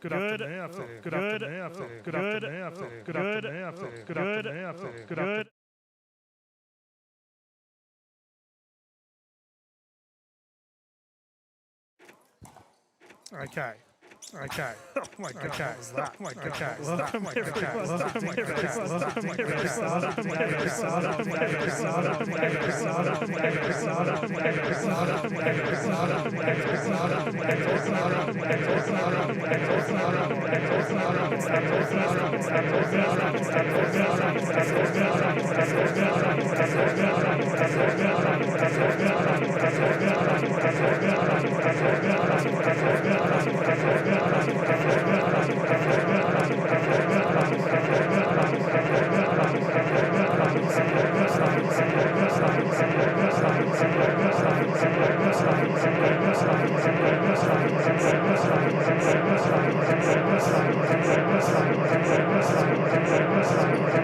Good afternoon. Okay. Okay. Oh my God. Okay. What was that? Oh my God. Okay. Welcome everyone. Welcome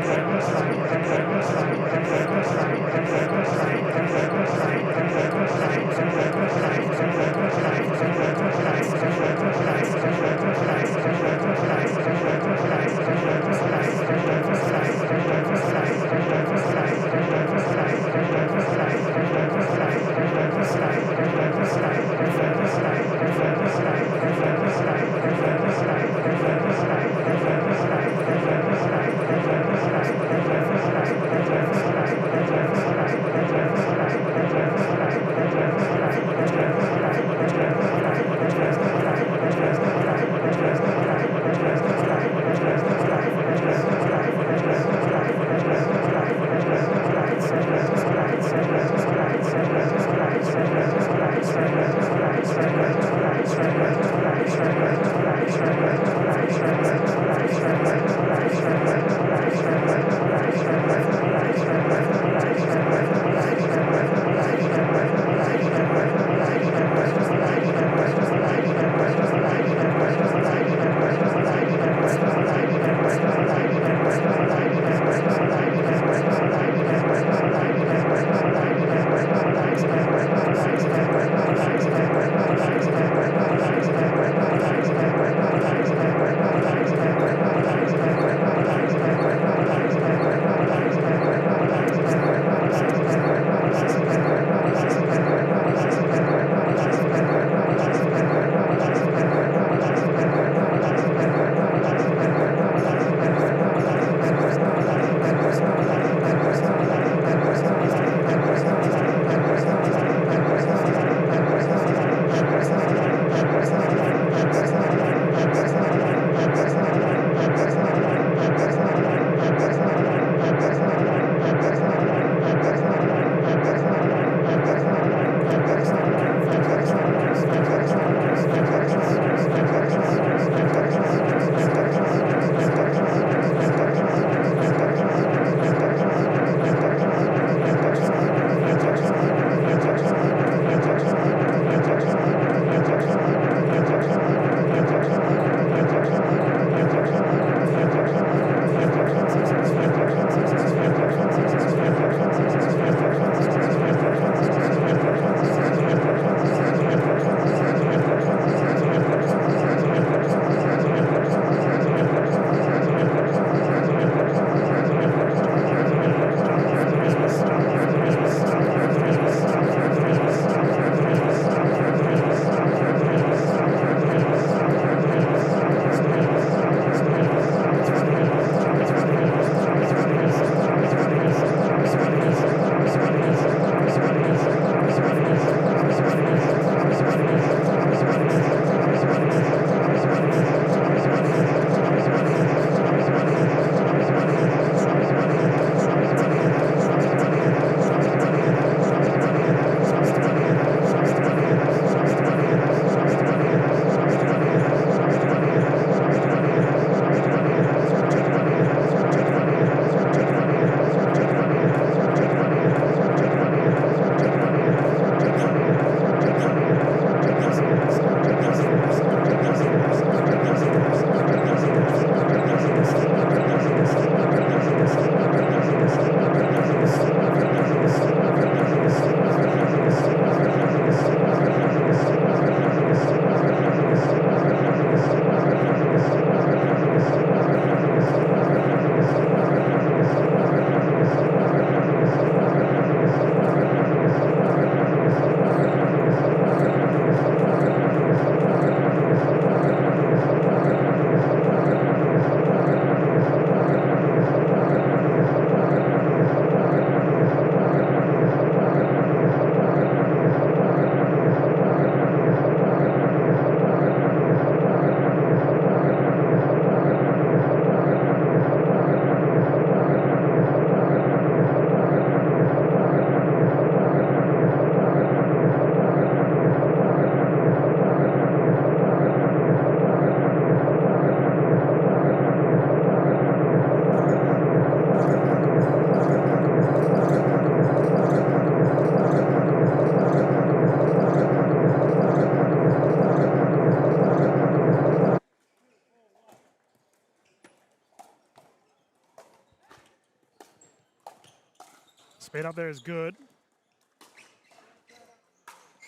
Speed up there is good.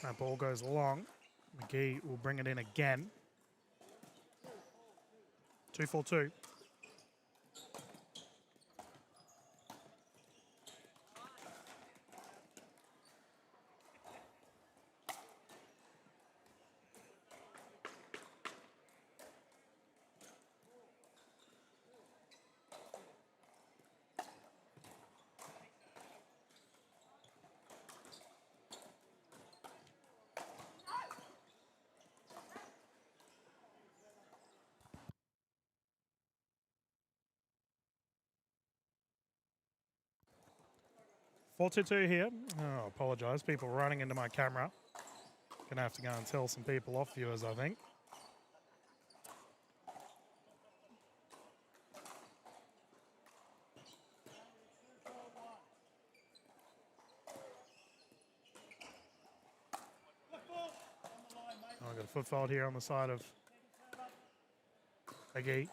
That ball goes long. McGee will bring it in again. 2-4-2. (4-2-2) here. Oh, apologise. People running into my camera. Gonna have to go and tell some people off, viewers, I think. I've got a foot fault here on the side of McGee. Okay.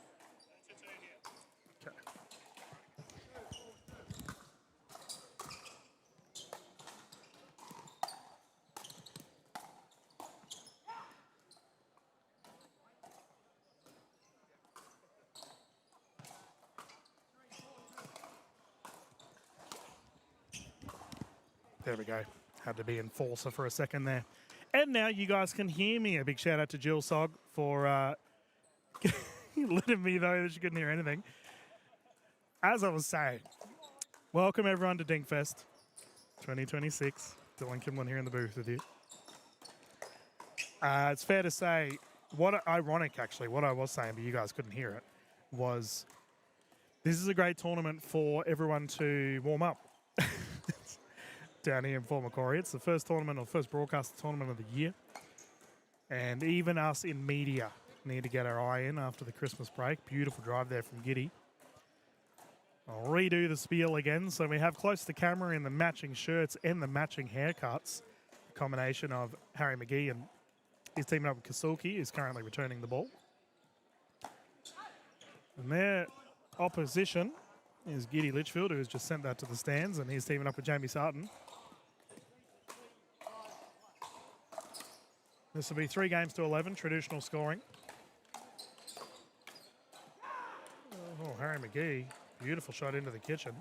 There we go. Had to be enforcer for a second there. And now you guys can hear me. A big shout out to Jill Sog for letting me know that she couldn't hear anything. As I was saying, welcome everyone to DinkFest 2026. Dylan Kimlin here in the booth with you. It's fair to say, ironic actually, what I was saying, but you guys couldn't hear it, was this is a great tournament for everyone to warm up. Down here in Port Macquarie. It's the first tournament or first broadcast tournament of the year. And even us in media need to get our eye in after the Christmas break. Beautiful drive there from Giddy. I'll redo the spiel again. So we have close to camera in the matching shirts and the matching haircuts. A combination of Harry McGee and he's teaming up with Kasuki, who's currently returning the ball. And their opposition is Giddy Litchfield, who has just sent that to the stands, and he's teaming up with Jamie Sarton. This will be 3 games to 11, traditional scoring. Oh, Harry McGee, beautiful shot into the kitchen.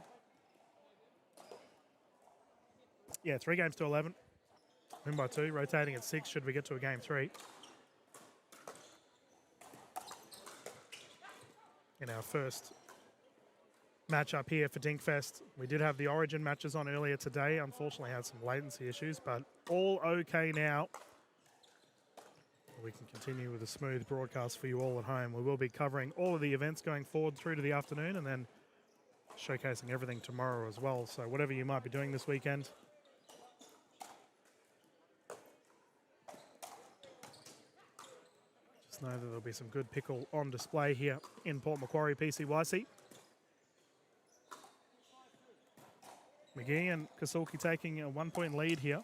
Yeah, 3 games to 11. Win by 2, rotating at 6 should we get to a game 3. In our first matchup here for DinkFest. We did have the Origin matches on earlier today. Unfortunately, had some latency issues, but all okay now. We can continue with a smooth broadcast for you all at home. We will be covering all of the events going forward through to the afternoon and then showcasing everything tomorrow as well. So whatever you might be doing this weekend, just know that there'll be some good pickle on display here in Port Macquarie PCYC. McGee and Kasuki taking a 1-point lead here.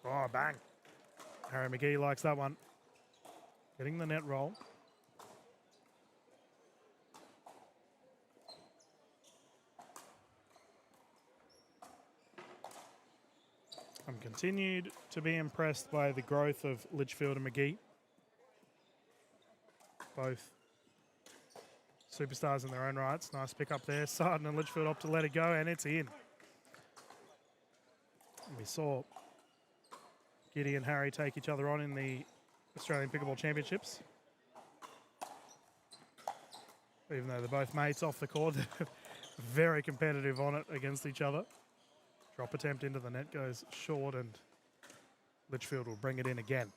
Oh, bang. Harry McGee likes that one. Getting the net roll. I'm continued to be impressed by the growth of Litchfield and McGee. Both superstars in their own rights. Nice pick up there. Sarton and Litchfield opt to let it go, and it's in. We saw Giddy and Harry take each other on in the Australian Pickleball Championships. Even though they're both mates off the court, they're very competitive on it against each other. Drop attempt into the net goes short, and Litchfield will bring it in again.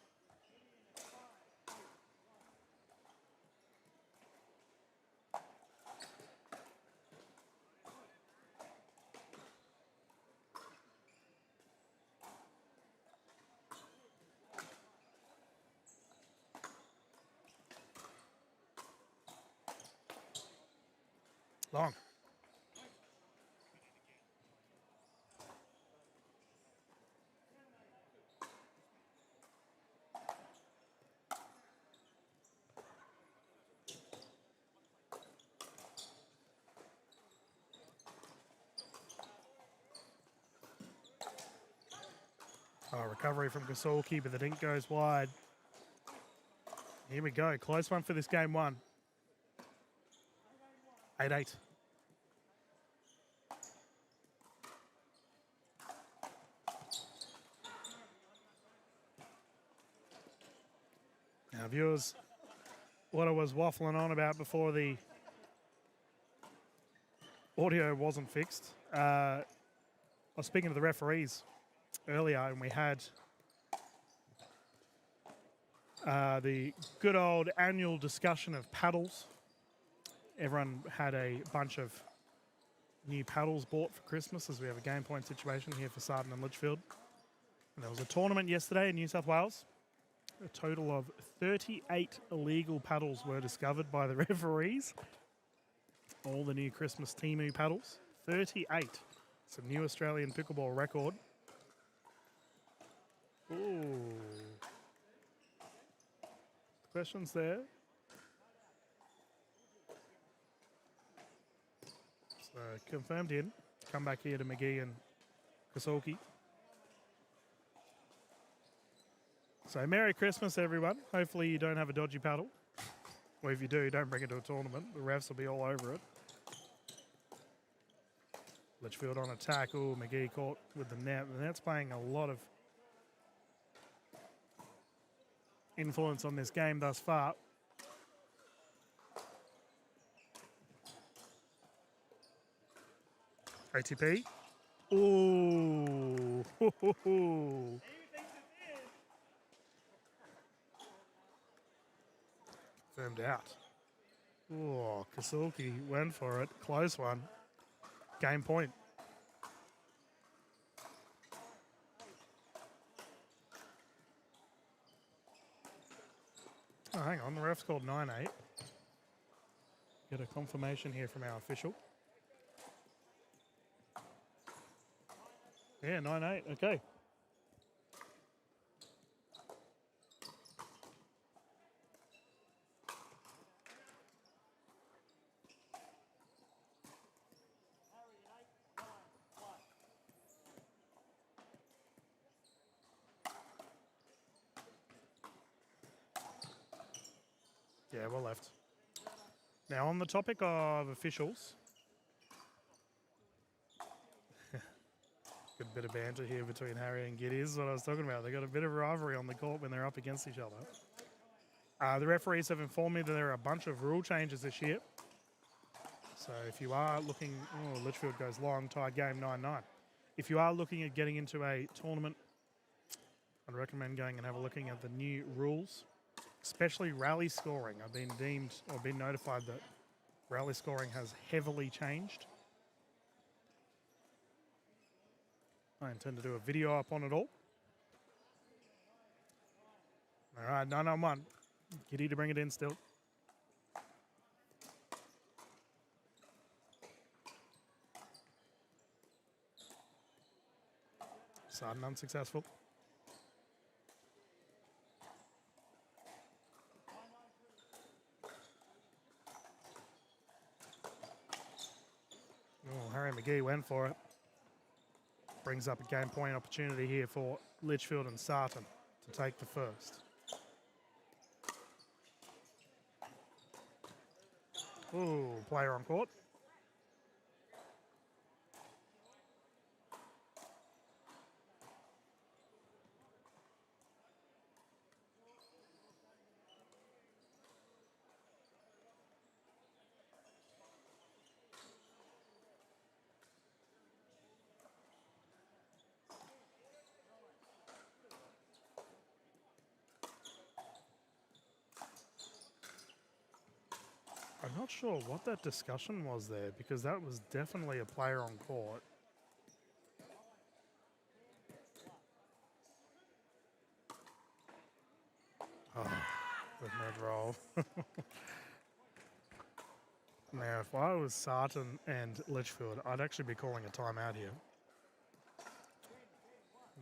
Long. Recovery from Kasulki, but the dink goes wide. Here we go. Close one for this game one. 8-8. Now, viewers, what I was waffling on about before the audio wasn't fixed, I was speaking to the referees earlier, and we had the good old annual discussion of paddles. Everyone had a bunch of new paddles bought for Christmas, as we have a game point situation here for Sarton and Litchfield. And there was a tournament yesterday in New South Wales. A total of 38 illegal paddles were discovered by the referees. All the new Christmas Temu paddles. 38. It's a new Australian pickleball record. Ooh. Questions there? So confirmed in. Come back here to McGee and Kasulki. So Merry Christmas, everyone. Hopefully you don't have a dodgy paddle. Or if you do, don't bring it to a tournament. The refs will be all over it. Litchfield on attack. Ooh, McGee caught with the net. The net's playing a lot of influence on this game thus far. ATP. Ooh. Confirmed out. Oh, Kasulki went for it. Close one. Game point. Oh, hang on. The ref's called 9-8. Get a confirmation here from our official. Yeah, 9-8. Okay. Yeah, we're left. Now, on the topic of officials, good bit of banter here between Harry and Giddy. This is what I was talking about. They got a bit of rivalry on the court when they're up against each other. The referees have informed me that there are a bunch of rule changes this year. So if you are looking, oh, Litchfield goes long, tied game 9-9. If you are looking at getting into a tournament, I'd recommend going and have a looking at the new rules, especially rally scoring. I've been deemed or been notified that rally scoring has heavily changed. I intend to do a video up on it all. All right, 9-1. Giddy to bring it in still. Sarton unsuccessful. Oh, Harry McGee went for it. Brings up a game point opportunity here for Litchfield and Sarton to take the first. Ooh, player on court. I'm not sure what that discussion was there, because that was definitely a player on court. Oh, the net roll. Now, if I was Sarton and Litchfield, I'd actually be calling a timeout here.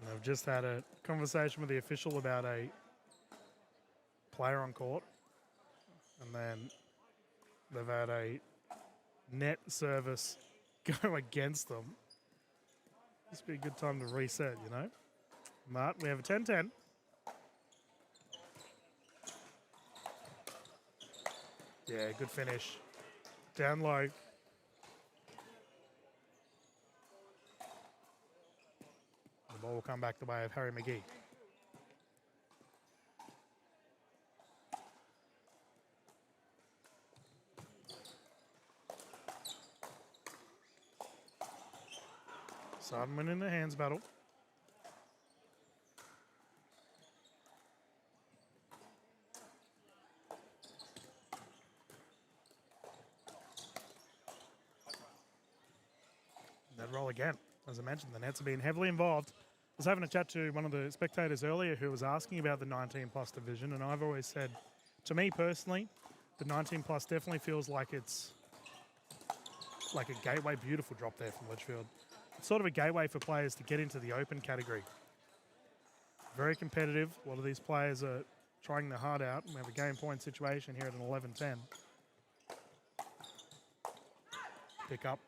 And I've just had a conversation with the official about a player on court, and then they've had a net service go against them. This would be a good time to reset, you know? But we have a 10-10. Yeah, good finish. Down low. The ball will come back the way of Harry McGee. Sarden winning the hands battle. That roll again. As I mentioned, the Nets have been heavily involved. I was having a chat to one of the spectators earlier who was asking about the 19 plus division, and I've always said, to me personally, the 19 plus definitely feels like it's like a gateway. Beautiful drop there from Litchfield. It's sort of a gateway for players to get into the open category. Very competitive. A lot of these players are trying their heart out. We have a game point situation here at an 11-10. Pick up.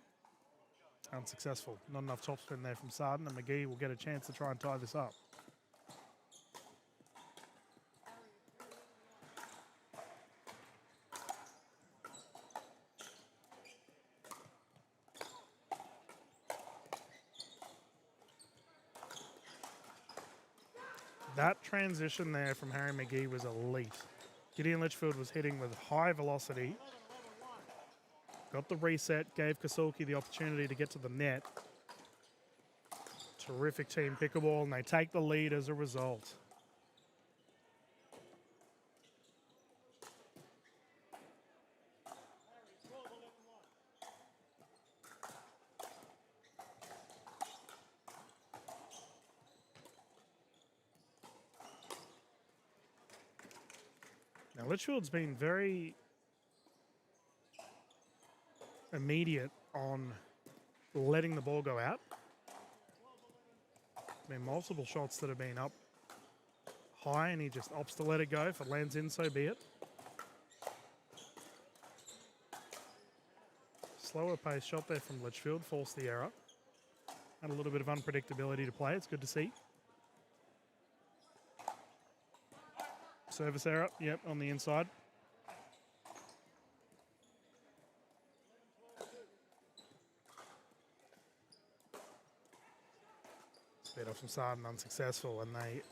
Unsuccessful. Not enough topspin there from Sarden, and McGee will get a chance to try and tie this up. That transition there from Harry McGee was elite. Gideon Litchfield was hitting with high velocity. Got the reset, gave Kasulki the opportunity to get to the net. Terrific team pickleball, and they take the lead as a result. Now, Litchfield's been very immediate on letting the ball go out. Been multiple shots that have been up high, and he just opts to let it go. If it lands in, so be it. Slower pace shot there from Litchfield, forced the error. Had a little bit of unpredictability to play. It's good to see. Service error, yep, on the inside. Speed off from Sarden, unsuccessful, and they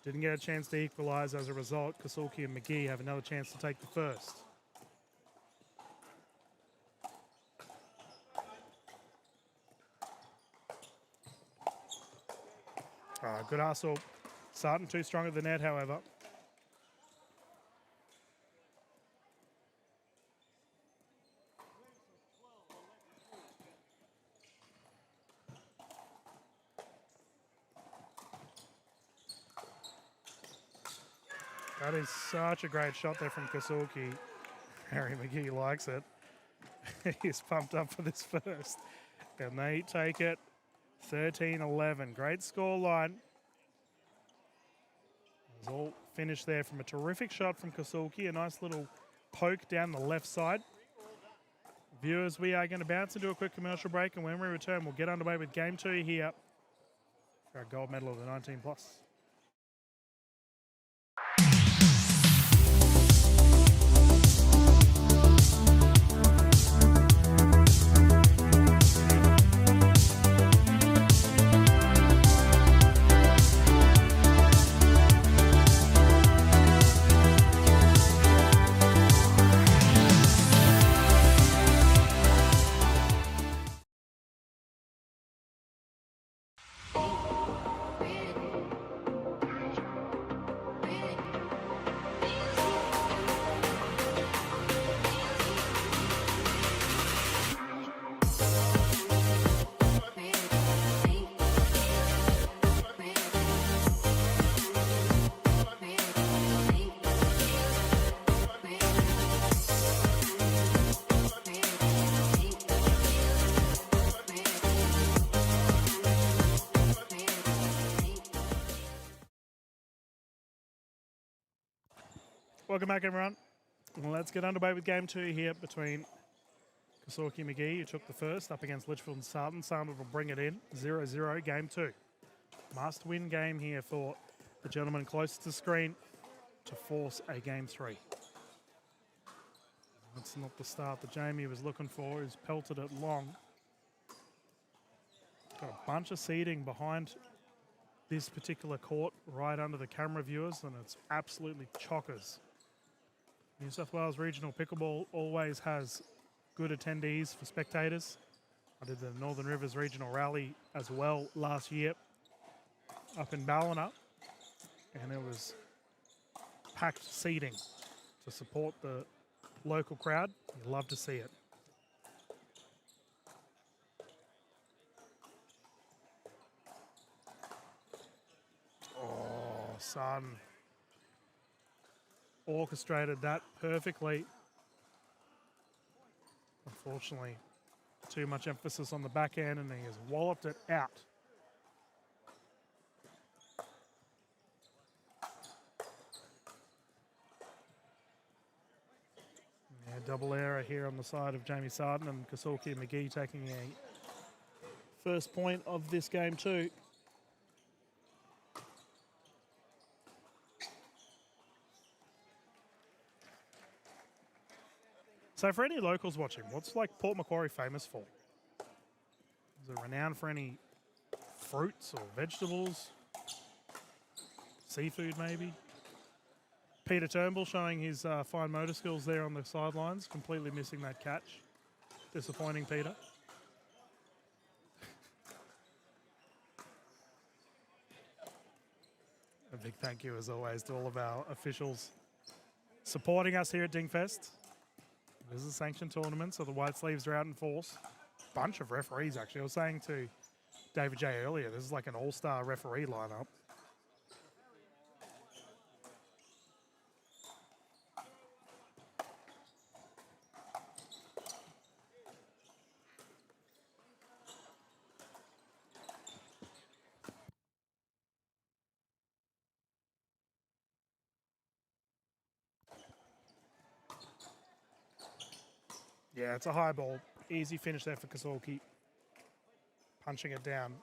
didn't get a chance to equalise as a result. Kasulki and McGee have another chance to take the first. Good hustle. Sarden too strong at the net, however. That is such a great shot there from Kasulki. Harry McGee likes it. He's pumped up for this first. And they take it 13-11. Great score line. It was all finished there from a terrific shot from Kasulki. A nice little poke down the left side. Viewers, we are going to bounce into a quick commercial break, and when we return, we'll get underway with Game 2 here for our gold medal of the 19 plus. Welcome back, everyone. Well, let's get underway with Game 2 here between Kasulki McGee, who took the first, up against Litchfield and Sarden. Sarden will bring it in. 0-0, Game 2. Must-win game here for the gentleman closest to screen to force a game 3. That's not the start that Jamie was looking for. He's pelted it long. Got a bunch of seating behind this particular court right under the camera viewers, and it's absolutely chockers. New South Wales Regional Pickleball always has good attendees for spectators. I did the Northern Rivers Regional Rally as well last year up in Ballina, and it was packed seating to support the local crowd. You love to see it. Oh, son. Orchestrated that perfectly. Unfortunately, too much emphasis on the back end, and he has walloped it out. Yeah, double error here on the side of Jamie Sarden, and Kasulki McGee taking a first point of this game too. So for any locals watching, what's like Port Macquarie famous for? Is it renowned for any fruits or vegetables? Seafood maybe? Peter Turnbull showing his fine motor skills there on the sidelines, completely missing that catch. Disappointing, Peter. A big thank you, as always, to all of our officials supporting us here at DinkFest. This is a sanctioned tournament, so the white sleeves are out in force. Bunch of referees, actually. I was saying to David J earlier, this is like an all-star referee lineup. Yeah, it's a high ball. Easy finish there for Kasulki. Punching it down.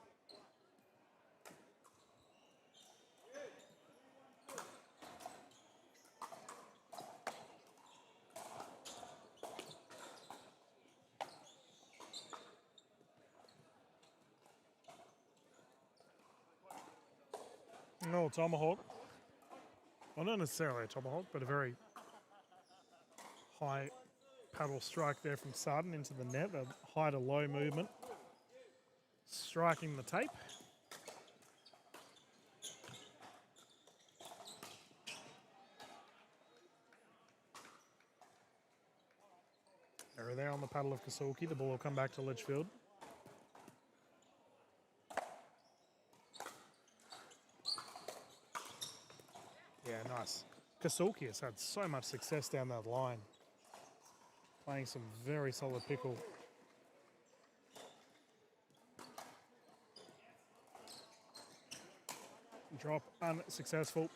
No, tomahawk. Well, not necessarily a tomahawk, but a very high paddle strike there from Sarden into the net. A high to low movement. Striking the tape. Error there on the paddle of Kasulki. The ball will come back to Litchfield. Yeah, nice. Kasulki has had so much success down that line. Playing some very solid pickle. Drop unsuccessful.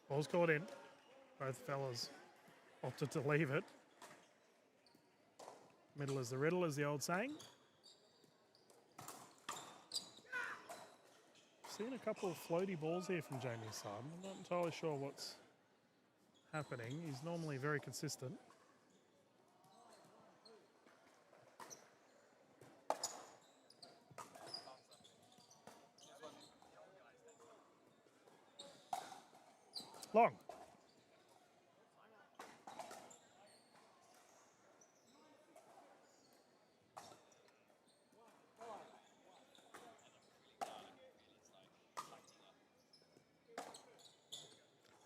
Ball's caught in. Both fellas opted to leave it. Middle is the riddle, is the old saying. Seen a couple of floaty balls here from Jamie Sarden. I'm not entirely sure what's happening. He's normally very consistent. Long.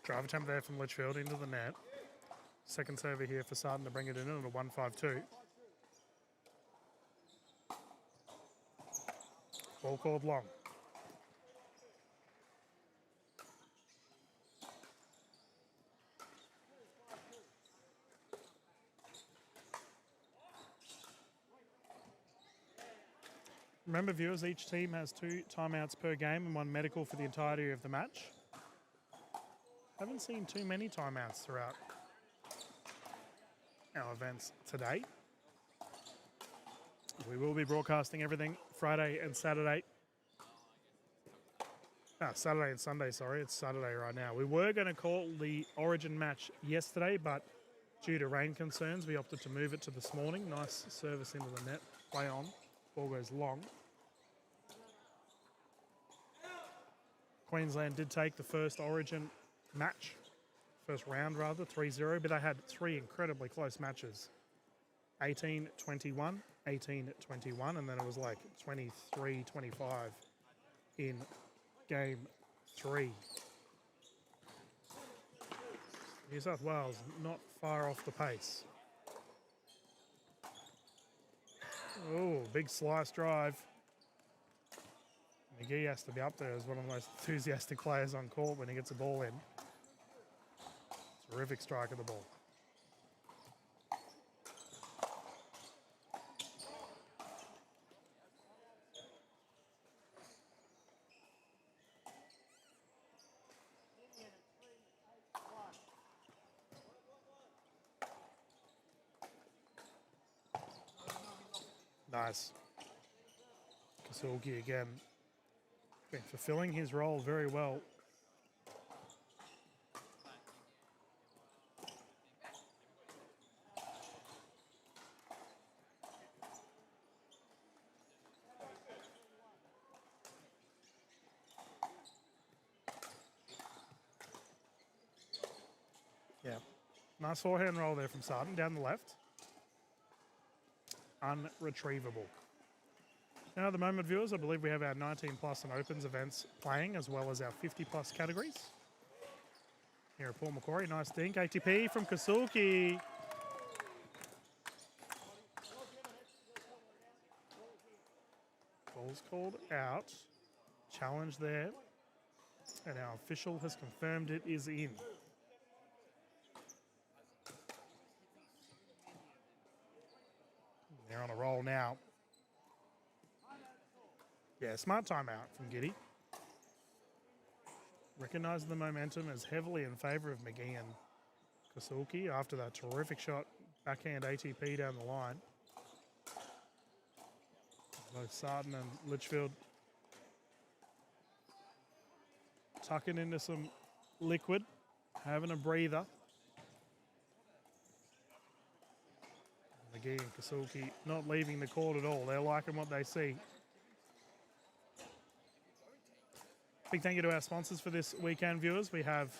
Drive attempt there from Litchfield into the net. Second server here for Sarden to bring it in at a 1-5-2. Ball called long. Remember, viewers, each team has 2 timeouts per game and 1 medical for the entirety of the match. Haven't seen too many timeouts throughout our events today. We will be broadcasting everything Friday and Saturday. Saturday and Sunday, sorry. It's Saturday right now. We were going to call the Origin match yesterday, but due to rain concerns, we opted to move it to this morning. Nice service into the net. Play on. Ball goes long. Queensland did take the first Origin match, first round rather, 3-0, but they had 3 incredibly close matches. 18-21, 18-21, and then it was like 23-25 in game 3. New South Wales not far off the pace. Oh, big slice drive. McGee has to be up there as one of the most enthusiastic players on court when he gets a ball in. Terrific strike of the ball. Nice. Kasulki again. Been fulfilling his role very well. Yeah. Nice forehand roll there from Sarden down the left. Unretrievable. Now at the moment, viewers, I believe we have our 19 plus and opens events playing, as well as our 50 plus categories. Here at Port Macquarie, nice dink. ATP from Kasulki. Ball's called out. Challenge there. And our official has confirmed it is in. They're on a roll now. Yeah, smart timeout from Giddy. Recognising the momentum as heavily in favour of McGee and Kasulki after that terrific shot, backhand ATP down the line. Both Sarden and Litchfield tucking into some liquid, having a breather. McGee and Kasulki not leaving the court at all. They're liking what they see. Big thank you to our sponsors for this weekend, viewers. We have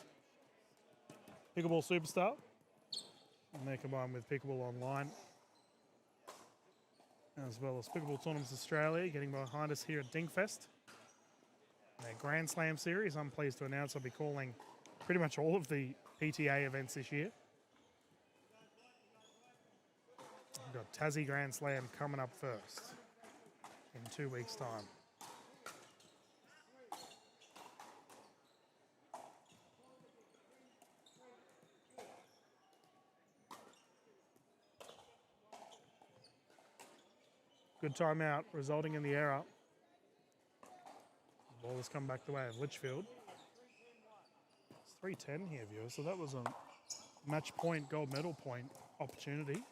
Pickleball Superstar, and they're combined with Pickleball Online, as well as Pickleball Tournaments Australia, getting behind us here at DinkFest. Their Grand Slam series, I'm pleased to announce I'll be calling pretty much all of the PTA events this year. We've got Tassie Grand Slam coming up first in 2 weeks' time. Good timeout, resulting in the error. The ball has come back the way of Litchfield. It's 3:10 here, viewers, so that was a match point, gold medal point opportunity.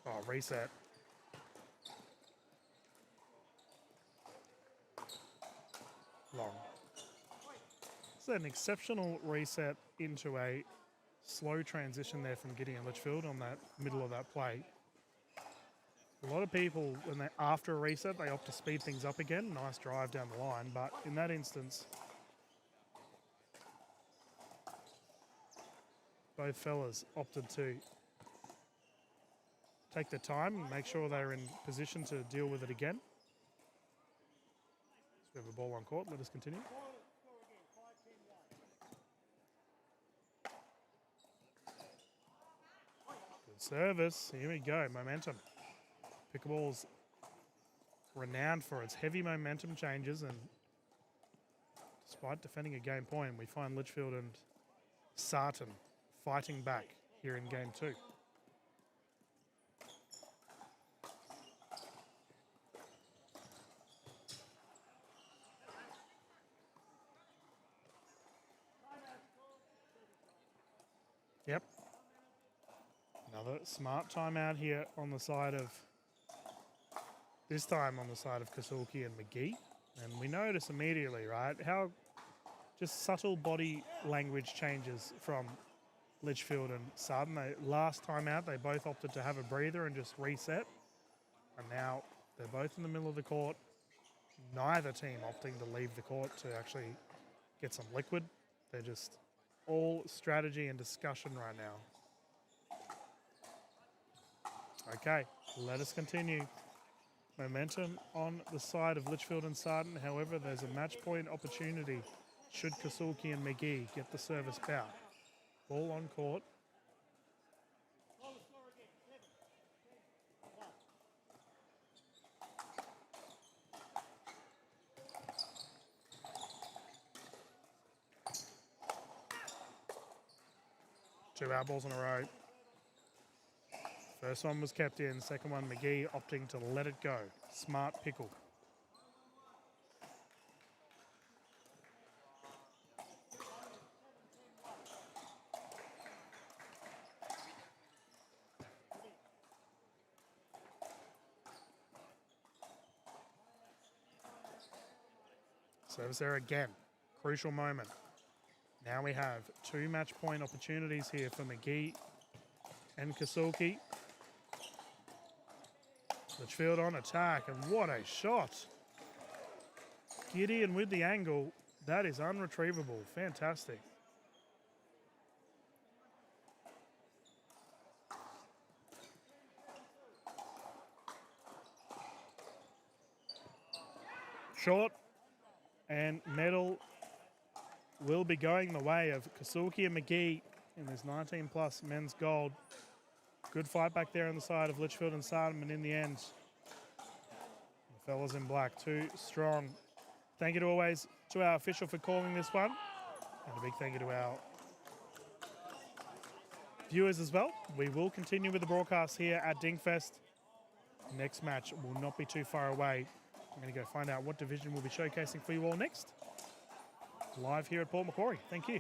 Oh, reset. Long. So an exceptional reset into a slow transition there from Gideon Litchfield on that middle of that play. A lot of people, when they after a reset, they opt to speed things up again. Nice drive down the line, but in that instance, both fellas opted to take the time and make sure they're in position to deal with it again. So we have a ball on court. Let us continue. Good service. Here we go. Momentum. Pickleball's renowned for its heavy momentum changes, and despite defending a game point, we find Litchfield and Sarton fighting back here in game 2. Yep. Another smart timeout here on the side of, this time on the side of Kasuki and McGee. And we notice immediately, right, how just subtle body language changes from Litchfield and Sarden. Last time out, they both opted to have a breather and just reset. And now they're both in the middle of the court. Neither team opting to leave the court to actually get some liquid. They're just all strategy and discussion right now. Okay, let us continue. Momentum on the side of Litchfield and Sarden. However, there's a match point opportunity should Kasuki and McGee get the service bout. Ball on court. Two out balls in a row. First one was kept in. Second one, McGee opting to let it go. Smart pickle. Service there again. Crucial moment. Now we have 2 match point opportunities here for McGee and Kasuki. Litchfield on attack, and what a shot. Gideon with the angle. That is unretrievable. Fantastic. Short, and medal will be going the way of Kasuki and McGee in this 19+ men's gold. Good fight back there on the side of Litchfield and Sarden, and in the end, the fellas in black, too strong. Thank you to always to our official for calling this one, and a big thank you to our viewers as well. We will continue with the broadcast here at DinkFest. Next match will not be too far away. I'm going to go find out what division we'll be showcasing for you all next. Live here at Port Macquarie. Thank you.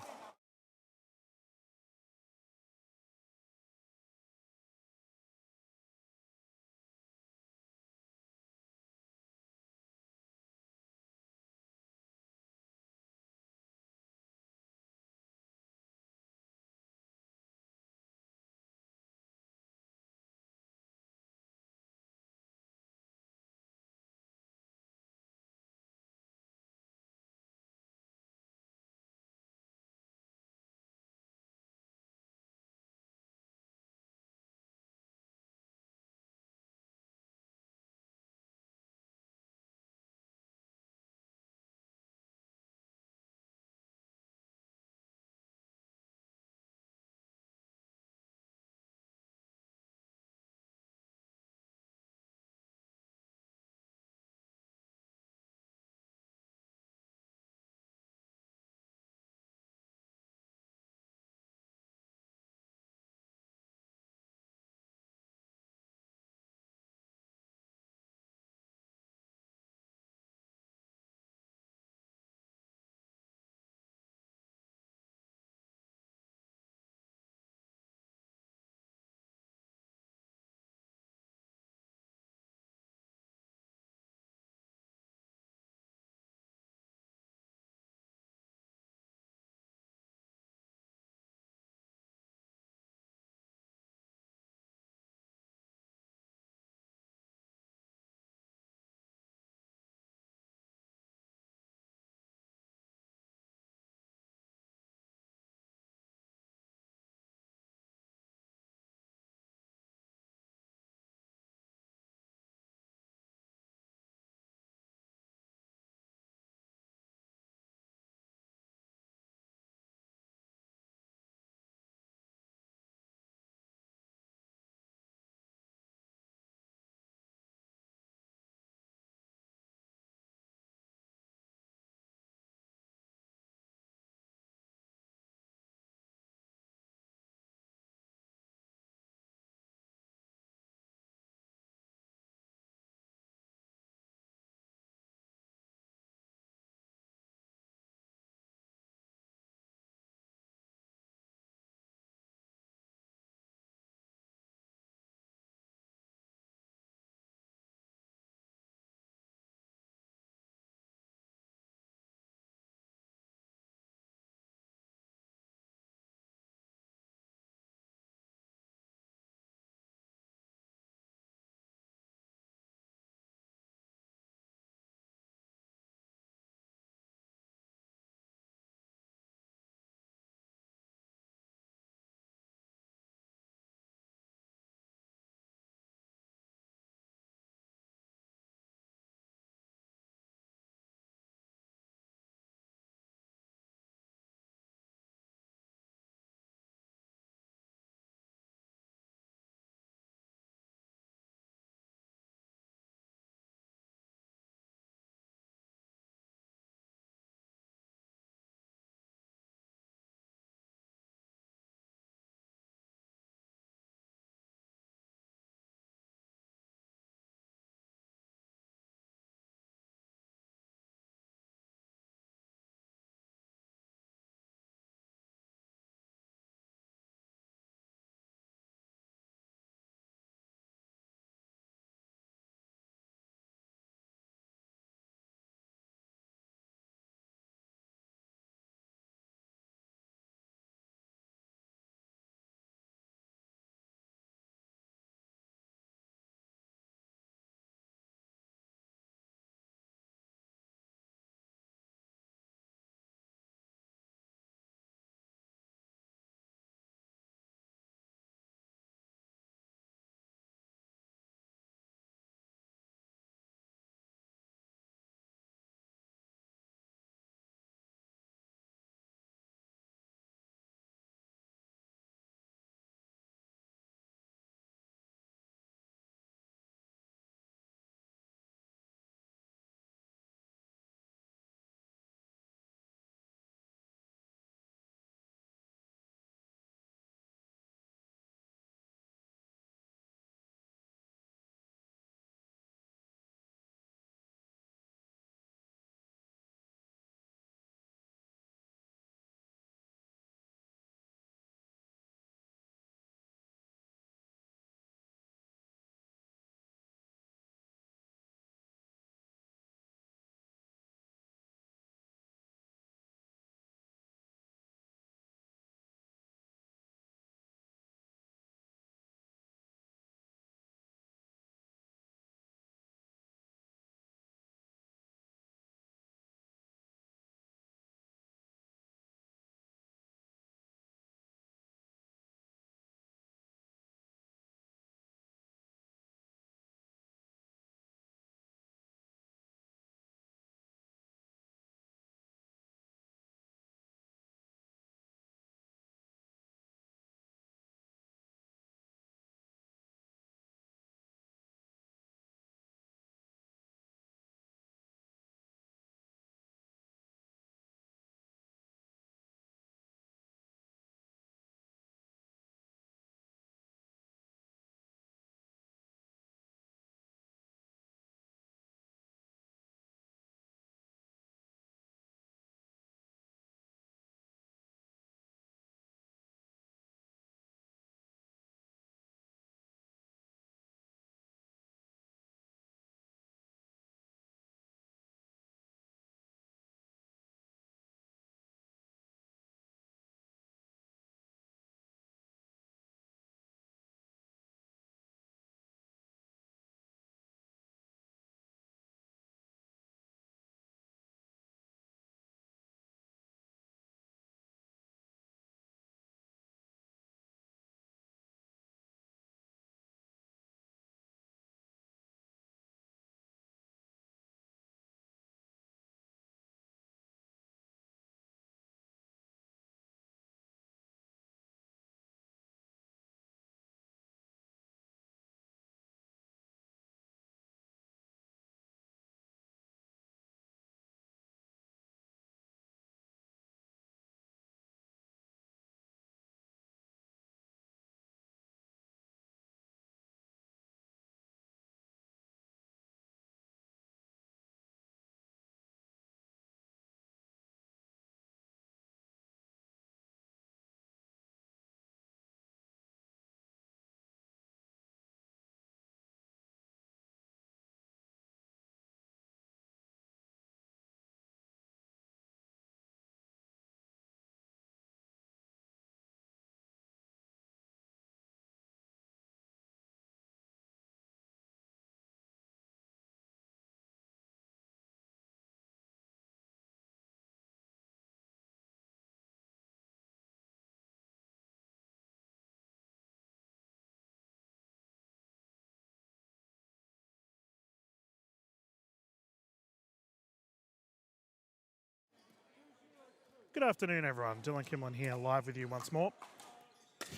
Good afternoon, everyone. Dylan Kimlin here, live with you once more.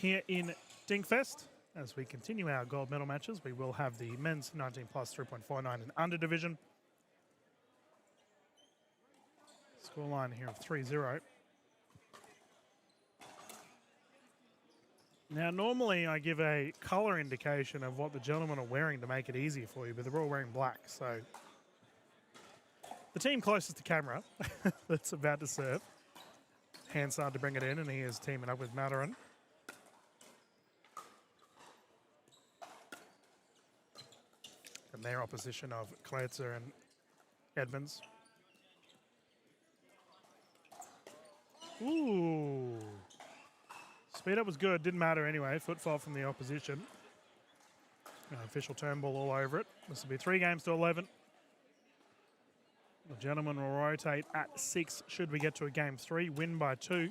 Here in DinkFest, as we continue our gold medal matches, we will have the men's 19 plus 3.49 and under division. Scoreline here of 3-0. Now, normally I give a colour indication of what the gentlemen are wearing to make it easier for you, but they're all wearing black, so the team closest to camera that's about to serve. Hansard to bring it in, and he is teaming up with Matarin. And their opposition of Kletzer and Edmonds. Ooh. Speed up was good, didn't matter anyway. Footfall from the opposition. Official turn ball all over it. This will be 3 games to 11. The gentleman will rotate at 6 should we get to a game 3. Win by 2.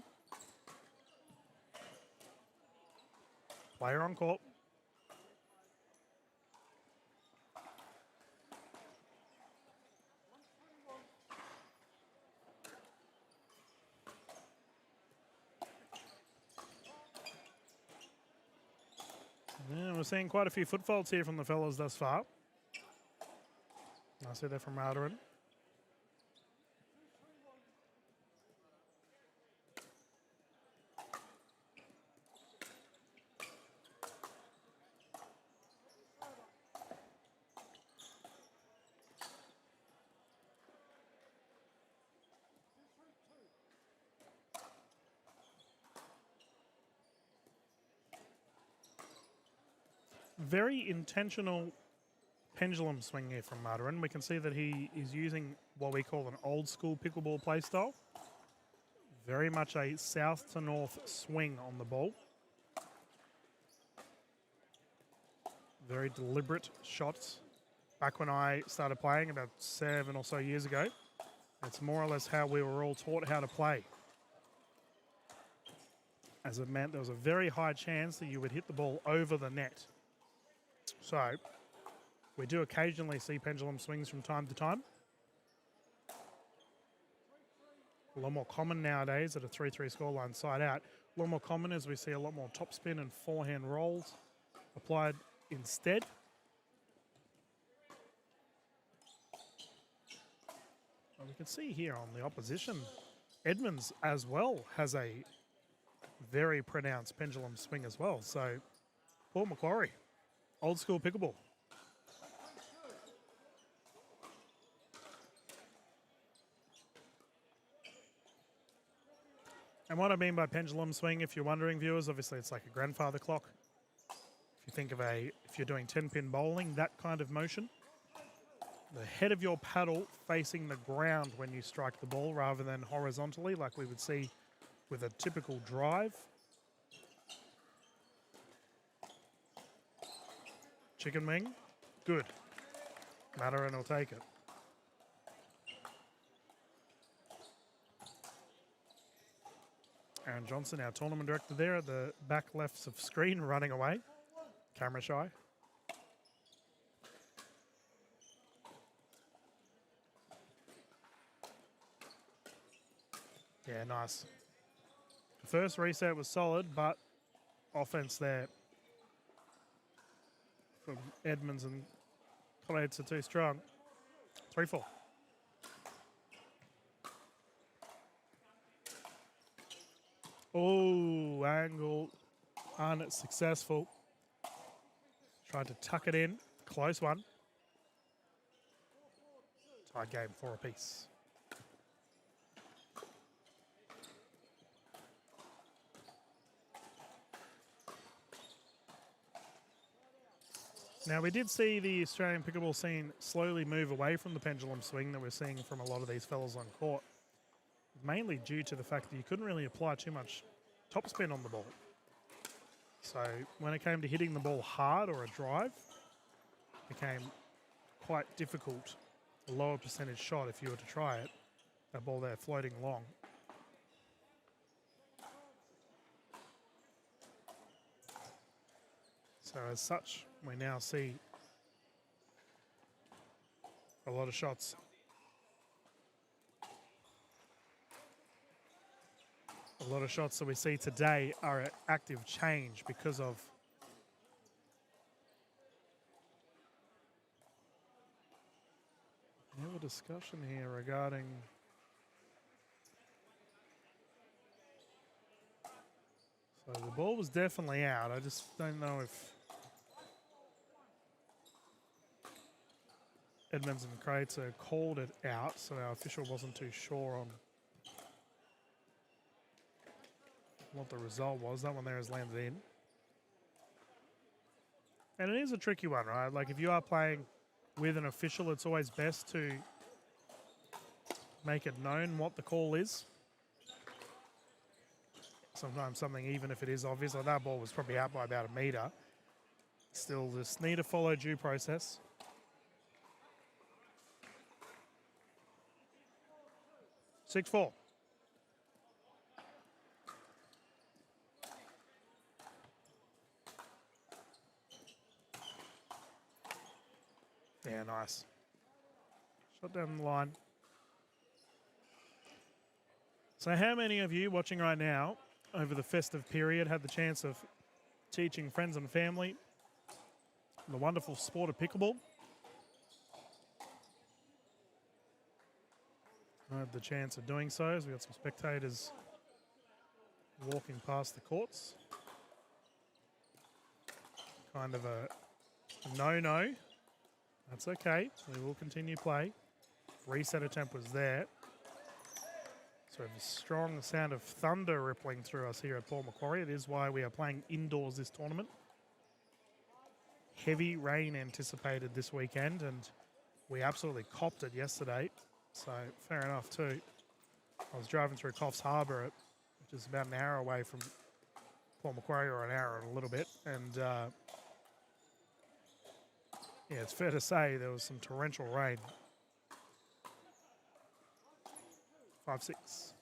Player on court. Yeah, we're seeing quite a few foot faults here from the fellas thus far. I see that from Matarin. Very intentional pendulum swing here from Matarin. We can see that he is using what we call an old school pickleball play style. Very much a south to north swing on the ball. Very deliberate shots. Back when I started playing about 7 or so years ago, it's more or less how we were all taught how to play. As it meant there was a very high chance that you would hit the ball over the net. So, we do occasionally see pendulum swings from time to time. A lot more common nowadays at a 3-3 scoreline side out. A lot more common as we see a lot more topspin and forehand rolls applied instead. Well, we can see here on the opposition, Edmonds as well has a very pronounced pendulum swing as well. So, Port Macquarie. Old school pickleball. And what I mean by pendulum swing, if you're wondering, viewers, obviously it's like a grandfather clock. If you think of if you're doing 10-pin bowling, that kind of motion. The head of your paddle facing the ground when you strike the ball rather than horizontally like we would see with a typical drive. Chicken wing, good. Matarin will take it. Aaron Johnson, our tournament director there at the back left of screen, running away. Camera shy. Yeah, nice. The first reset was solid, but offense there from Edmonds and Colades are too strong. 3-4. Oh, angle unsuccessful. Tried to tuck it in. Close one. Tied game 4 apiece. Now, we did see the Australian pickleball scene slowly move away from the pendulum swing that we're seeing from a lot of these fellas on court, mainly due to the fact that you couldn't really apply too much topspin on the ball. So when it came to hitting the ball hard or a drive, it became quite difficult, a lower percentage shot if you were to try it, that ball there floating long. So as such, we now see a lot of shots. A lot of shots that we see today are at active change because of we have a discussion here regarding so the ball was definitely out. I just don't know if Edmonds and Kreitzer called it out, so our official wasn't too sure on what the result was. That one there has landed in. And it is a tricky one, right? Like if you are playing with an official, it's always best to make it known what the call is. Sometimes something, even if it is obvious, like that ball was probably out by about a metre. Still just need to follow due process. Six, 4. Yeah, nice. Shot down the line. So how many of you watching right now over the festive period had the chance of teaching friends and family the wonderful sport of pickleball? I had the chance of doing so as we got some spectators walking past the courts. Kind of a no-no. That's okay. We will continue play. Reset attempt was there. So a strong sound of thunder rippling through us here at Port Macquarie. It is why we are playing indoors this tournament. Heavy rain anticipated this weekend, and we absolutely copped it yesterday. So fair enough too. I was driving through Coffs Harbour, which is about an hour away from Port Macquarie, or an hour and a little bit. And yeah, it's fair to say there was some torrential rain. 5-6.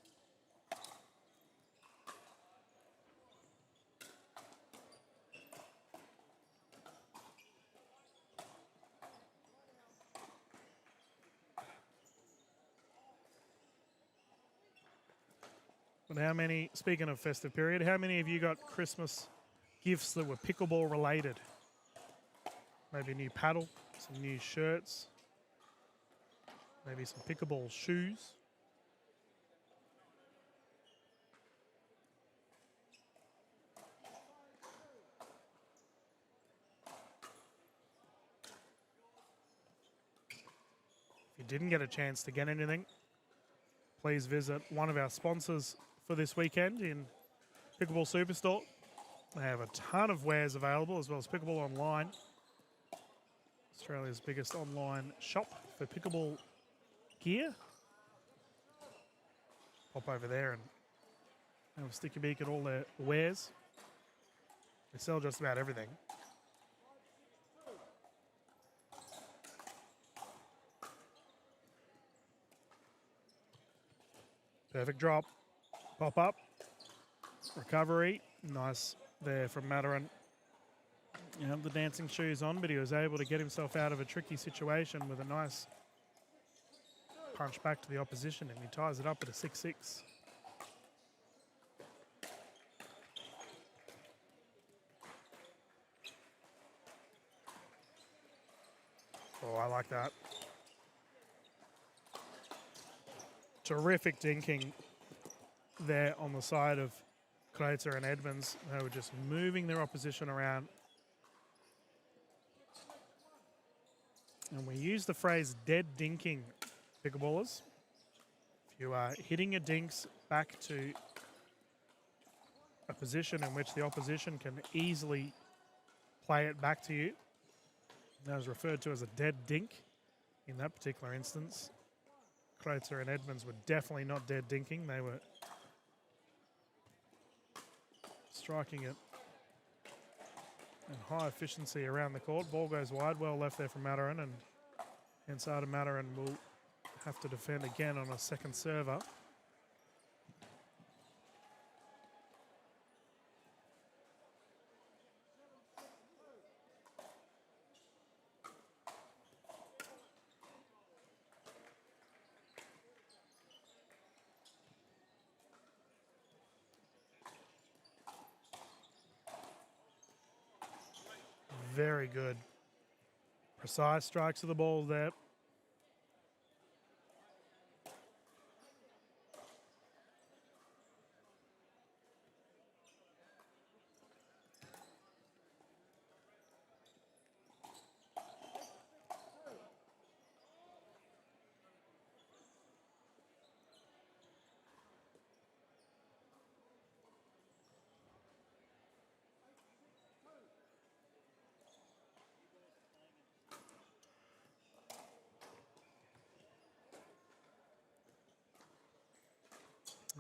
But how many, speaking of festive period, how many of you got Christmas gifts that were pickleball related? Maybe a new paddle, some new shirts, maybe some pickleball shoes. If you didn't get a chance to get anything, please visit one of our sponsors for this weekend in Pickleball Superstore. They have a ton of wares available, as well as Pickleball Online, Australia's biggest online shop for pickleball gear. Pop over there and have a sticky beak at all their wares. They sell just about everything. Perfect drop. Pop up. Recovery. Nice there from Mataran. You have the dancing shoes on, but he was able to get himself out of a tricky situation with a nice punch back to the opposition, and he ties it up at a 6-6. Oh, I like that. Terrific dinking there on the side of Kreitzer and Edmonds. They were just moving their opposition around. And we use the phrase dead dinking, pickleballers. If you are hitting your dinks back to a position in which the opposition can easily play it back to you, that is referred to as a dead dink in that particular instance. Kreitzer and Edmonds were definitely not dead dinking. They were striking it in high efficiency around the court. Ball goes wide, well left there from Mataran, and inside of Mataran will have to defend again on a second server. very good, precise strikes of the ball there.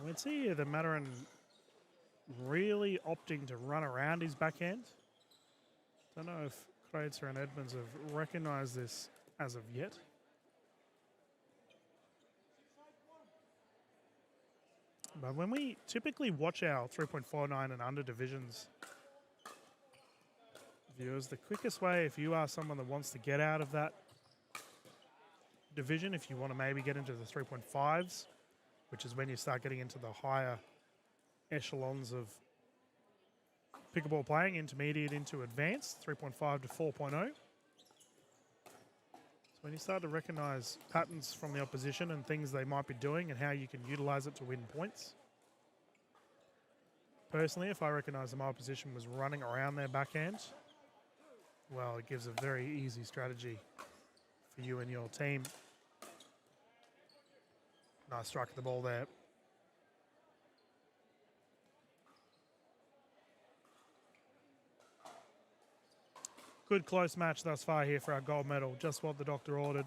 We see here the Mataran really opting to run around his backhand. Don't know if Kreitzer and Edmonds have recognised this as of yet. But when we typically watch our 3.49 and under divisions, viewers, the quickest way, if you are someone that wants to get out of that division, if you want to maybe get into the 3.5s, which is when you start getting into the higher echelons of pickleball playing, intermediate into advanced, 3.5 to 4.0. So when you start to recognise patterns from the opposition and things they might be doing and how you can utilise it to win points. Personally, if I recognise that my opposition was running around their backhand, well, it gives a very easy strategy for you and your team. Nice strike of the ball there. Good close match thus far here for our gold medal. Just what the doctor ordered.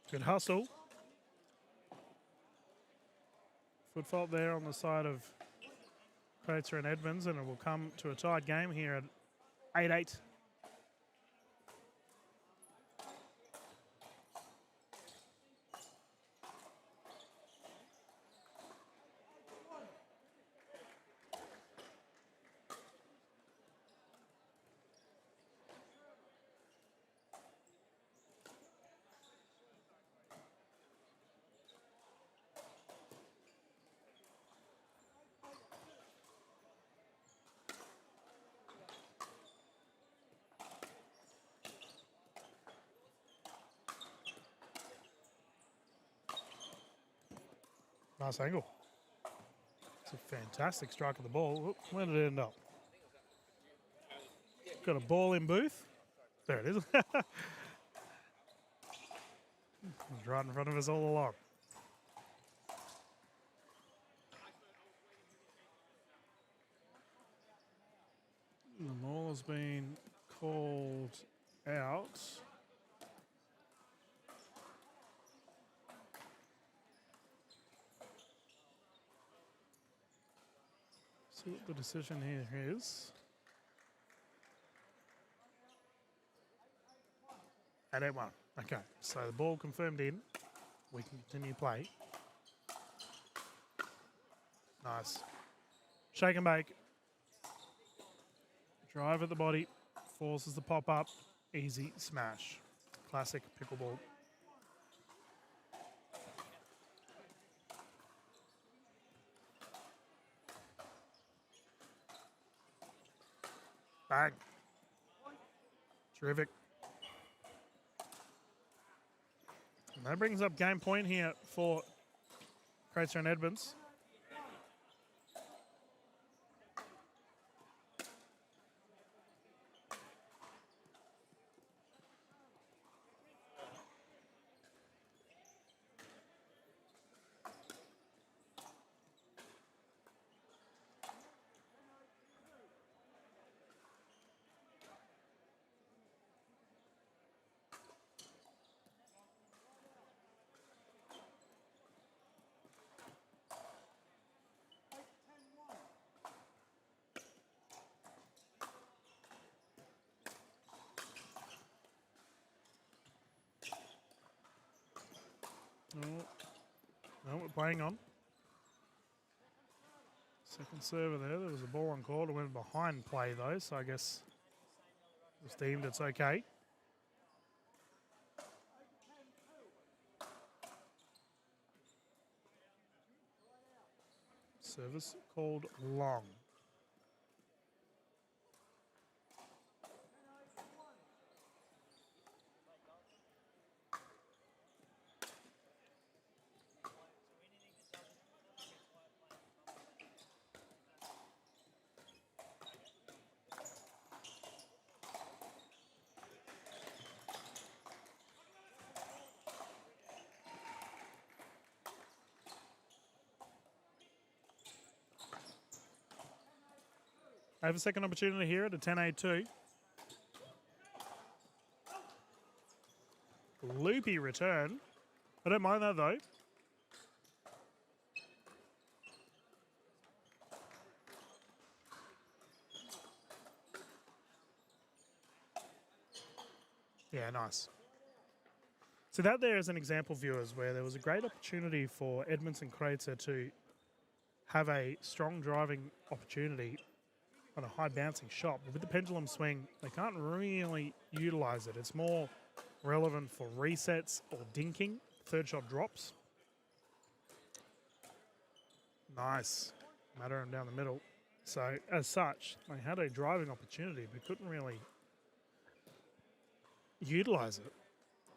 Good hustle. Foot fault there on the side of Kreitzer and Edmonds, and it will come to a tied game here at 8-8. Nice angle. It's a fantastic strike of the ball. Oop, where did it end up? Got a ball in booth. There it is. It was right in front of us all along. The ball has been called out. See what the decision here is. At 8-1. Okay, so the ball confirmed in. We can continue play. Nice. Shake and bake. Drive at the body. Forces the pop up. Easy smash. Classic pickleball. Bang. Terrific. And that brings up game point here for Kreitzer and Edmonds. No, we're playing on. Second server there. There was a ball on court. It went behind play though, so I guess it was deemed it's okay. Service called long. I have a second opportunity here at a 10-8-2. Loopy return. I don't mind that though. Yeah, nice. So that there is an example, viewers, where there was a great opportunity for Edmondson Kreutzer to have a strong driving opportunity on a high bouncing shot. But with the pendulum swing, they can't really utilize it. It's more relevant for resets or dinking. Third shot drops. Nice. Mataran down the middle. So as such, they had a driving opportunity but couldn't really utilize it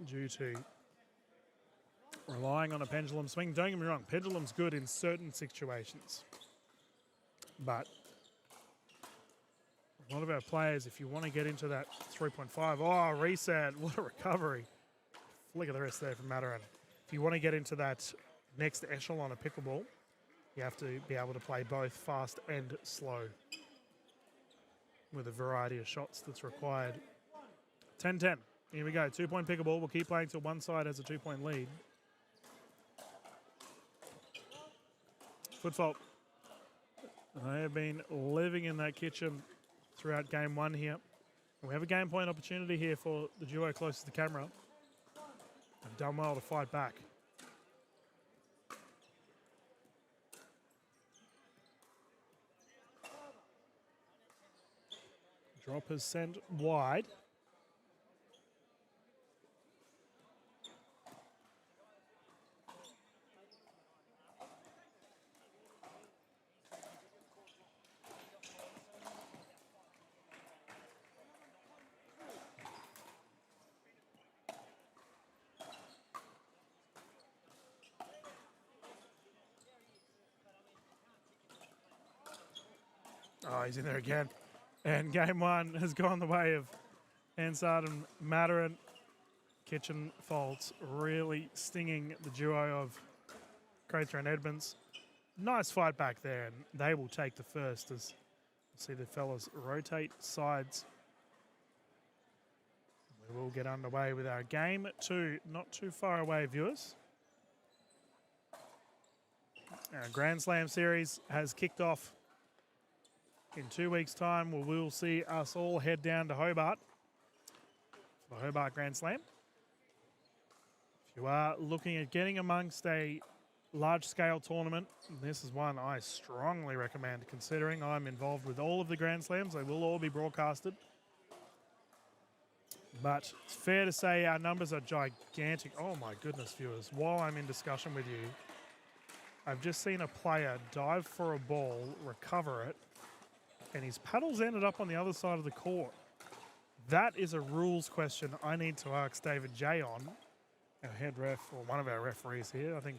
due to relying on a pendulum swing. Don't get me wrong, pendulum's good in certain situations. But a lot of our players, if you want to get into that 3.5, oh, reset, what a recovery. Look at the rest there from Mataran. If you want to get into that next echelon of pickleball, you have to be able to play both fast and slow with a variety of shots that's required. 10-10. Here we go. 2-point pickleball. We'll keep playing till one side has a 2-point lead. Foot fault. They have been living in that kitchen throughout game one here. And we have a game point opportunity here for the duo closest to the camera. They've done well to fight back. Drop is sent wide. Oh, he's in there again. And game one has gone the way of Hansard and Mataran. Kitchen faults really stinging the duo of Kreutzer and Edmonds. Nice fight back there, and they will take the first as you see the fellas rotate sides. We will get underway with our game two, not too far away, viewers. Our Grand Slam series has kicked off. In 2 weeks' time, we will see us all head down to Hobart for the Hobart Grand Slam. If you are looking at getting amongst a large-scale tournament, this is one I strongly recommend considering. I'm involved with all of the Grand Slams. They will all be broadcasted. But it's fair to say our numbers are gigantic. Oh, my goodness, viewers. While I'm in discussion with you, I've just seen a player dive for a ball, recover it, and his paddles ended up on the other side of the court. That is a rules question I need to ask David J on, our head ref, or one of our referees here. I think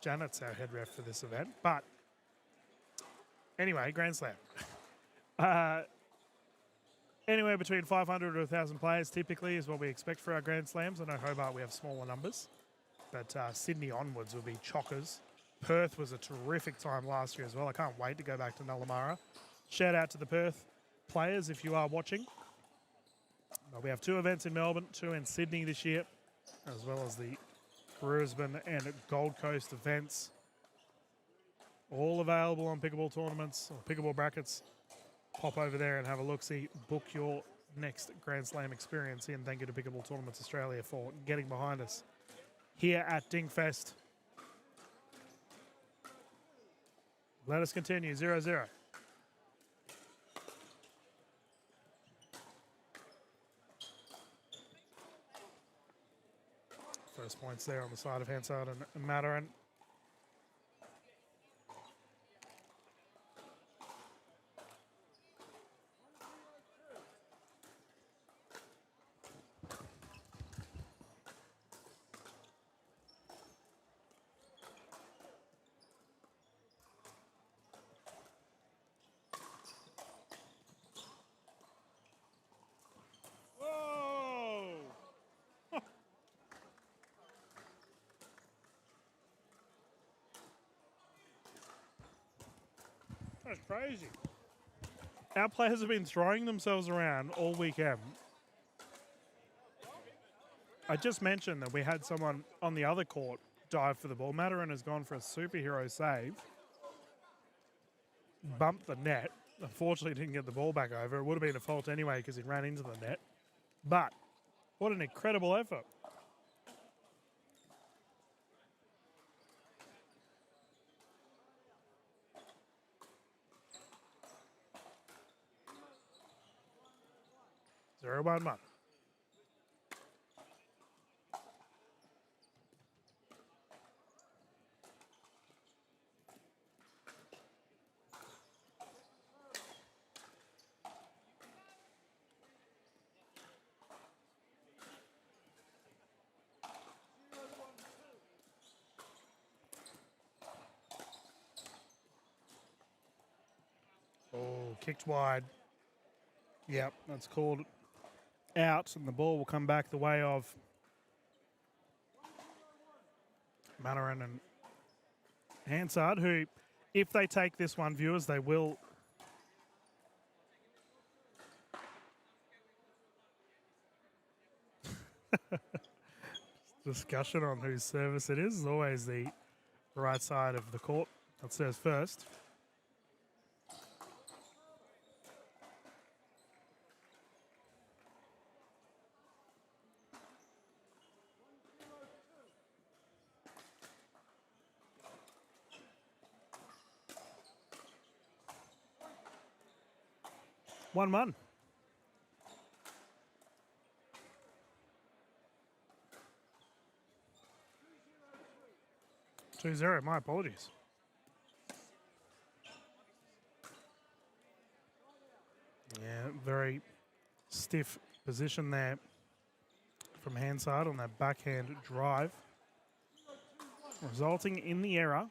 Janet's our head ref for this event. But anyway, Grand Slam. Anywhere between 500 to 1,000 players typically is what we expect for our Grand Slams. I know Hobart we have smaller numbers, but Sydney onwards will be chockers. Perth was a terrific time last year as well. I can't wait to go back to Nullamara. Shout out to the Perth players if you are watching. We have 2 events in Melbourne, 2 in Sydney this year, as well as the Brisbane and Gold Coast events. All available on Pickleball Tournaments or Pickleball Brackets. Pop over there and have a look-see. Book your next Grand Slam experience in. Thank you to Pickable Tournaments Australia for getting behind us here at DinkFest. Let us continue, 0-0. First points there on the side of Hansard and Mataran. That's crazy. Our players have been throwing themselves around all weekend. I just mentioned that we had someone on the other court dive for the ball. Mataran has gone for a superhero save. Bumped the net. Unfortunately, didn't get the ball back over. It would have been a fault anyway because he ran into the net. But what an incredible effort. Zero, 1-1. Oh, kicked wide. Yep, that's called out, and the ball will come back the way of Mataran and Hansard, who, if they take this one, viewers, they will. Discussion on whose service it is always the right side of the court that serves first. One. 2-0, my apologies. Yeah, very stiff position there from Hansard on that backhand drive, resulting in the error.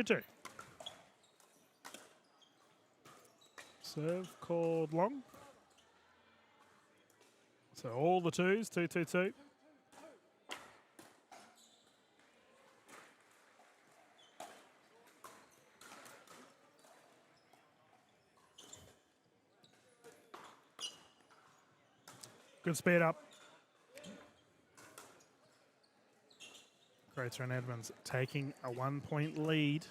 Two. Serve called long. So all the twos, 2-2-2. Good speed up. Greater and Edmonds taking a 1-point lead.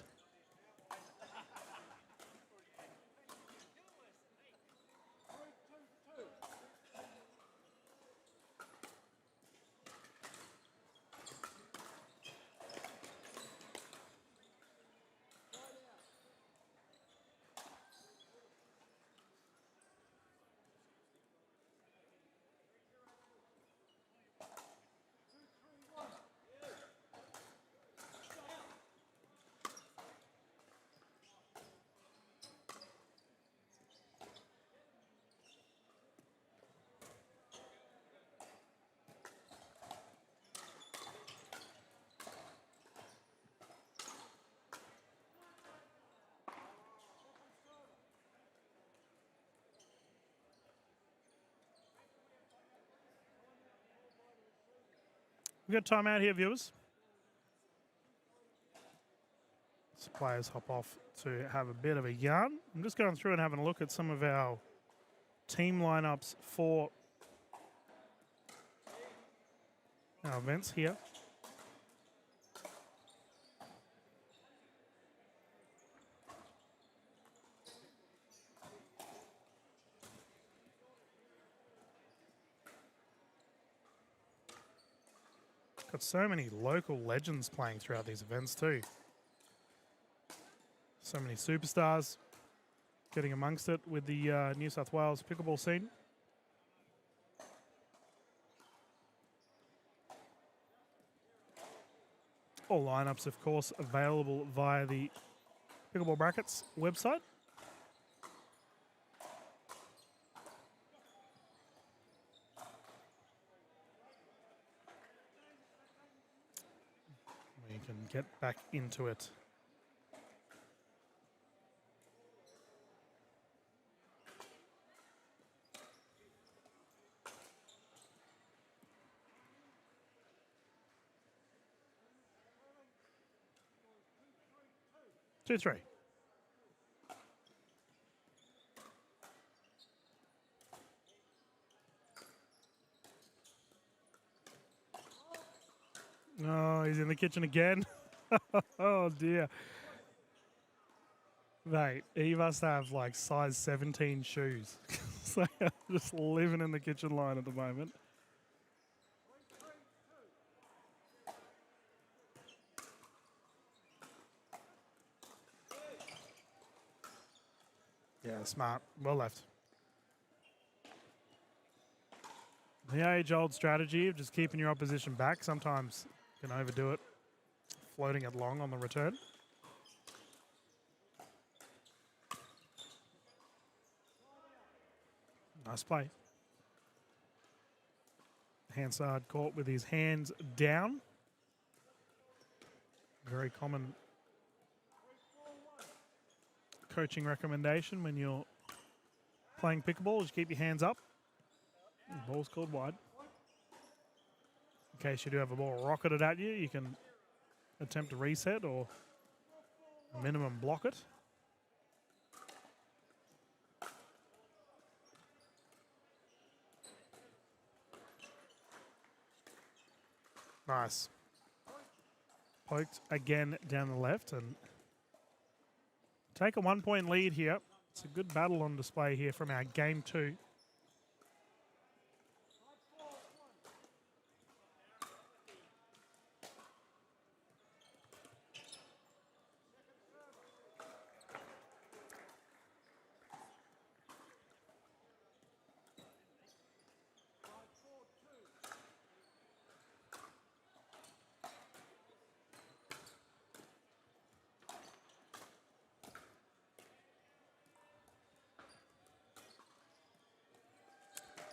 We've got time out here, viewers. So players hop off to have a bit of a yarn. I'm just going through and having a look at some of our team lineups for our events here. Got so many local legends playing throughout these events too. So many superstars getting amongst it with the New South Wales pickleball scene. All lineups, of course, available via the Pickleball Brackets website. We can get back into it. Two, three. Oh, he's in the kitchen again. Oh, dear. Mate, he must have like size 17 shoes. So just living in the kitchen line at the moment. Yeah, smart. Well left. The age-old strategy of just keeping your opposition back. Sometimes you can overdo it, floating it long on the return. Nice play. Hansard caught with his hands down. Very common coaching recommendation when you're playing pickleball is keep your hands up. Ball's called wide. In case you do have a ball rocketed at you, you can attempt to reset or minimum block it. Nice. Poked again down the left and take a 1 point lead here. It's a good battle on display here from our game 2.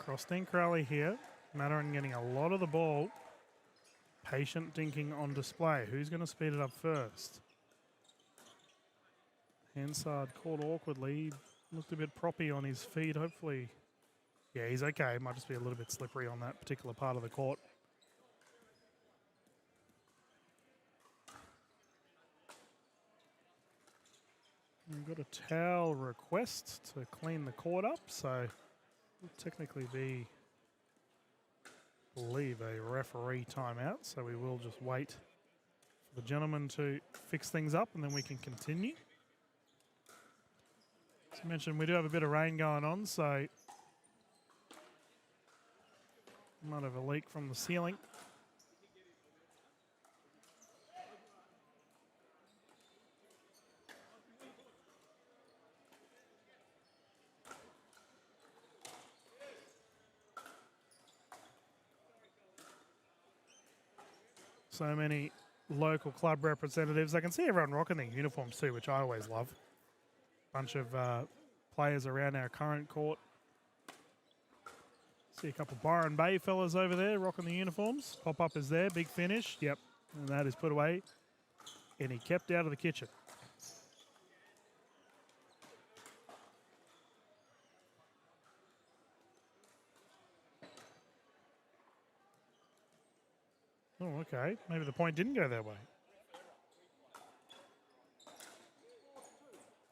Cross dink rally here. Matarin getting a lot of the ball. Patient dinking on display. Who's going to speed it up first? Hansard caught awkwardly. He looked a bit proppy on his feet. Hopefully, yeah, he's okay. Might just be a little bit slippery on that particular part of the court. We've got a towel request to clean the court up, so will technically be, I believe, a referee timeout. So we will just wait for the gentleman to fix things up and then we can continue. As I mentioned, we do have a bit of rain going on, so might have a leak from the ceiling. So many local club representatives. I can see everyone rocking their uniforms too, which I always love. Bunch of players around our current court. See a couple of Byron Bay fellas over there rocking the uniforms. Pop-up is there, big finish. Yep, and that is put away. And he kept out of the kitchen. Oh, okay. Maybe the point didn't go their way.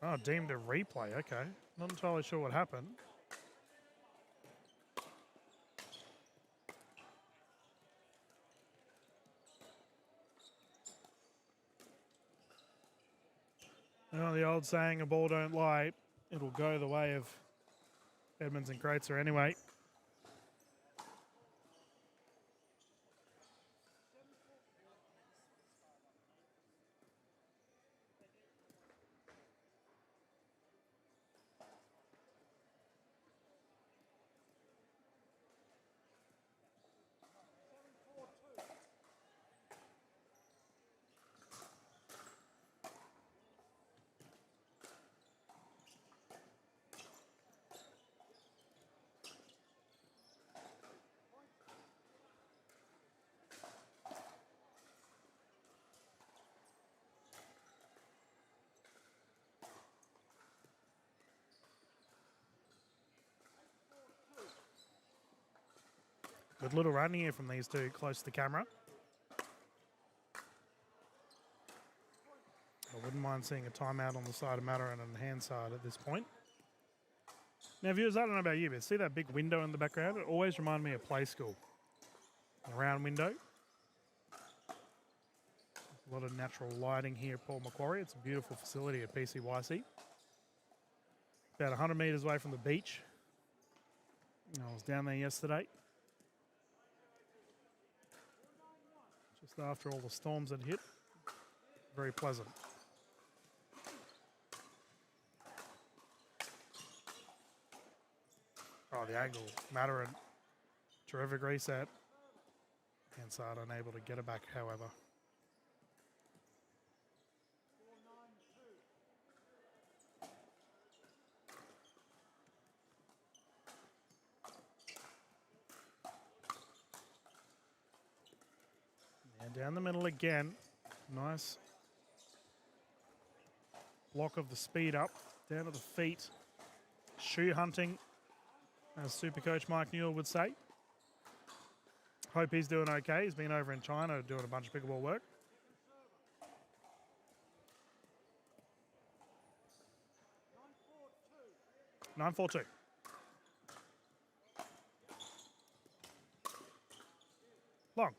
Oh, deemed a replay. Okay. Not entirely sure what happened. Well, the old saying, a ball don't lie. It'll go the way of Edmonds and Kreitzer anyway. Good little run here from these two close to the camera. I wouldn't mind seeing a timeout on the side of Mataran and hand side at this point. Now, viewers, I don't know about you, but see that big window in the background? It always reminds me of play school. A round window. A lot of natural lighting here at Port Macquarie. It's a beautiful facility at PCYC. About 100 metres away from the beach. I was down there yesterday. Just after all the storms had hit. Very pleasant. Oh, the angle. Mataran. Terrific reset. Inside, unable to get it back, however. And down the middle again. Nice block of the speed up. Down to the feet. Shoe hunting, as Supercoach Mike Newell would say. Hope he's doing okay. He's been over in China doing a bunch of pickleball work. Nine 4-2. Long.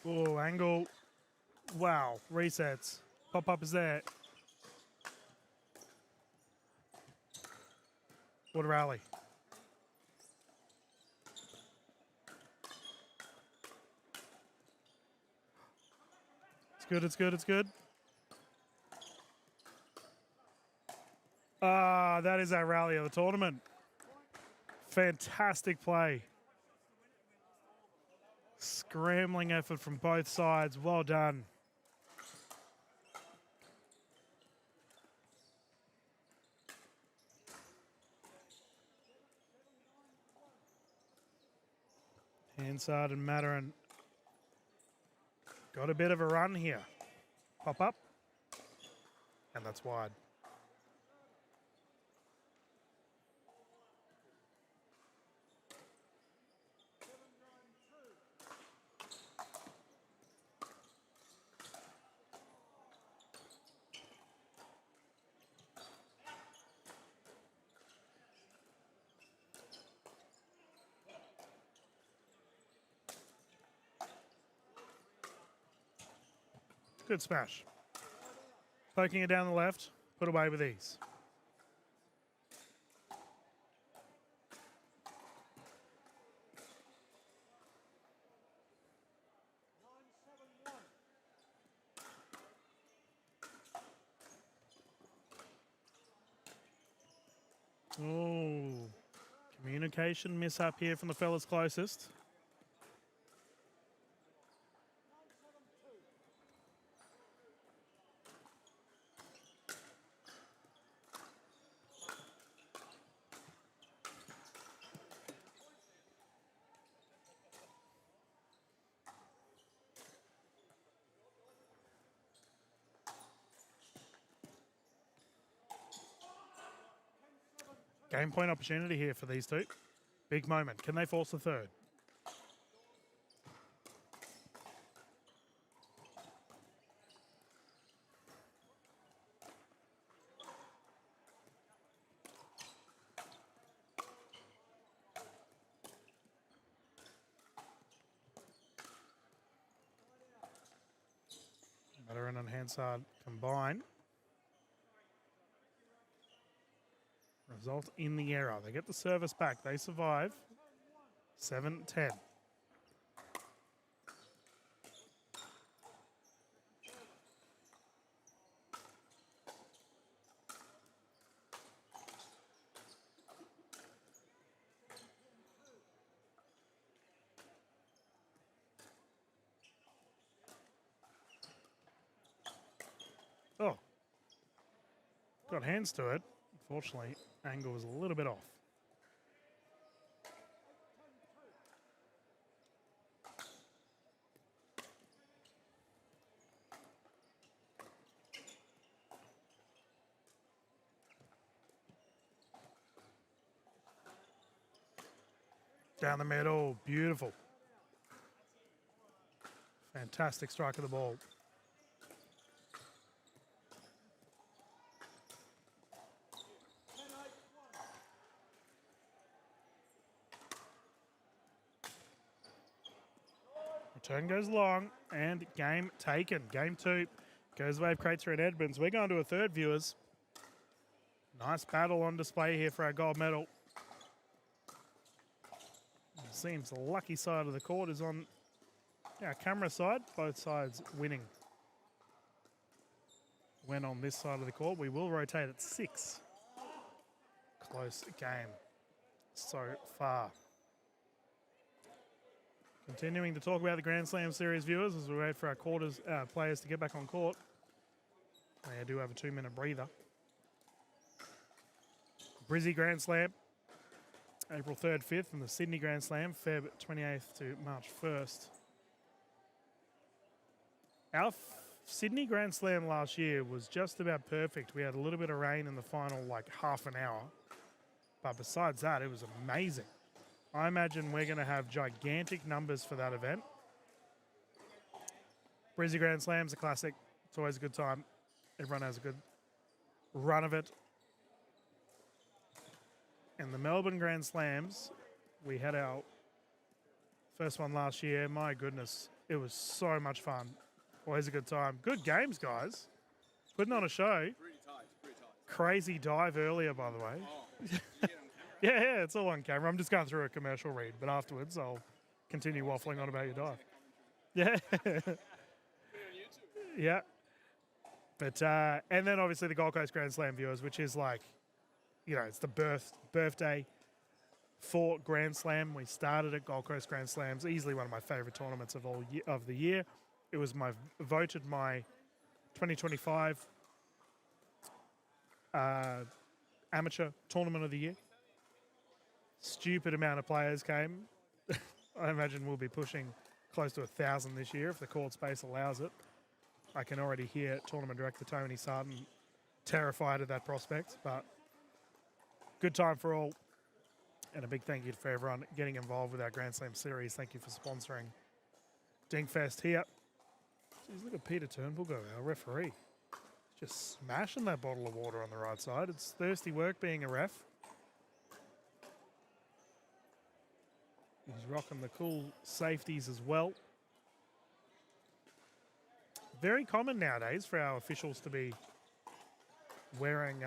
Oh, angle. Wow, resets. Pop-up is there. What a rally. It's good, it's good, it's good. Ah, that is our rally of the tournament. Fantastic play. Scrambling effort from both sides. Well done. Hansard and Mataran got a bit of a run here. Pop up. And that's wide. Good smash. Poking it down the left, put away with ease. Oh, communication mishap here from the fellas closest. Game point opportunity here for these two. Big moment. Can they force the third? Veteran and Hansard combine. Result in the error. They get the service back. They survive. 7-10. Oh. Got hands to it. Unfortunately, angle was a little bit off. Down the middle, beautiful. Fantastic strike of the ball. Return goes long, and game taken. Game 2 goes away of Crater and Edmonds. We're going to a third, viewers. Nice battle on display here for our gold medal. It seems the lucky side of the court is on our camera side. Both sides winning. When on this side of the court, we will rotate at 6. Close game so far. Continuing to talk about the Grand Slam Series, viewers, as we wait for our players to get back on court. They do have a 2-minute breather. Brizzy Grand Slam, April 3rd, 5th, and the Sydney Grand Slam, Feb 28th to March 1st. Our Sydney Grand Slam last year was just about perfect. We had a little bit of rain in the final, half an hour. But besides that, it was amazing. I imagine we're going to have gigantic numbers for that event. Brizzy Grand Slam's a classic. It's always a good time. Everyone has a good run of it. And the Melbourne Grand Slams, we had our first one last year. My goodness, it was so much fun. Always a good time. Good games, guys. Putting on a show. Pretty tight. Crazy dive earlier, by the way. Oh, did you get it on camera? Yeah, it's all on camera. I'm just going through a commercial read, but afterwards I'll continue waffling on about your dive. Yeah. Put it on YouTube. Yeah. But, and then obviously the Gold Coast Grand Slam, viewers, which is it's the birthday for Grand Slam. We started at Gold Coast Grand Slams, easily one of my favourite tournaments of the year. It was voted my 2025 amateur tournament of the year. Stupid amount of players came. I imagine we'll be pushing close to 1,000 this year if the court space allows it. I can already hear tournament director Tony Sarton terrified of that prospect, but good time for all. And a big thank you for everyone getting involved with our Grand Slam series. Thank you for sponsoring DinkFest here. Jeez, look at Peter Turnbull go, our referee. Just smashing that bottle of water on the right side. It's thirsty work being a ref. He's rocking the cool safeties as well. very common nowadays for our officials to be wearing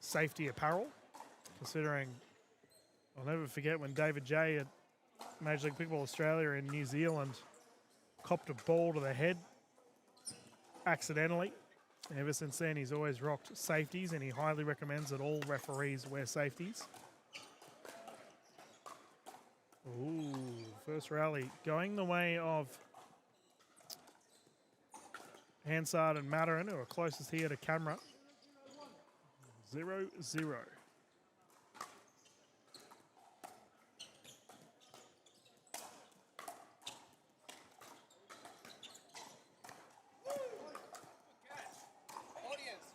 safety apparel, considering I'll never forget when David J at Major League Pickleball Australia in New Zealand copped a ball to the head accidentally. Ever since then, he's always rocked safeties, and he highly recommends that all referees wear safeties. Ooh, first rally going the way of Hansard and Matarin, who are closest here to camera. 0-0.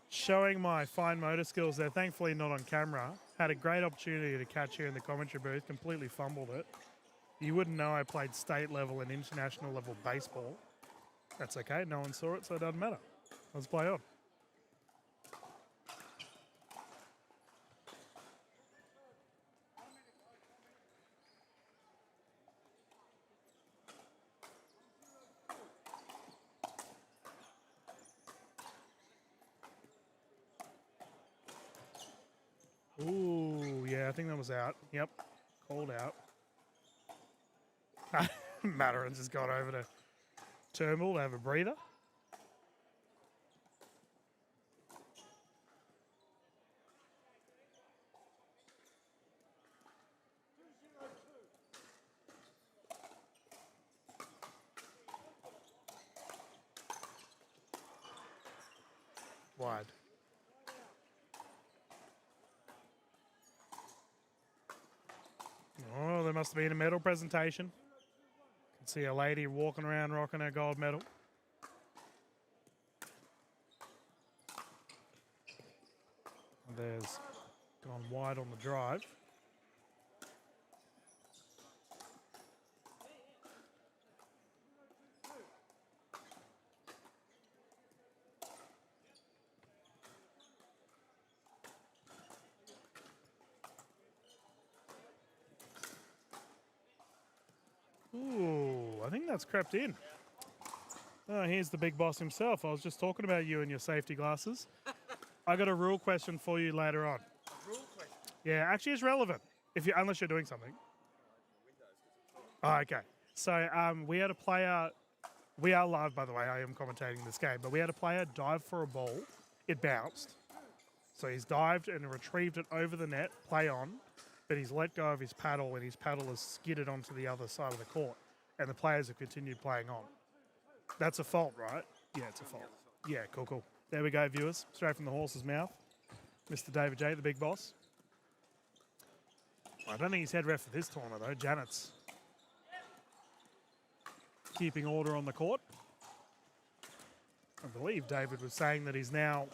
Showing my fine motor skills there, thankfully not on camera. Had a great opportunity to catch here in the commentary booth, completely fumbled it. You wouldn't know I played state level and international level baseball. That's okay, no one saw it, so it doesn't matter. Let's play on. Ooh, yeah, I think that was out. Yep, called out. Matarin's just got over to Turnbull to have a breather. Wide. Oh, there must have been a medal presentation. Can see a lady walking around rocking her gold medal. There's gone wide on the drive. Ooh, I think that's crept in. Oh, here's the big boss himself. I was just talking about you and your safety glasses. I got a rule question for you later on. Rule question. Yeah, actually it's relevant, unless you're doing something. Oh, okay. So we had a player, we are live by the way, I am commentating this game, but we had a player dive for a ball. It bounced. So he's dived and retrieved it over the net, play on, but he's let go of his paddle and his paddle has skidded onto the other side of the court. And the players have continued playing on. That's a fault, right? Yeah, it's a fault. Yeah, cool, cool. There we go, viewers. Straight from the horse's mouth. Mr. David J, the big boss. I don't think he's head ref for this tournament, though. Janet's keeping order on the court. I believe David was saying that he's now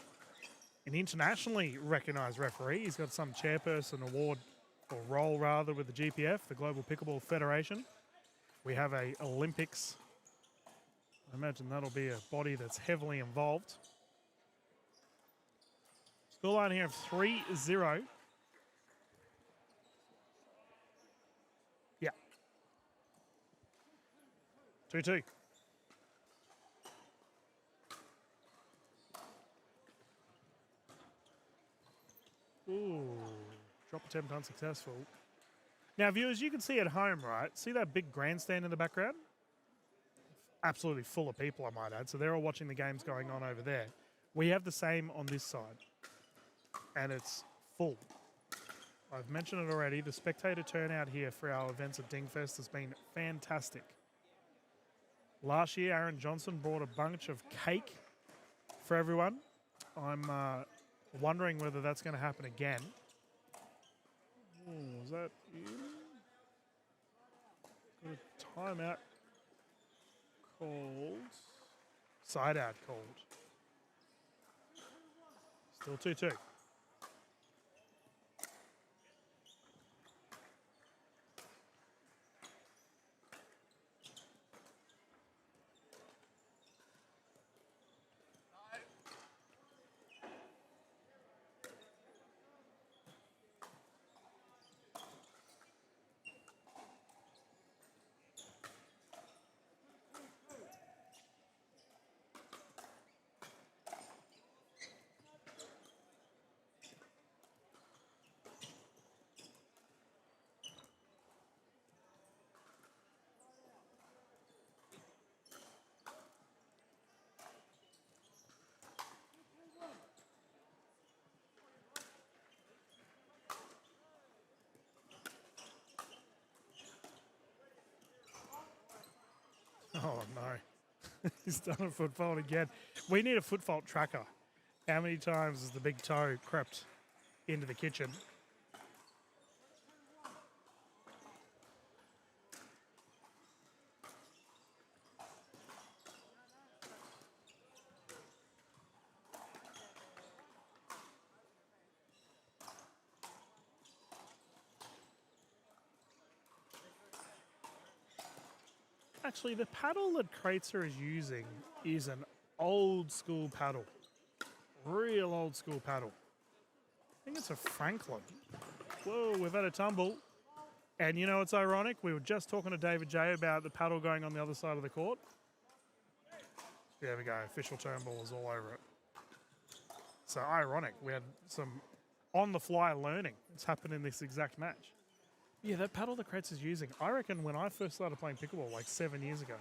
an internationally recognised referee. He's got some chairperson award, or role rather, with the GPF, the Global Pickleball Federation. We have a Olympics. I imagine that'll be a body that's heavily involved. Scoreline here of 3-0. Yeah. 2-2. Ooh, drop attempt unsuccessful. Now, viewers, you can see at home, right? See that big grandstand in the background? Absolutely full of people, I might add. So they're all watching the games going on over there. We have the same on this side. And it's full. I've mentioned it already. The spectator turnout here for our events at DinkFest has been fantastic. Last year, Aaron Johnson brought a bunch of cake for everyone. I'm wondering whether that's going to happen again. Oh, was that in? Got a timeout called. Side out called. Still 2-2. Oh, no. He's done a foot fault again. We need a foot fault tracker. How many times has the big toe crept into the kitchen? Actually, the paddle that Kreitzer is using is an old school paddle. Real old school paddle. I think it's a Franklin. Whoa, we've had a tumble. And you know what's ironic? We were just talking to David J about the paddle going on the other side of the court. There we go. Official turnbull is all over it. So ironic. We had some on-the-fly learning. It's happened in this exact match. Yeah, that paddle that Kretz is using, I reckon when I first started playing pickleball like 7 years ago,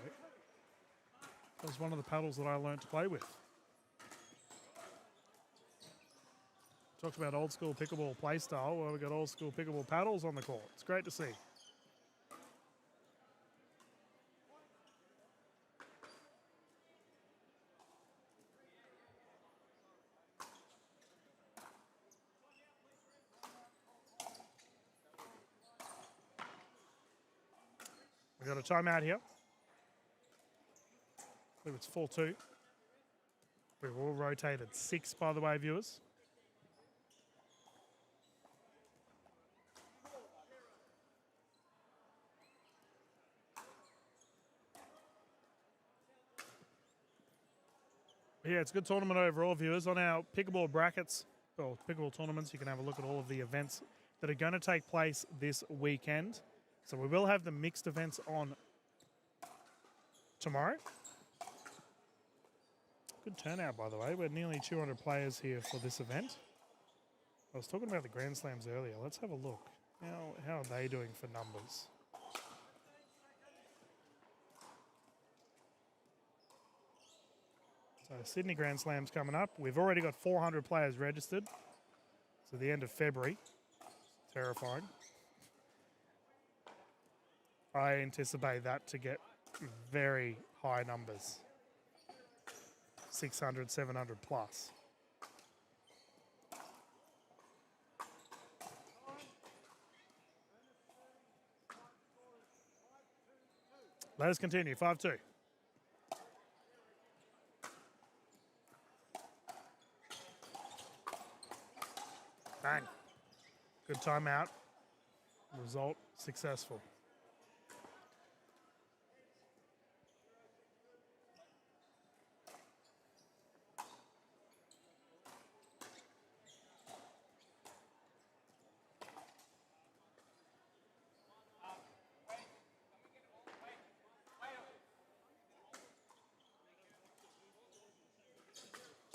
that was one of the paddles that I learned to play with. Talked about old school pickleball play style. Well, we've got old school pickleball paddles on the court. It's great to see. We've got a timeout here. I believe it's 4-2. We've all rotated 6, by the way, viewers. Yeah, it's a good tournament overall, viewers. On our pickleball brackets, or pickleball tournaments, you can have a look at all of the events that are going to take place this weekend. So we will have the mixed events on tomorrow. Good turnout, by the way. We're nearly 200 players here for this event. I was talking about the Grand Slams earlier. Let's have a look. How are they doing for numbers? So Sydney Grand Slam's coming up. We've already got 400 players registered. So the end of February. Terrifying. I anticipate that to get very high numbers. 600, 700 plus. Let us continue. 5-2. Bang. Good timeout. Result successful.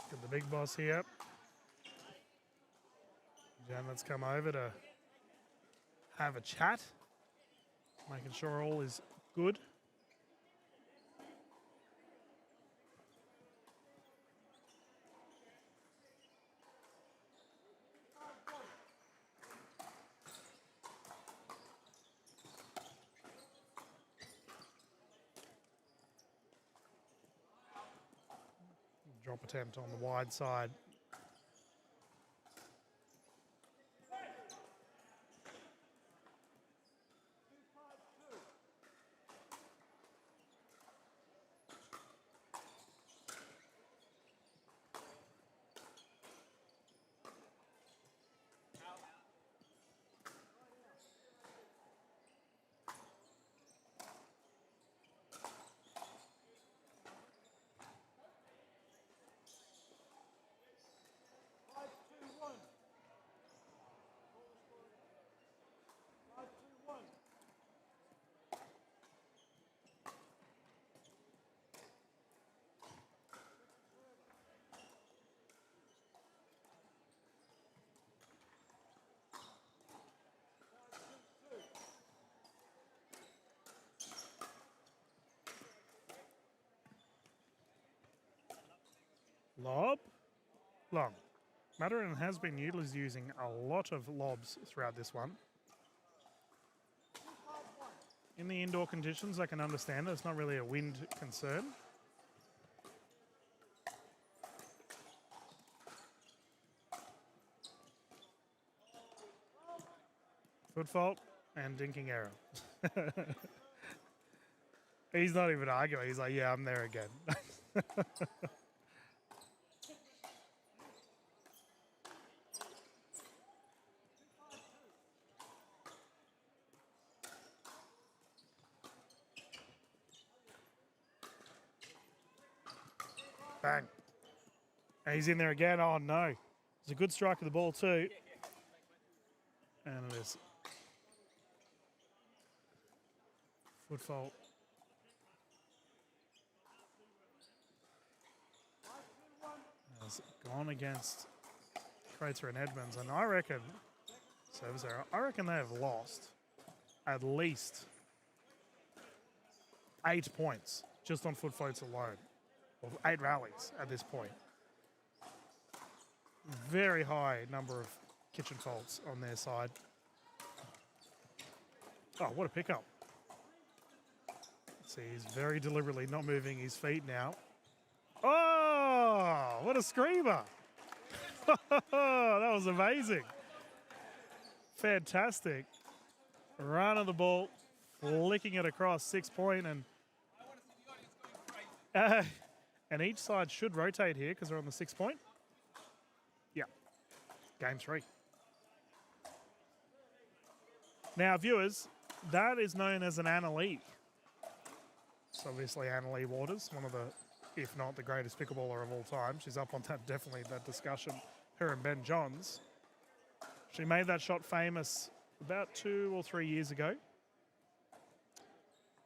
Got the big boss here. Jan, let's come over to have a chat, making sure all is good. Drop attempt on the wide side. Lob. Long. Maturin has been using a lot of lobs throughout this one. In the indoor conditions, I can understand it. It's not really a wind concern. Foot fault and dinking error. He's not even arguing. He's like, yeah, I'm there again. Bang. And he's in there again. Oh, no. It's a good strike of the ball, too. And it is. Foot fault. Has gone against Crater and Edmonds. And I reckon, service error, I reckon they have lost at least 8 points just on foot faults alone. Or 8 rallies at this point. Very high number of kitchen faults on their side. Oh, what a pickup. See, he's very deliberately not moving his feet now. Oh, what a screamer. That was amazing. Fantastic. Run of the ball, flicking it across 6 point. And each side should rotate here because they're on the 6 point. Yeah, game 3. Now, viewers, that is known as an Annalee. It's obviously Annalee Waters, one of the, if not the greatest pickleballer of all time. She's up on that, definitely that discussion, her and Ben Johns. She made that shot famous about 2 or 3 years ago.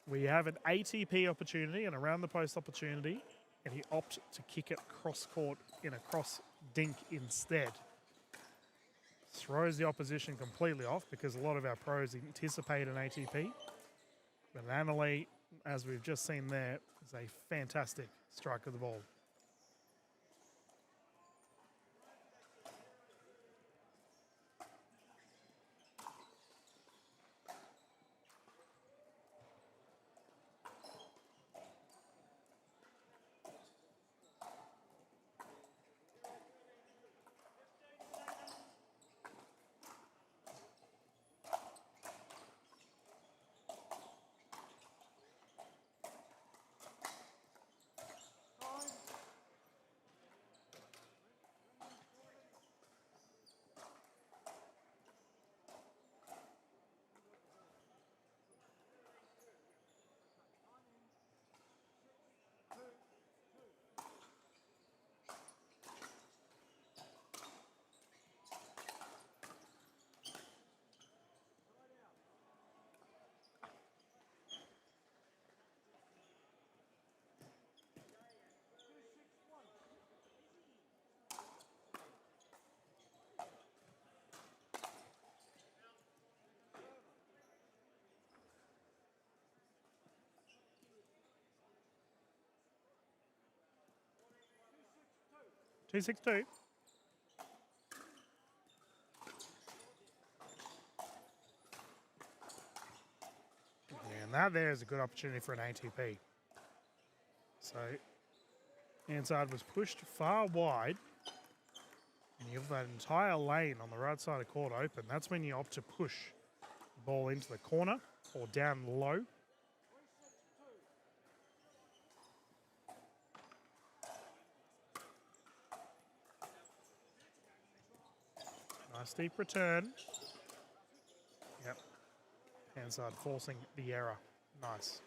We have an ATP opportunity and around the post opportunity, and he opts to kick it cross court in a cross dink instead. Throws the opposition completely off because a lot of our pros anticipate an ATP. But Annalee, as we've just seen there, is a fantastic strike of the ball. Two 6-2. And that there is a good opportunity for an ATP. So, inside was pushed far wide. And you have that entire lane on the right side of court open. That's when you opt to push the ball into the corner or down low. Nice deep return. Yep. Handside forcing the error. Nice.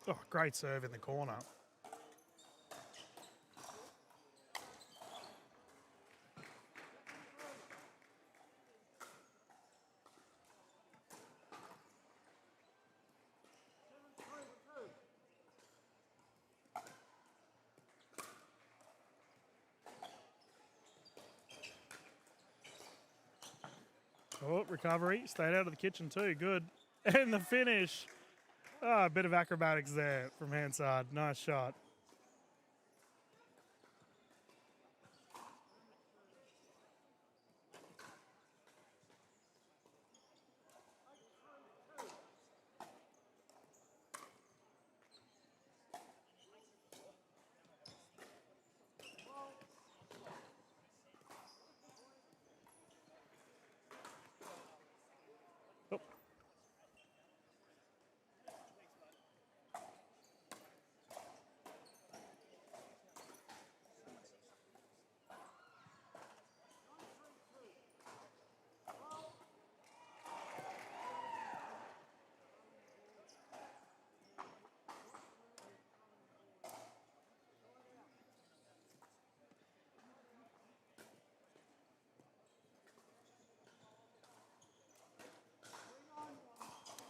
Oh, great serve in the corner. Oh, recovery. Stayed out of the kitchen too. Good. And the finish. Oh, a bit of acrobatics there from Hansard. Nice shot. Oh.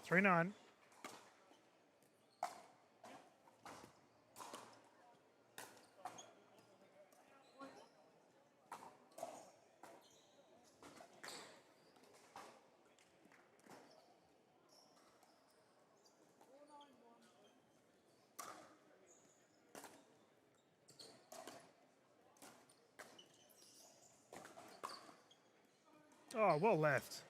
Three 9. Oh, well left.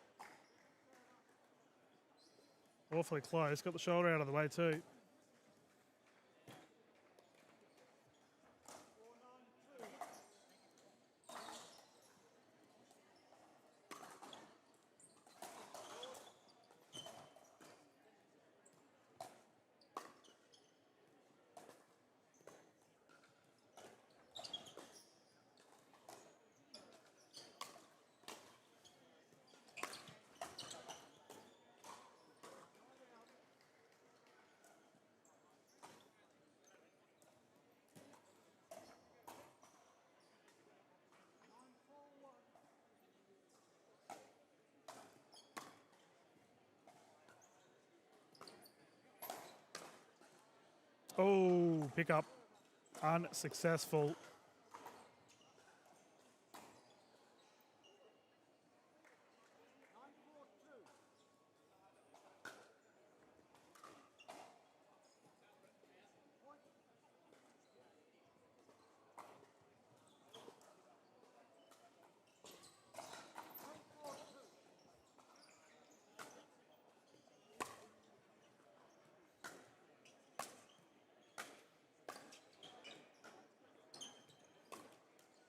Awfully close. Got the shoulder out of the way too. Oh, pick up. Unsuccessful.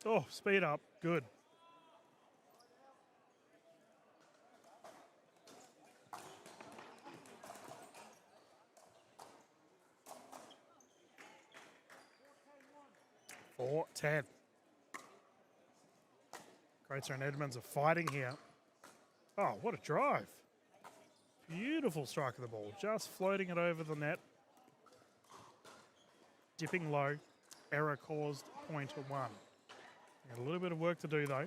Oh, speed up. Good. Four 10. Greater and Edmonds are fighting here. Oh, what a drive. Beautiful strike of the ball. Just floating it over the net. Dipping low. Error caused point one. Got a little bit of work to do though.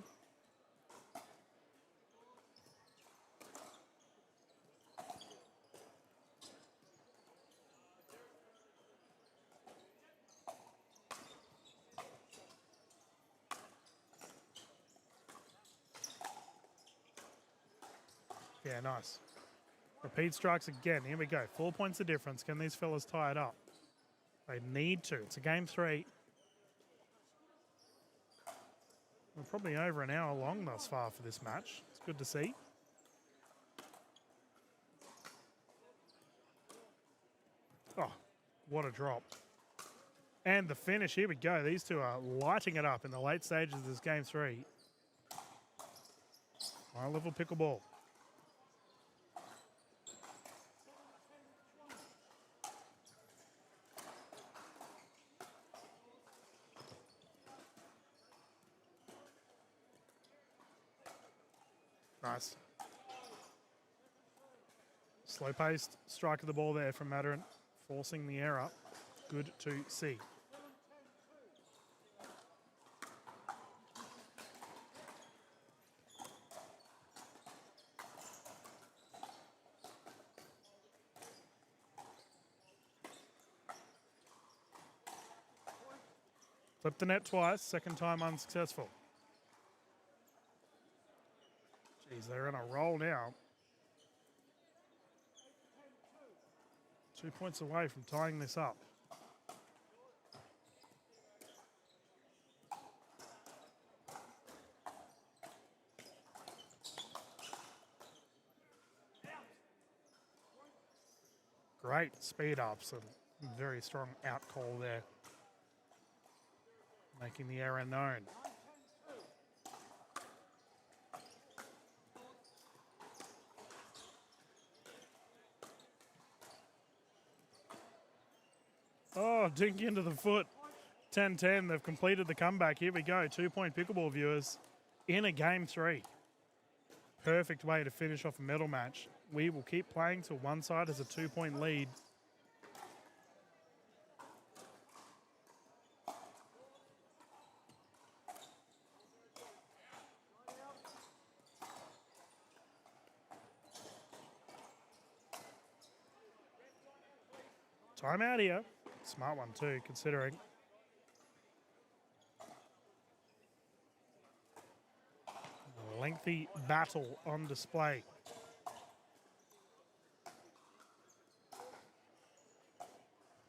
Yeah, nice. Repeat strikes again. Here we go. 4 points of difference. Can these fellas tie it up? They need to. It's a game 3. We're probably over an hour long thus far for this match. It's good to see. Oh, what a drop. And the finish. Here we go. These two are lighting it up in the late stages of this game 3. High level pickleball. Nice. Slow-paced strike of the ball there from Maturin. forcing the error. Good to see. Flip the net twice, second time unsuccessful. Geez, they're in a roll now. 2 points away from tying this up. Great speed ups and very strong out call there, making the error known. Oh, dink into the foot. 10-10, they've completed the comeback. Here we go, 2-point pickleball viewers in a game 3. Perfect way to finish off a medal match. We will keep playing till one side has a 2-point lead. Timeout here. Smart one too, considering. A lengthy battle on display.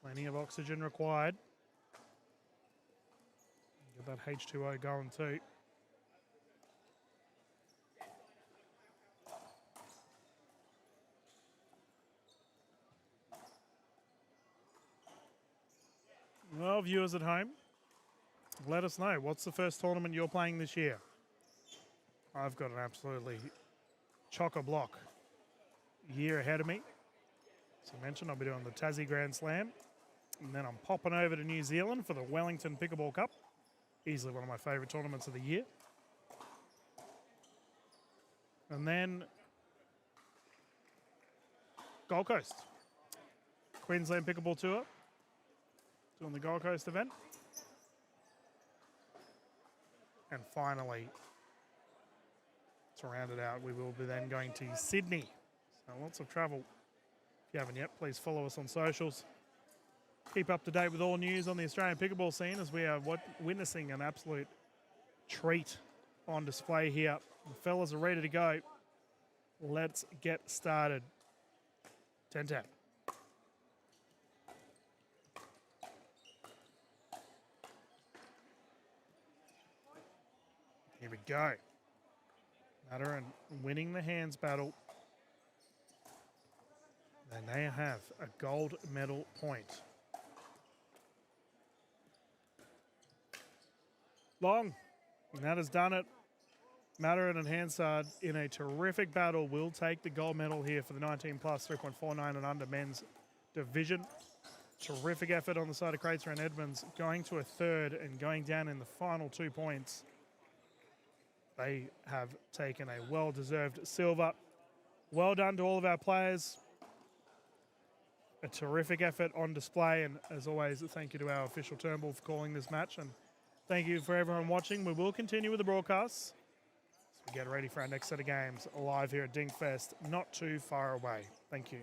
Plenty of oxygen required. Get that H2O going too. Well, viewers at home, let us know. What's the first tournament you're playing this year? I've got an absolutely chock-a-block year ahead of me. As I mentioned, I'll be doing the Tassie Grand Slam. And then I'm popping over to New Zealand for the Wellington Pickleball Cup. Easily one of my favourite tournaments of the year. And then Gold Coast. Queensland Pickleball Tour. Doing the Gold Coast event. And finally, to round it out, we will be then going to Sydney. So lots of travel. If you haven't yet, please follow us on socials. Keep up to date with all news on the Australian pickleball scene as we are witnessing an absolute treat on display here. The fellas are ready to go. Let's get started. 10-10. Here we go. Mataran winning the hands battle. And they have a gold medal point. Long, and that has done it. Mataran and Hansard in a terrific battle will take the gold medal here for the 19 plus 3.49 and under men's division. Terrific effort on the side of Crater and Edmonds, going to a third and going down in the final 2 points. They have taken a well-deserved silver. Well done to all of our players. A terrific effort on display, and as always, thank you to our official Turnbull for calling this match, and thank you for everyone watching. We will continue with the broadcasts as we get ready for our next set of games live here at DinkFest, not too far away. Thank you.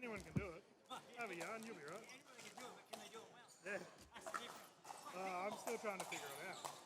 Anyone can do it. Have a yarn, you'll be right. Anybody can do it, but can they do it well? Yeah. That's the difference. I'm still trying to figure it out.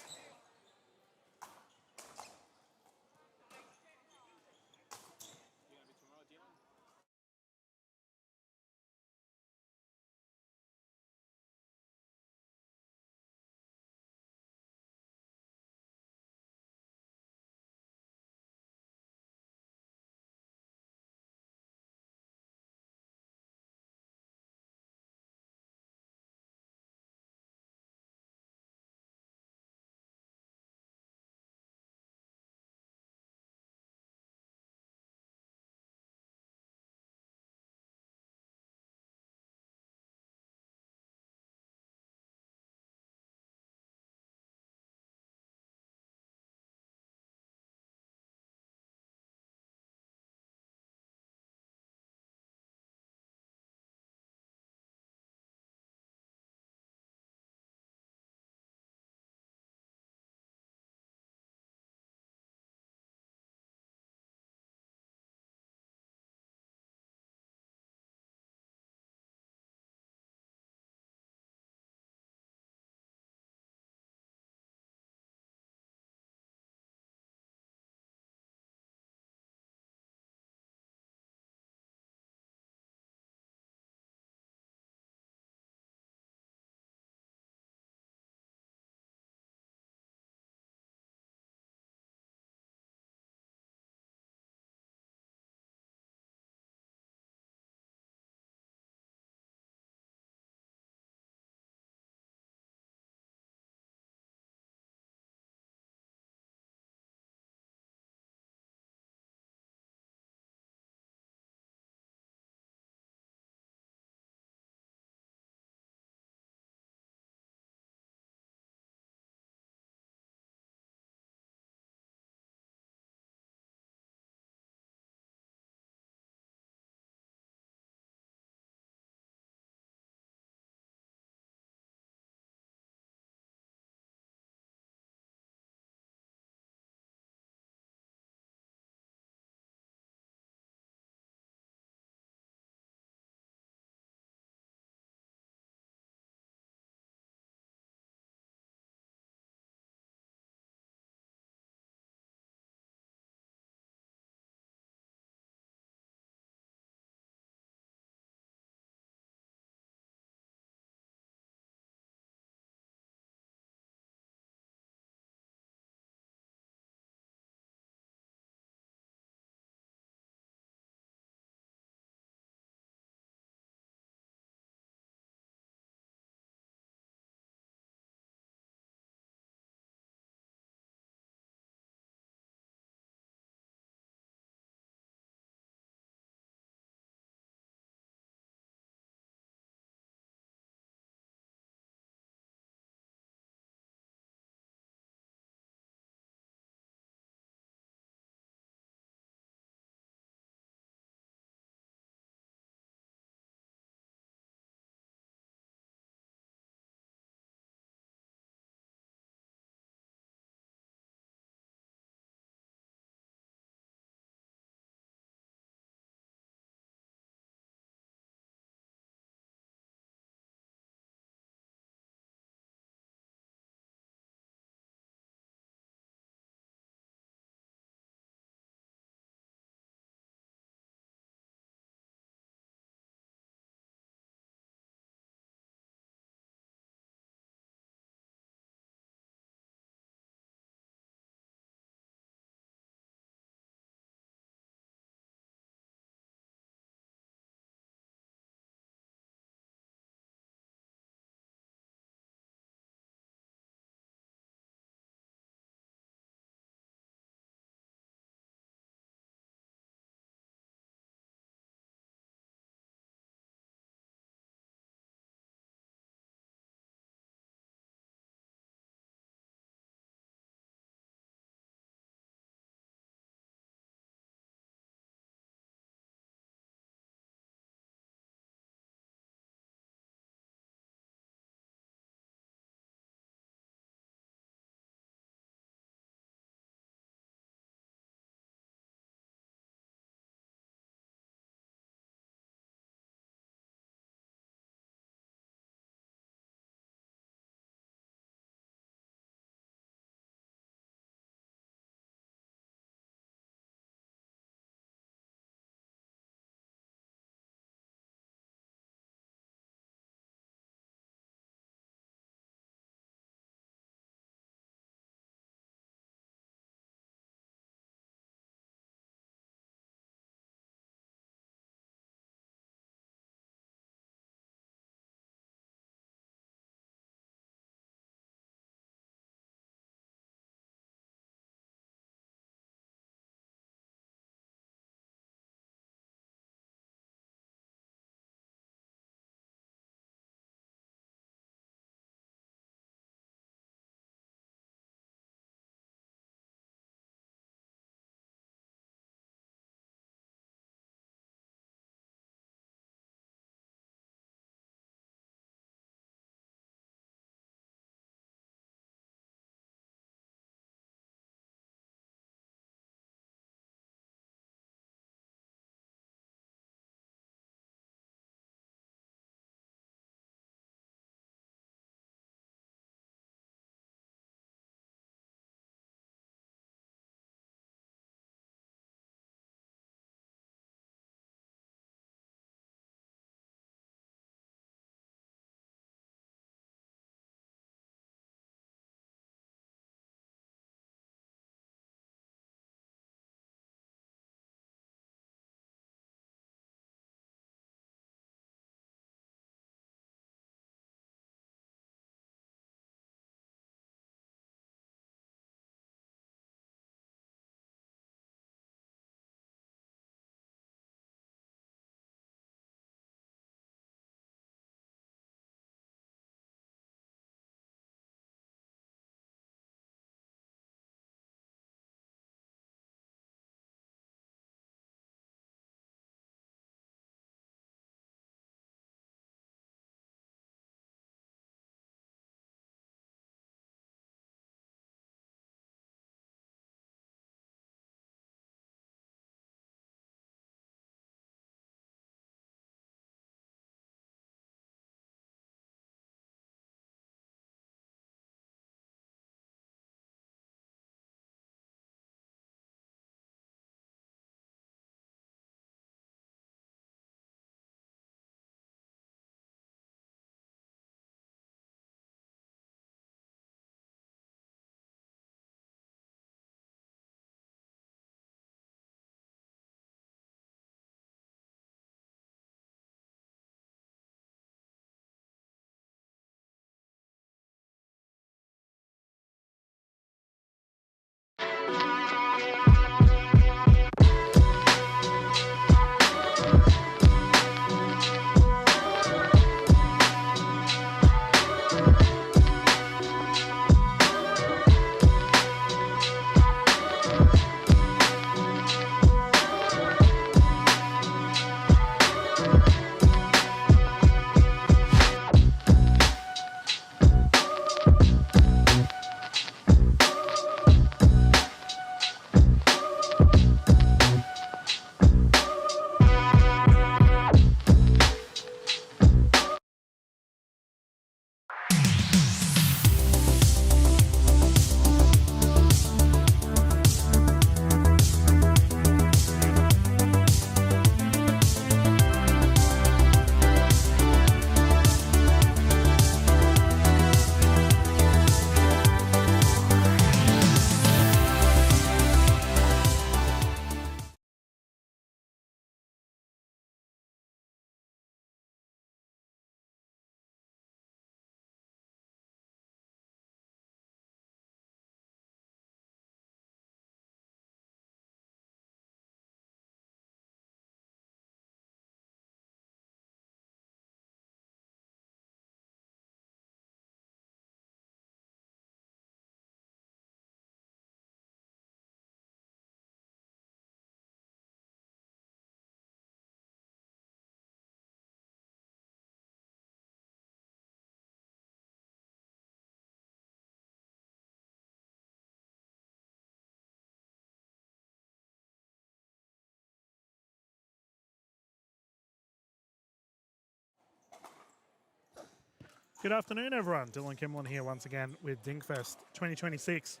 Good afternoon, everyone. Dylan Kimlin here once again with DinkFest 2026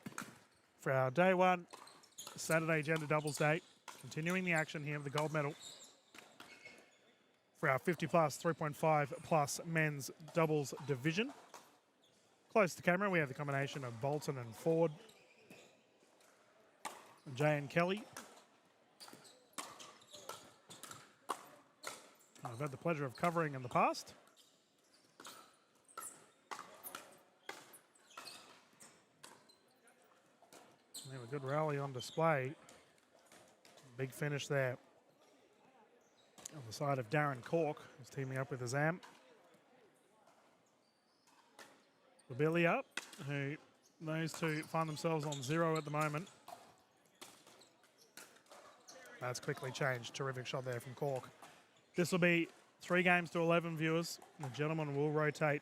for our day one, Saturday gender doubles day. Continuing the action here of the gold medal for our 50 plus, 3.5 plus men's doubles division. Close to camera, we have the combination of Bolton and Ford, Jay and Kelly. I've had the pleasure of covering in the past. We have a good rally on display. Big finish there on the side of Darren Cork, who's teaming up with Azam. Billy who those two find themselves on 0 at the moment. That's quickly changed. Terrific shot there from Cork. This will be 3 games to 11 viewers. The gentlemen will rotate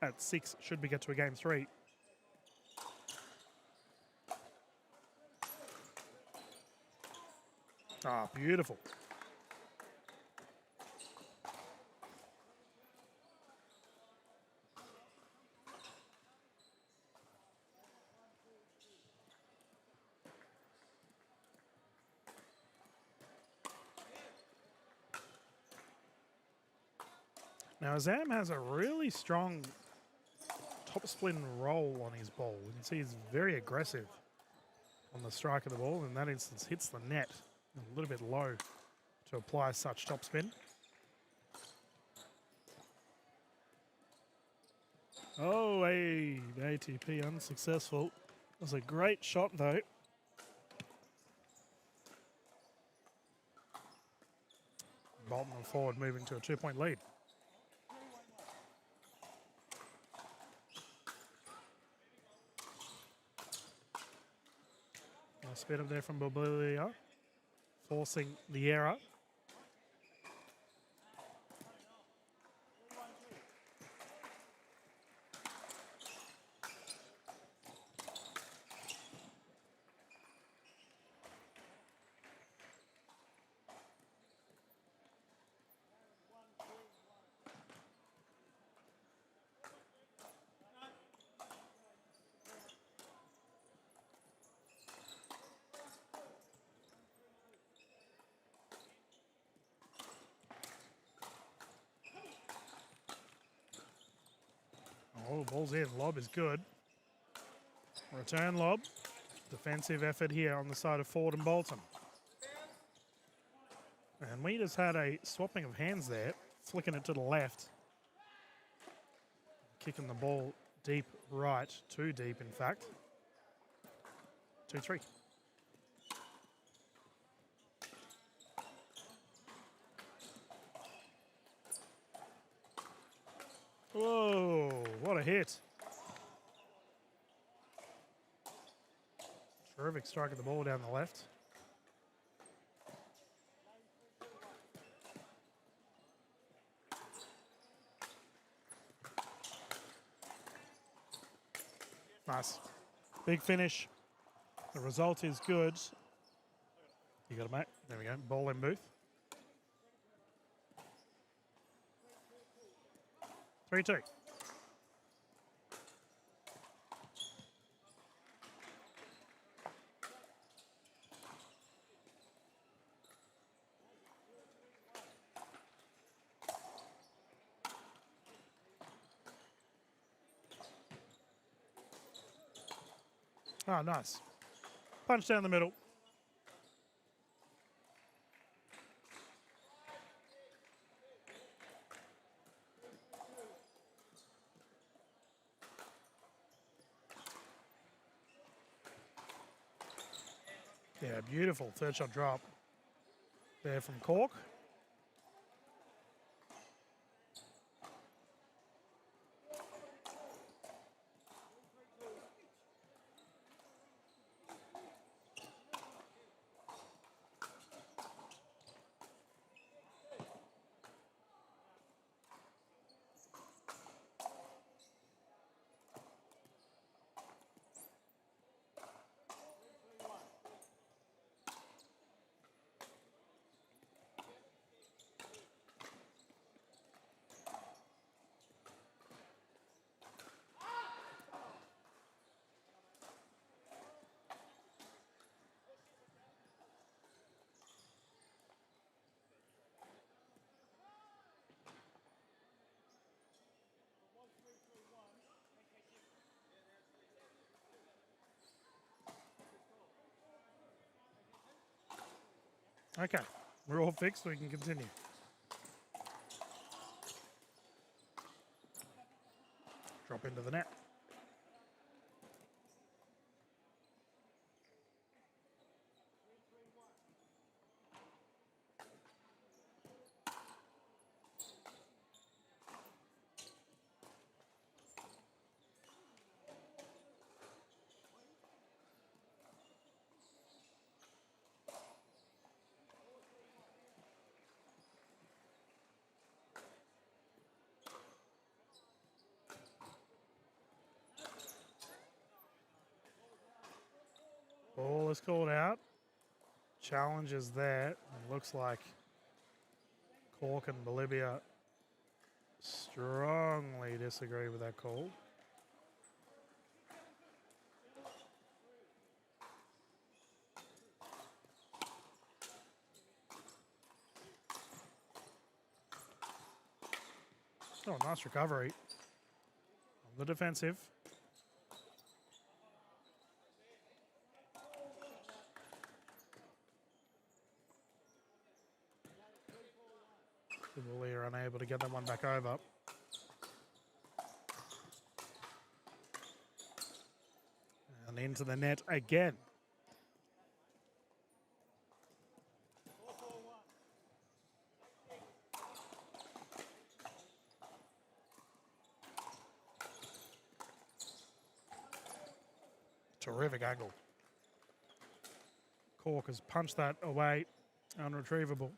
at 6 should we get to a game 3. Ah, beautiful. Now, Azam has a really strong top spin roll on his ball. You can see he's very aggressive on the strike of the ball. In that instance, hits the net a little bit low to apply such topspin. Oh, hey, ATP unsuccessful. It was a great shot, though. Bolton and Ford moving to a 2-point lead. Nice bit up there from Bobilia, forcing the error. Oh, ball's in. Lob is good. Return lob. Defensive effort here on the side of Ford and Bolton. And we just had a swapping of hands there, flicking it to the left. Kicking the ball deep right, too deep in fact. 2-3. Whoa, what a hit. Terrific strike of the ball down the left. Nice. Big finish. The result is good. You got it, mate. There we go. Ball in booth. 3-2. Oh, nice. Punch down the middle. Yeah, beautiful third shot drop there from Cork. Okay, we're all fixed. We can continue. Drop into the net. Ball is called out. Challenge is there. It looks like Cork and Bolivia strongly disagree with that call. Oh, nice recovery on the defensive. The Bully are unable to get that one back over. And into the net again. Terrific angle. Cork has punched that away, unretrievable.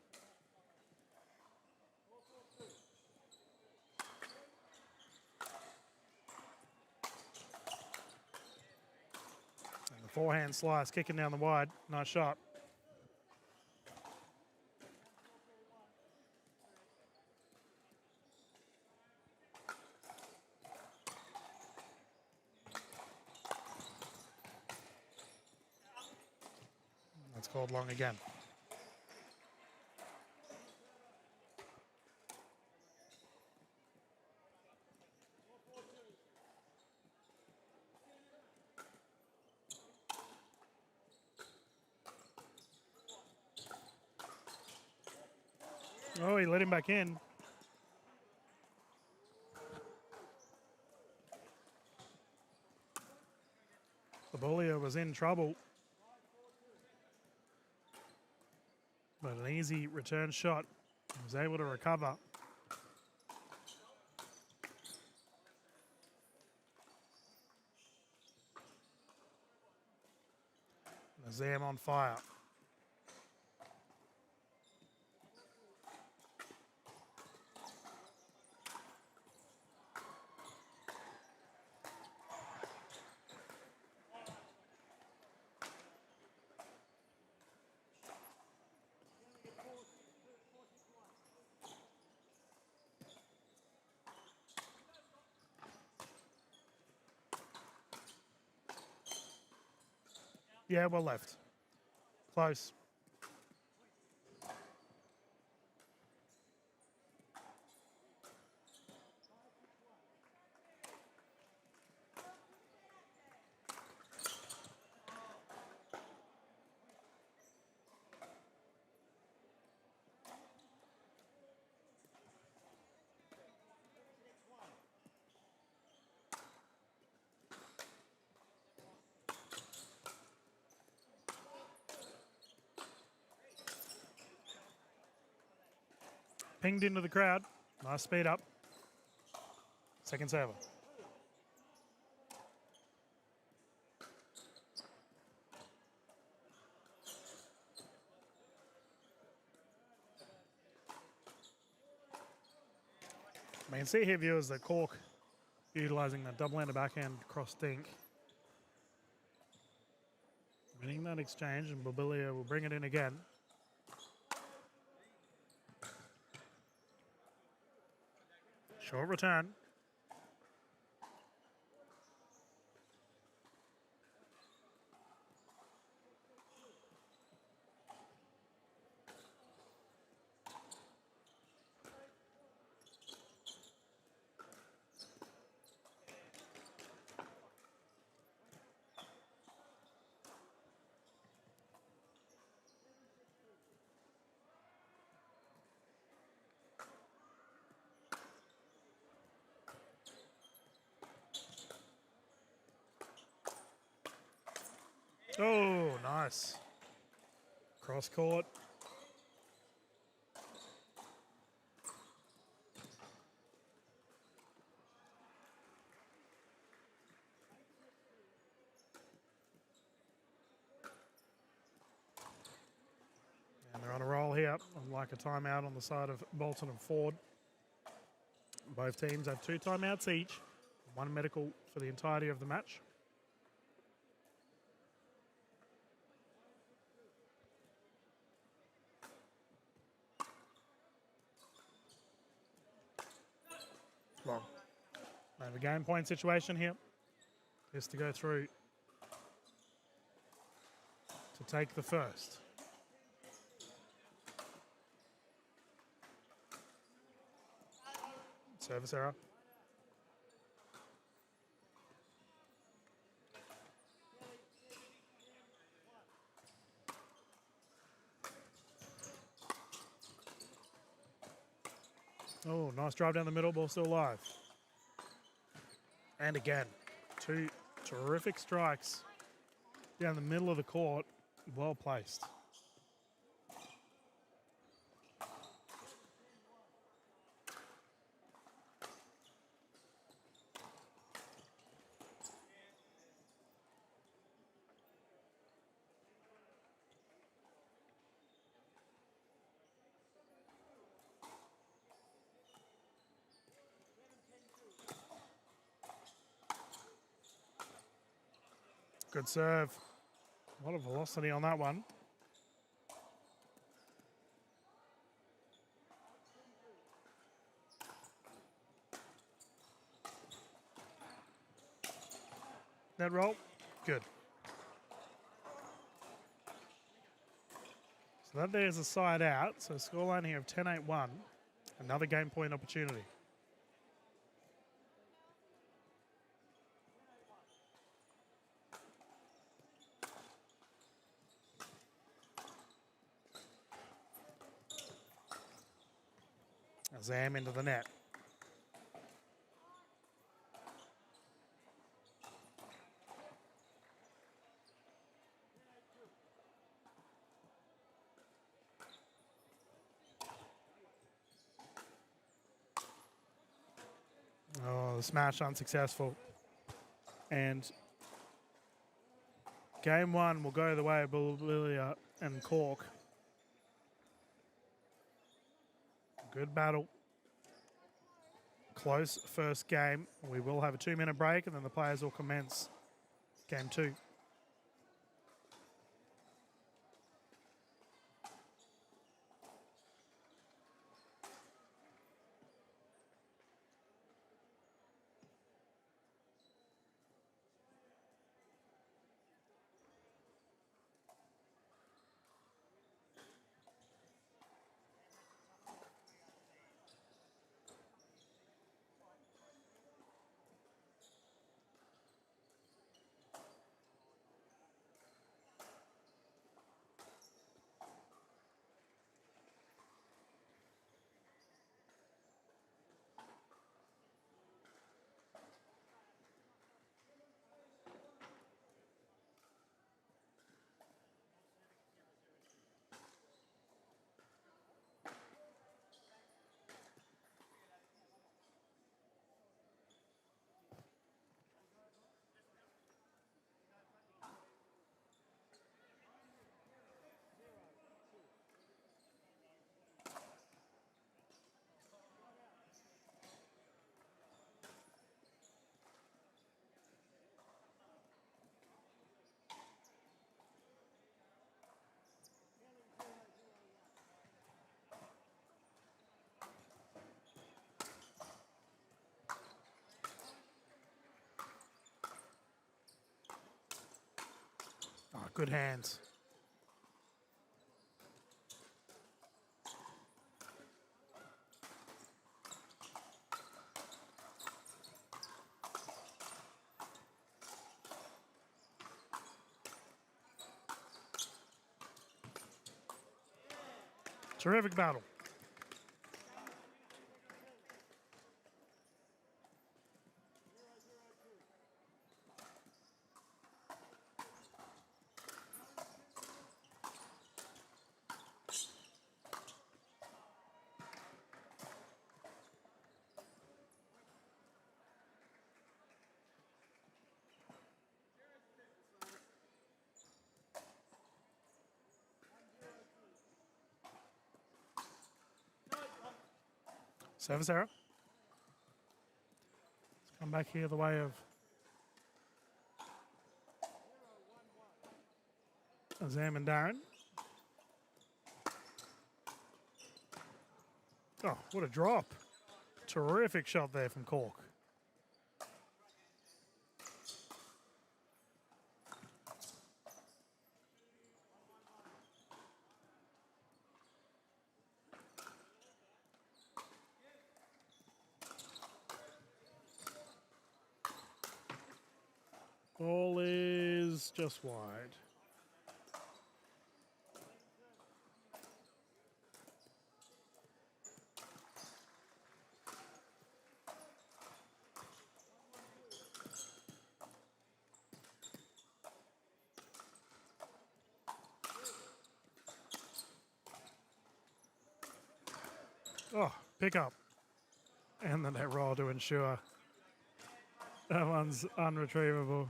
And the forehand slice kicking down the wide. Nice shot. That's called long again. Oh, he let him back in. The Bullier was in trouble. But an easy return shot. He was able to recover. Nazam on fire. Yeah, well left. Close. Pinged into the crowd. Nice speed up. Second server. We can see here, viewers, that Cork utilising that double-handed backhand cross dink. Winning that exchange, and Bobilia will bring it in again. Short return. Oh, nice. Cross court. And they're on a roll here. Like a timeout on the side of Bolton and Ford. Both teams have 2 timeouts each. 1 medical for the entirety of the match. Long. They have a game point situation here. Is to go through to take the first. Service error. Oh, nice drive down the middle, ball still alive. And again, 2 terrific strikes down the middle of the court, well placed. Good serve. A lot of velocity on that one. Net roll. Good. So that there's a side out. So scoreline here of 10-8-1. Another game point opportunity. Zam into the net. Oh, the smash unsuccessful. And game 1 will go the way of Bulgaria and Cork. Good battle. Close first game. We will have a 2-minute break and then the players will commence game 2. Oh, good hands. Terrific battle. Service error. Let's come back here the way of Zam and Darren. Oh, what a drop. Terrific shot there from Cork. Ball is just wide. Oh, pick up. And the net roll to ensure that one's unretrievable.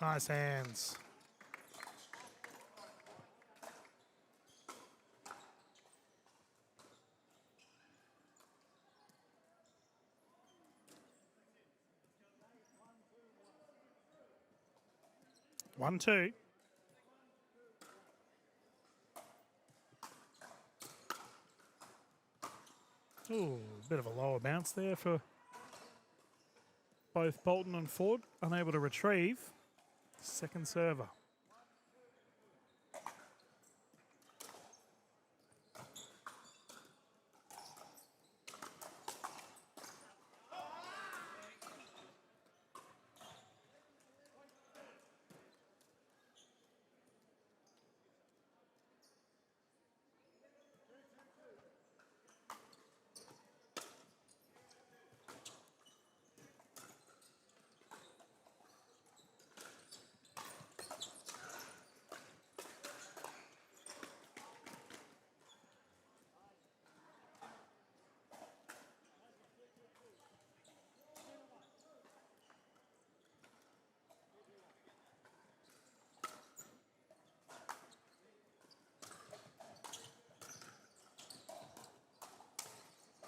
Nice hands. One, two. Ooh, bit of a lower bounce there for both Bolton and Ford. Unable to retrieve. Second server.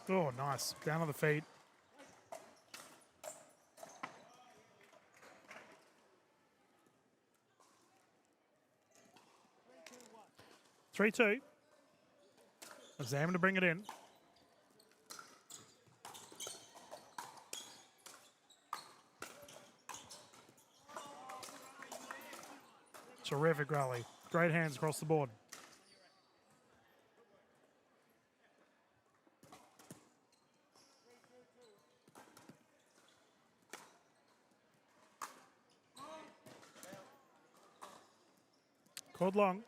Oh, nice. Down on the feet. Three, two. Examine to bring it in. Terrific rally. Great hands across the board. Called long.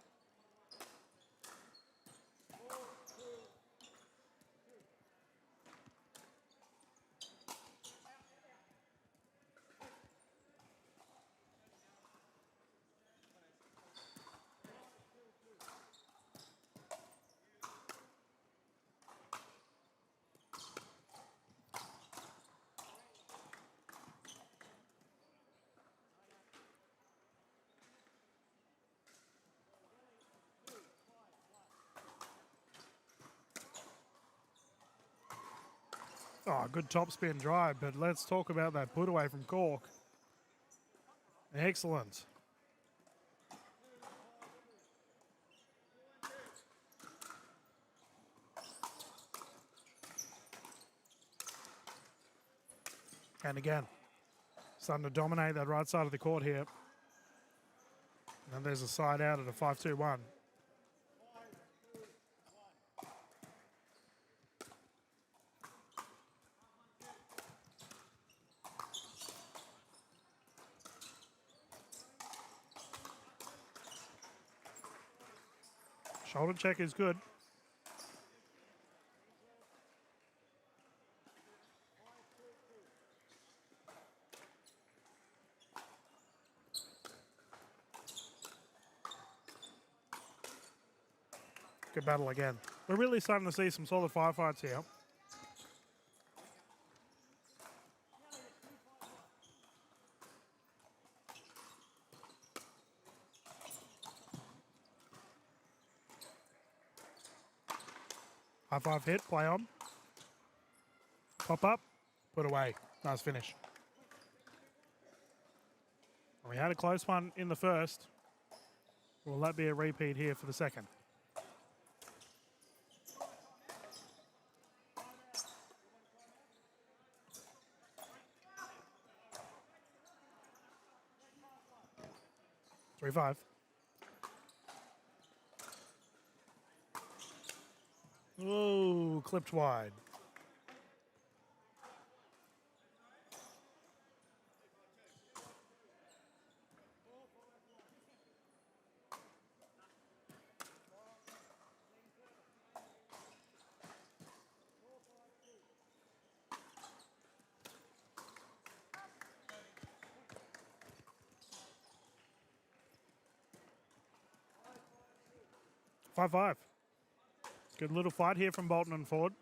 Oh, good top spin drive, but let's talk about that put away from Cork. Excellent. And again, starting to dominate that right side of the court here. And there's a side out at a 5-2-1. Shoulder check is good. Good battle again. We're really starting to see some solid firefights here. High five hit, play on. Pop up, put away. Nice finish. We had a close one in the first. Will that be a repeat here for the second? Three five. Whoa, clipped wide. Five five. Good little fight here from Bolton and Ford.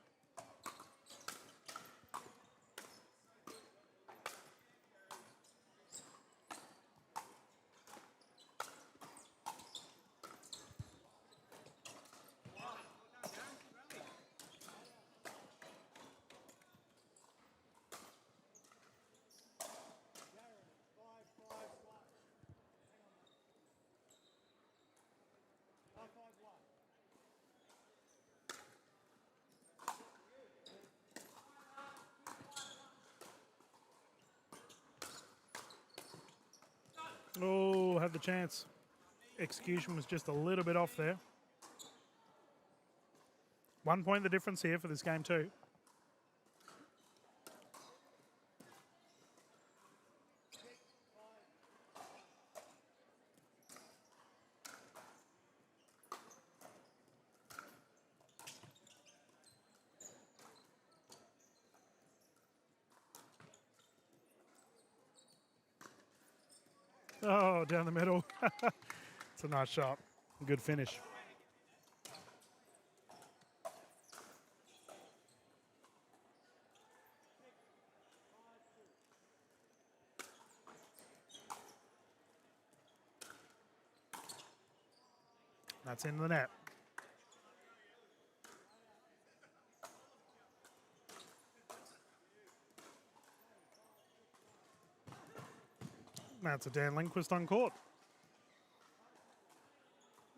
Oh, had the chance. Execution was just a little bit off there. 1 point the difference here for this game too. Oh, down the middle. It's a nice shot. Good finish. That's in the net. That's a Dan Lindquist on court.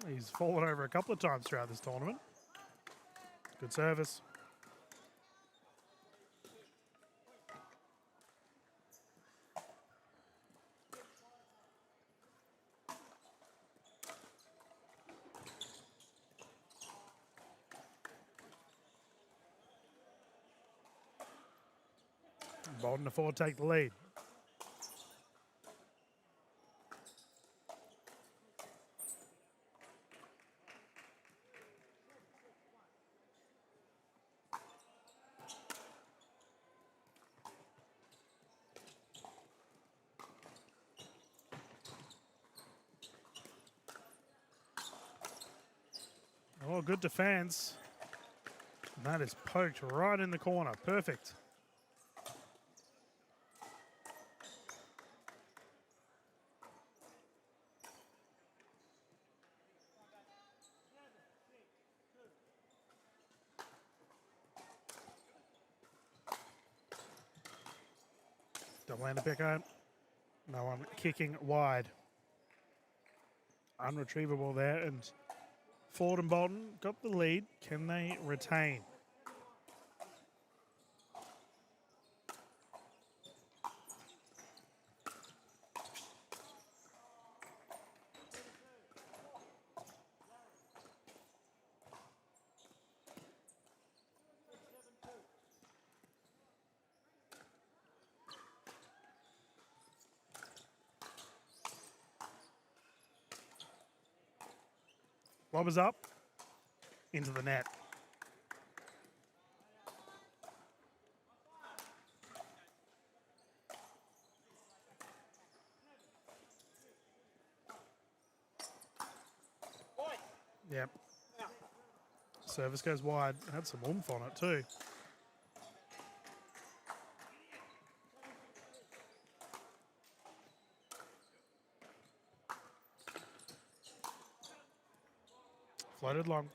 He's fallen over a couple of times throughout this tournament. Good service. Bolton to Ford take the lead. Oh, good defense. And that is poked right in the corner. Perfect. Double hander picker. No one kicking wide. Unretrievable there, and Ford and Bolton got the lead. Can they retain? Lob is up into the net. Yep. Service goes wide. Had some oomph on it too. Floated long.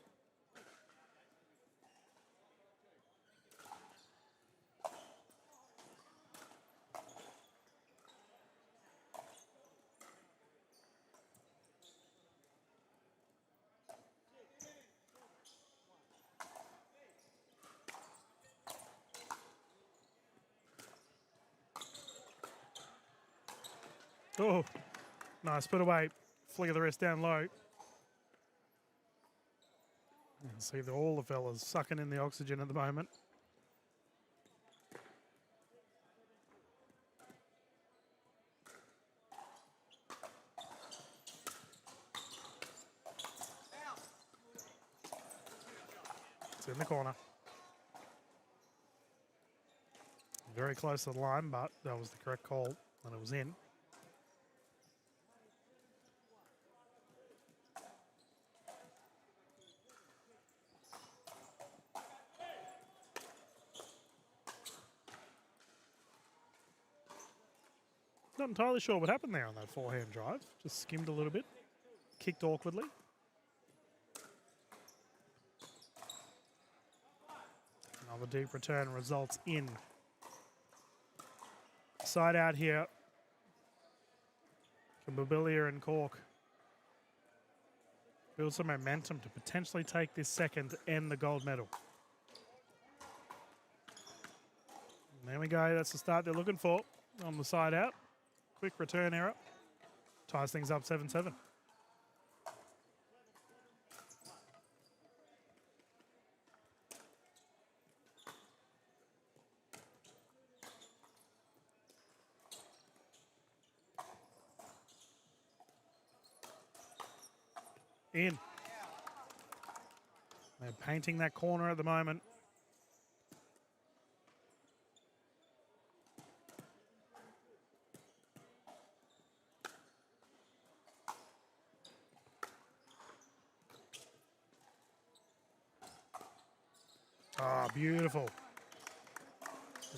Oh, nice. Put away. Flick of the wrist down low. You can see all the fellas sucking in the oxygen at the moment. It's in the corner. Very close to the line, but that was the correct call when it was in. Not entirely sure what happened there on that forehand drive. Just skimmed a little bit. Kicked awkwardly. Another deep return results in. Side out here for Mobilia and Cork. Build some momentum to potentially take this second and the gold medal. And there we go. That's the start they're looking for on the side out. Quick return error. Ties things up 7-7. In. They're painting that corner at the moment. Ah, beautiful.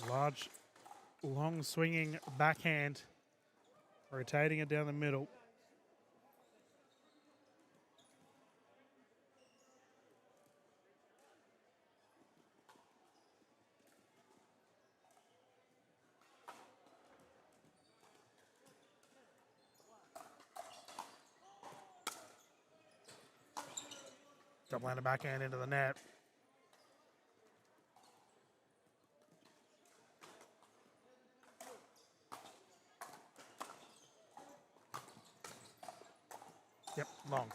Large, long swinging backhand. Rotating it down the middle. Double-handed backhand into the net. Yep, long.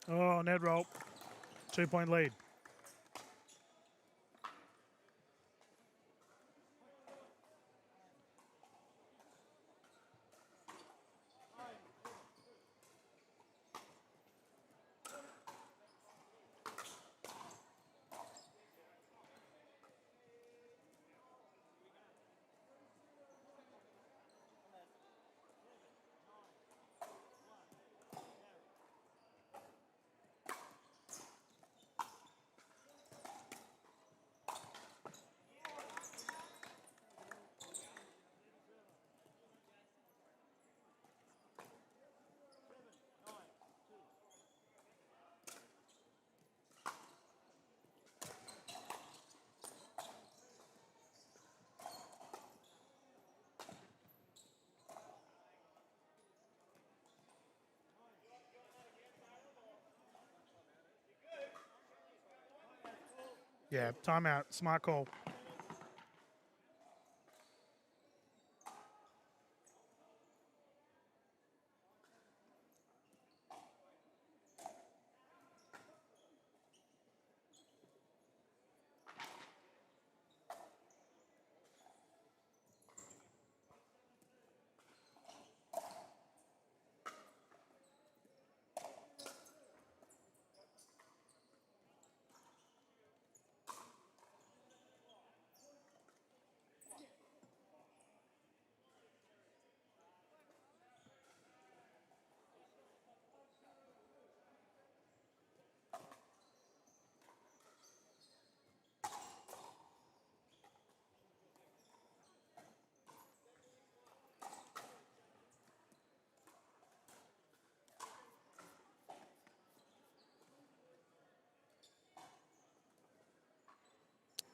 Oh, net roll. 2-point lead. Yeah, timeout. Smart call.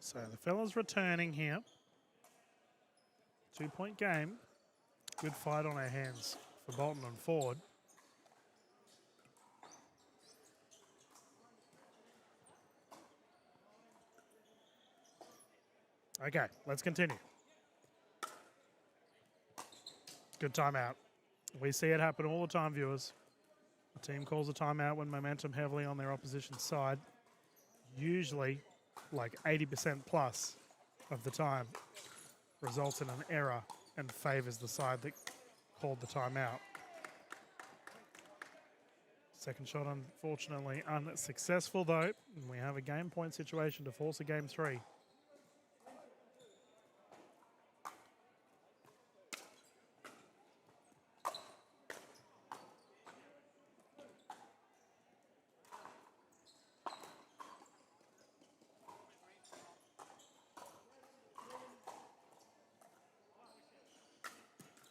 So the fellas returning here. 2-point game. Good fight on our hands for Bolton and Ford. Okay, let's continue. Good timeout. We see it happen all the time, viewers. The team calls a timeout when momentum heavily on their opposition's side. Usually, like 80% plus of the time, results in an error and favours the side that called the timeout. Second shot, unfortunately, unsuccessful though. And we have a game point situation to force a game 3.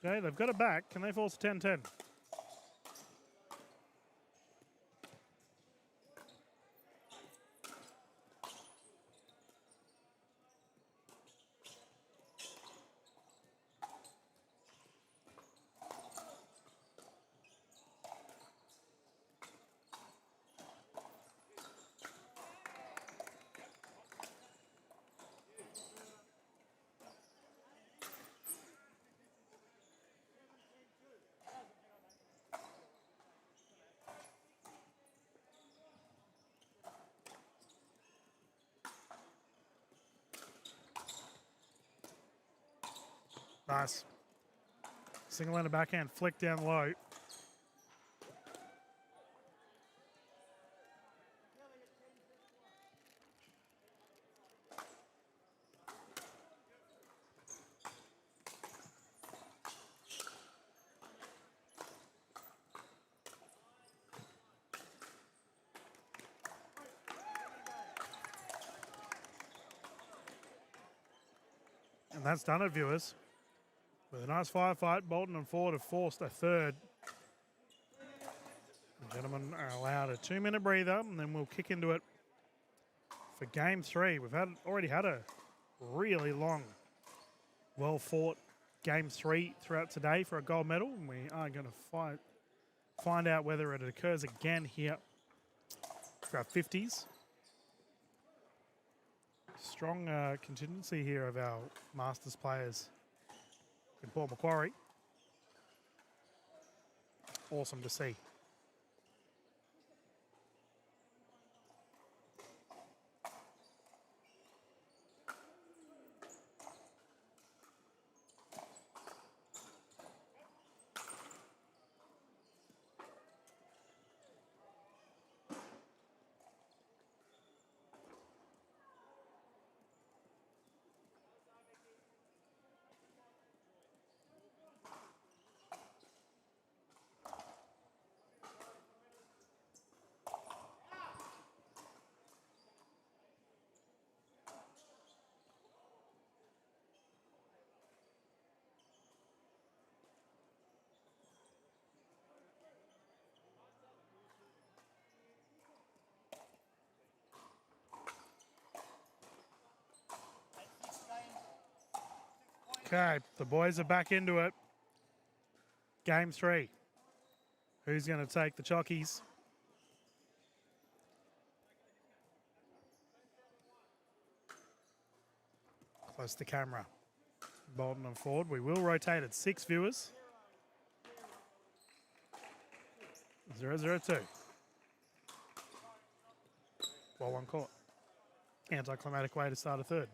Okay, they've got it back. Can they force a 10-10? Nice. Single end of backhand, flick down low. And that's done it, viewers. With a nice firefight, Bolton and Ford have forced a third. The gentlemen are allowed a 2-minute breather, and then we'll kick into it for game 3. We've already had a really long, well-fought game 3 throughout today for a gold medal, and we are going to find out whether it occurs again here for our 50s. Strong contingency here of our Masters players in Port Macquarie. Awesome to see. Okay, the boys are back into it. Game 3. Who's going to take the chockies? Close to camera. Bolton and Ford. We will rotate at 6 viewers. 0-0-2. Ball one caught. Anticlimactic way to start a third.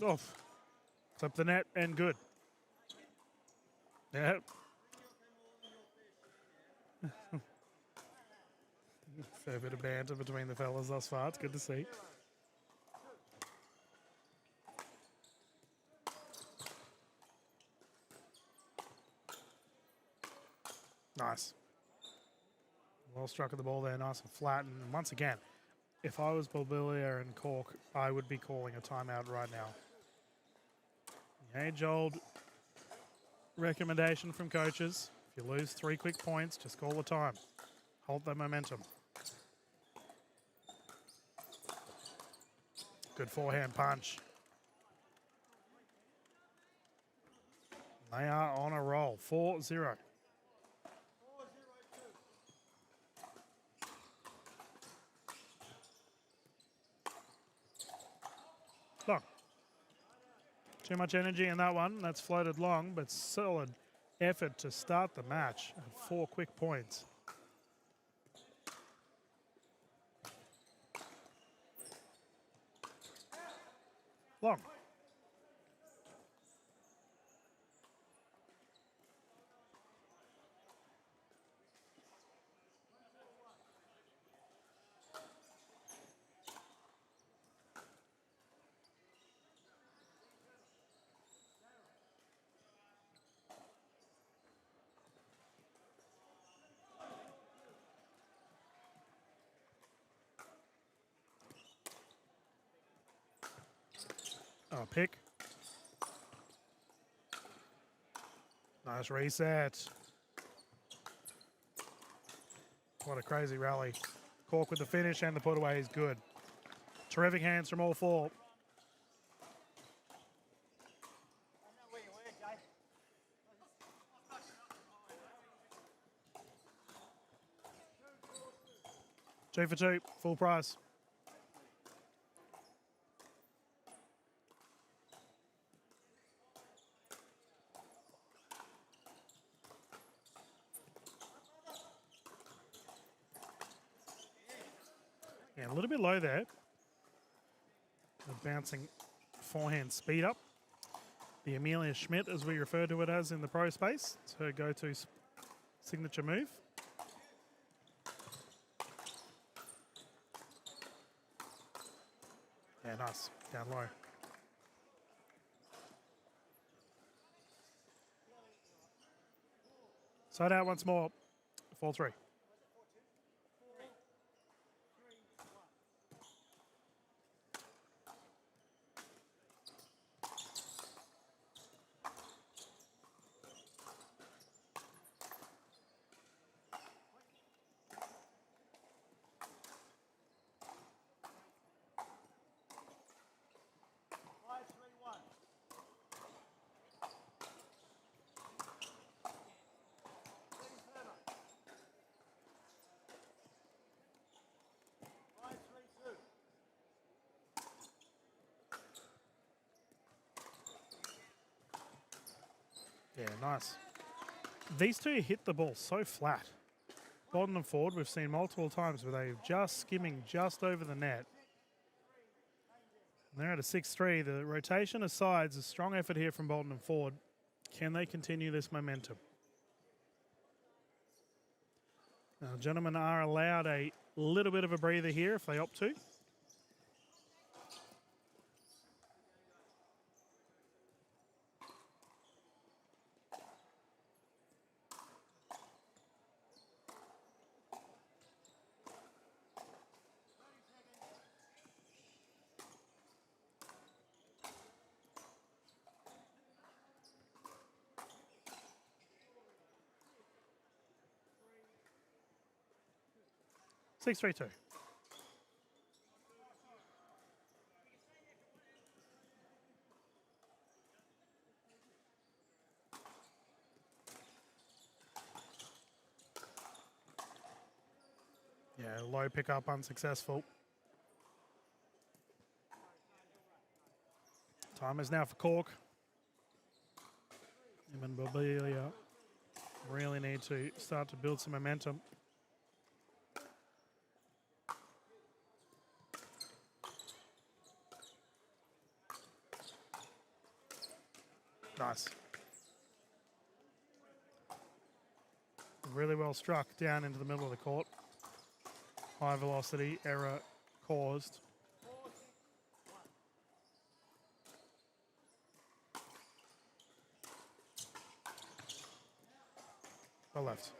Off. Clip the net and good. Yep. Fair bit of banter between the fellas thus far. It's good to see. Nice. Well struck at the ball there, nice and flat. And once again, if I was Bobilia and Cork, I would be calling a timeout right now. The age-old recommendation from coaches, if you lose 3 quick points, just call the time. Hold that momentum. Good forehand punch. They are on a roll, 4-0. Long. Too much energy in that one. That's floated long, but solid effort to start the match at 4 quick points. Long. Oh, pick. Nice reset. What a crazy rally. Cork with the finish and the put away is good. Terrific hands from all 4. I know where you were, Jay. 2 for 2, full price. Yeah, a little bit low there. The bouncing forehand speed up. The Amelia Schmidt, as we refer to it as in the pro space. It's her go-to signature move. Yeah, nice. Down low. Side out once more. 4-3. Yeah, nice. These two hit the ball so flat. Bodden and Ford, we've seen multiple times where they're just skimming just over the net. And they're at a 6-3. The rotation of sides, a strong effort here from Bolton and Ford. Can they continue this momentum? Now, gentlemen are allowed a little bit of a breather here if they opt to. Six, 3, 2. Yeah, low pickup, unsuccessful. Time is now for Cork. Him and Bobilia really need to start to build some momentum. Nice. Really well struck down into the middle of the court. High velocity, error caused. Well left.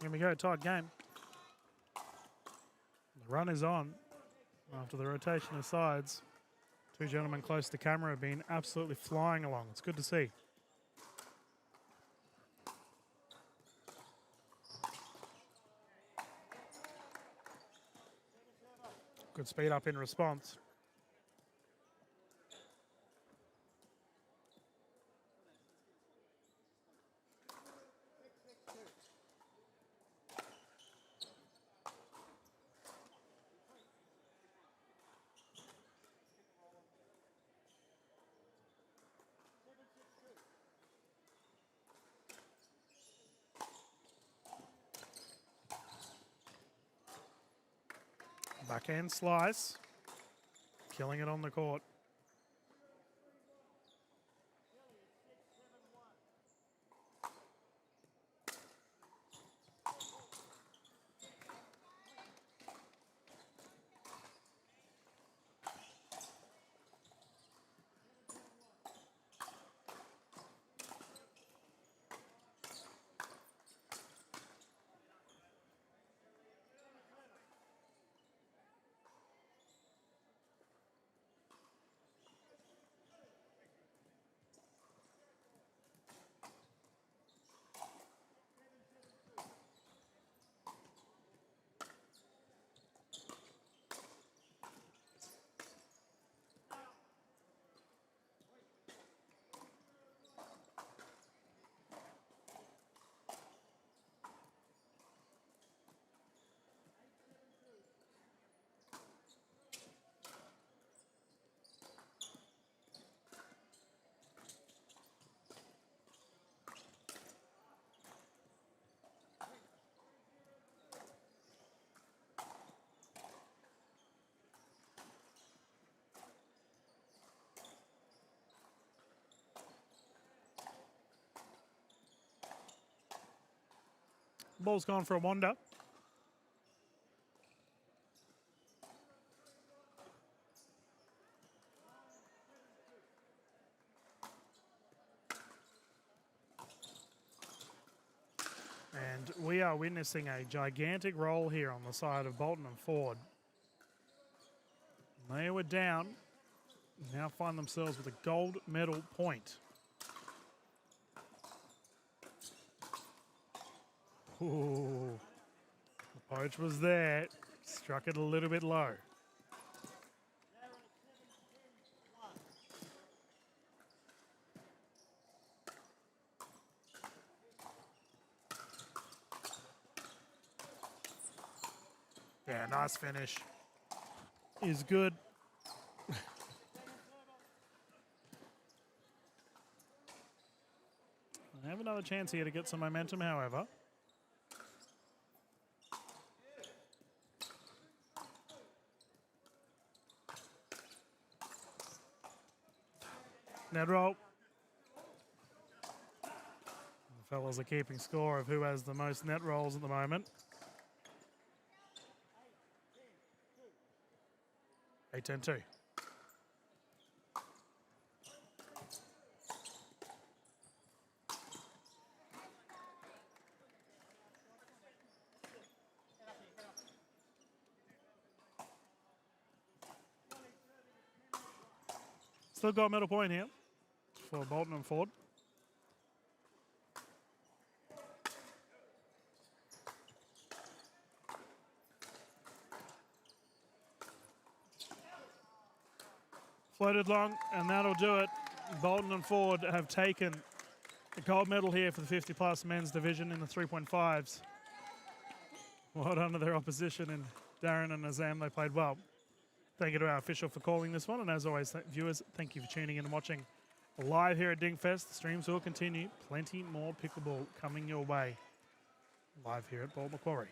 Here we go, tight game. The run is on after the rotation of sides. Two gentlemen close to camera have been absolutely flying along. It's good to see. Good speed up in response. Backhand slice. Killing it on the court. Ball's gone for a wander. And we are witnessing a gigantic roll here on the side of Bolton and Ford. They were down, now find themselves with a gold medal point. Ooh, the poach was there, struck it a little bit low. Yeah, nice finish. Is good. They have another chance here to get some momentum, however. Net roll. The fellas are keeping score of who has the most net rolls at the moment. 8-10-2. Still got a middle point here for Bolton and Ford. Floated long, and that'll do it. Bolton and Ford have taken the gold medal here for the 50-plus men's division in the 3.5s. Well done to their opposition, and Darren and Azam, they played well. Thank you to our official for calling this one, and as always, viewers, thank you for tuning in and watching live here at DinkFest. The streams will continue. Plenty more pickleball coming your way live here at Port Macquarie.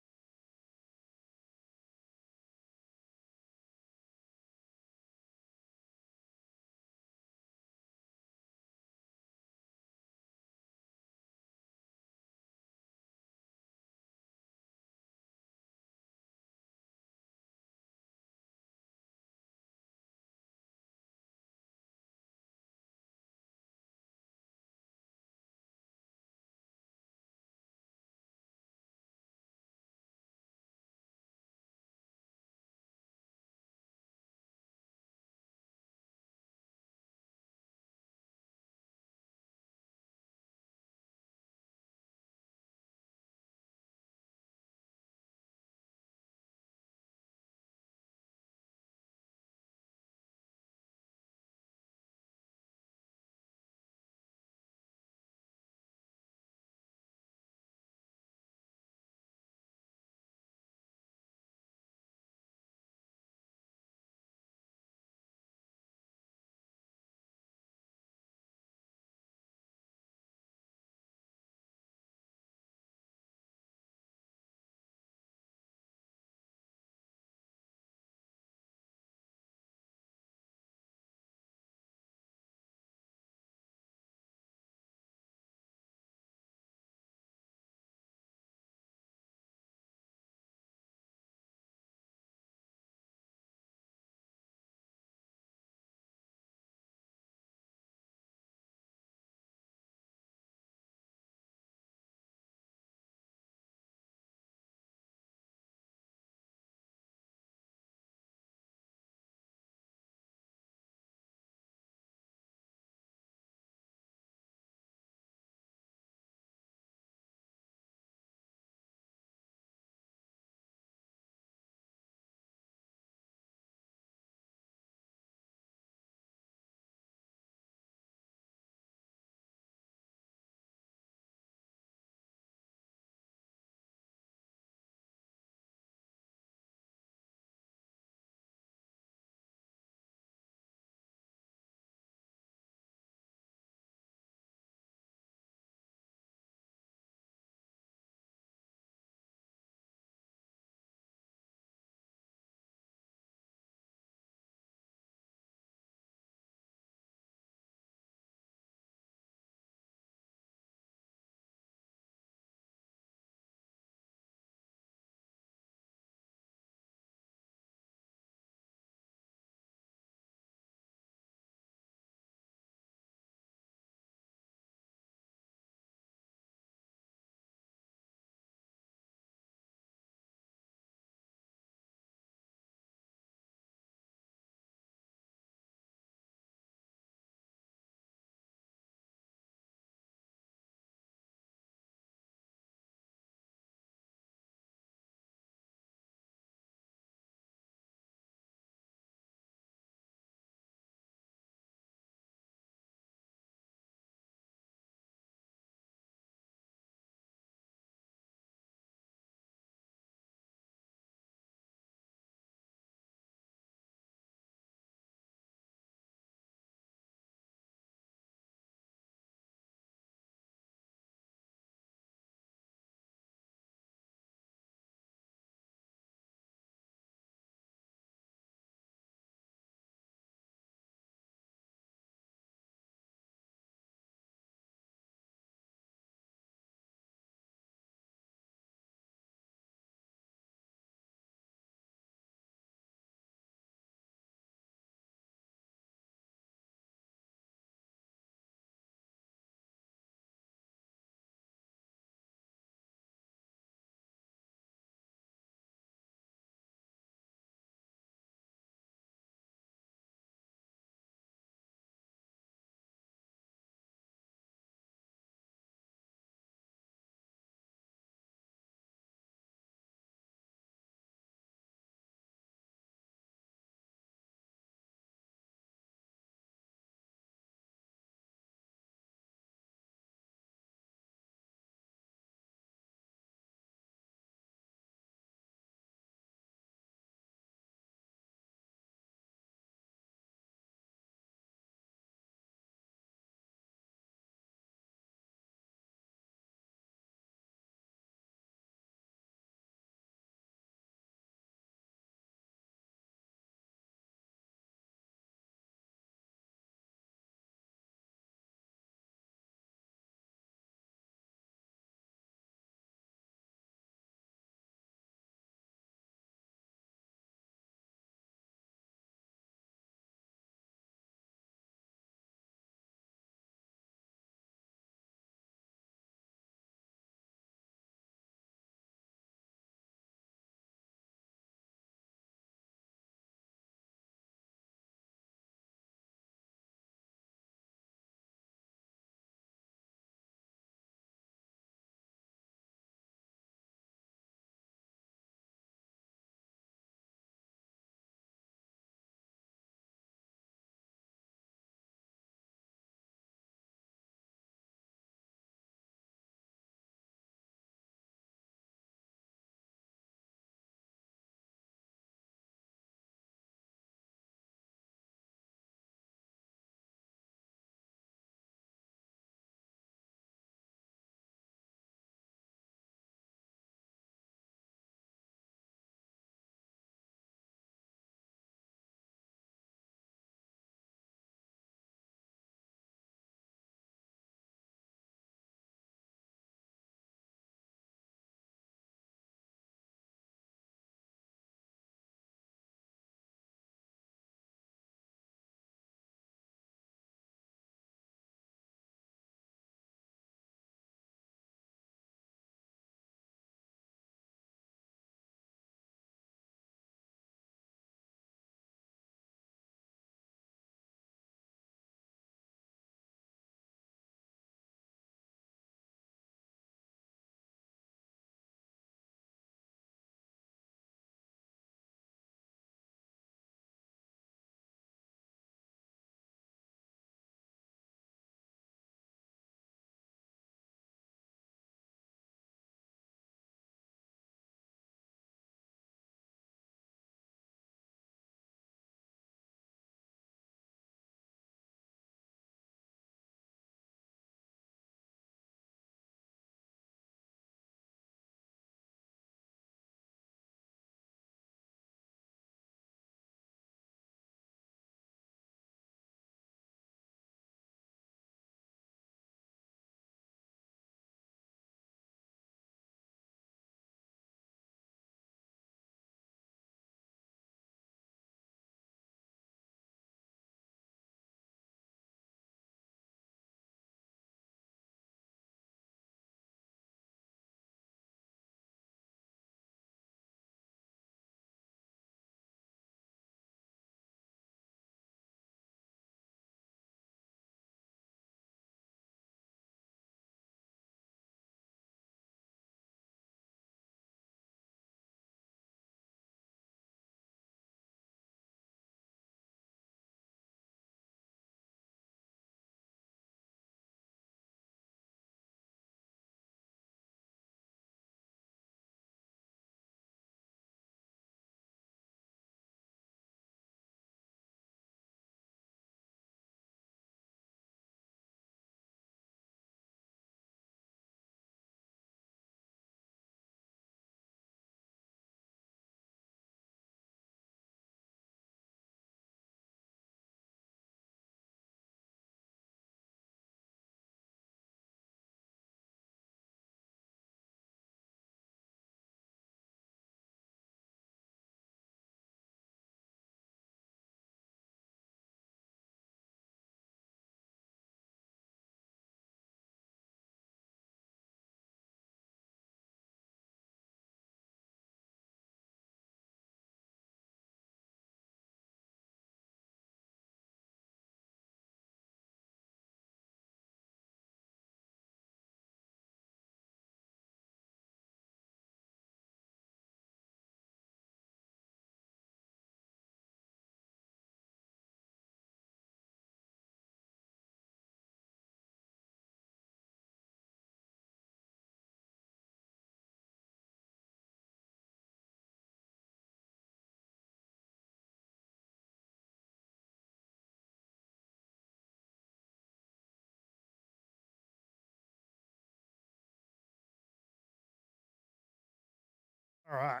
All right.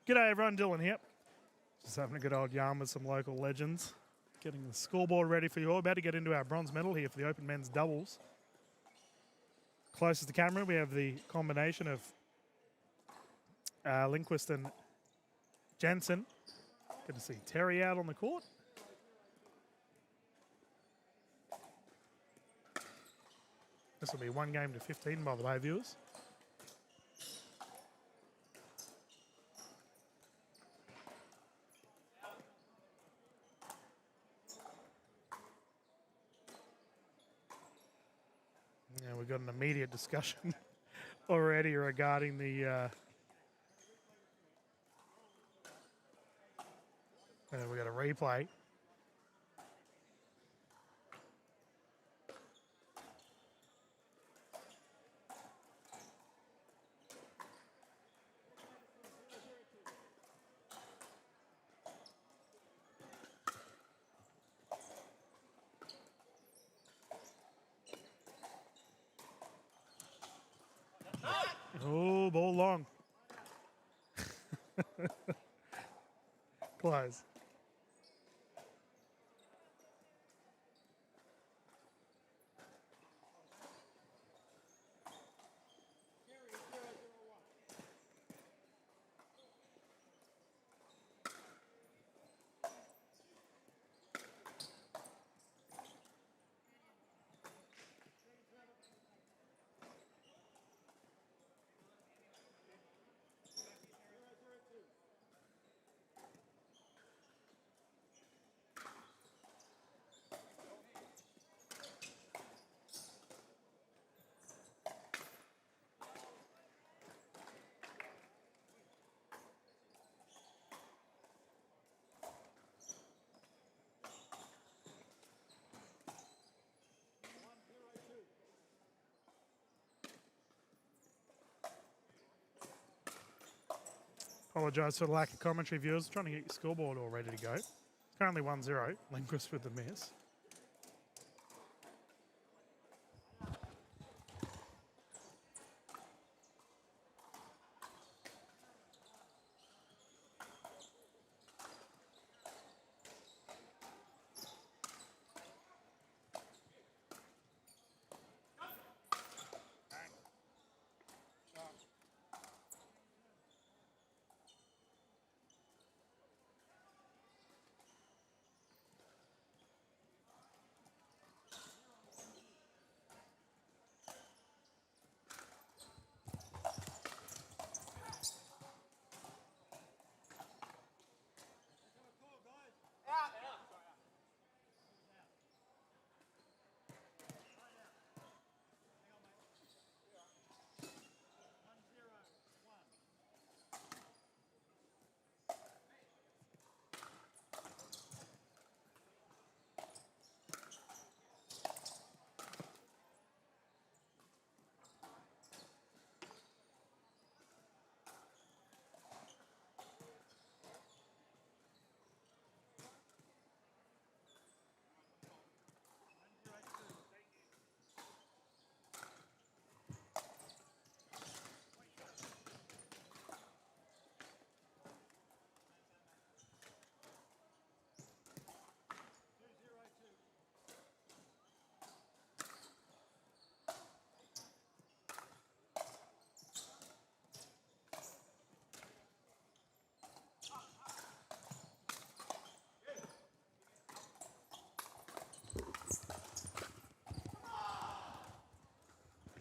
G'day everyone, Dylan here. Just having a good old yarn with some local legends. Getting the scoreboard ready for you all. About to get into our bronze medal here for the open men's doubles. Closest to camera, we have the combination of Lindquist and Jensen. Good to see Terry out on the court. This will be 1 game to 15, by the way, viewers. Yeah, we've got an immediate discussion already regarding the. We got a replay. Oh, ball long. Close. Apologise for the lack of commentary, viewers. Trying to get your scoreboard all ready to go. Currently 1-0. Lindquist with the miss.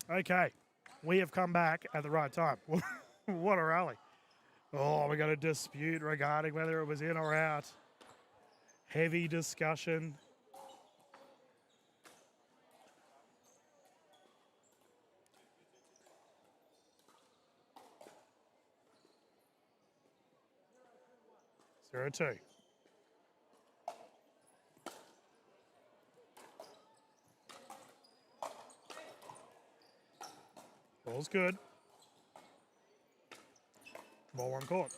Okay, we have come back at the right time. What a rally. Oh, we got a dispute regarding whether it was in or out. Heavy discussion. Zero two. Ball's good. Ball on court.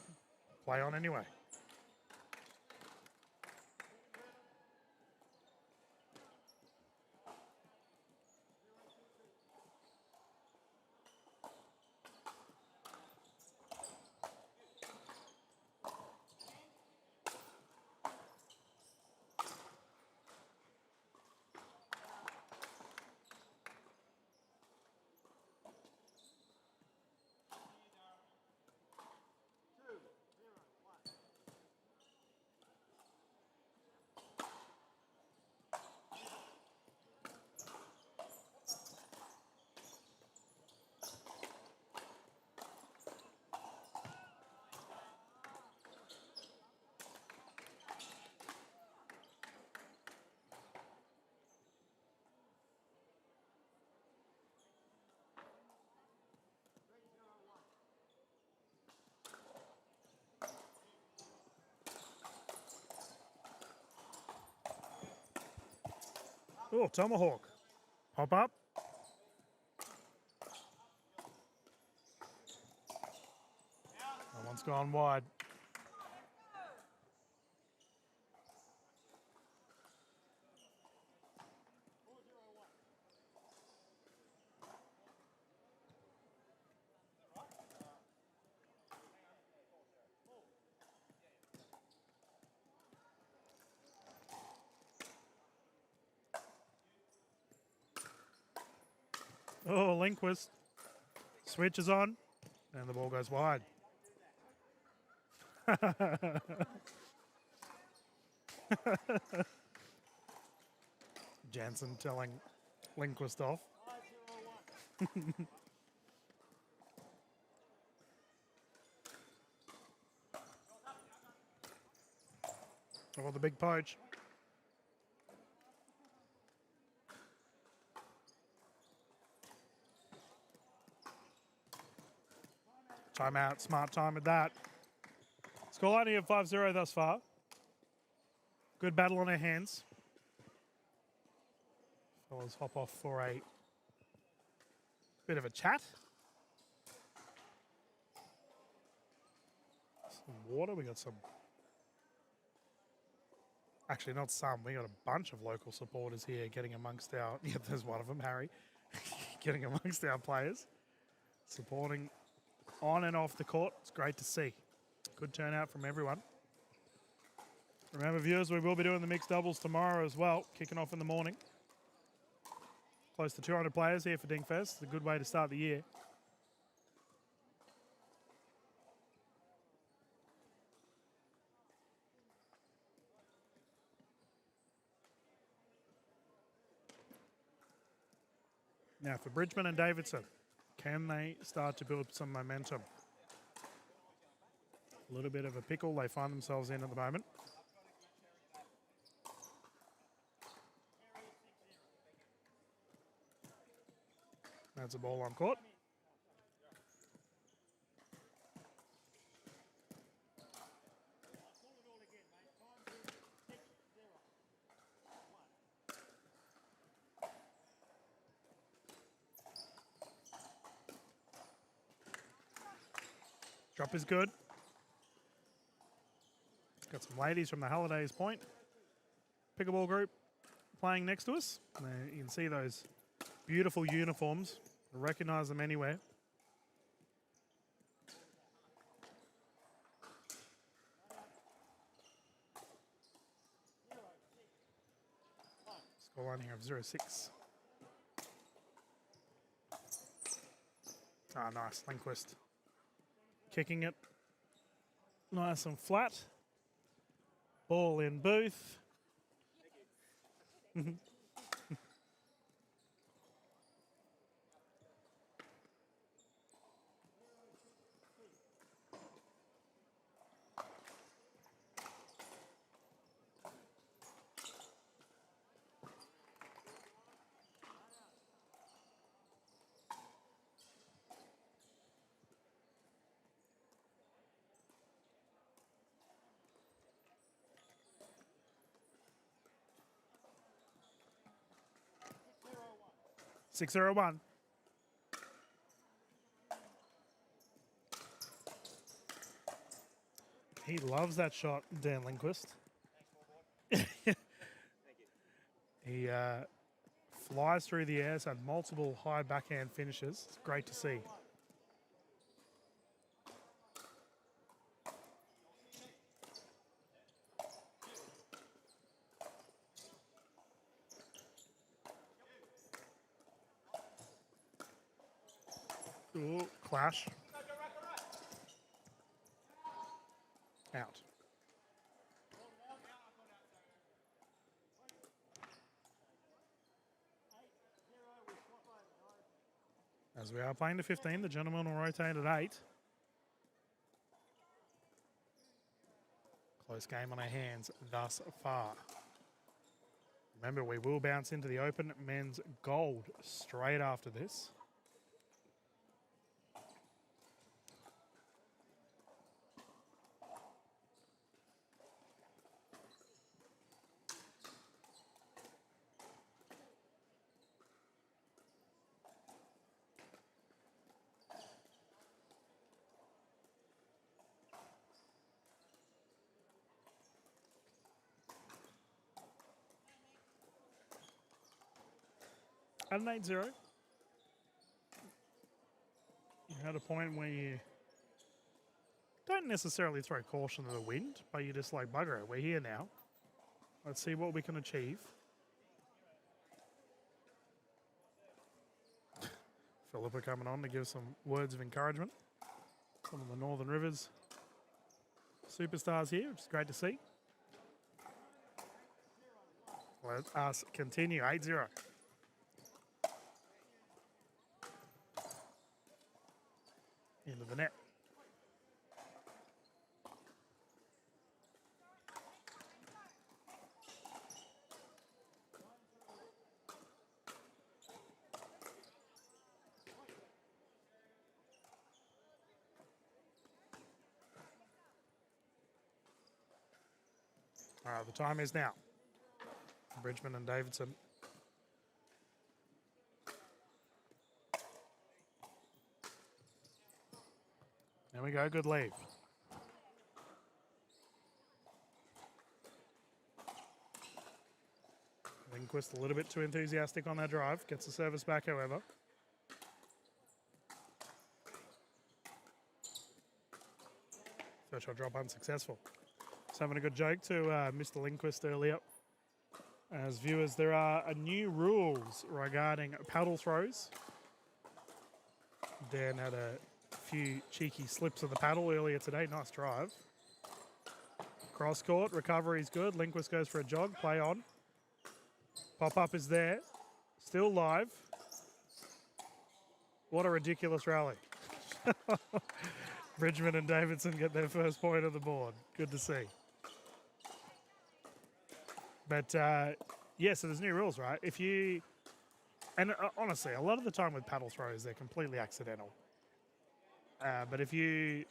Play on anyway. Oh, tomahawk. Pop up. That one's gone wide. Oh, Lindquist switches on, and the ball goes wide. Jansen telling Lindquist off. Oh, the big poach. Timeout, smart time with that. Scoreline of 5-0 thus far. Good battle on our hands. Fellas hop off for a bit of a chat. Some water, we got some. Actually, not some. We got a bunch of local supporters here getting amongst our. Yeah, there's one of them, Harry. Getting amongst our players, supporting on and off the court. It's great to see. Good turnout from everyone. Remember, viewers, we will be doing the mixed doubles tomorrow as well, kicking off in the morning. Close to 200 players here for DinkFest. It's a good way to start the year. Now for Bridgman and Davidson, can they start to build some momentum? A little bit of a pickle they find themselves in at the moment. That's a ball on court. Drop is good. Got some ladies from the Hallidays Point pickleball group playing next to us. You can see those beautiful uniforms. Recognize them anywhere. Scoreline here of 0-6. Ah, nice. Lindquist kicking it nice and flat. Ball in Booth. Six 0-1. He loves that shot, Dan Lindquist. He flies through the air, has had multiple high backhand finishes. It's great to see. Ooh, clash. Out. As we are playing to 15, the gentleman will rotate at 8. Close game on our hands thus far. Remember, we will bounce into the Open Men's Gold straight after this. At an 8-0, you're at a point where you don't necessarily throw caution to the wind, but you just like, bugger it, we're here now. Let's see what we can achieve. Philippa coming on to give some words of encouragement. Some of the Northern Rivers superstars here, which is great to see. Let us continue, 8-0. Into the net. All right, the time is now. Bridgman and Davidson. There we go, good leave. Lindquist a little bit too enthusiastic on that drive. Gets the service back, however. First shot drop unsuccessful. Just having a good joke to Mr. Lindquist earlier. As viewers, there are new rules regarding paddle throws. Dan had a few cheeky slips of the paddle earlier today. Nice drive. Cross court, recovery is good. Lindquist goes for a jog, play on. Pop-up is there. Still live. What a ridiculous rally. Bridgman and Davidson get their first point of the board. Good to see. But, yeah, so there's new rules, right? If you... And honestly, a lot of the time with paddle throws, they're completely accidental. But if you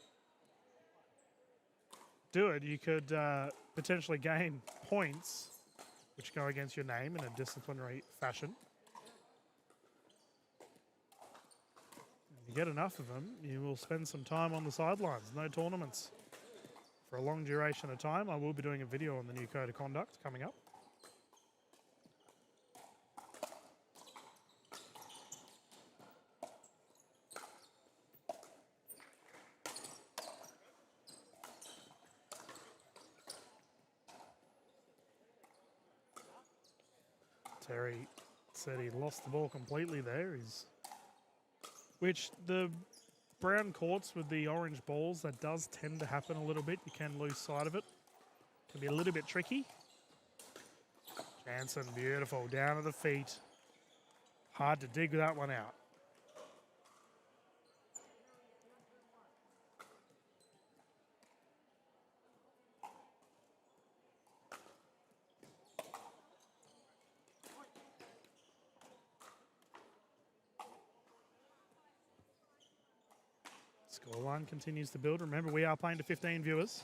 do it, you could potentially gain points which go against your name in a disciplinary fashion. If you get enough of them, you will spend some time on the sidelines. No tournaments for a long duration of time. I will be doing a video on the new code of conduct coming up. Terry said he lost the ball completely there. Which the brown courts with the orange balls, that does tend to happen a little bit. You can lose sight of it. Can be a little bit tricky. Jansen, beautiful, down to the feet. Hard to dig that one out. Scoreline continues to build. Remember, we are playing to 15 viewers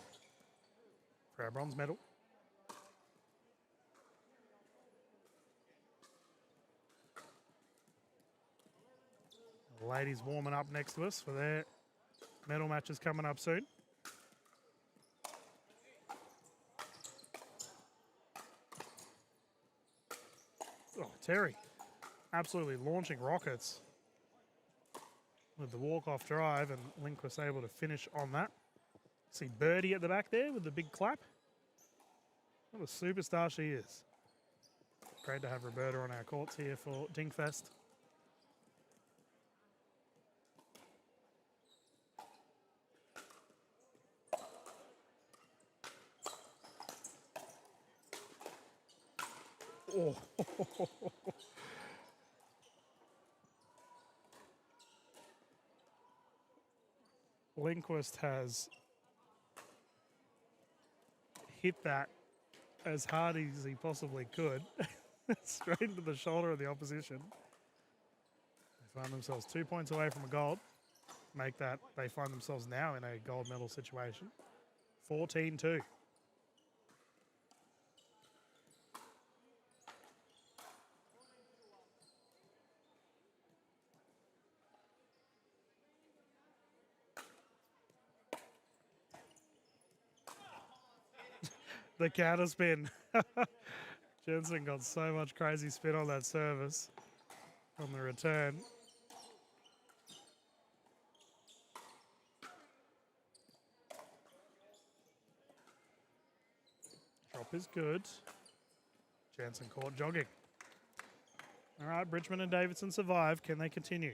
for our bronze medal. The ladies warming up next to us for their medal matches coming up soon. Oh, Terry absolutely launching rockets with the walk-off drive, and Lindquist able to finish on that. See Birdie at the back there with the big clap. What a superstar she is. Great to have Roberta on our courts here for DinkFest. Oh. Lindquist has hit that as hard as he possibly could, straight into the shoulder of the opposition. They find themselves 2 points away from a gold. Make that, they find themselves now in a gold medal situation. 14-2. The counter spin. Jensen got so much crazy spin on that service. on the return. Drop is good. Jansen caught jogging. All right, Bridgman and Davidson survive. Can they continue?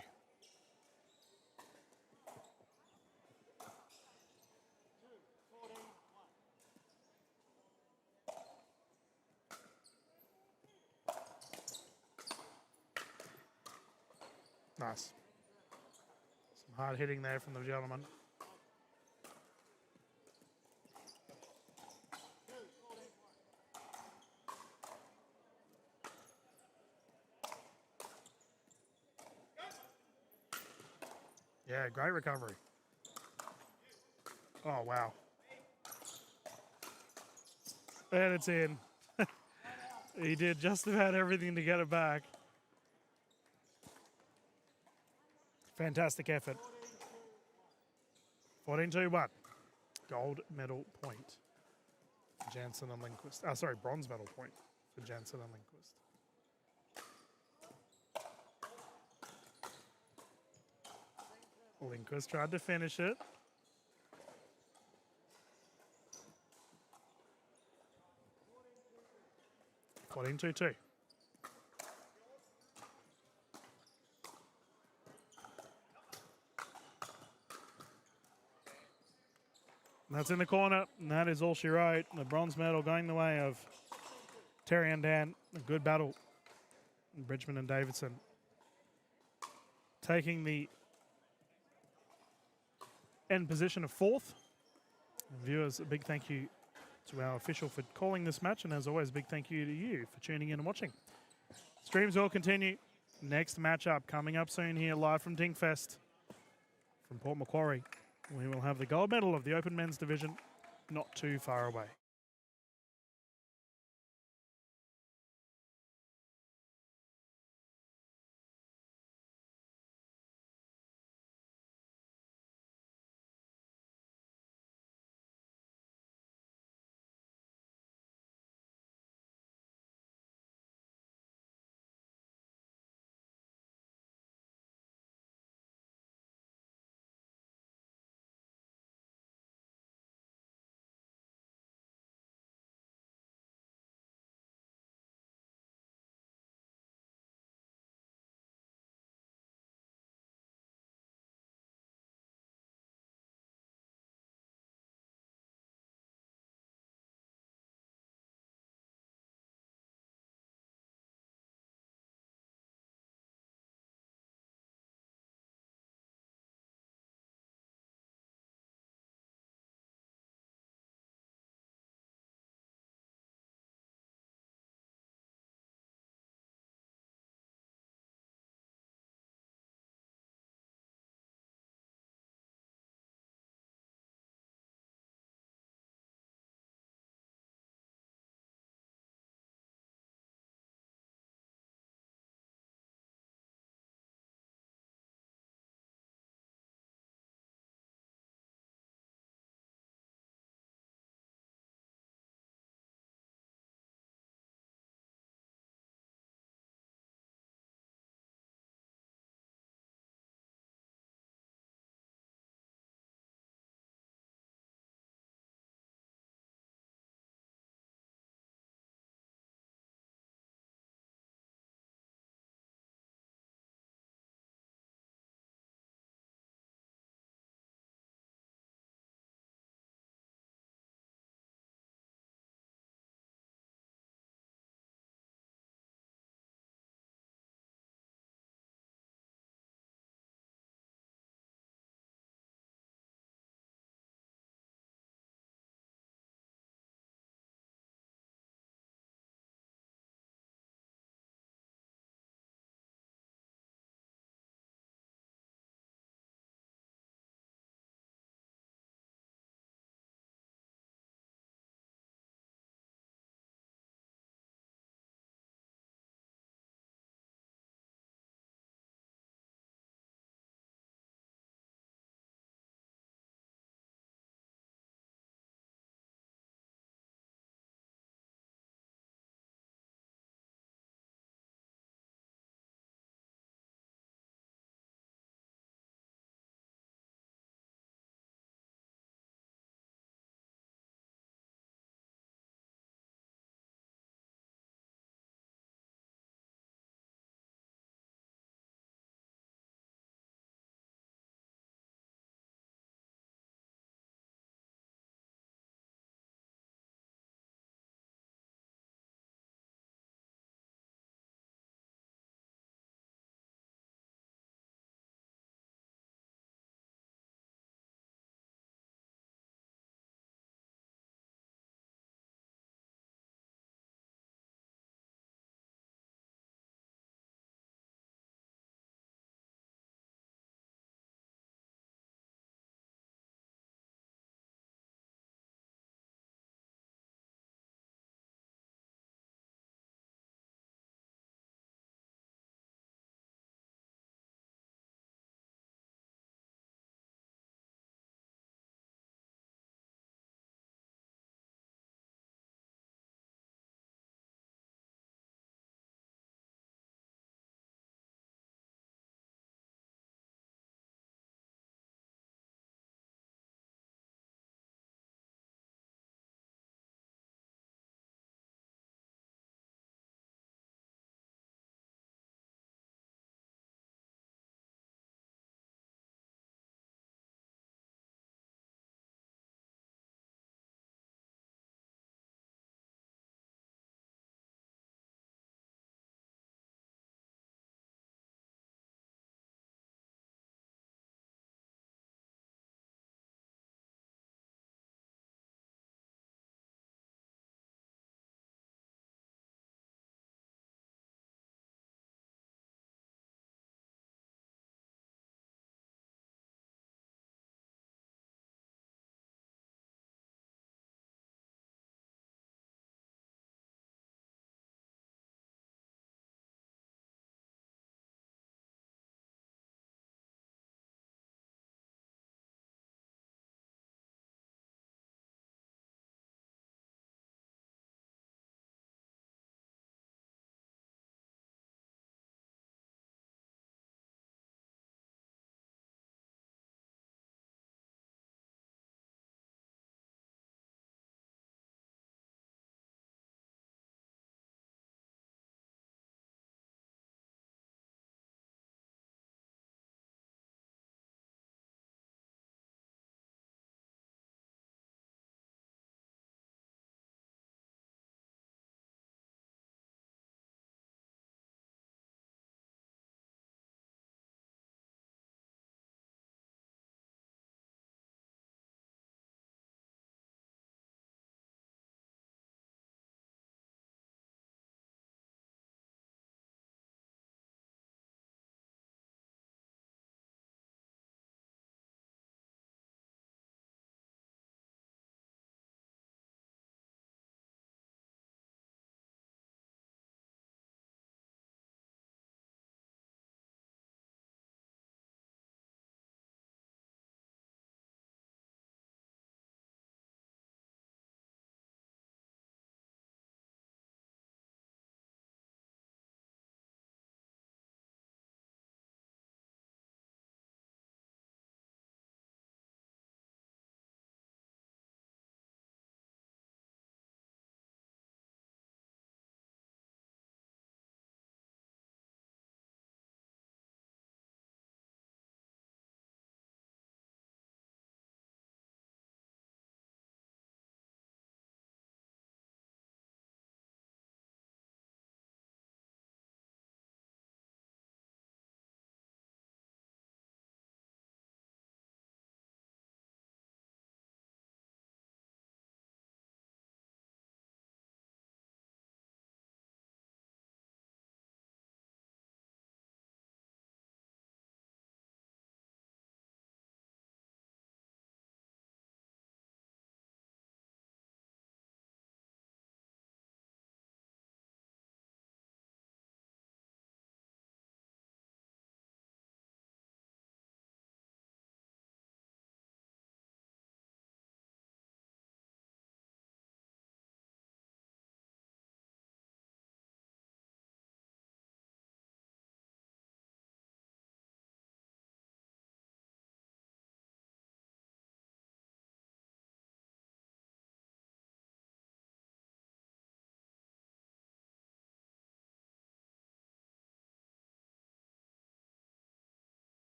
Nice. Some hard hitting there from the gentleman. Yeah, great recovery. Oh, wow. And it's in. He did just about everything to get it back. Fantastic effort. 14-2-1. Gold medal point for Jansen and Lindquist. Sorry, bronze medal point for Jansen and Lindquist. Lindquist tried to finish it. Fourteen 2-2. And that's in the corner, and that is all she wrote. The bronze medal going the way of Terry and Dan. A good battle. Bridgman and Davidson taking the end position of fourth. And viewers, a big thank you to our official for calling this match, and as always, a big thank you to you for tuning in and watching. Streams will continue. Next matchup coming up soon here, live from DinkFest from Port Macquarie. We will have the gold medal of the Open Men's Division not too far away.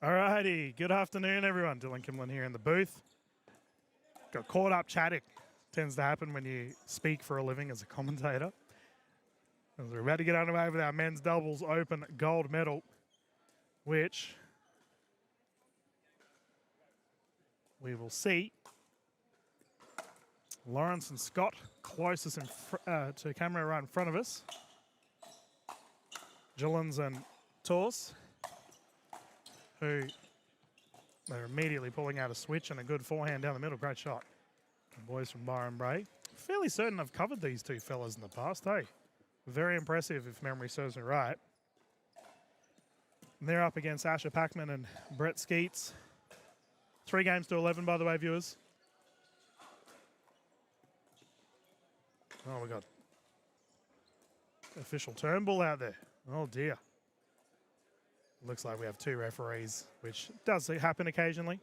Alrighty, good afternoon, everyone. Dylan Kimlin here in the booth. Got caught up chatting. Tends to happen when you speak for a living as a commentator. As we're about to get underway with our men's doubles open gold medal, which we will see Lawrence and Scott closest to camera right in front of us. Gillens and Torse, who they're immediately pulling out a switch and a good forehand down the middle. Great shot. The boys from Byron Bray. Fairly certain I've covered these two fellas in the past, hey? Very impressive if memory serves me right. And they're up against Asher Packman and Brett Skeets. 3 games to 11, by the way, viewers. Oh, we got official Turnbull out there. Oh, dear. Looks like we have 2 referees, which does happen occasionally.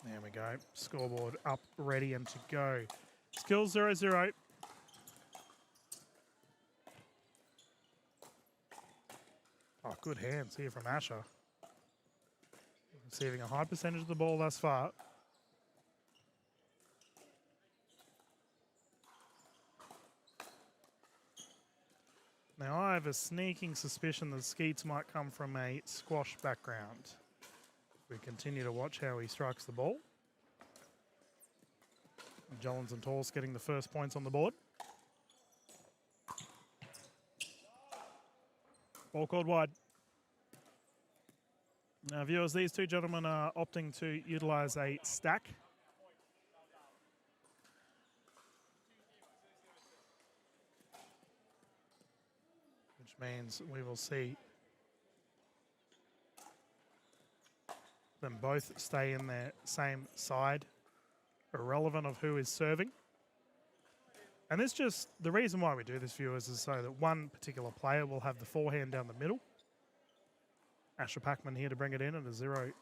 There we go. Scoreboard up, ready and to go. Skills 0-0. Oh, good hands here from Asher. Receiving a high percentage of the ball thus far. Now, I have a sneaking suspicion that Skeets might come from a squash background. We continue to watch how he strikes the ball. Jollins and Torres getting the first points on the board. Ball called wide. Now, viewers, these two gentlemen are opting to utilise a stack. Which means we will see them both stay in their same side, irrelevant of who is serving. And this just, the reason why we do this, viewers, is so that one particular player will have the forehand down the middle. Asher Packman here to bring it in at a 0-2-1.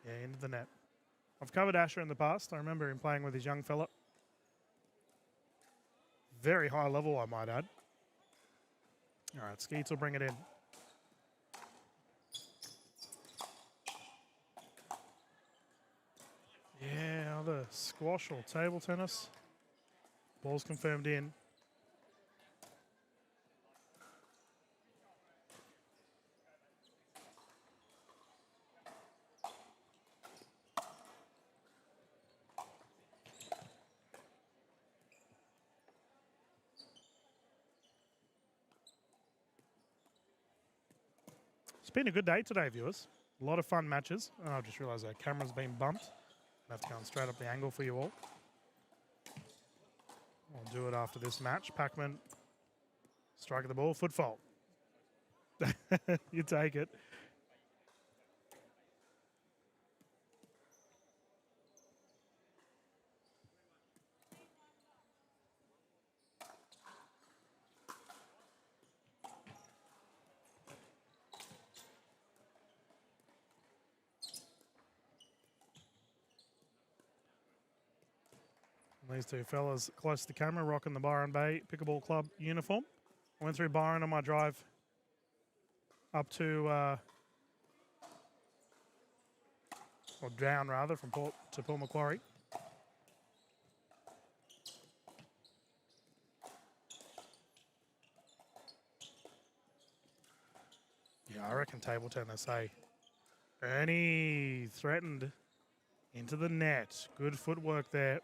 Yeah, into the net. I've covered Asher in the past. I remember him playing with his young fella. Very high level, I might add. All right, Skeets will bring it in. Yeah, either squash or table tennis. Ball's confirmed in. It's been a good day today, viewers. A lot of fun matches. Oh, I just realised our camera's been bumped. I have to go straight up the angle for you all. I'll do it after this match. Packman striking the ball, foot fault. You take it. These two fellas close to the camera, rocking the Byron Bay Pickleball Club uniform. I went through Byron on my drive up to, or down rather, from Port to Port Macquarie. Yeah, I reckon table tennis, hey. Ernie threatened into the net. Good footwork there.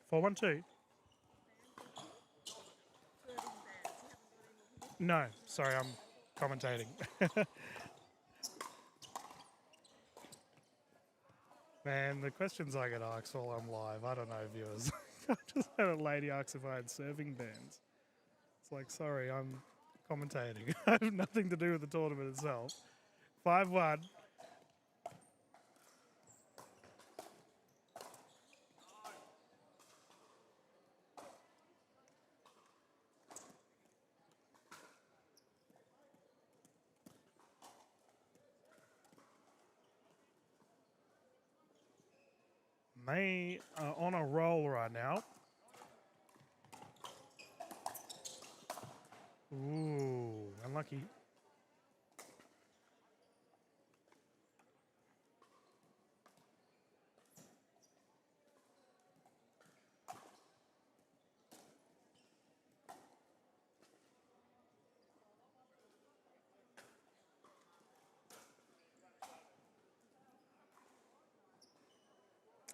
Four, 1-2. No, sorry, I'm commentating. Man, the questions I get asked while I'm live, I don't know, viewers. I just had a lady ask if I had serving bands. It's like, sorry, I'm commentating. I have nothing to do with the tournament itself. 5-1. They are on a roll right now. Ooh, unlucky.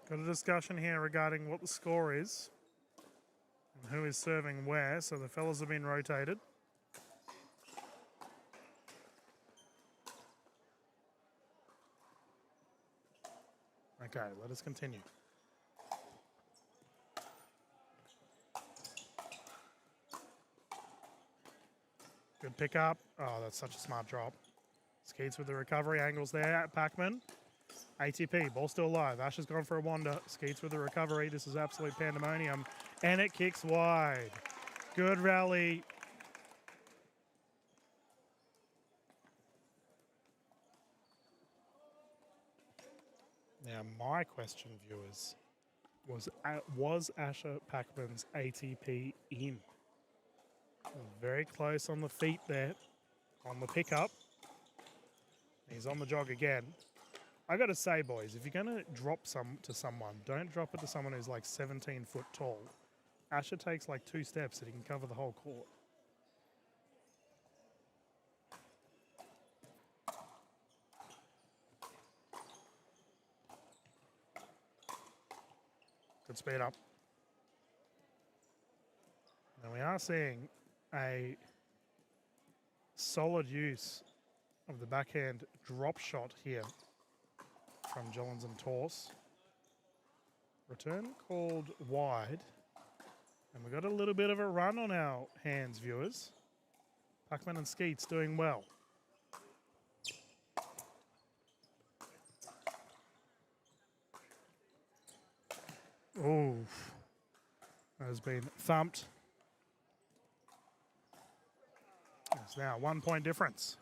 Got a discussion here regarding what the score is and who is serving where. So the fellas have been rotated. Okay, let us continue. Good pickup. Oh, that's such a smart drop. Skeets with the recovery angles there. Pac-Man. ATP, ball still alive. Ash has gone for a wander. Skeets with the recovery. This is absolute pandemonium. And it kicks wide. Good rally. Now, my question, viewers, was Asher Pac-Man's ATP in? Very close on the feet there, on the pickup. He's on the jog again. I got to say, boys, if you're going to drop to someone, don't drop it to someone who's like 17 foot tall. Asher takes like 2 steps that he can cover the whole court. Good speed up. Now we are seeing a solid use of the backhand drop shot here from Jollins and Torse. Return called wide. And we've got a little bit of a run on our hands, viewers. Pac-Man and Skeets doing well. Ooh. That has been thumped. It's now 1 point difference.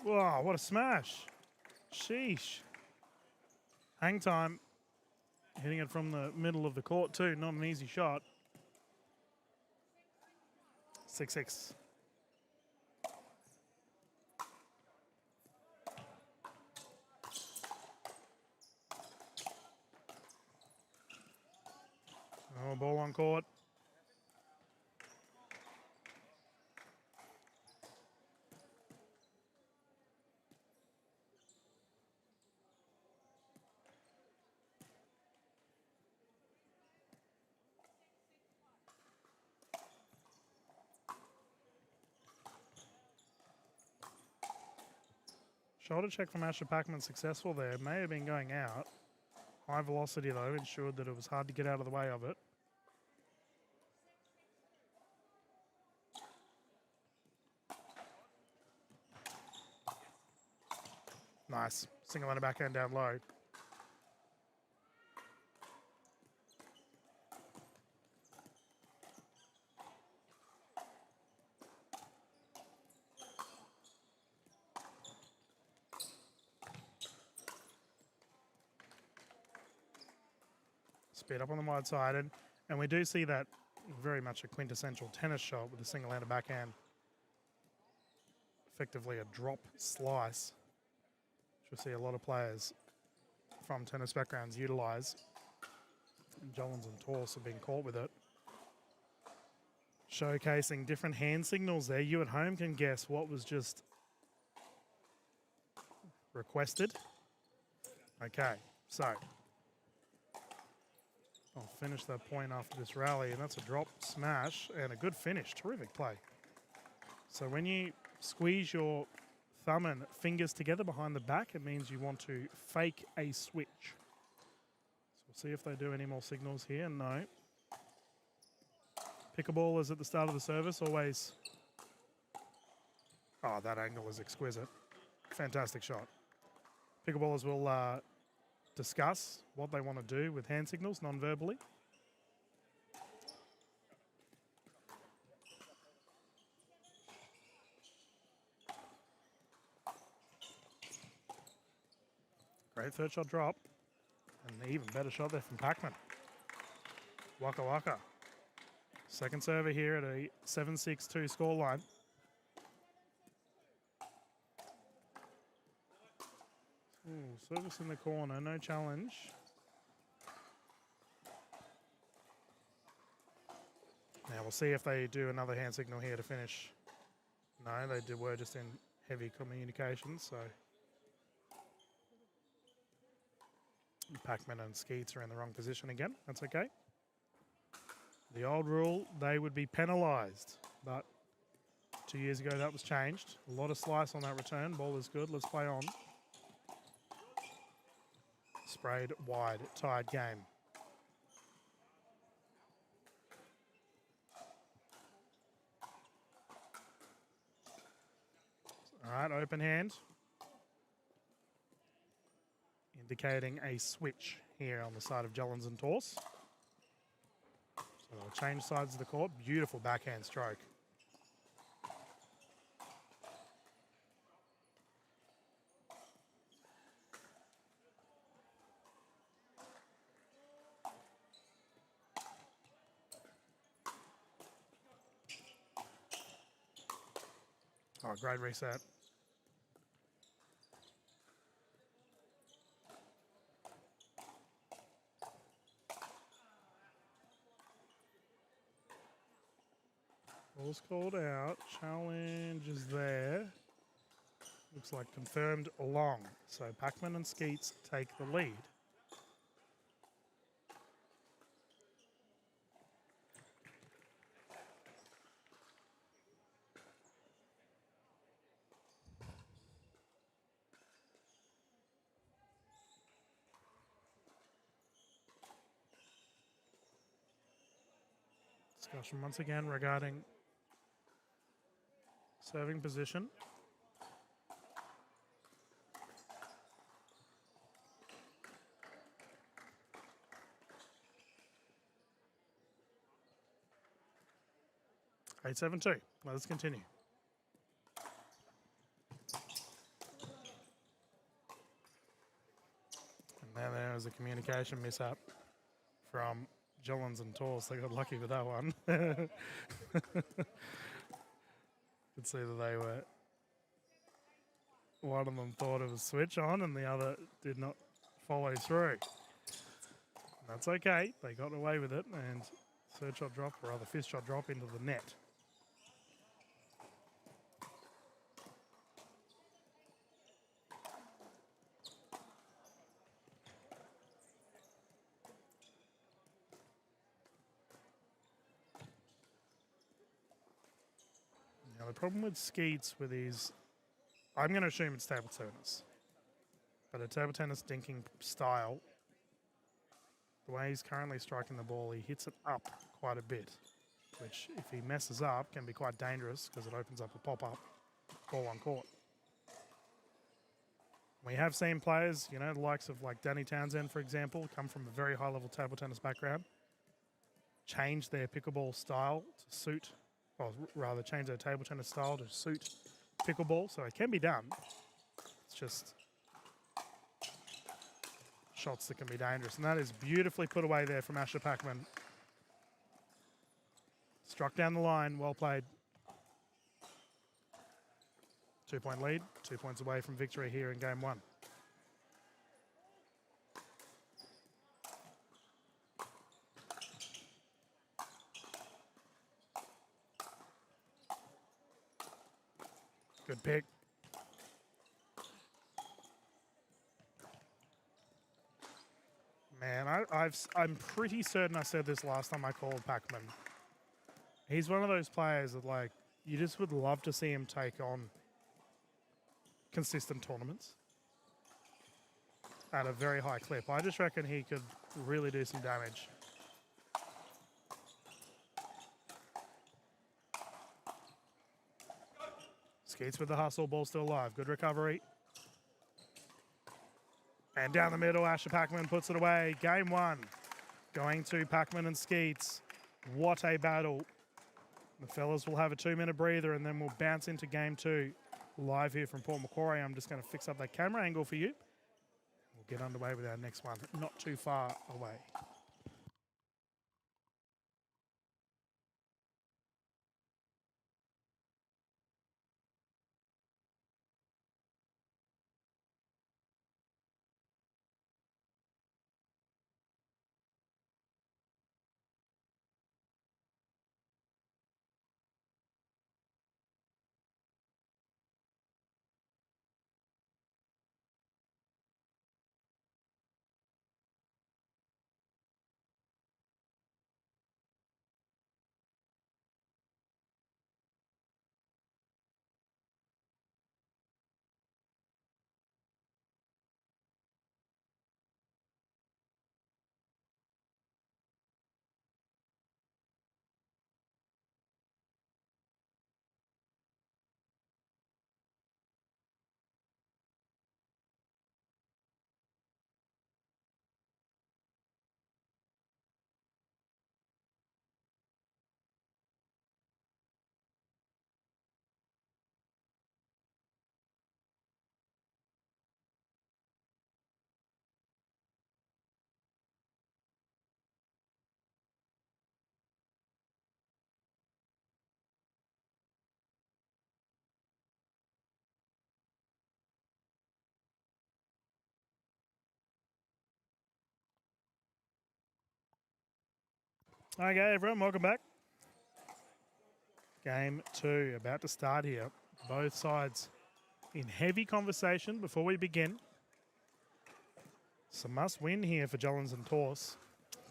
Wow, what a smash. Sheesh. Hang time. Hitting it from the middle of the court too. Not an easy shot. 6-6. Oh, ball on court. Shoulder check from Asher Pac-Man successful there. May have been going out. High velocity though ensured that it was hard to get out of the way of it. Nice. Single line backhand down low. Speed up on the wide side, and we do see that very much a quintessential tennis shot with a single-handed backhand. effectively a drop slice, which we'll see a lot of players from tennis backgrounds utilise. Jollins and Torse have been caught with it. Showcasing different hand signals there. You at home can guess what was just requested. Okay, so I'll finish that point after this rally, and that's a drop smash and a good finish. Terrific play. So when you squeeze your thumb and fingers together behind the back, it means you want to fake a switch. So we'll see if they do any more signals here. No. Pickleball is at the start of the service, always. Oh, that angle is exquisite. Fantastic shot. Pickleballers will discuss what they want to do with hand signals non-verbally. Great third shot drop. And an even better shot there from Pacman. Waka Waka. Second server here at a 7-6-2 scoreline. Ooh, service in the corner, no challenge. Now we'll see if they do another hand signal here to finish. No, they were just in heavy communication, so. Pacman and Skeets are in the wrong position again. That's okay. The old rule, they would be penalised, but 2 years ago that was changed. A lot of slice on that return. Ball is good. Let's play on. Sprayed wide, tied game. All right, open hand. Indicating a switch here on the side of Jollins and Torse. So they'll change sides of the court. Beautiful backhand stroke. Oh, great reset. Ball's called out. Challenge is there. Looks like confirmed long. So Pacman and Skeets take the lead. Discussion once again regarding serving position. Eight, 7-2. Let's continue. And then there was a communication mishap from Jollins and Torse. They got lucky with that one. Could see that they were. One of them thought it was switch on, and the other did not follow through. That's okay. They got away with it, and third shot drop, or rather fifth shot drop into the net. Now the problem with Skeets with his, I'm going to assume it's table tennis, but a table tennis dinking style, the way he's currently striking the ball, he hits it up quite a bit, which if he messes up can be quite dangerous because it opens up a pop-up ball on court. We have seen players, you know, the likes of like Danny Townsend, for example, come from a very high-level table tennis background, change their pickleball style to suit, or rather change their table tennis style to suit pickleball, so it can be done. It's just shots that can be dangerous, and that is beautifully put away there from Asher Pacman. Struck down the line, well played. 2-point lead, 2 points away from victory here in game one. Good pick. Man, I'm pretty certain I said this last time I called Pac-Man. He's one of those players that, like, you just would love to see him take on consistent tournaments at a very high clip. I just reckon he could really do some damage. Skeets with the hustle, ball still alive. Good recovery. And down the middle, Asher Pac-Man puts it away. Game one going to Pac-Man and Skeets. What a battle. The fellas will have a 2-minute breather and then we'll bounce into game two. Live here from Port Macquarie. I'm just going to fix up that camera angle for you. We'll get underway with our next one, not too far away. Okay, everyone, welcome back. Game two about to start here. Both sides in heavy conversation before we begin. It's a must win here for Jollins and Torse.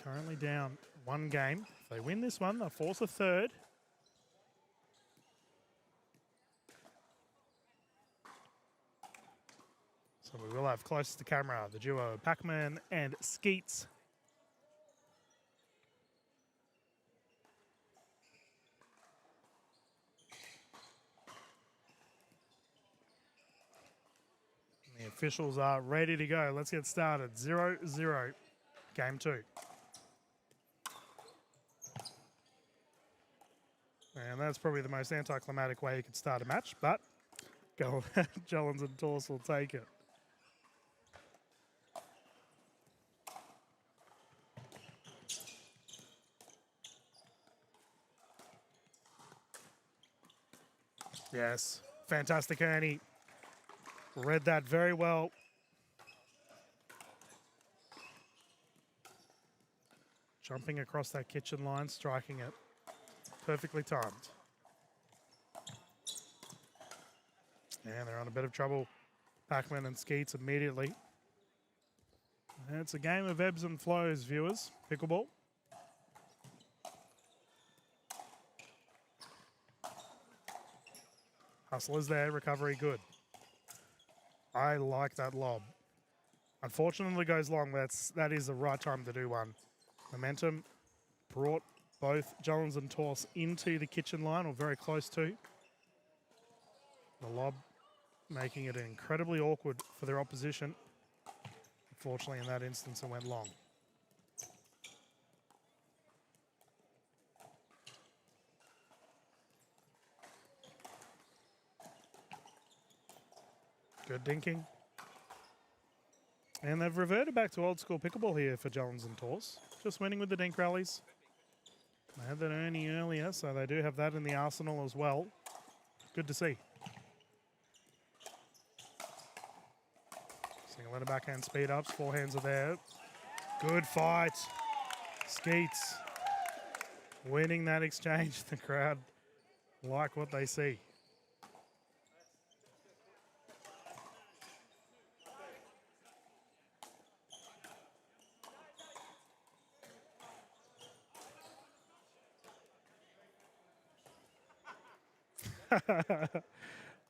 Currently down one game. If they win this one, they'll force a third. So we will have closest to camera the duo Pac-Man and Skeets. The officials are ready to go. Let's get started. 0-0, game two. And that's probably the most anticlimactic way you could start a match, but Jollins and Torse will take it. Yes, fantastic, Ernie. Read that very well. Jumping across that kitchen line, striking it. Perfectly timed. And they're on a bit of trouble. Pac-Man and Skeets immediately. And it's a game of ebbs and flows, viewers. Pickleball. Hustle is there, recovery good. I like that lob. Unfortunately goes long, that is the right time to do one. Momentum brought both Jollins and Torse into the kitchen line, or very close to. The lob making it incredibly awkward for their opposition. Unfortunately, in that instance, it went long. Good dinking. And they've reverted back to old school pickleball here for Jollins and Torse. Just winning with the dink rallies. They had that Ernie earlier, so they do have that in the arsenal as well. Good to see. Getting a lot of backhand speed ups. Forehands are there. Good fight. Skeets winning that exchange. The crowd like what they see.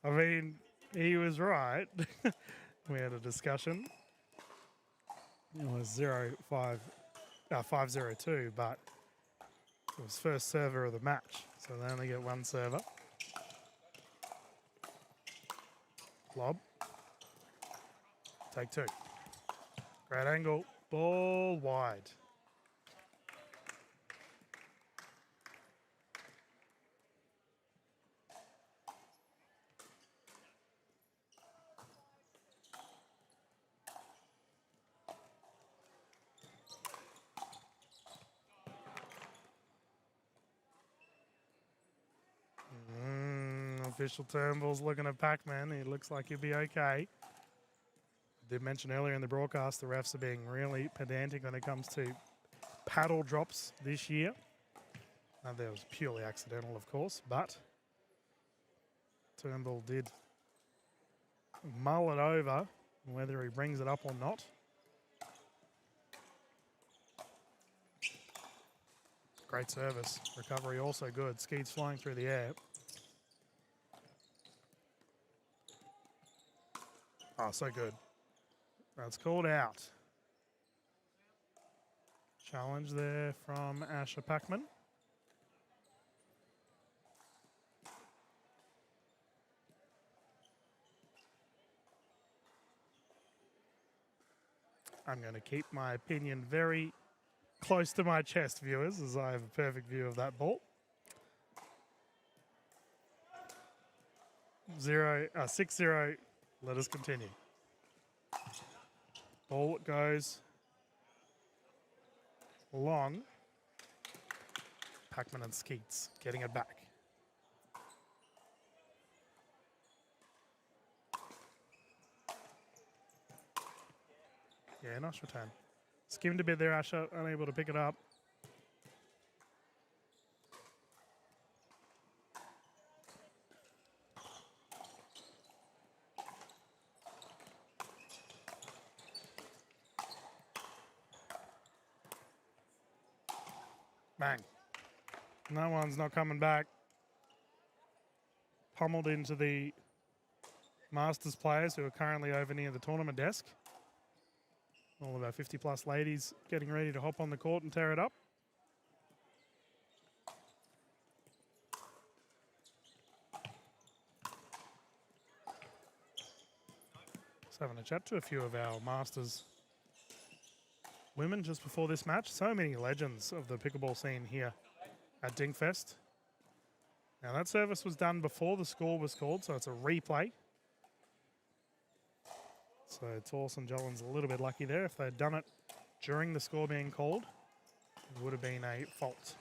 I mean, he was right. We had a discussion. It was 5-0-2, but it was first server of the match, so they only get one server. Lob. Take two. Great angle. Ball wide. Official Turnbull's looking at Pac-Man. He looks like he'll be okay. Did mention earlier in the broadcast the refs are being really pedantic when it comes to paddle drops this year. Now, that was purely accidental, of course, but Turnbull did mull it over, whether he brings it up or not. Great service. Recovery also good. Skeets flying through the air. Oh, so good. That's called out. Challenge there from Asher Packman. I'm going to keep my opinion very close to my chest, viewers, as I have a perfect view of that ball. 6-0. Let us continue. Ball goes long. Packman and Skeets getting it back. Yeah, nice return. Skimmed a bit there, Asher, unable to pick it up. Bang. No one's not coming back. Pummeled into the Masters players who are currently over near the tournament desk. All of our 50-plus ladies getting ready to hop on the court and tear it up. Just having a chat to a few of our Masters women just before this match. So many legends of the pickleball scene here at DinkFest. Now that service was done before the score was called, so it's a replay. So Torsen Jollen's a little bit lucky there. If they'd done it during the score being called, it would have been a fault.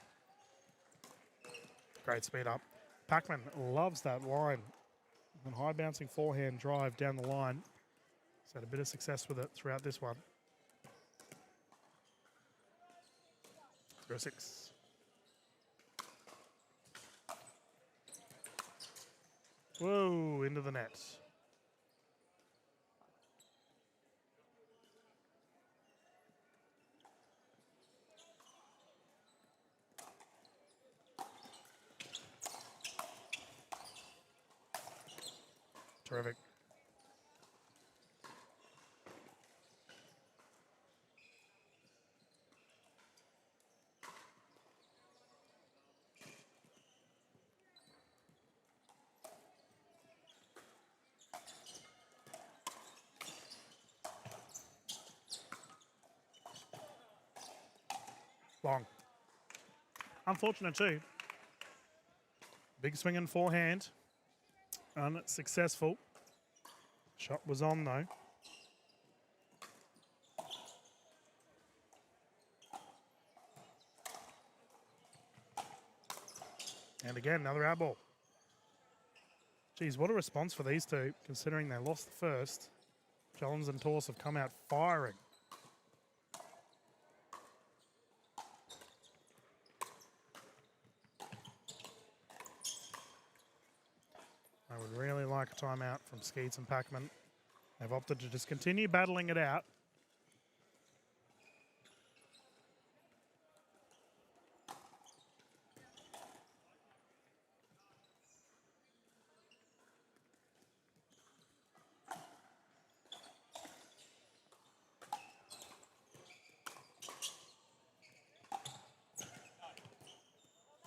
Great speed up. Packman loves that line. And high bouncing forehand drive down the line. He's had a bit of success with it throughout this one. 0-6. Whoa, into the net. Terrific. Long. Unfortunate too. Big swing and forehand. Unsuccessful. Shot was on though. And again, another out ball. Geez, what a response for these two, considering they lost the first Jollins and Torse have come out firing. I would really like a timeout from Skeets and Packman. They've opted to just continue battling it out.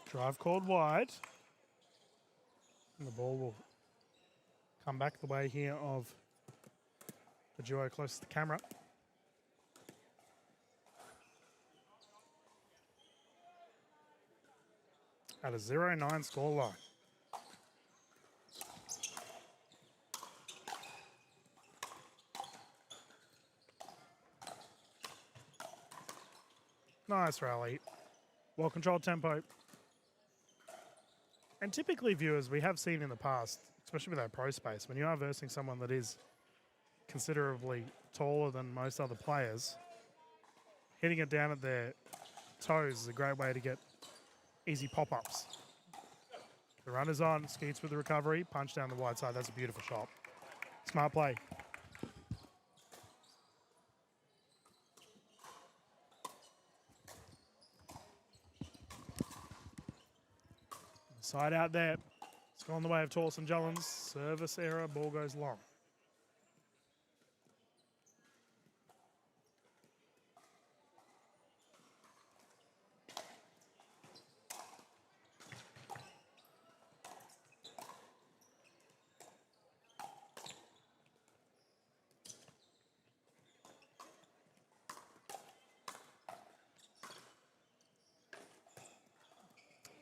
Drive called wide. And the ball will come back the way here of the duo closest to the camera. At a 0-9 scoreline. Nice rally. Well-controlled tempo. And typically, viewers, we have seen in the past, especially with our pro space, when you are versing someone that is considerably taller than most other players, hitting it down at their toes is a great way to get easy pop-ups. The runner's on, Skeets with the recovery, punch down the wide side. That's a beautiful shot. Smart play. Side out there. It's gone the way of Torse and Jollins. Service error, ball goes long.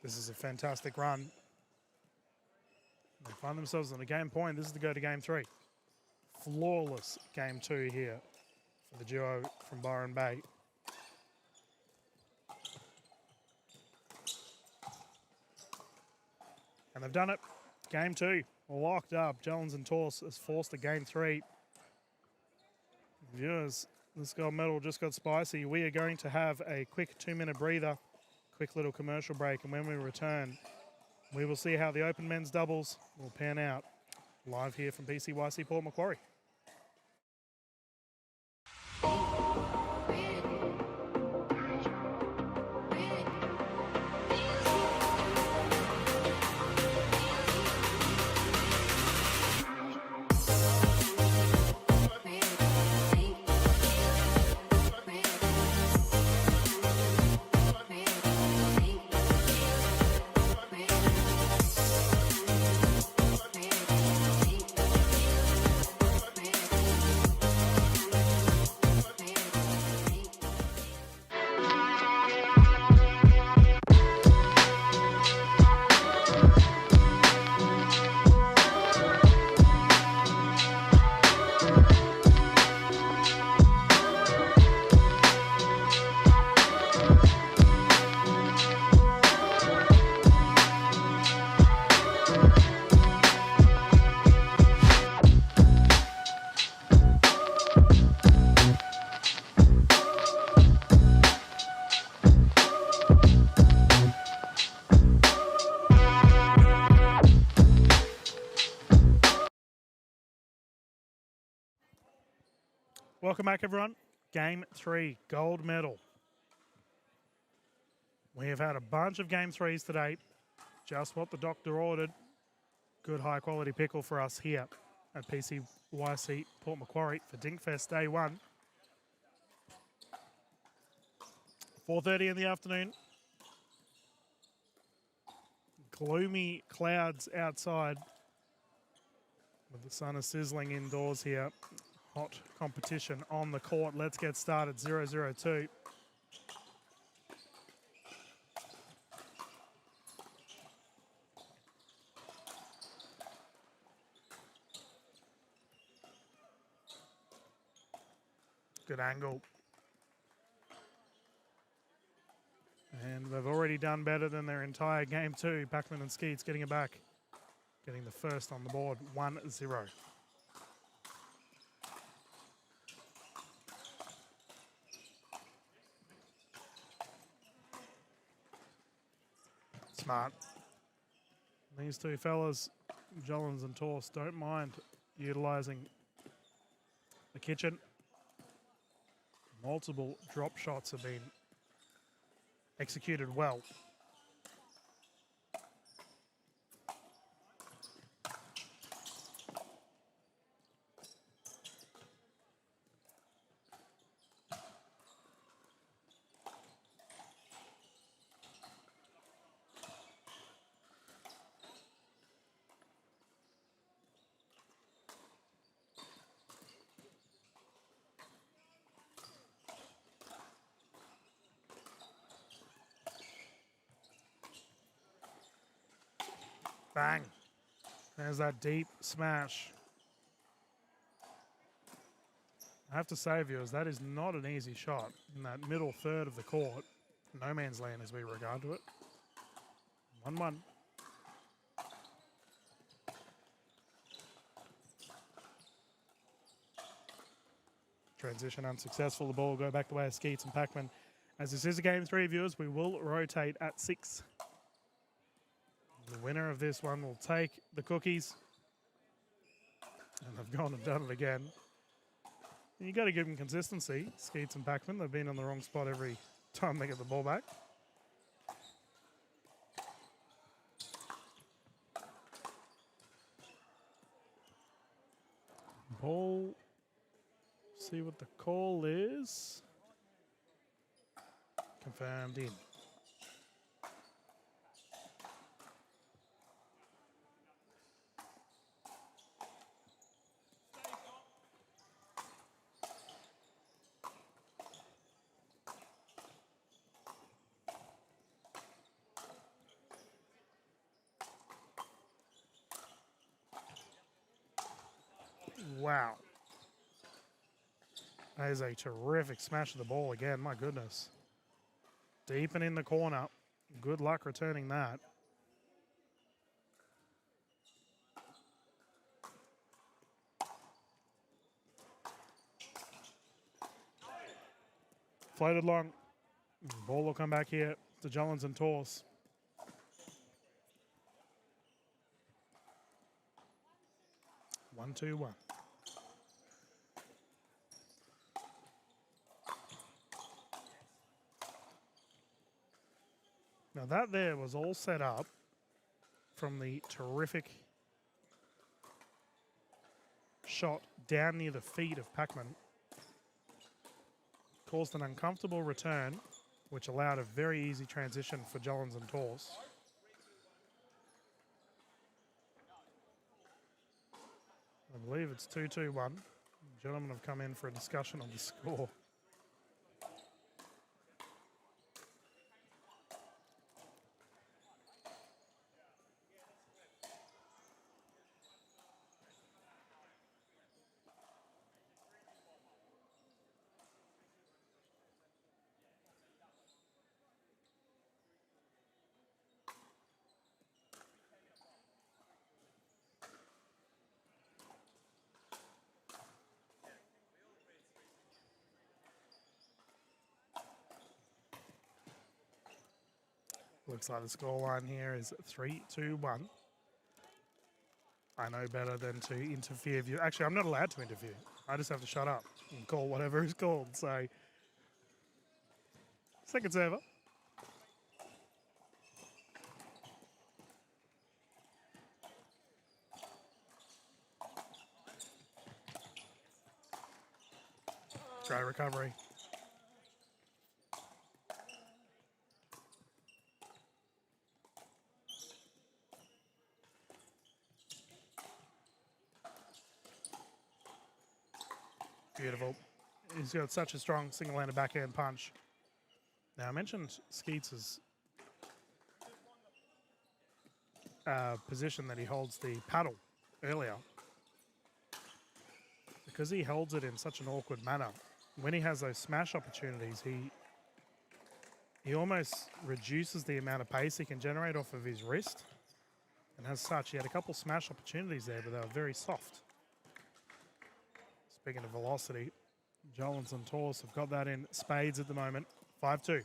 This is a fantastic run. They find themselves on a game point. This is the go to game 3. Flawless game 2 here for the duo from Byron Bay. And they've done it. Game 2, locked up. Jollins and Torse has forced a game 3. Viewers, this gold medal just got spicy. We are going to have a quick 2-minute breather. Quick little commercial break, and when we return, we will see how the open men's doubles will pan out. Live here from PCYC Port Macquarie. Welcome back, everyone. Game 3, gold medal. We have had a bunch of game 3s to date. Just what the doctor ordered. Good high-quality pickle for us here at PCYC Port Macquarie for DinkFest Day 1. 4:30 in the afternoon. Gloomy clouds outside. But the sun is sizzling indoors here. Hot competition on the court. Let's get started. 0-0-2. Good angle. And they've already done better than their entire game 2. Packman and Skeets getting it back. Getting the first on the board. 1-0. smart. These two fellas, Jollins and Torse, don't mind utilising the kitchen. Multiple drop shots have been executed well. Bang. There's that deep smash. I have to say, viewers, that is not an easy shot in that middle third of the court. No man's land as we regard to it. 1-1. Transition unsuccessful. The ball will go back the way of Skeets and Pac-Man. As this is a game 3, viewers, we will rotate at 6. The winner of this one will take the cookies. And they've gone and done it again. And you got to give them consistency. Skeets and Pac-Man, they've been on the wrong spot every time they get the ball back. Ball. See what the call is. Confirmed in. Wow. That is a terrific smash of the ball again, my goodness. Deep and in the corner. Good luck returning that. Floated long. Ball will come back here to Jollins and Torse. One, 2-1. Now that there was all set up from the terrific shot down near the feet of Pac-Man. Caused an uncomfortable return, which allowed a very easy transition for Jollins and Torse. I believe it's 2-2-1. Gentlemen have come in for a discussion on the score. Looks like the scoreline here is 3-2-1. I know better than to interfere. Actually, I'm not allowed to interfere. I just have to shut up and call whatever is called. So, second server. Great recovery. Beautiful. He's got such a strong single-handed backhand punch. Now, I mentioned Skeets' position that he holds the paddle earlier. Because he holds it in such an awkward manner, when he has those smash opportunities, he almost reduces the amount of pace he can generate off of his wrist. And as such, he had a couple smash opportunities there, but they were very soft. Speaking of velocity, Jollins and Torse have got that in spades at the moment. 5-2.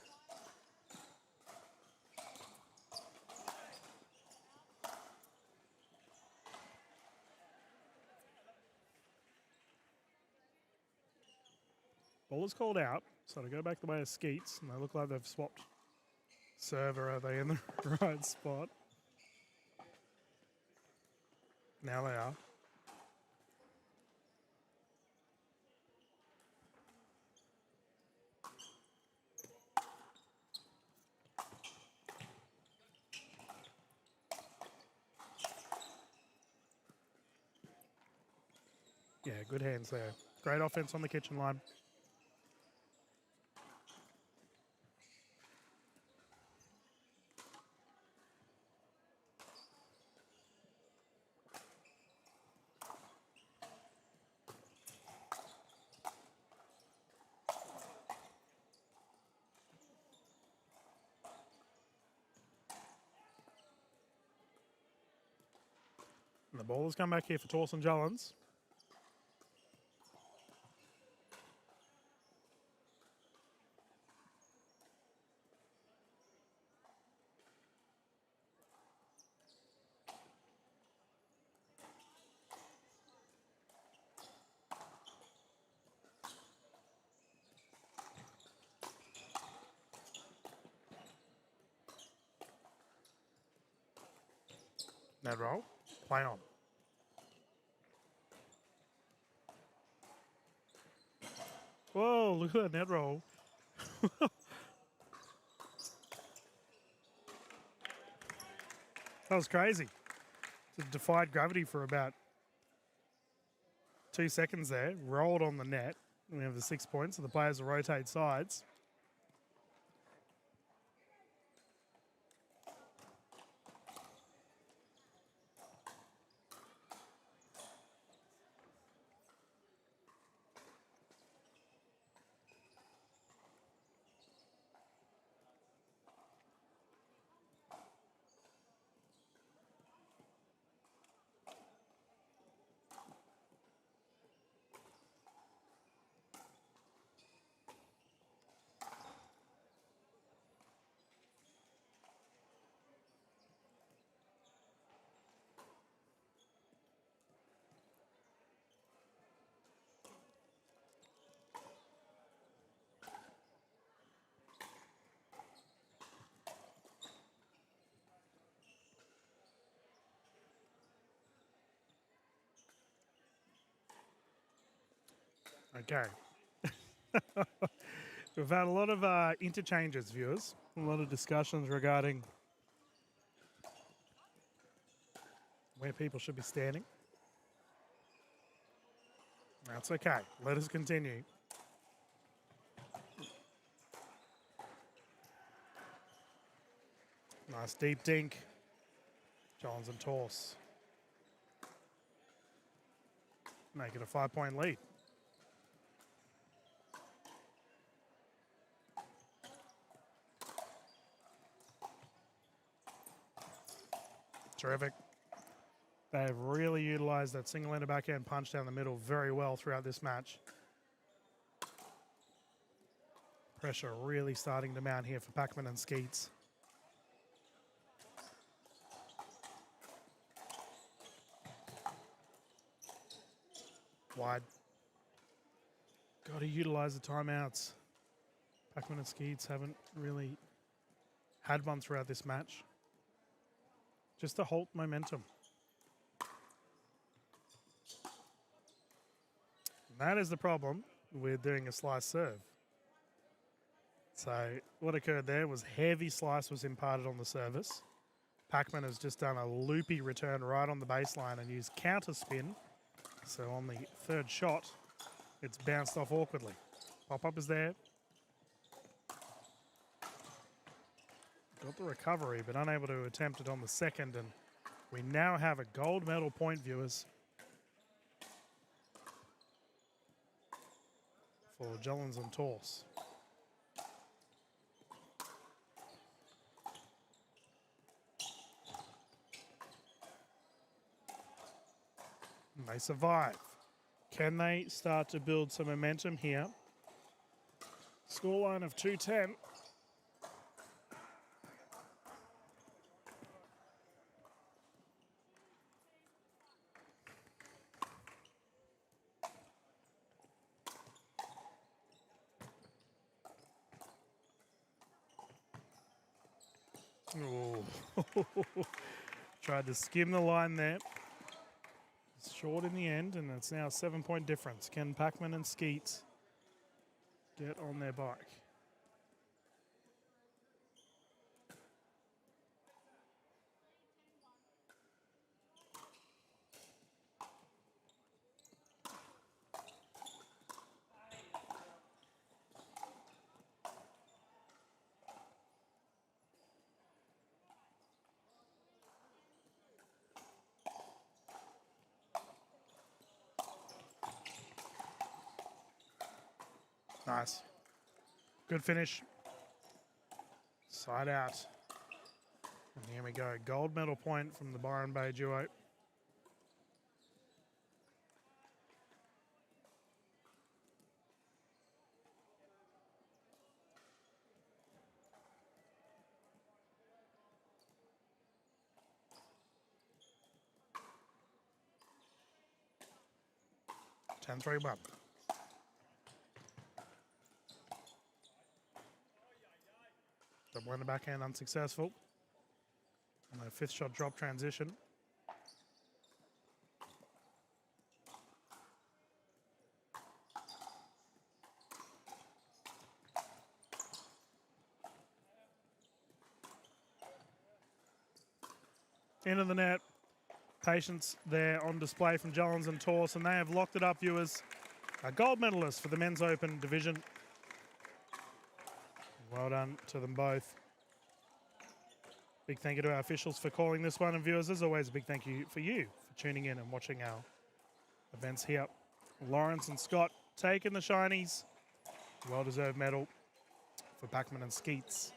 Ball is called out, so to go back the way of Skeets, and they look like they've swapped server. Are they in the right spot? Now they are. Yeah, good hands there. Great offense on the kitchen line. And the ball has come back here for Torsten Jullins. Net roll. Play on. Whoa, look at that net roll. That was crazy. It defied gravity for about 2 seconds there. Rolled on the net. We have the 6 points, so the players will rotate sides. Okay. We've had a lot of interchanges, viewers. A lot of discussions regarding where people should be standing. That's okay. Let us continue. Nice deep dink. Johns and Torse. Make it a 5-point lead. Terrific. They have really utilised that single-handed backhand punch down the middle very well throughout this match. Pressure really starting to mount here for Packman and Skeets. Wide. Got to utilise the timeouts. Packman and Skeets haven't really had one throughout this match. Just to halt momentum. And that is the problem with doing a slice serve. So what occurred there was heavy slice was imparted on the service. Packman has just done a loopy return right on the baseline and used counter spin. So on the third shot, it's bounced off awkwardly. Pop-up is there. Got the recovery, but unable to attempt it on the second. And we now have a gold medal point, viewers, for Jullins and Torse. And they survive. Can they start to build some momentum here? Scoreline of 2-10. Ooh. Tried to skim the line there. It's short in the end, and it's now a 7-point difference. Can Packman and Skeet get on their bike? Nice. Good finish. Side out. And here we go. Gold medal point from the Byron Bay duo. Ten three 1. Double in the backhand unsuccessful. And a fifth shot drop transition. Into the net. Patience there on display from Jellens and Torse, and they have locked it up, viewers. A gold medalist for the Men's Open division. Well done to them both. Big thank you to our officials for calling this one, and viewers, as always, a big thank you for you for tuning in and watching our events here. Lawrence and Scott taking the shinies. Well-deserved medal for Packman and Skeets.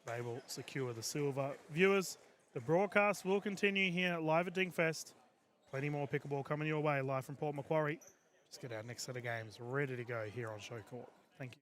They will secure the silver. Viewers, the broadcast will continue here live at DinkFest. Plenty more pickleball coming your way live from Port Macquarie. Just get our next set of games ready to go here on Show Court. Thank you.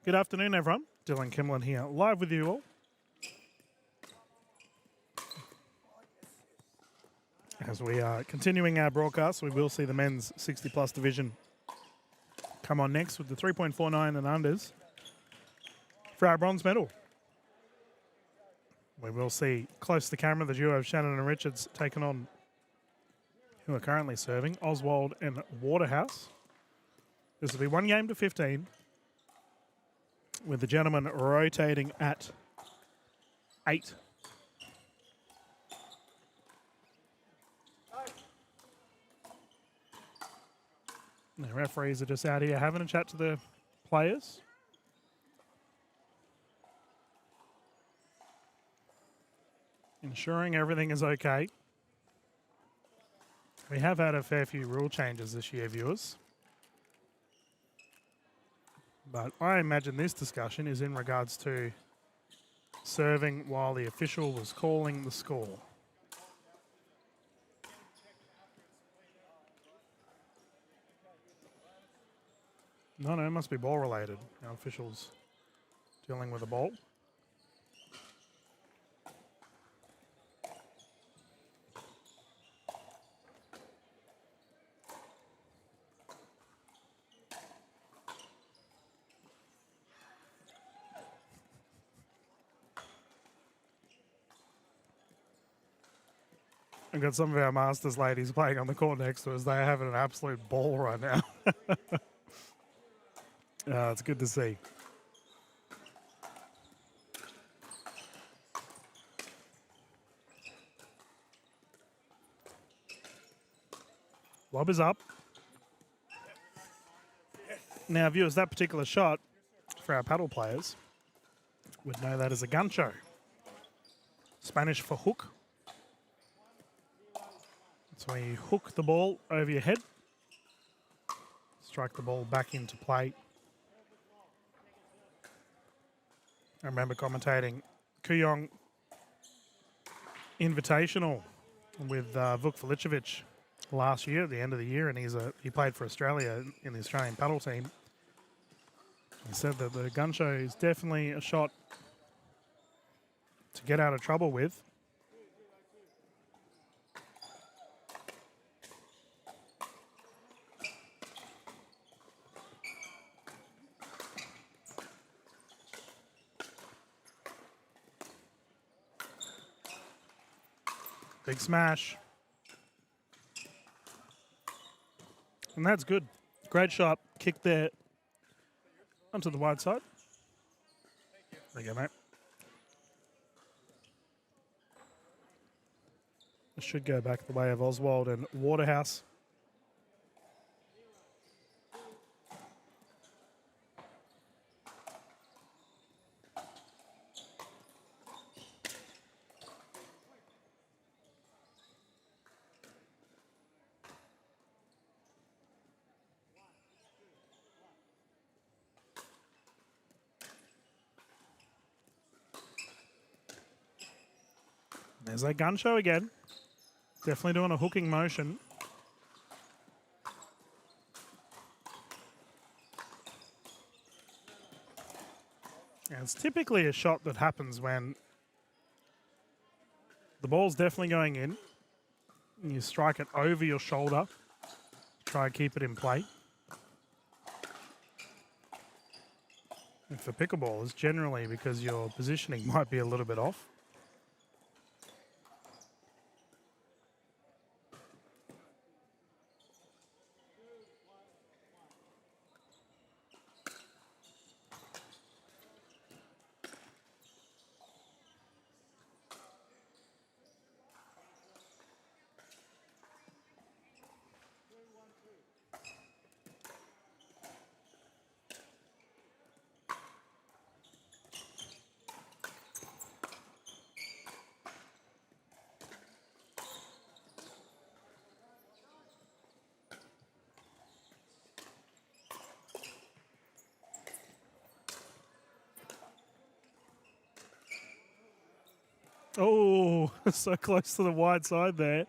Good afternoon, everyone. Dylan Kimlin here, live with you all. As we are continuing our broadcast, we will see the men's 60-plus division come on next with the 3.49 and unders for our bronze medal. We will see close to camera the duo of Shannon and Richards taking on who are currently serving, Oswald and Waterhouse. This will be 1 game to 15, with the gentleman rotating at 8. The referees are just out here having a chat to the players. Ensuring everything is okay. We have had a fair few rule changes this year, viewers. But I imagine this discussion is in regards to serving while the official was calling the score. No, it must be ball related. Our officials dealing with the ball. We've got some of our Masters ladies playing on the court next to us. They are having an absolute ball right now. It's good to see. Lob is up. Now, viewers, that particular shot for our paddle players would know that as a gancho. Spanish for hook. So when you hook the ball over your head, strike the ball back into play. I remember commentating Kuyong Invitational with Vuk Filicevic last year at the end of the year, and he played for Australia in the Australian paddle team. He said that the guncho is definitely a shot to get out of trouble with. Big smash. And that's good. Great shot. Kick there onto the wide side. There you go, mate. It should go back the way of Oswald and Waterhouse. There's that gun show again. Definitely doing a hooking motion. And it's typically a shot that happens when the ball's definitely going in. And you strike it over your shoulder. Try and keep it in play. And for pickleball, it's generally because your positioning might be a little bit off. Oh, so close to the wide side there.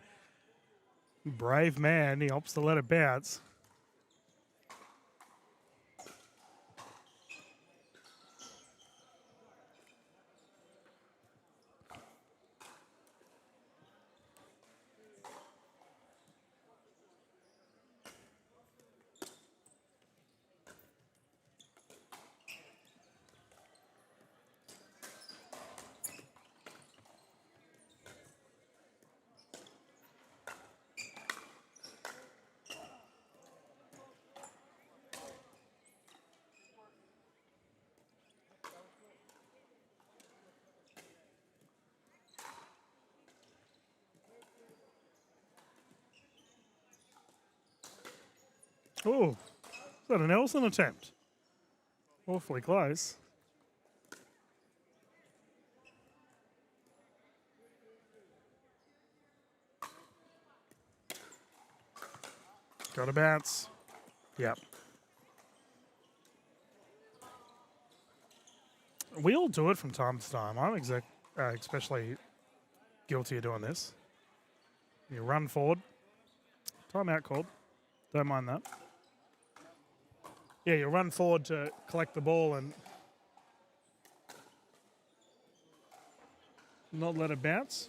Brave man, he opts to let it bounce. Oh, is that a Nelson attempt? Awfully close. Got a bounce. Yep. We all do it from time to time. I'm especially guilty of doing this. You run forward. Timeout called. Don't mind that. Yeah, you run forward to collect the ball and not let it bounce.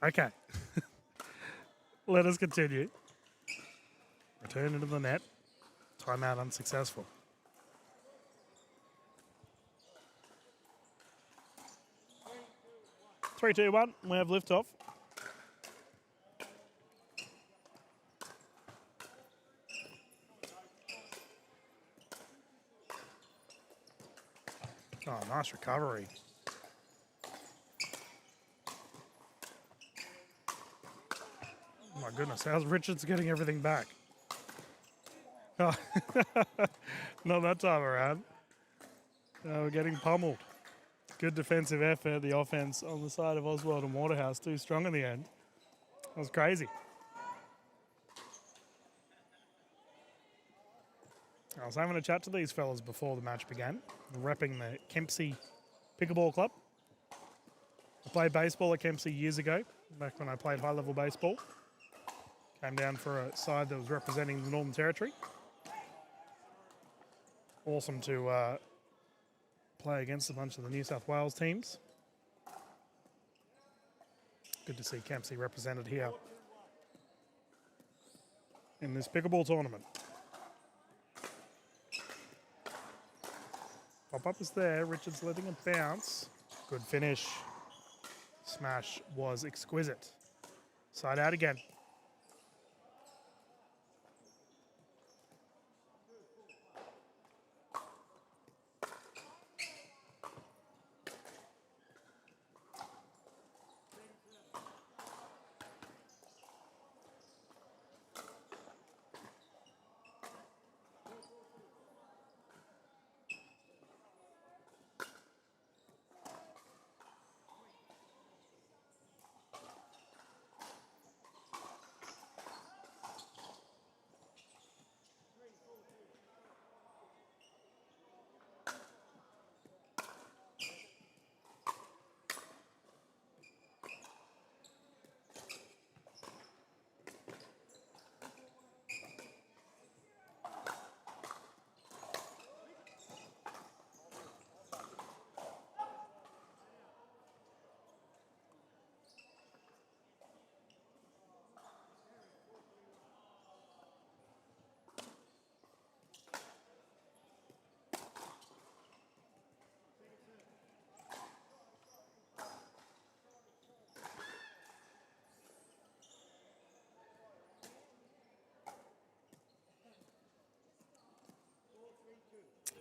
Okay. Let us continue. Return into the net. Timeout unsuccessful. 3, 2, 1. We have liftoff. Oh, nice recovery. Oh my goodness, how's Richards getting everything back? Oh, not that time around. We're getting pummeled. Good defensive effort. The offense on the side of Oswald and Waterhouse too strong in the end. That was crazy. I was having a chat to these fellas before the match began, repping the Kempsey Pickleball Club. I played baseball at Kempsey years ago, back when I played high-level baseball. Came down for a side that was representing the Northern Territory. Awesome to play against a bunch of the New South Wales teams. Good to see Kempsey represented here in this pickleball tournament. Pop-up is there. Richards letting it bounce. Good finish. Smash was exquisite. Side out again.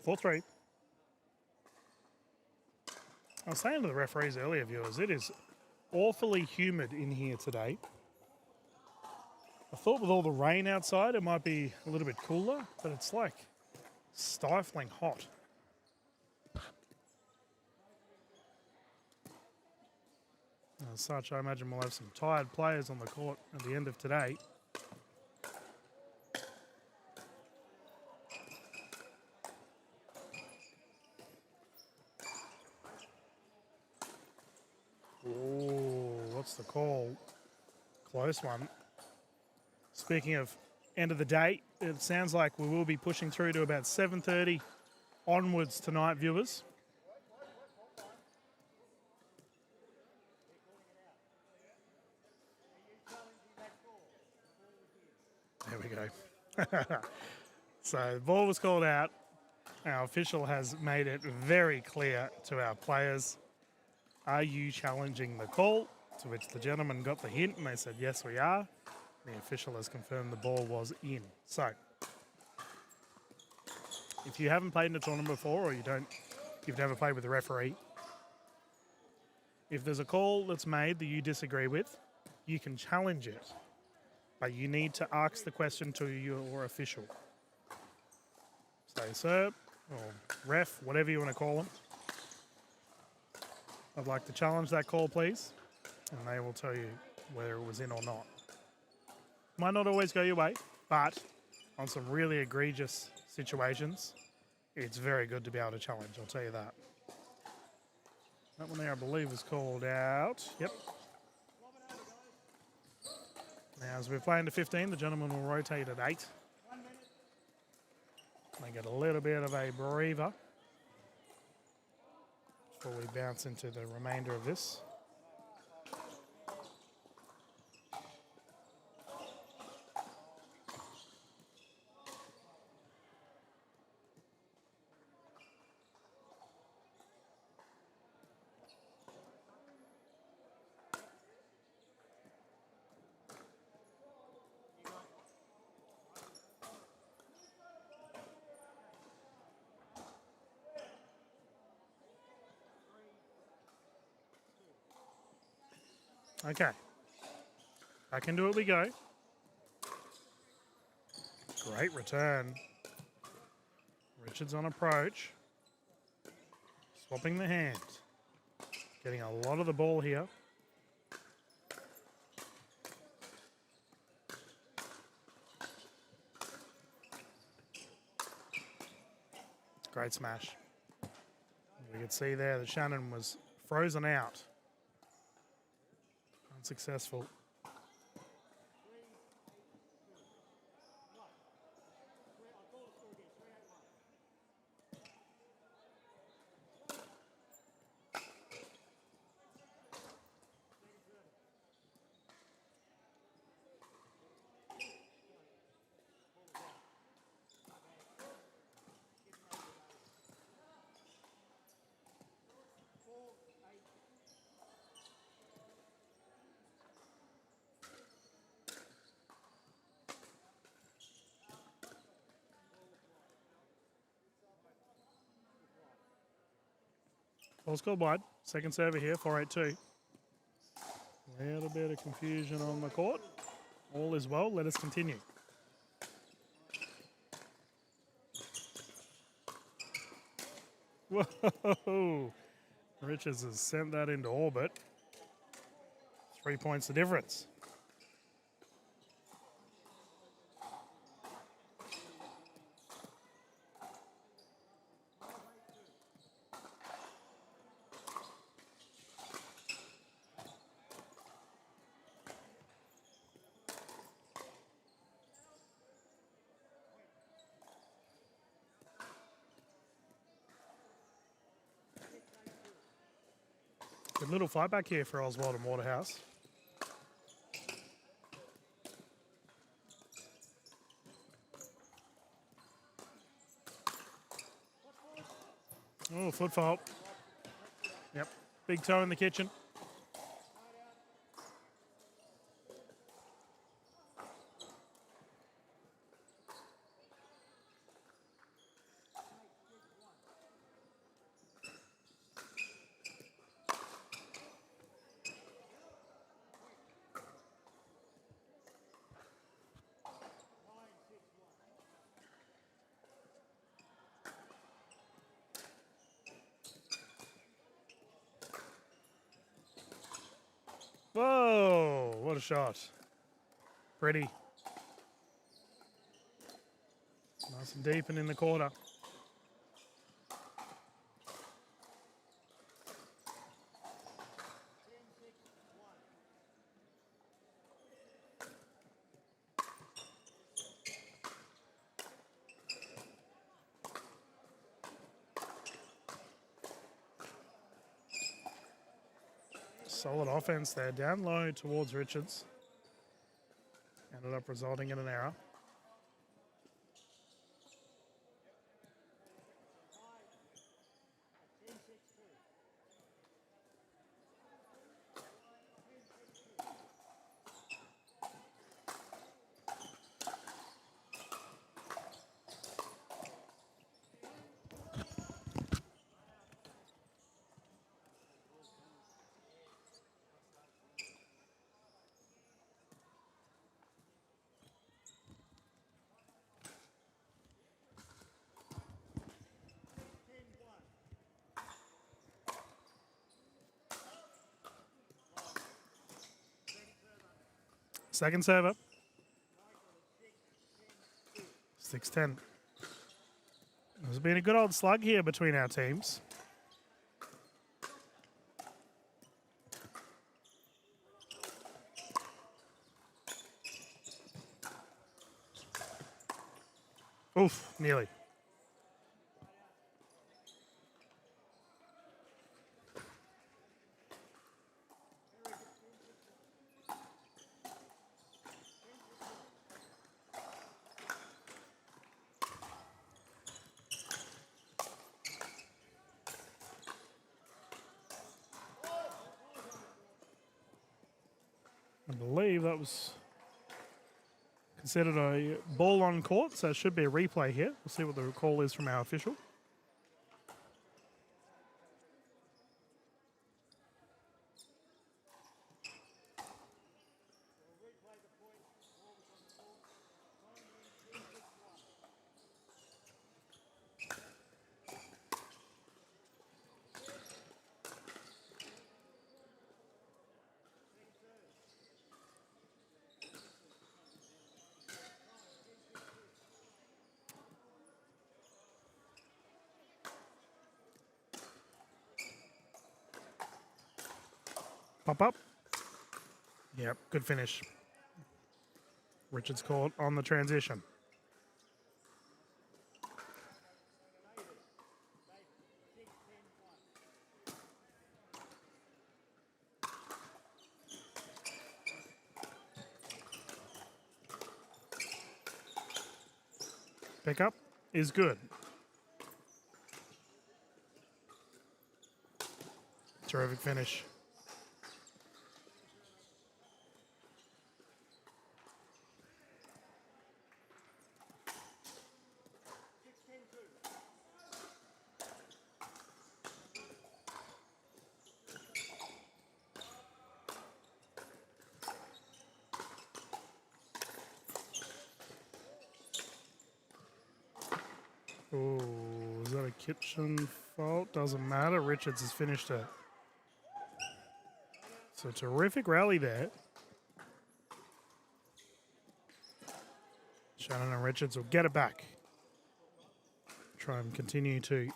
Full 3. I was saying to the referees earlier, viewers, it is awfully humid in here today. I thought with all the rain outside it might be a little bit cooler, but it's like stifling hot. As such, I imagine we'll have some tired players on the court at the end of today. Oh, what's the call? Close one. Speaking of end of the day, it sounds like we will be pushing through to about 7:30 onwards tonight, viewers. There we go. So the ball was called out. Our official has made it very clear to our players, are you challenging the call? To which the gentleman got the hint and they said, yes, we are. The official has confirmed the ball was in. So if you haven't played in a tournament before or you've never played with a referee, if there's a call that's made that you disagree with, you can challenge it. But you need to ask the question to your official. Say, sir, or ref, whatever you want to call them. I'd like to challenge that call, please. And they will tell you whether it was in or not. Might not always go your way, but on some really egregious situations, it's very good to be able to challenge, I'll tell you that. That one there, I believe, was called out. Yep. Now, as we're playing to 15, the gentleman will rotate at 8. They get a little bit of a breather before we bounce into the remainder of this. Okay. Back into it we go. Great return. Richards on approach. Swapping the hands. Getting a lot of the ball here. Great smash. We could see there that Shannon was frozen out. Unsuccessful. Ball's called wide. Second server here, 4-8-2. A little bit of confusion on the court. All is well. Let us continue. Whoa! Richards has sent that into orbit. 3 points the difference. Good little fight back here for Oswald and Waterhouse. Oh, foot fault. Yep, big toe in the kitchen. Whoa, what a shot. Pretty. Nice and deep and in the corner. Solid offense there. Down low towards Richards. Ended up resulting in an error. Second server. 6-10. There's been a good old slug here between our teams. Oof, nearly. I believe that was considered a ball on court, so it should be a replay here. We'll see what the call is from our official. Pop up. Yep, good finish. Richards caught on the transition. Pickup is good. Terrific finish. Oh, is that a kitchen fault? Doesn't matter. Richards has finished it. So terrific rally there. Shannon and Richards will get it back. Try and continue to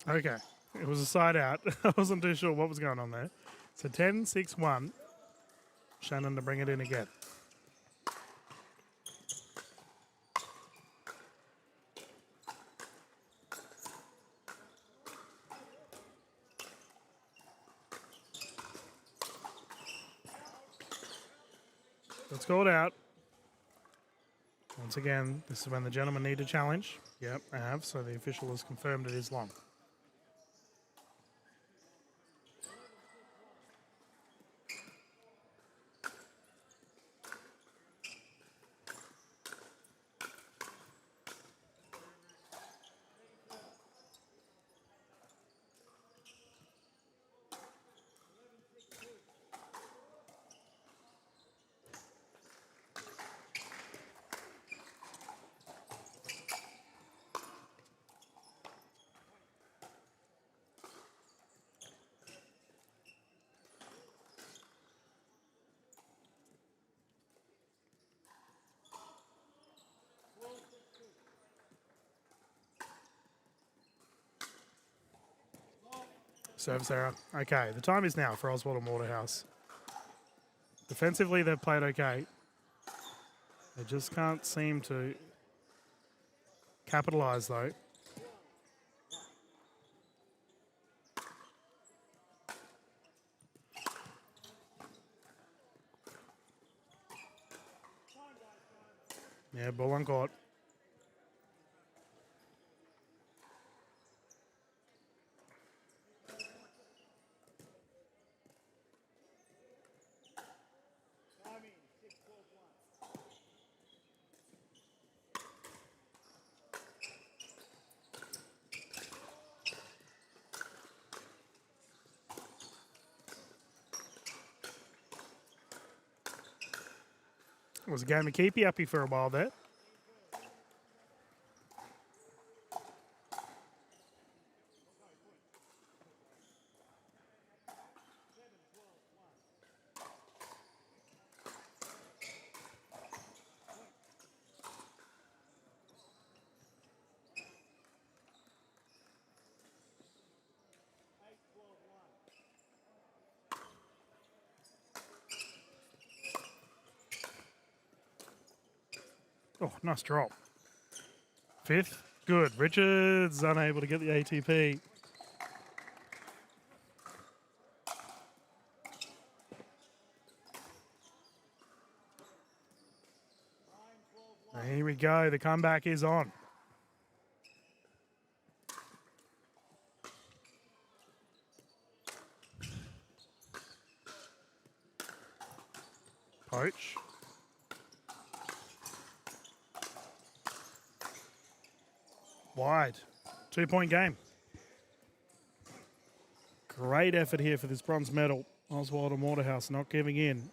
okay. It was a side out. I wasn't too sure what was going on there. So 10-6-1. Shannon to bring it in again. It's called out. Once again, this is when the gentlemen need to challenge. Yep, I have. So the official has confirmed it is long. Service error. Okay, the time is now for Oswald and Waterhouse. Defensively, they've played okay. They just can't seem to capitalise, though. Yeah, ball on court. Timing, 6-12-1. It was a game of keepy uppy for a while there. Oh, nice drop. Fifth. Good. Richards unable to get the ATP. Here we go. The comeback is on. Poach. Wide. 2-point game. Great effort here for this bronze medal. Oswald and Waterhouse not giving in.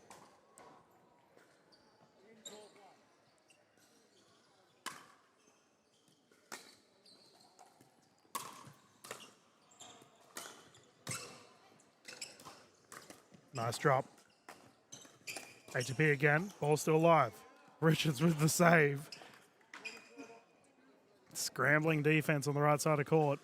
Nice drop. ATP again. Ball still alive. Richards with the save. Scrambling defense on the right side of court.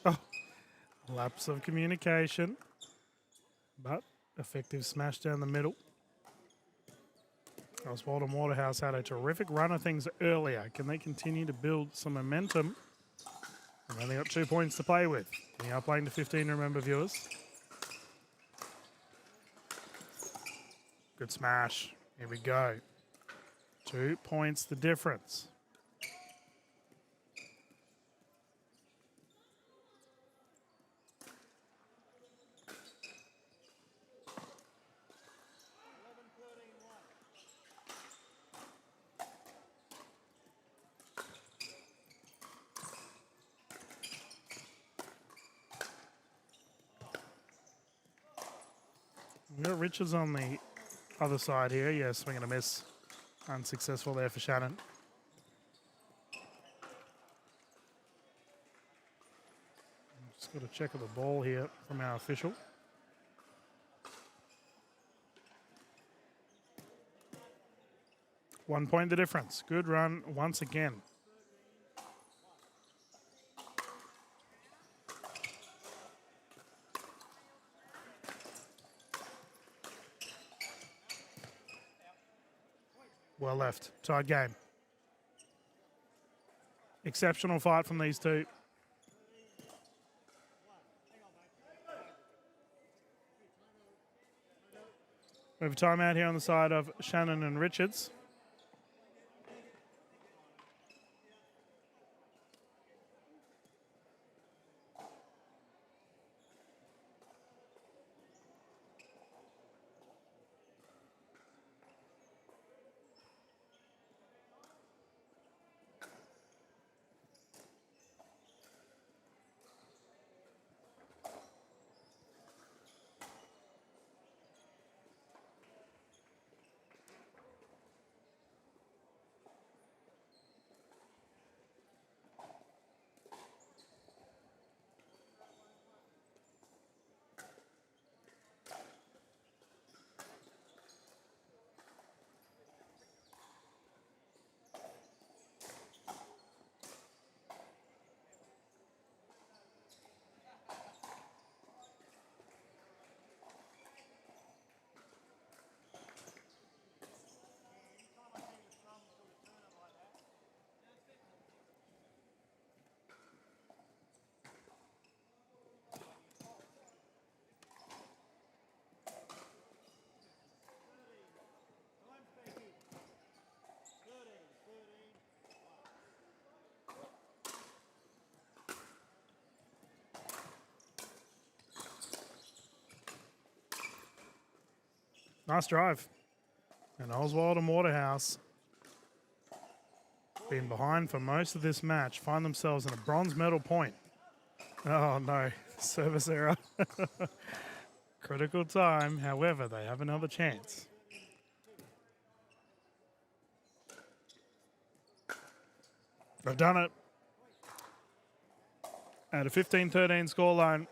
Oh, lapse of communication. But effective smash down the middle. Oswald and Waterhouse had a terrific run of things earlier. Can they continue to build some momentum? They've only got 2 points to play with. We are playing to 15, remember, viewers. Good smash. Here we go. 2 points the difference. We've got Richards on the other side here. Yeah, swing and a miss. Unsuccessful there for Shannon. Just got a check of the ball here from our official. One point the difference. Good run once again. Well left. Tied game. Exceptional fight from these two. We have a timeout here on the side of Shannon and Richards. Nice drive. And Oswald and Waterhouse, been behind for most of this match, find themselves in a bronze medal point. Oh no, service error. Critical time, however, they have another chance. They've done it. At a 15-13 scoreline,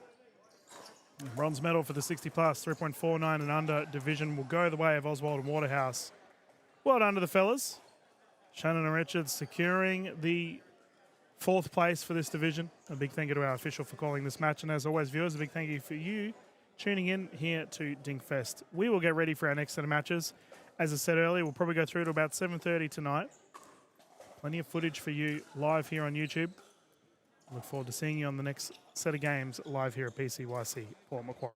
bronze medal for the 60 plus, 3.49 and under division will go the way of Oswald and Waterhouse. Well done to the fellas. Shannon and Richards securing the 4th place for this division. A big thank you to our official for calling this match. And as always, viewers, a big thank you for you tuning in here to DinkFest. We will get ready for our next set of matches. As I said earlier, we'll probably go through to about 7:30 tonight. Plenty of footage for you live here on YouTube. Look forward to seeing you on the next set of games live here at PCYC Port Macquarie.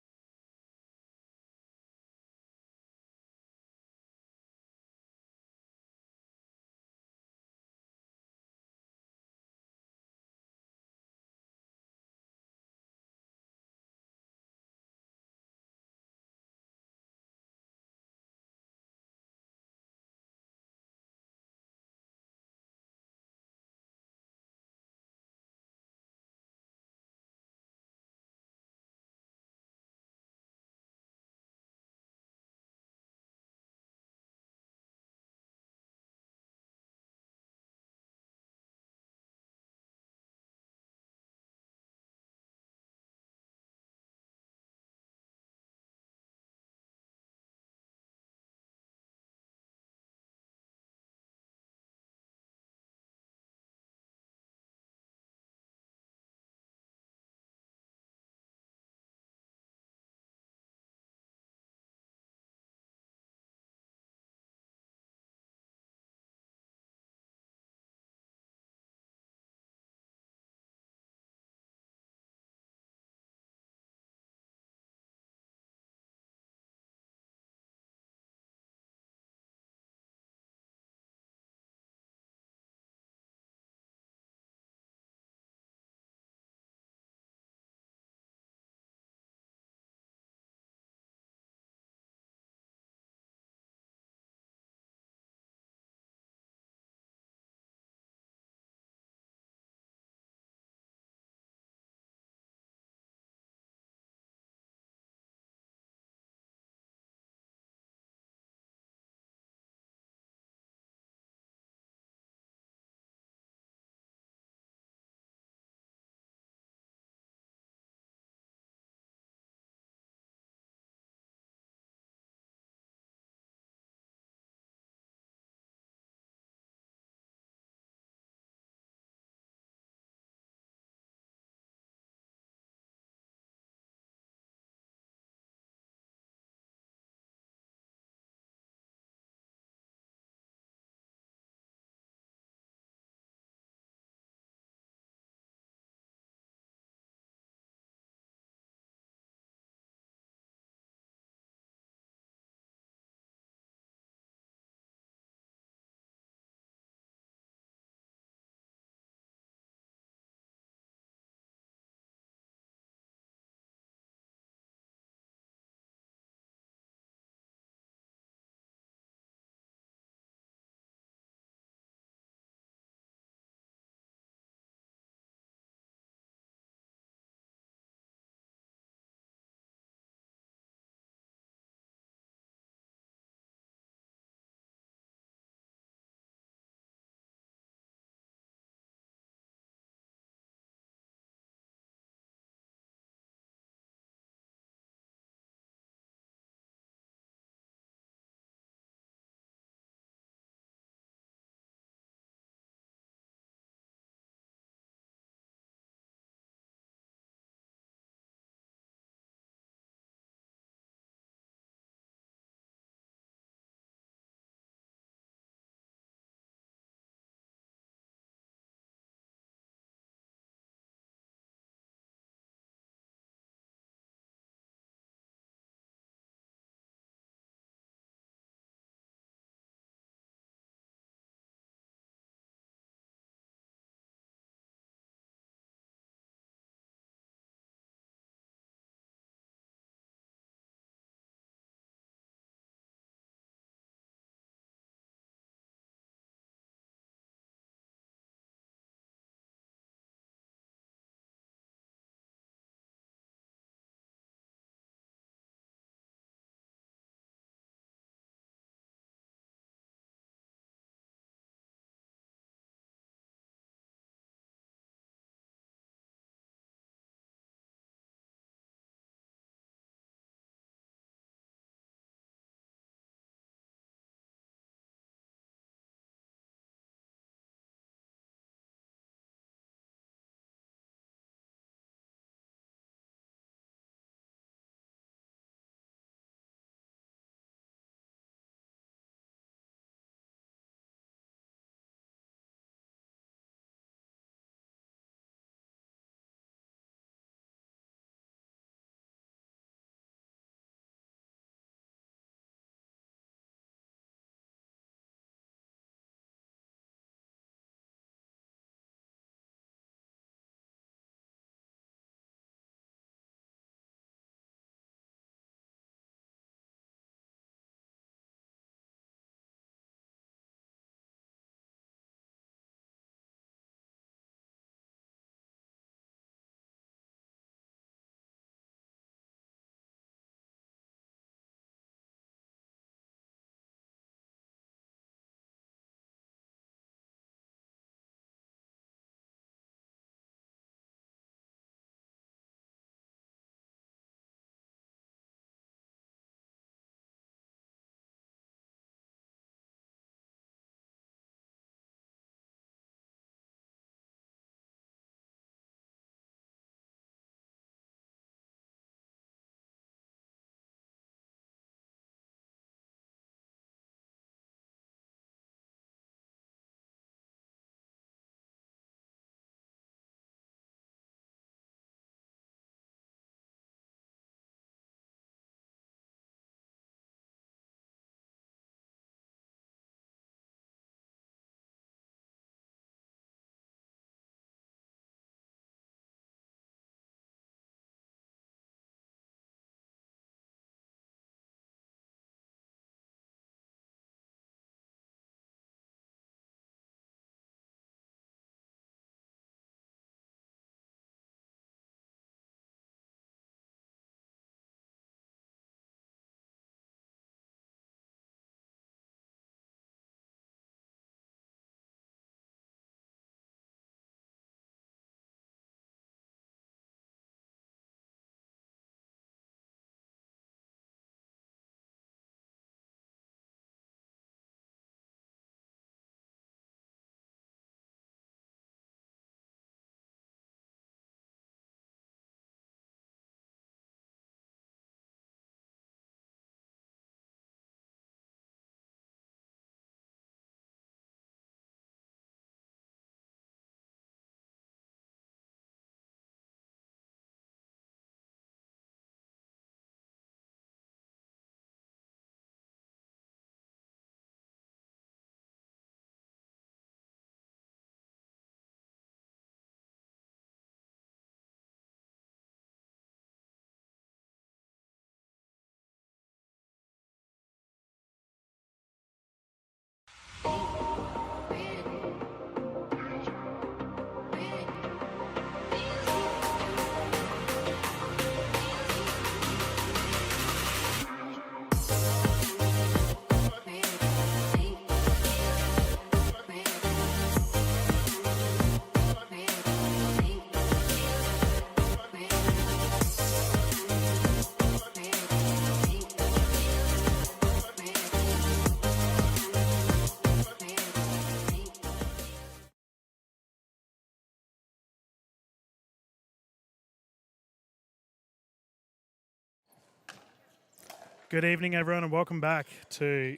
Good evening, everyone, and welcome back to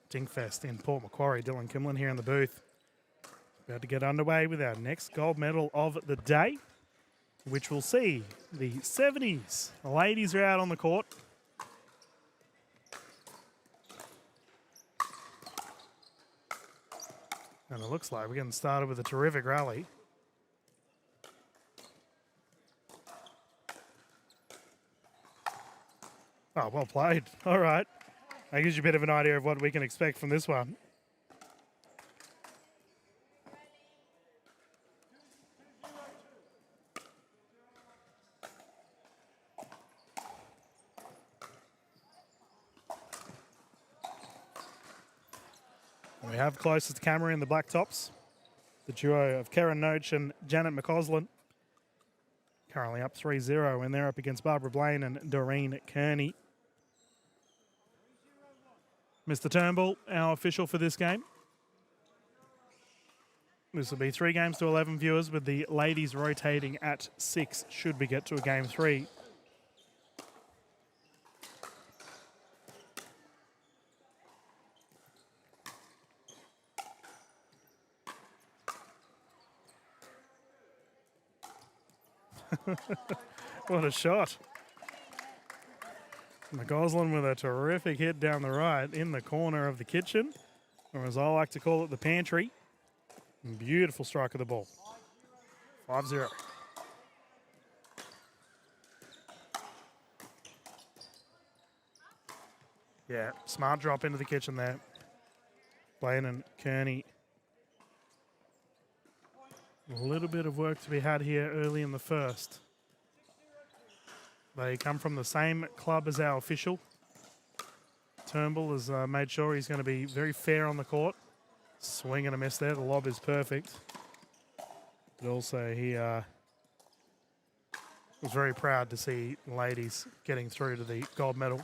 DinkFest in Port Macquarie. Dylan Kimlin here in the booth. About to get underway with our next gold medal of the day, which will see the 70s. The ladies are out on the court. And it looks like we're getting started with a terrific rally. Oh, well played. All right. That gives you a bit of an idea of what we can expect from this one. We have closest camera in the black tops. The duo of Karen Noach and Janet McCausland. Currently up 3-0, and they're up against Barbara Blaine and Doreen Kearney. Mr. Turnbull, our official for this game. This will be 3 games to 11 viewers, with the ladies rotating at 6 should we get to a game 3. What a shot. McCausland with a terrific hit down the right in the corner of the kitchen, or as I like to call it, the pantry. Beautiful strike of the ball. 5-0. Yeah, smart drop into the kitchen there. Blaine and Kearney. A little bit of work to be had here early in the first. They come from the same club as our official. Turnbull has made sure he's going to be very fair on the court. Swing and a miss there. The lob is perfect. But also he was very proud to see ladies getting through to the gold medal.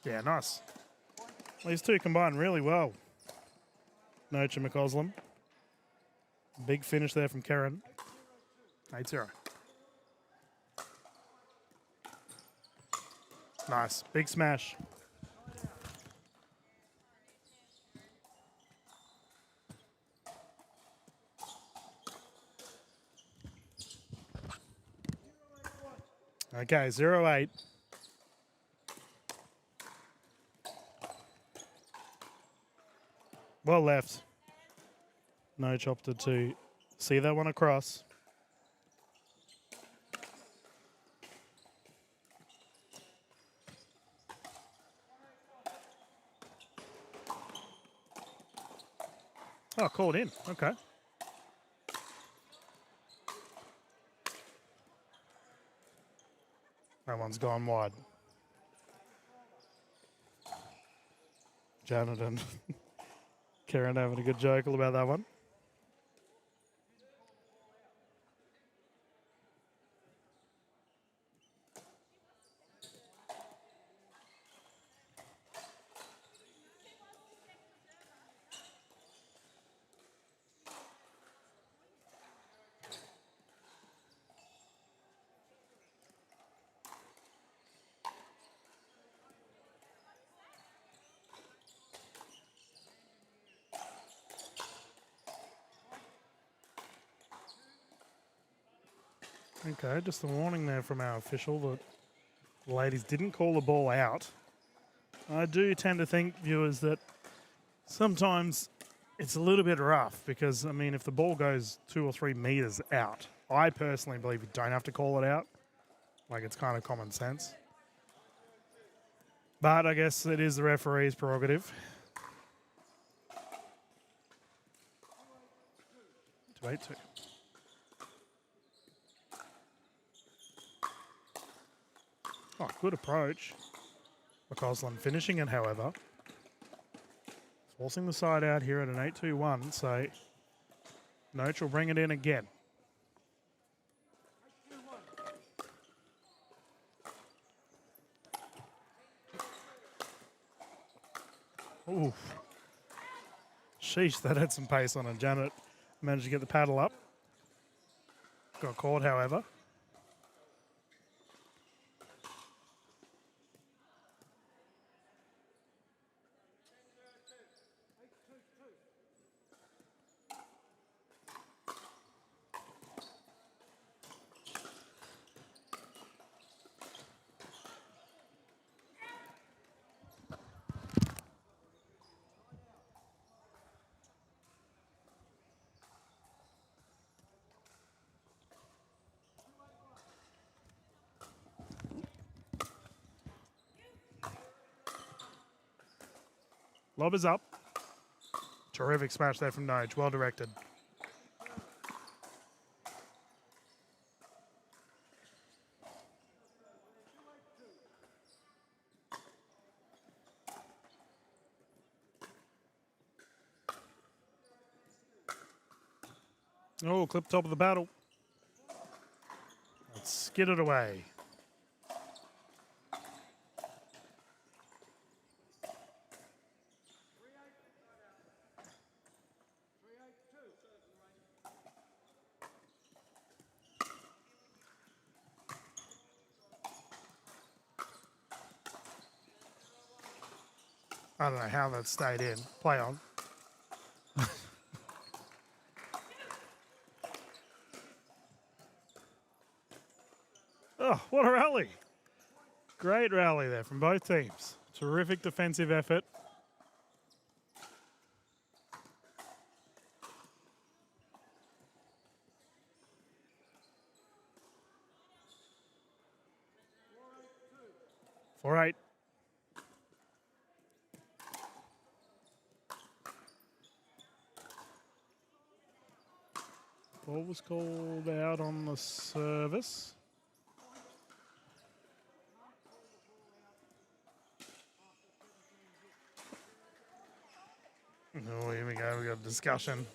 Yeah, nice. These two combine really well. Noach and McCausland. Big finish there from Karen. 8-0. Nice. Big smash. Okay, 0-8. Well left. Noach opted to see that one across. Oh, called in. Okay. That one's gone wide. Janet and Karen having a good joke about that one. Okay, just a warning there from our official that the ladies didn't call the ball out. I do tend to think, viewers, that sometimes it's a little bit rough because, I mean, if the ball goes 2 or 3 meters out, I personally believe you don't have to call it out. Like, it's kind of common sense. But I guess it is the referee's prerogative. 2-8-2. Oh, good approach. McCausland finishing it, however. Forcing the side out here at an 8-2-1, so Noach will bring it in again. Oof. Sheesh, that had some pace on it. Janet managed to get the paddle up. Got caught, however. Lob is up. Terrific smash there from Noj. Well directed. Oh, clip top of the battle. Let's skid it away. I don't know how that stayed in. Play on. Oh, what a rally. Great rally there from both teams. Terrific defensive effort. Four eight. Ball was called out on the service. Oh, here we go. We got a discussion.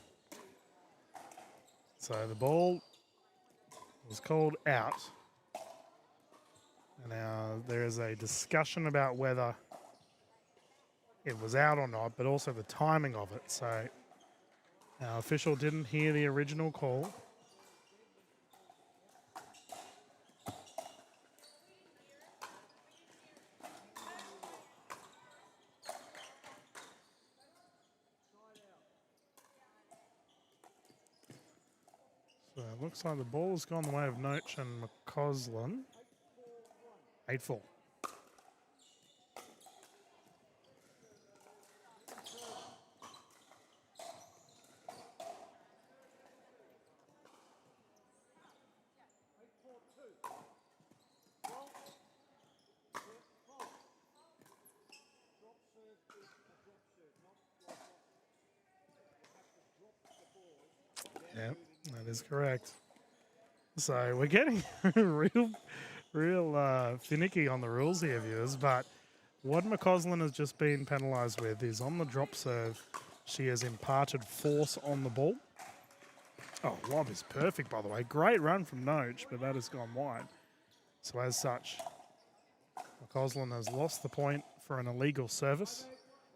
So the ball was called out. And now there is a discussion about whether it was out or not, but also the timing of it. So our official didn't hear the original call. So it looks like the ball has gone the way of Noach and McCausland. 8-4. Yep, that is correct. So we're getting real finicky on the rules here, viewers. But what McCausland has just been penalised with is on the drop serve, she has imparted force on the ball. Oh, lob is perfect, by the way. Great run from Noach, but that has gone wide. So as such, McCausland has lost the point for an illegal service.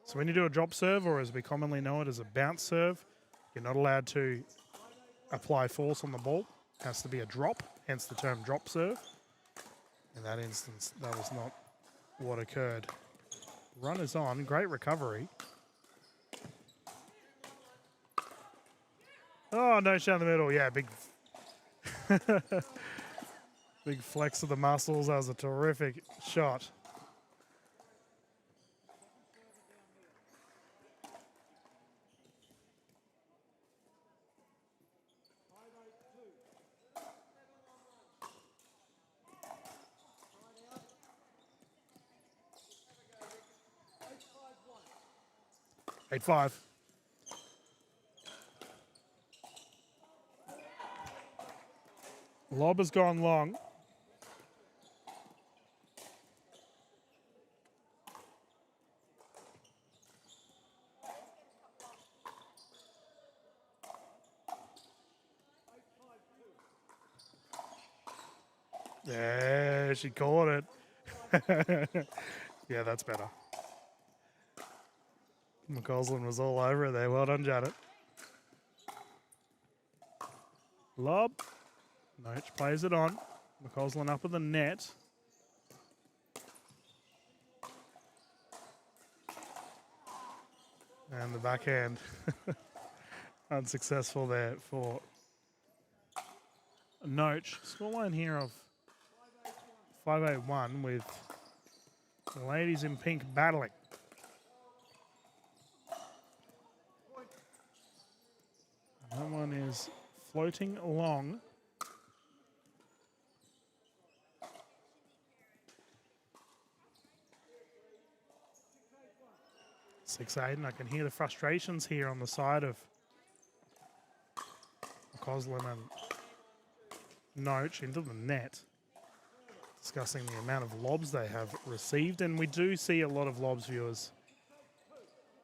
So when you do a drop serve, or as we commonly know it as a bounce serve, you're not allowed to apply force on the ball. It has to be a drop, hence the term drop serve. In that instance, that was not what occurred. Run is on. Great recovery. Oh, no, down the middle. Yeah, big, big flex of the muscles. That was a terrific shot. Eight five. Lob has gone long. Yeah, she caught it. Yeah, that's better. McCausland was all over it there. Well done, Janet. Lob. Noach plays it on. McCausland up at the net. And the backhand. Unsuccessful there for Noach. Scoreline here of 5-8-1 with the ladies in pink battling. And that one is floating along. 6-8, and I can hear the frustrations here on the side of McCausland and Noach into the net, discussing the amount of lobs they have received. And we do see a lot of lobs, viewers,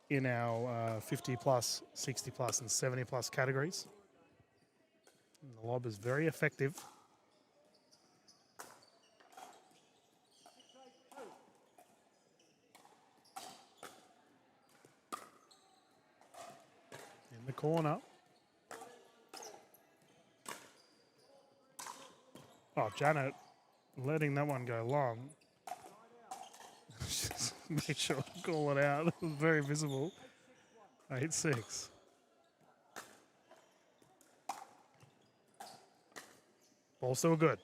in our 50 plus, 60 plus, and 70 plus categories. And the lob is very effective. In the corner. Oh, Janet letting that one go long. Just make sure to call it out. It was very visible. 8-6. Ball still good.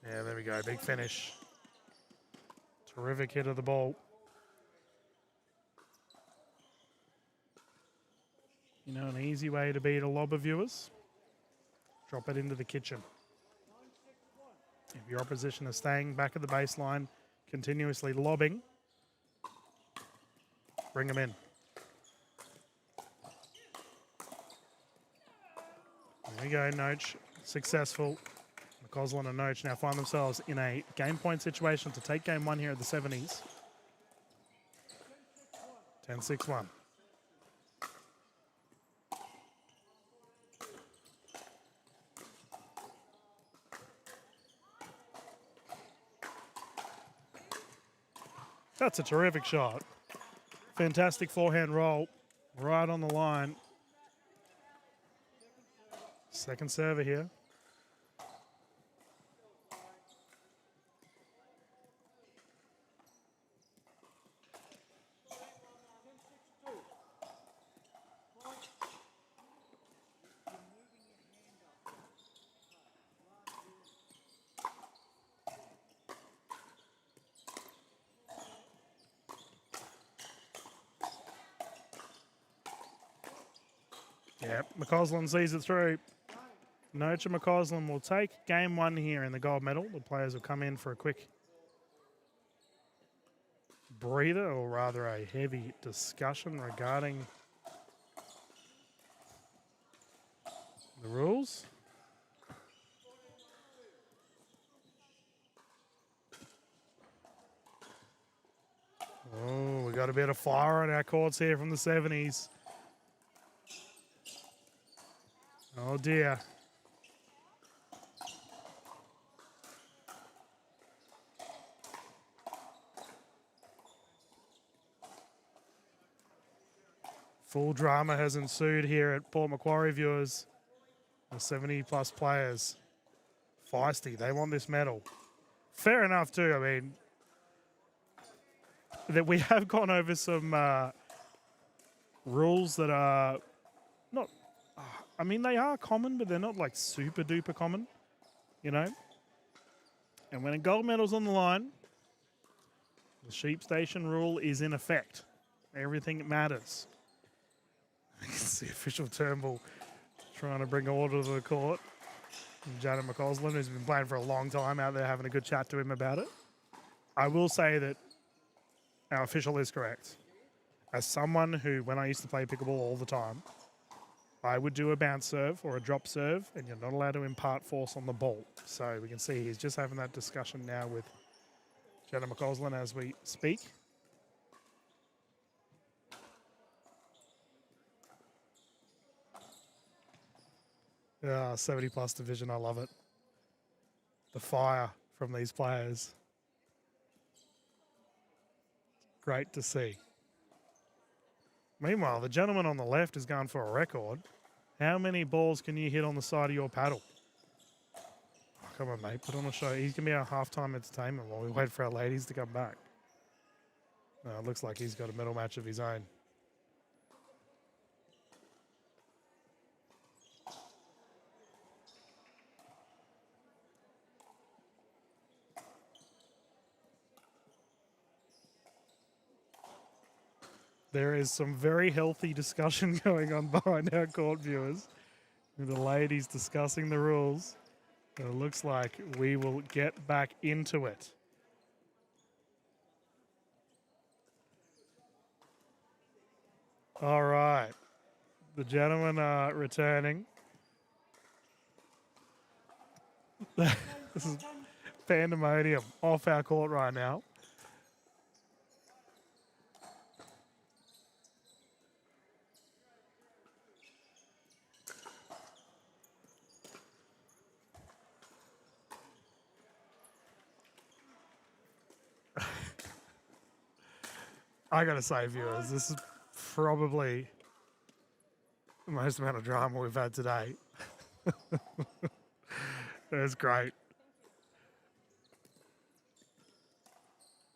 Yeah, there we go. Big finish. Terrific hit of the ball. You know, an easy way to beat a lobber, viewers? Drop it into the kitchen. If your opposition is staying back at the baseline, continuously lobbing, bring them in. There we go, Noach successful. McCausland and Noach now find themselves in a game point situation to take game one here at the 70s. 10-6-1. That's a terrific shot. Fantastic forehand roll, right on the line. Second server here. Yeah, McCausland sees it through. Noach and McCausland will take game one here in the gold medal. The players will come in for a quick breather, or rather a heavy discussion regarding the rules. Oh, we got a bit of fire on our courts here from the 70s. Oh dear. Full drama has ensued here at Port Macquarie, viewers. The 70 plus players. Feisty, they want this medal. Fair enough too, I mean, that we have gone over some rules that are not, I mean, they are common, but they're not like super duper common, you know? And when a gold medal's on the line, the sheep station rule is in effect. Everything matters. You can see official Turnbull trying to bring order to the court. And Janet McCausland, who's been playing for a long time out there, having a good chat to him about it. I will say that our official is correct. As someone who, when I used to play pickleball all the time, I would do a bounce serve or a drop serve, and you're not allowed to impart force on the ball. So we can see he's just having that discussion now with Janet McCausland as we speak. Ah, 70 plus division, I love it. The fire from these players. Great to see. Meanwhile, the gentleman on the left is going for a record. How many balls can you hit on the side of your paddle? Oh, come on, mate. Put on a show. He's going to be our halftime entertainment while we wait for our ladies to come back. No, it looks like he's got a medal match of his own. There is some very healthy discussion going on behind our court viewers, with the ladies discussing the rules. And it looks like we will get back into it. All right. The gentlemen are returning. This is pandemonium off our court right now. I gotta say, viewers, this is probably the most amount of drama we've had today. That's great.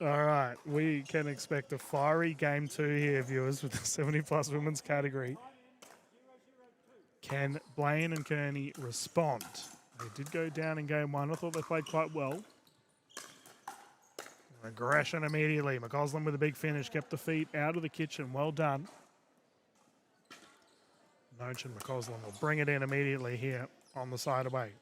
All right, we can expect a fiery game 2 here, viewers, with the 70+ women's category. Can Blaine and Kearney respond? They did go down in game 1. I thought they played quite well. Aggression immediately. McCausland with a big finish, kept the feet out of the kitchen. Well done. Noach and McCausland will bring it in immediately here on the side away.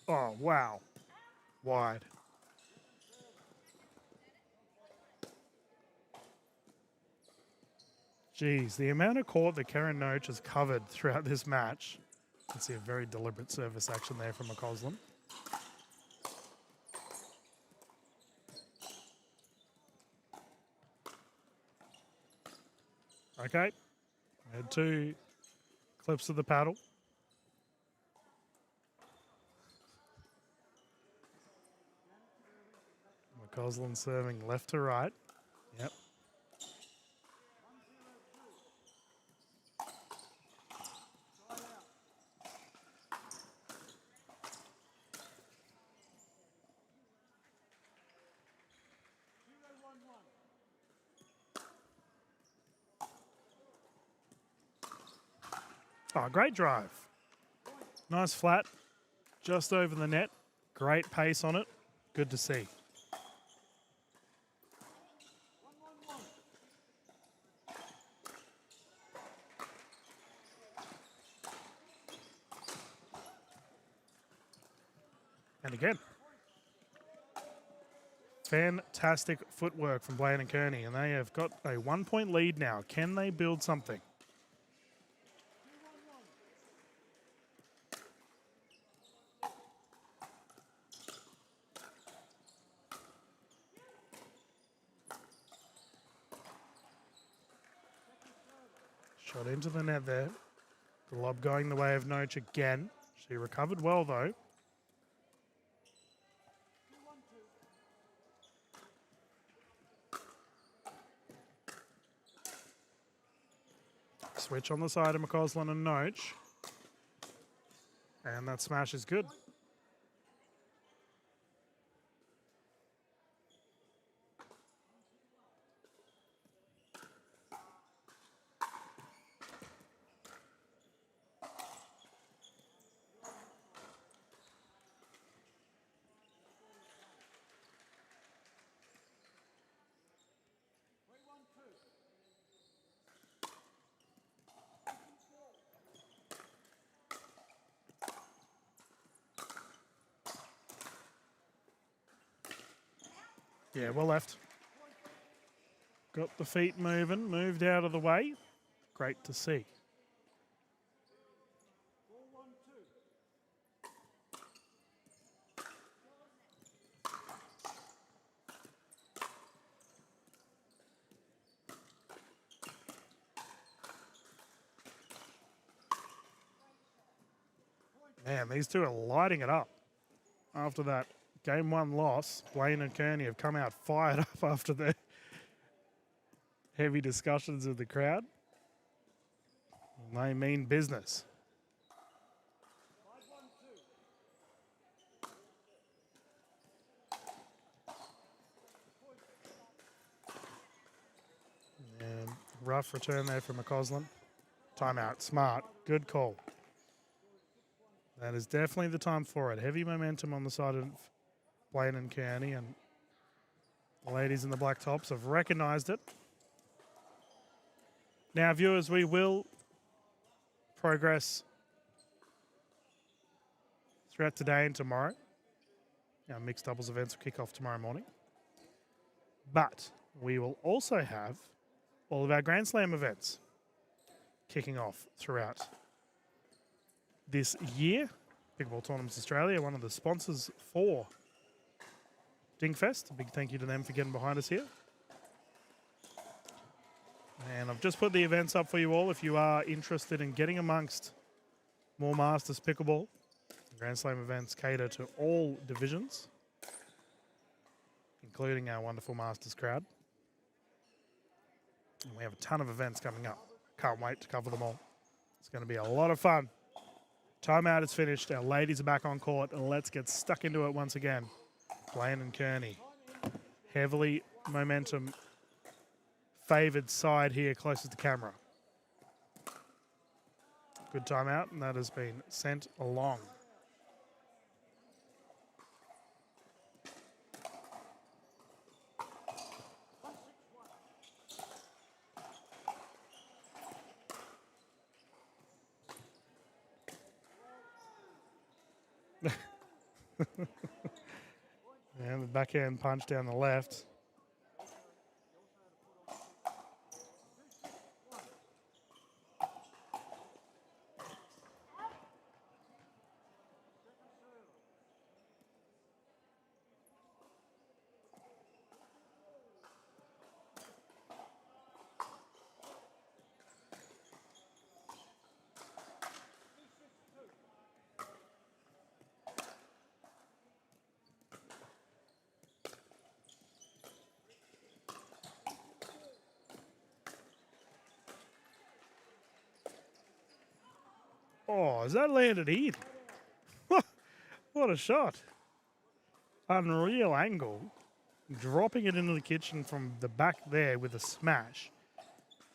Oh, wow. Wide. Geez, the amount of court that Karen Noach has covered throughout this match. You can see a very deliberate service action there from McCausland. Okay. Had 2 clips of the paddle. McCausland serving left to right. Yep. Oh, great drive. Nice flat, just over the net. Great pace on it. Good to see. And again. Fantastic footwork from Blaine and Kearney, and they have got a 1-point lead now. Can they build something? Shot into the net there. The lob going the way of Noach again. She recovered well, though. Switch on the side of McCausland and Noach. And that smash is good. Yeah, well left. Got the feet moving, moved out of the way. Great to see. Man, these two are lighting it up. After that game 1 loss, Wayne and Kearney have come out fired up after their heavy discussions with the crowd. They mean business. And rough return there from McCausland. Timeout, smart, good call. That is definitely the time for it. Heavy momentum on the side of Wayne and Kearney, and the ladies in the black tops have recognised it. Now, viewers, we will progress throughout today and tomorrow. Our mixed doubles events will kick off tomorrow morning. But we will also have all of our Grand Slam events kicking off throughout this year. Pickleball Tournaments Australia, one of the sponsors for DinkFest. A big thank you to them for getting behind us here. And I've just put the events up for you all if you are interested in getting amongst more Masters Pickleball. Grand Slam events cater to all divisions, including our wonderful Masters crowd. And we have a ton of events coming up. Can't wait to cover them all. It's going to be a lot of fun. Timeout is finished. Our ladies are back on court, and let's get stuck into it once again. Blaine and Kearney. Heavily momentum favoured side here closest to camera. Good timeout, and that has been sent along. And the backhand punch down the left. Oh, has that landed in? What a shot. Unreal angle. Dropping it into the kitchen from the back there with a smash.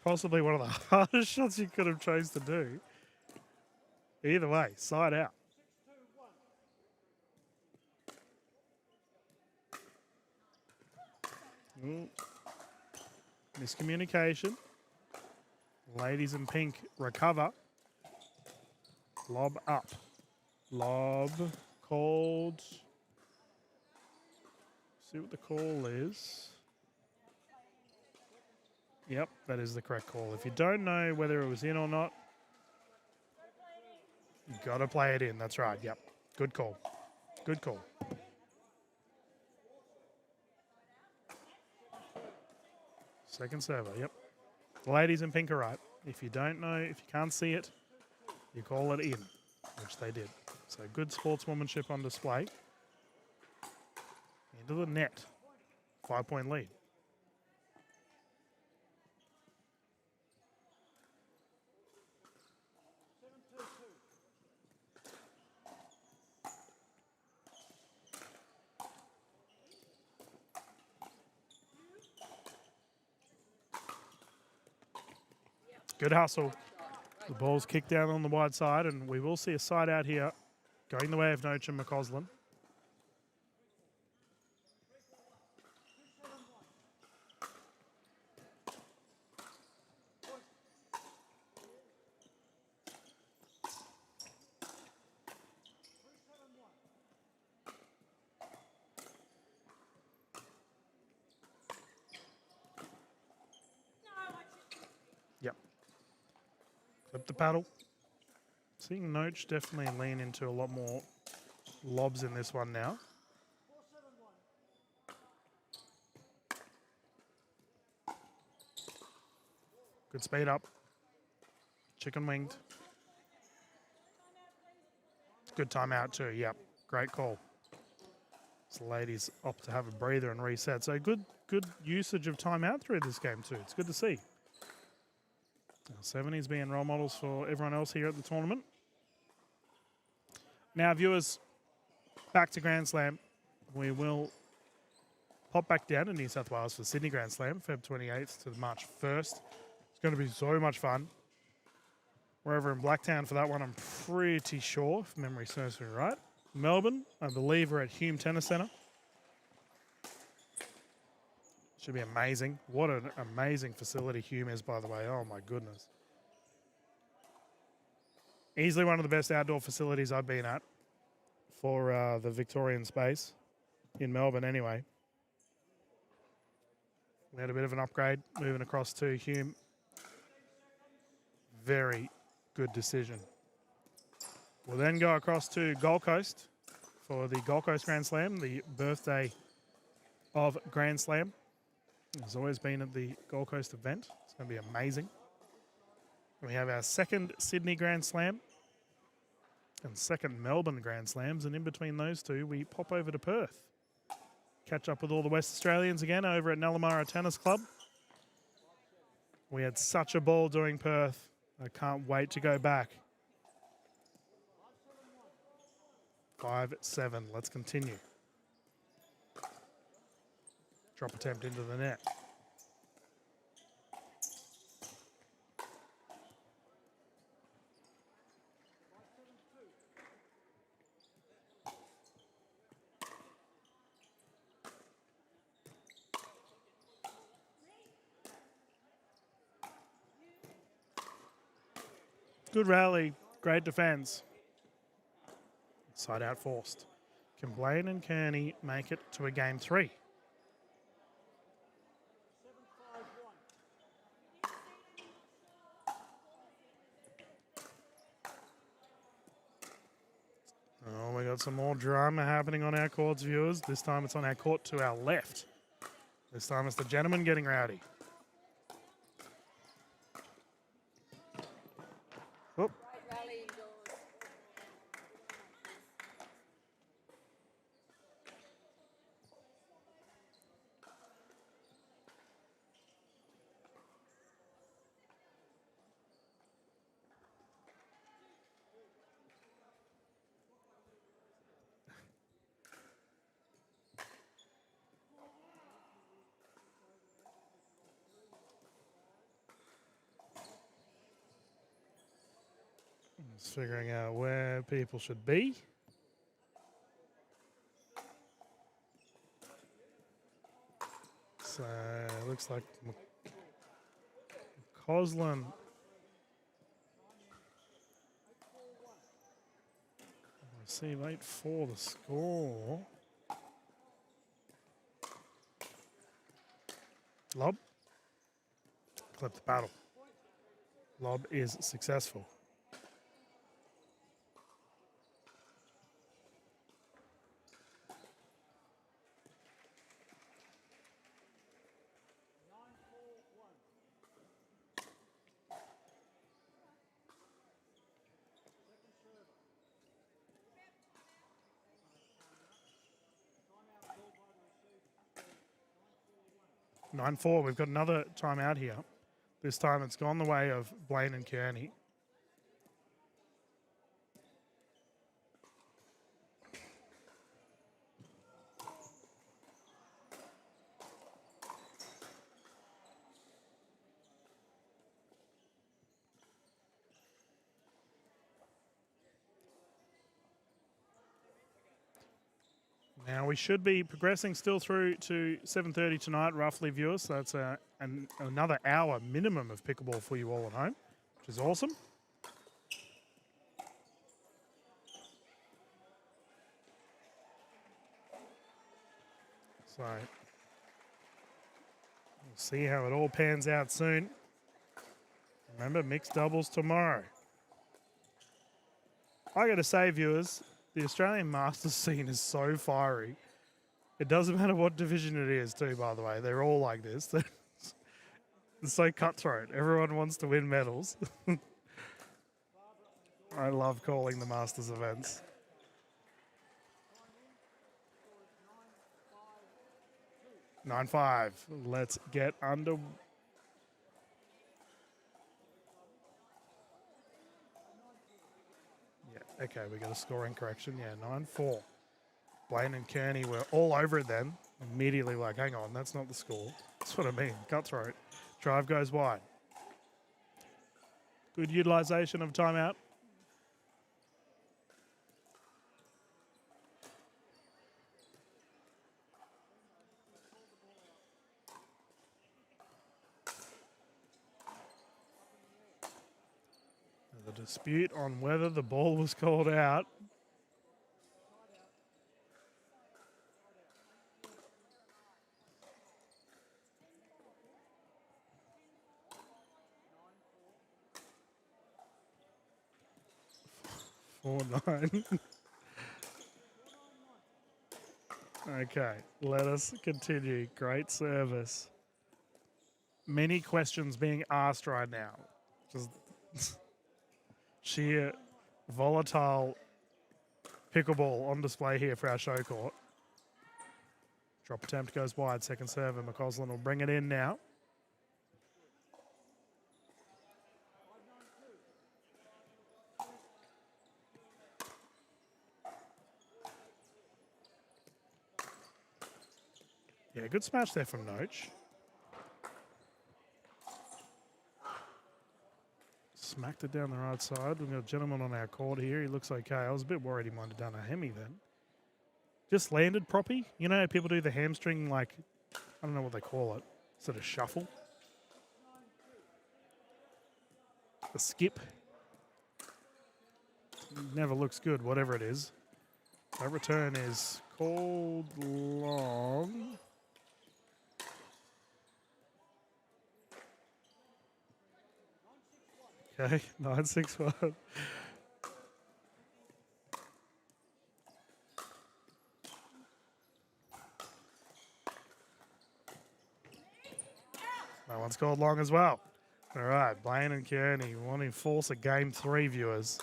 Possibly one of the hardest shots you could have chose to do. Either way, side out. Miscommunication. Ladies in pink recover. Lob up. Lob called. See what the call is. Yep, that is the correct call. If you don't know whether it was in or not, you've got to play it in. That's right. Yep. Good call. Good call. Second server. Yep. The ladies in pink are right. If you don't know, if you can't see it, you call it in, which they did. So good sportswomanship on display. Into the net. 5-point lead. Good hustle. The ball's kicked down on the wide side, and we will see a side out here going the way of Noach and McCausland. Yep. Clip the paddle. Seeing Noach definitely lean into a lot more lobs in this one now. Good speed up. Chicken winged. Good timeout too. Yep, great call. So ladies opt to have a breather and reset. So good usage of timeout through this game too. It's good to see. 70s being role models for everyone else here at the tournament. Now, viewers, back to Grand Slam. We will pop back down to New South Wales for Sydney Grand Slam, Feb 28th to March 1st. It's going to be so much fun. We're over in Blacktown for that one, I'm pretty sure, if memory serves me right. Melbourne, I believe we're at Hume Tennis Centre. Should be amazing. What an amazing facility Hume is, by the way. Oh, my goodness. Easily one of the best outdoor facilities I've been at for the Victorian space in Melbourne anyway. We had a bit of an upgrade moving across to Hume. Very good decision. We'll then go across to Gold Coast for the Gold Coast Grand Slam, the birthday of Grand Slam. It's always been at the Gold Coast event. It's going to be amazing. We have our second Sydney Grand Slam and second Melbourne Grand Slams. And in between those two, we pop over to Perth. Catch up with all the West Australians again over at Nallamara Tennis Club. We had such a ball doing Perth. I can't wait to go back. 5-7. Let's continue. Drop attempt into the net. Good rally, great defense. Side out forced. Can Blaine and Kearney make it to a game 3? Oh, we got some more drama happening on our courts, viewers. This time it's on our court to our left. This time it's the gentleman getting rowdy. Oop. Just figuring out where people should be. So it looks like Coslin. See, late for the score. Lob. Clip the battle. Lob is successful. Nine 9-4. We've got another timeout here. This time it's gone the way of Blaine and Kearney. Now we should be progressing still through to 7:30 tonight, roughly, viewers. So that's another hour minimum of pickleball for you all at home, which is awesome. So we'll see how it all pans out soon. Remember, mixed doubles tomorrow. I got to say, viewers, the Australian Masters scene is so fiery. It doesn't matter what division it is, too, by the way. They're all like this. It's so cutthroat. Everyone wants to win medals. I love calling the Masters events. 9-5. Let's get under. Yeah, okay, we got a scoring correction. Yeah, 9-4. Blaine and Kearney were all over it then. Immediately like, hang on, that's not the score. That's what I mean. Cutthroat. Drive goes wide. Good utilization of timeout. The dispute on whether the ball was called out. Four nine. Okay, let us continue. Great service. Many questions being asked right now. Just sheer volatile pickleball on display here for our show court. Drop attempt goes wide. Second serve, and McCausland will bring it in now. Yeah, good smash there from Noach. Smacked it down the right side. We've got a gentleman on our court here. He looks okay. I was a bit worried he might have done a hemi then. Just landed proppy. You know how people do the hamstring, like, I don't know what they call it, sort of shuffle? The skip. Never looks good, whatever it is. That return is called long. Okay, 9-6-1. That one's called long as well. All right, Blaine and Kearney wanting to force a game 3, viewers.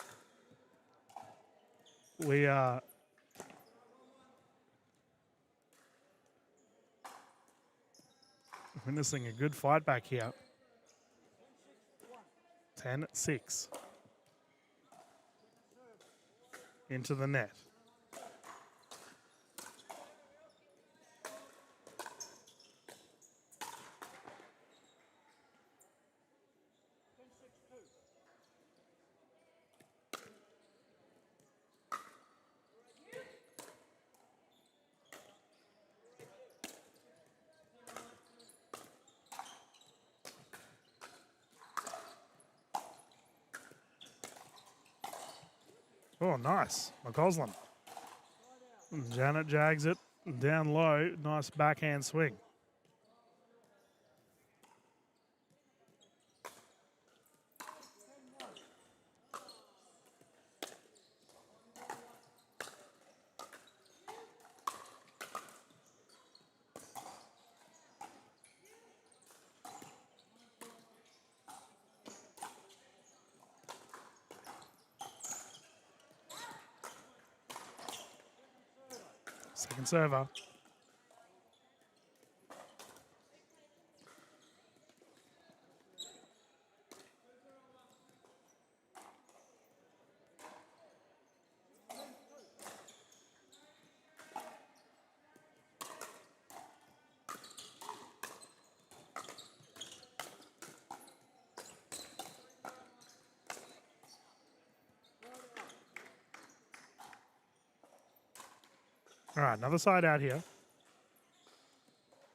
We are witnessing a good fight back here. 10-6. Into the net. Oh, nice. McCausland. Janet jags it down low. Nice backhand swing. Second server. All right, another side out here.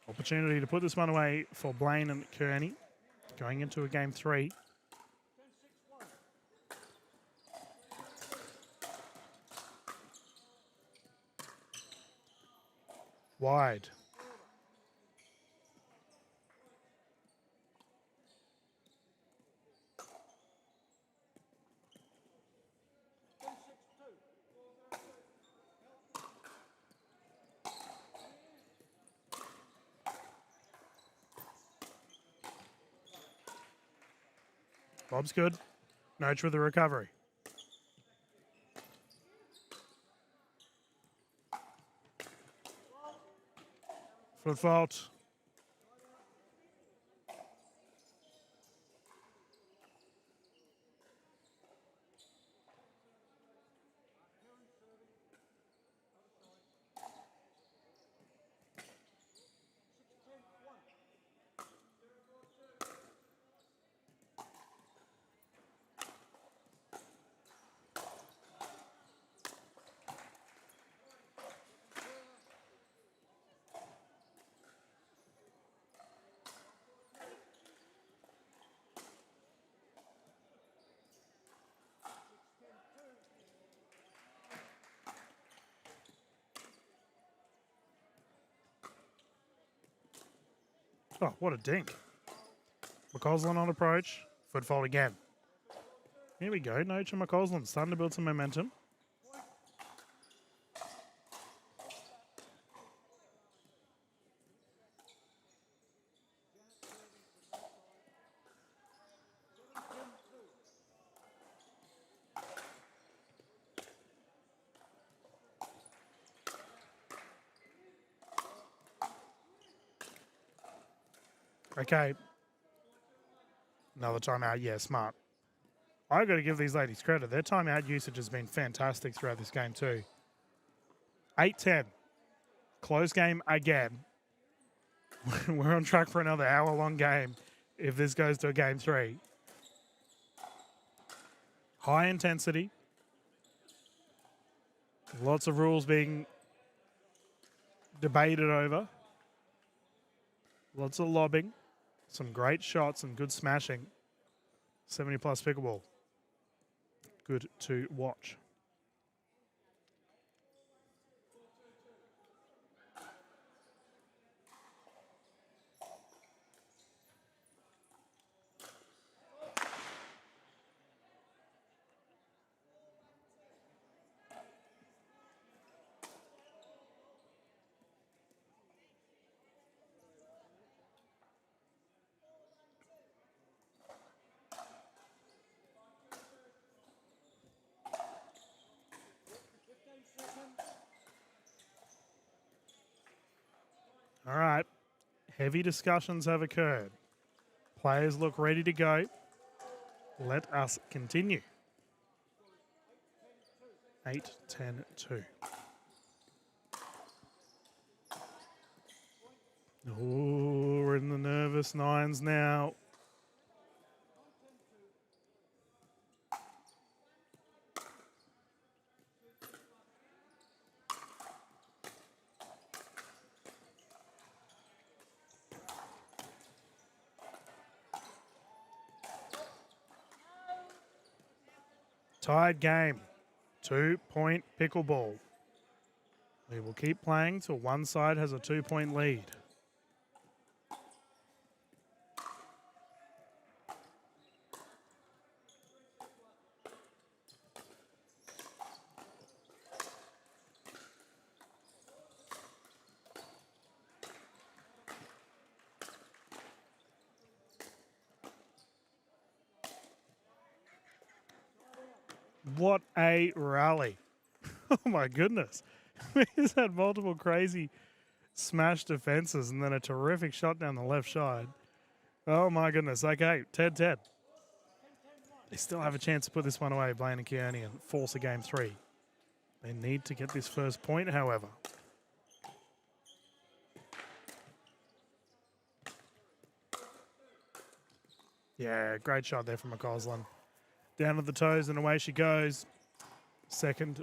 Opportunity to put this one away for Blaine and Kearney. Going into a game 3. Wide. Bob's good. Noach with the recovery. Foot fault. Oh, what a dink. McCausland on approach. Foot fault again. Here we go. Noach and McCausland starting to build some momentum. Okay. Another timeout. Yeah, smart. I've got to give these ladies credit. Their timeout usage has been fantastic throughout this game too. 8-10. Close game again. We're on track for another hour-long game if this goes to a game 3. High intensity. Lots of rules being debated over. Lots of lobbing. Some great shots and good smashing. 70-plus pickleball. Good to watch. All right. Heavy discussions have occurred. Players look ready to go. Let us continue. 8-10-2. Oh, we're in the nervous nines now. Tied game. 2-point pickleball. We will keep playing till one side has a 2-point lead. What a rally. Oh my goodness. He's had multiple crazy smash defenses and then a terrific shot down the left side. Oh my goodness. Okay, 10-10. They still have a chance to put this one away, Blaine and Kearney, and force a game 3. They need to get this first point, however. Yeah, great shot there from McCausland. Down to the toes and away she goes. Second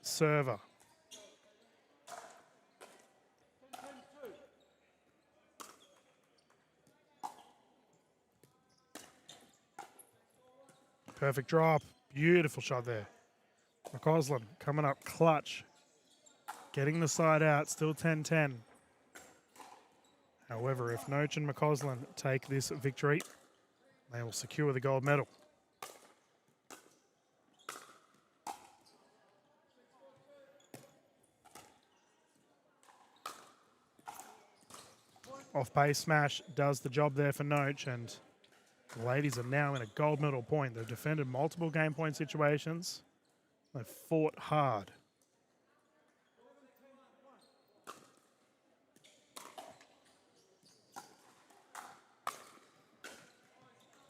server. Perfect drop. Beautiful shot there. McCausland coming up clutch. Getting the side out. Still 10-10. However, if Noach and McCausland take this victory, they will secure the gold medal. Off-base smash does the job there for Noach, and the ladies are now in a gold medal point. They've defended multiple game point situations. They've fought hard.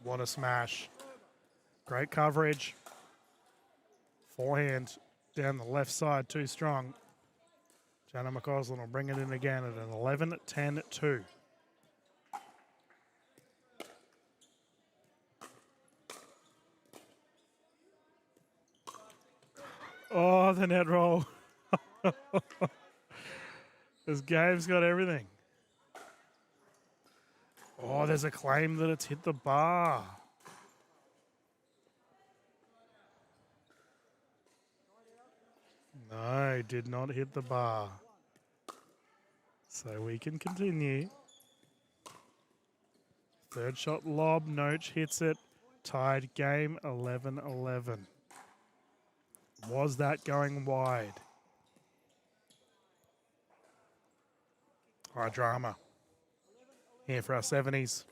What a smash. Great coverage. Forehand down the left side, too strong. Jana McCausland will bring it in again at an 11-10-2. Oh, the net roll. This game's got everything. Oh, there's a claim that it's hit the bar. No, did not hit the bar. So we can continue. Third shot lob. Noach hits it. Tied game 11-11. Was that going wide? High drama here for our 70s.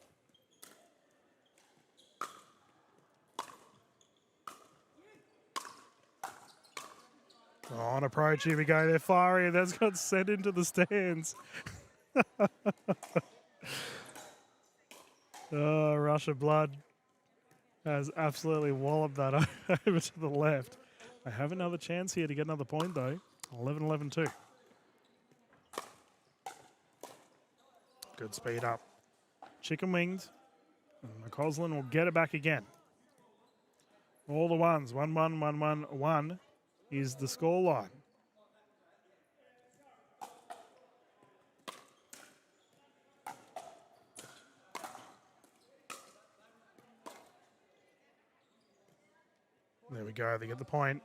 On approach, here we go. They're firing. That's got sent into the stands. Oh, rush of blood has absolutely walloped that over to the left. They have another chance here to get another point, though. 11-11 too. Good speed up. Chicken winged. And McCausland will get it back again. All the ones. 1-1, 1-1, 1 is the scoreline. There we go. They get the point.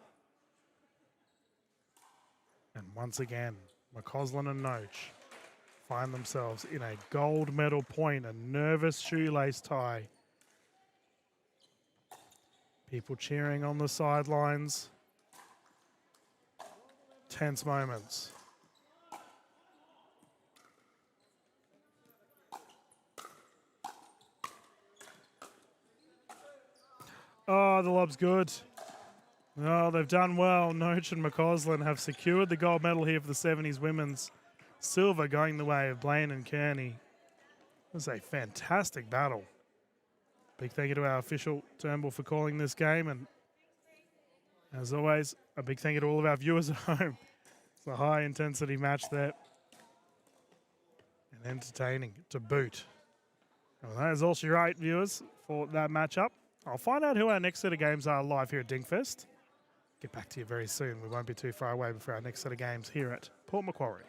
And once again, McCausland and Noach find themselves in a gold medal point, a nervous shoelace tie. People cheering on the sidelines. Tense moments. Oh, the lob's good. Oh, they've done well. Noach and McCausland have secured the gold medal here for the 70s women's. Silver going the way of Blaine and Kearney. It was a fantastic battle. Big thank you to our official Turnbull for calling this game. And as always, a big thank you to all of our viewers at home. It's a high intensity match there. And entertaining to boot. And that is all she wrote, viewers, for that matchup. I'll find out who our next set of games are live here at DinkFest. Get back to you very soon. We won't be too far away before our next set of games here at Port Macquarie.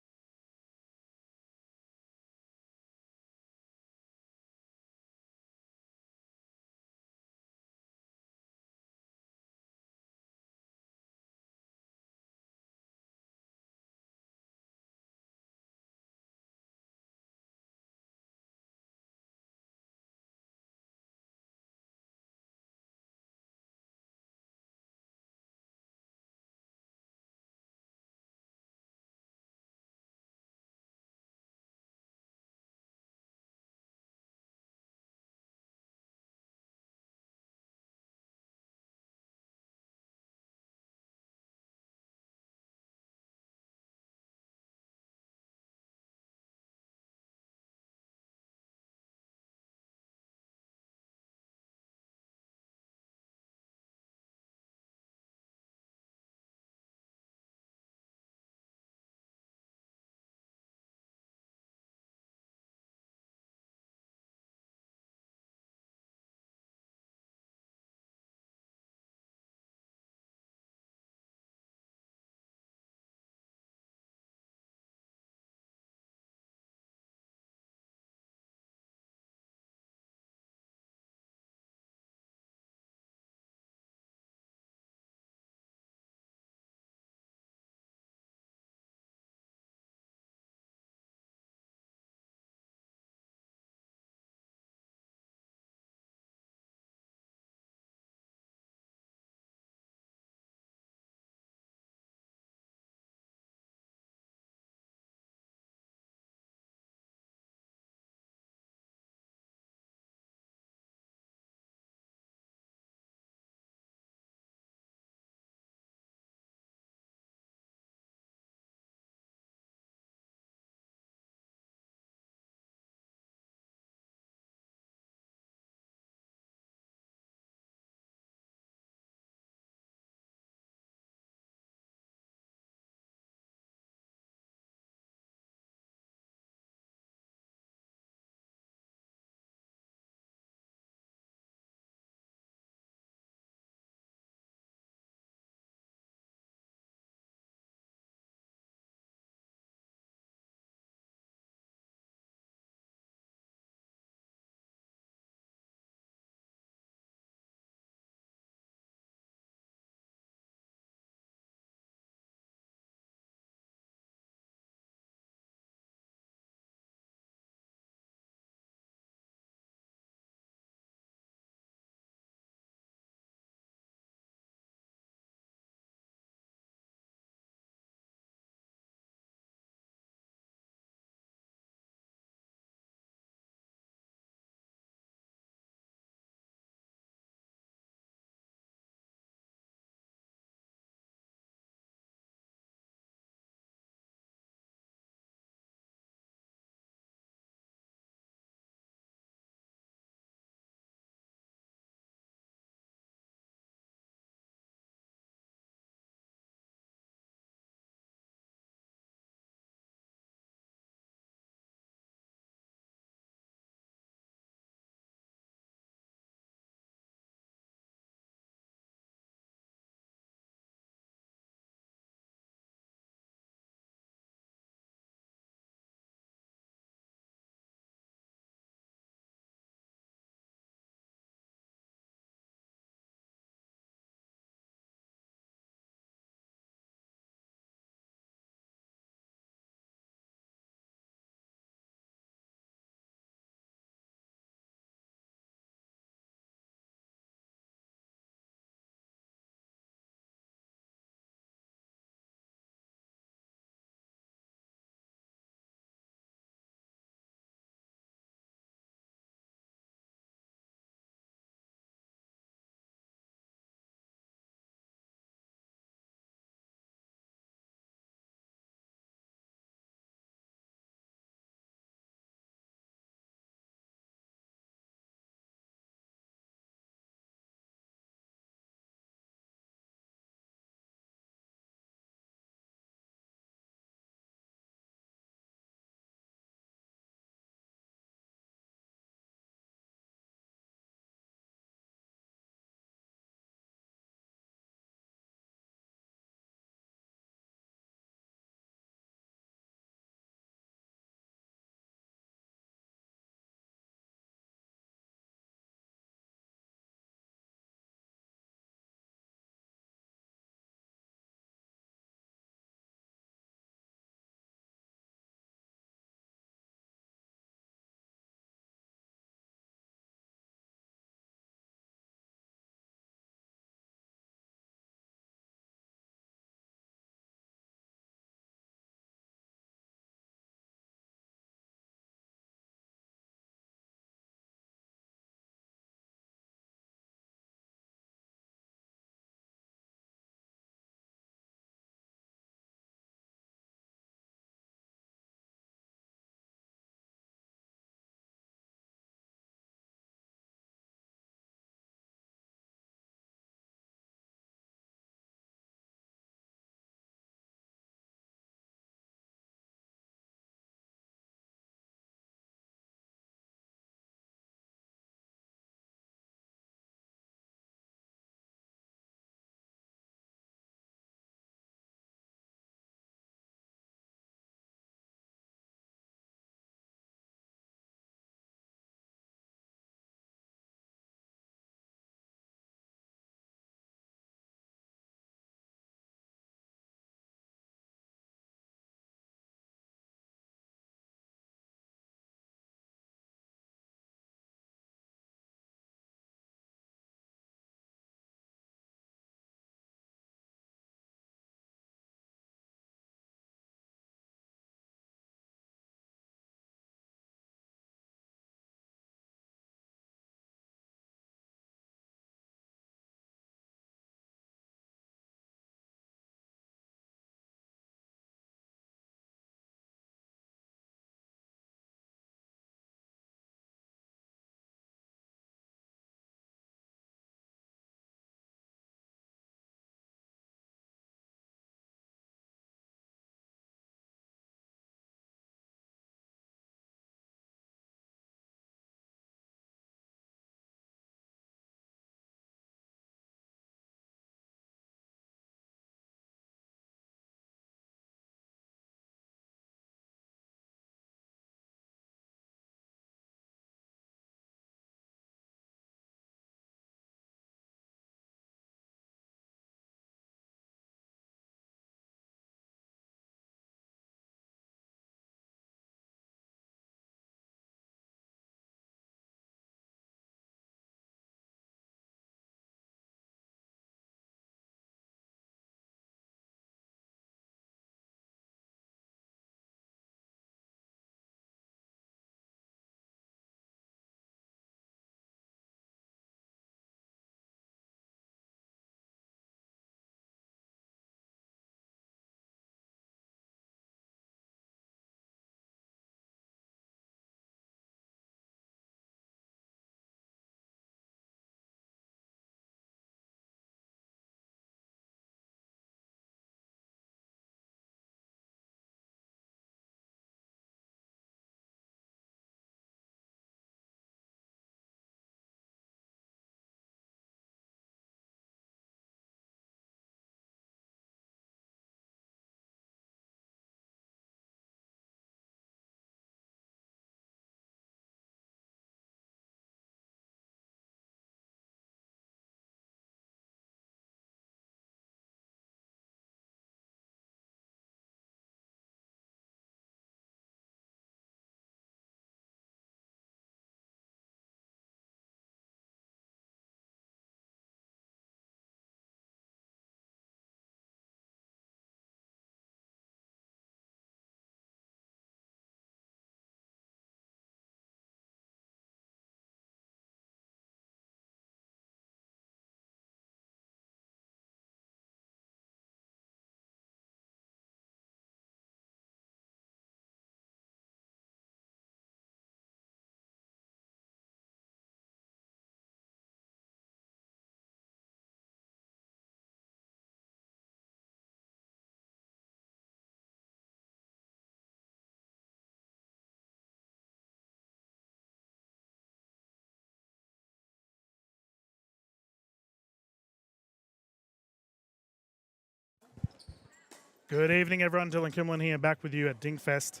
Good evening, everyone. Dylan Kimlin here, back with you at DinkFest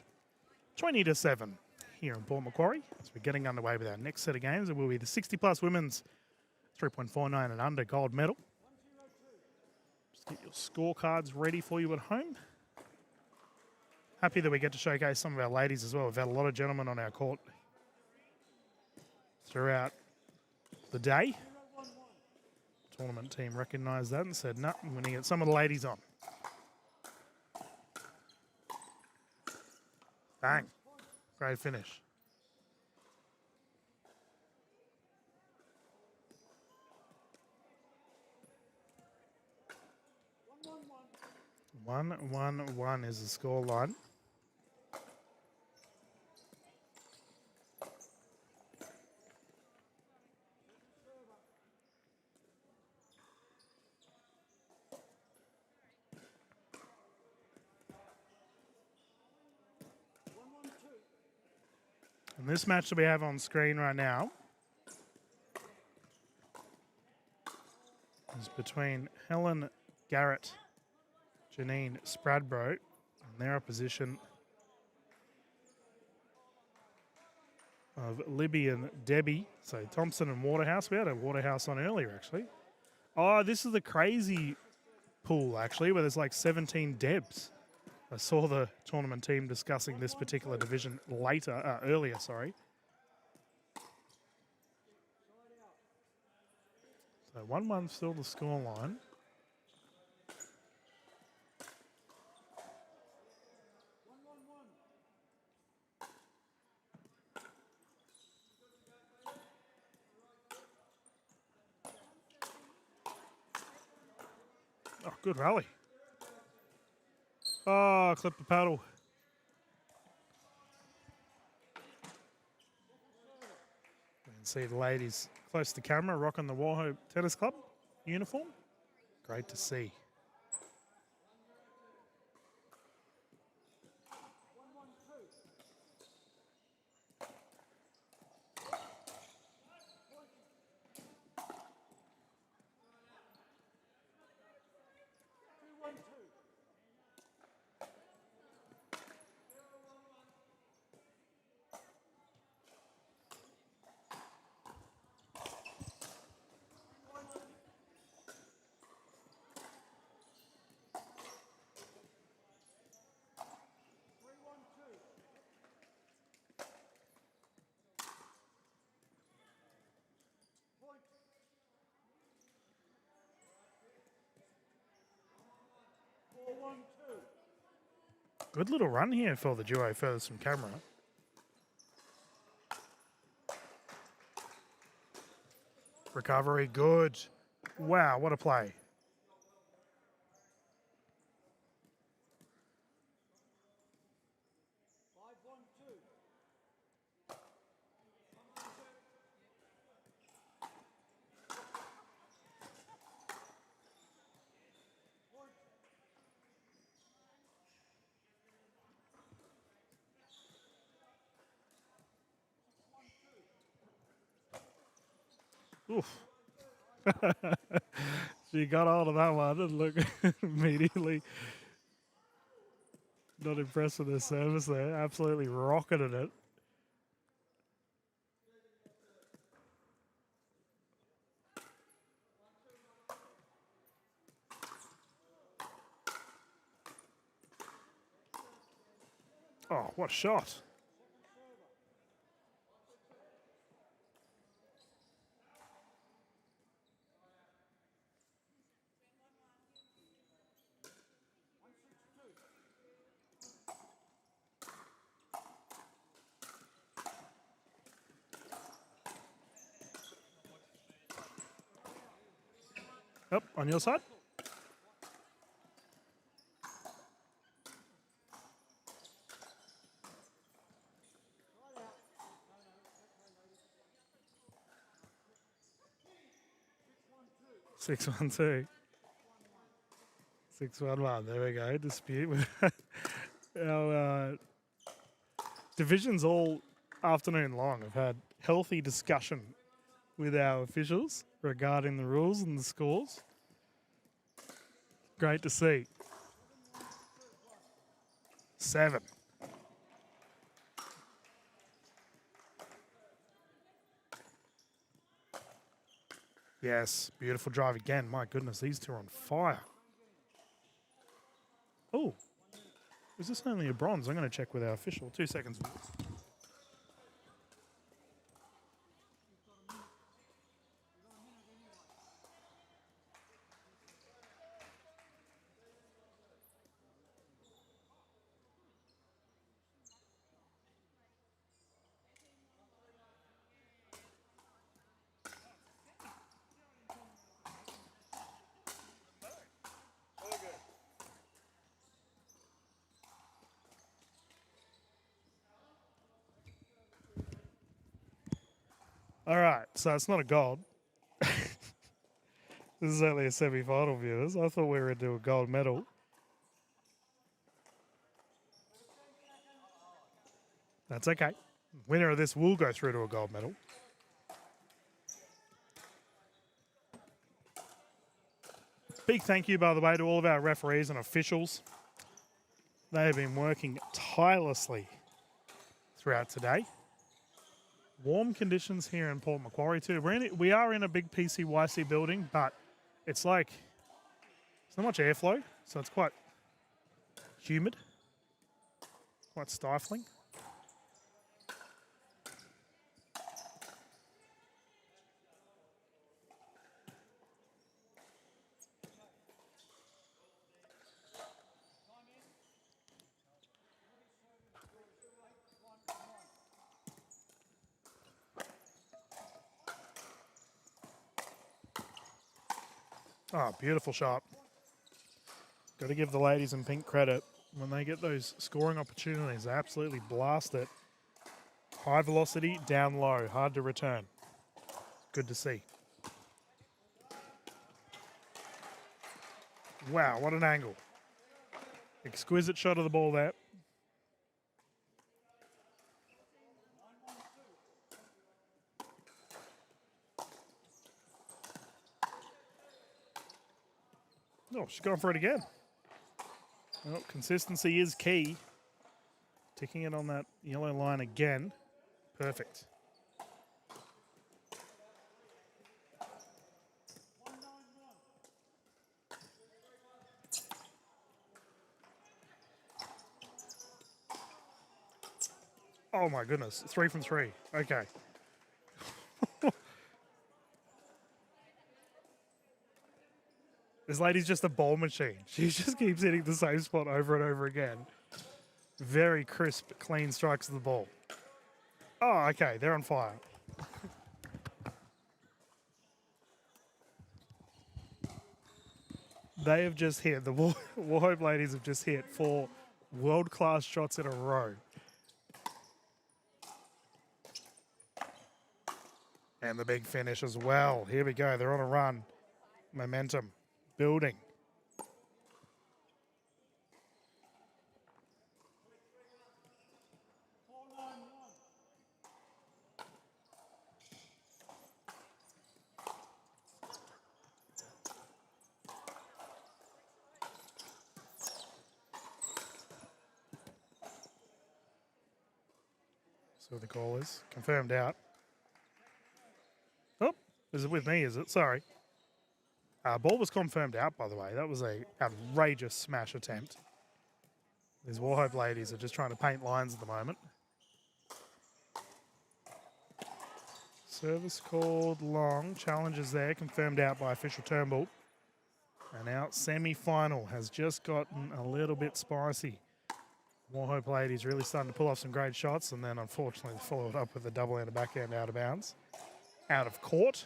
20 to 7 here in Port Macquarie. As we're getting underway with our next set of games, it will be the 60-plus women's 3.49 and under gold medal. Just get your scorecards ready for you at home. Happy that we get to showcase some of our ladies as well. We've had a lot of gentlemen on our court throughout the day. Tournament team recognised that and said, no, I'm going to get some of the ladies on. Bang. Great finish. One is the score line. And this match that we have on screen right now is between Helen Garrett, Janine Spradbro, and their opposition of Libby and Debbie. So Thompson and Waterhouse. We had a Waterhouse on earlier, actually. Oh, this is the crazy pool, actually, where there's like 17 Debs. I saw the tournament team discussing this particular division earlier. So 1-1 still the score line. Oh, good rally. Oh, clip the paddle. You can see the ladies close to camera rocking the Warhope Tennis Club uniform. Great to see. Good little run here for the duo furthest from camera. Recovery, good. Wow, what a play. Oof. She got hold of that one and look immediately not impressed with her service there. Absolutely rocketed it. Oh, what a shot. Up on your side. Six 1-2. 6-1-1. There we go. Dispute with our divisions all afternoon long. I've had healthy discussion with our officials regarding the rules and the scores. Great to see. 7. Yes, beautiful drive again. My goodness, these two are on fire. Oh, is this only a bronze? I'm going to check with our official. 2 seconds. All right, so it's not a gold. This is only a semi-final, viewers. I thought we were into a gold medal. That's okay. Winner of this will go through to a gold medal. Big thank you, by the way, to all of our referees and officials. They have been working tirelessly throughout today. Warm conditions here in Port Macquarie too. We are in a big PCYC building, but it's like there's not much airflow, so it's quite humid, quite stifling. Oh, beautiful shot. Got to give the ladies in pink credit. When they get those scoring opportunities, they absolutely blast it. High velocity, down low, hard to return. Good to see. Wow, what an angle. Exquisite shot of the ball there. Oh, she's gone for it again. Well, consistency is key. Ticking it on that yellow line again. Perfect. Oh my goodness, 3 from 3. Okay. This lady's just a ball machine. She just keeps hitting the same spot over and over again. Very crisp, clean strikes of the ball. Oh, okay, they're on fire. They have just hit, the Warhope ladies have just hit 4 world-class shots in a row. And the big finish as well. Here we go, they're on a run. Momentum, building. So the goal is confirmed out. Oh, is it with me, is it? Sorry. Ball was confirmed out, by the way. That was a outrageous smash attempt. These Warhope ladies are just trying to paint lines at the moment. Service called long. Challenges there, confirmed out by official Turnbull. And now semi-final has just gotten a little bit spicy. Warhope ladies really starting to pull off some great shots, and then unfortunately followed up with a double and a backhand out of bounds. Out of court.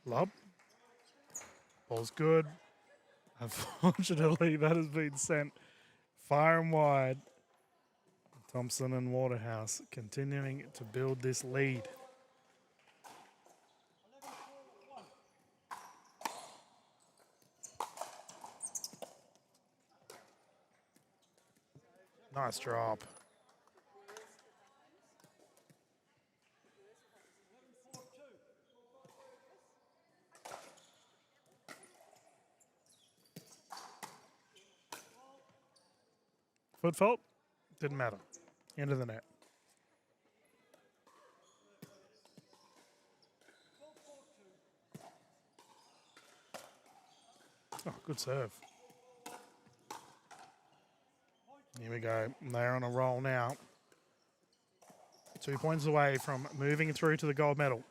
Lob. Ball's good. Unfortunately, that has been sent far and wide. Thompson and Waterhouse continuing to build this lead. Nice drop. Foot fault? Didn't matter. End of the net. Oh, good serve. Here we go. They're on a roll now. 2 points away from moving through to the gold medal.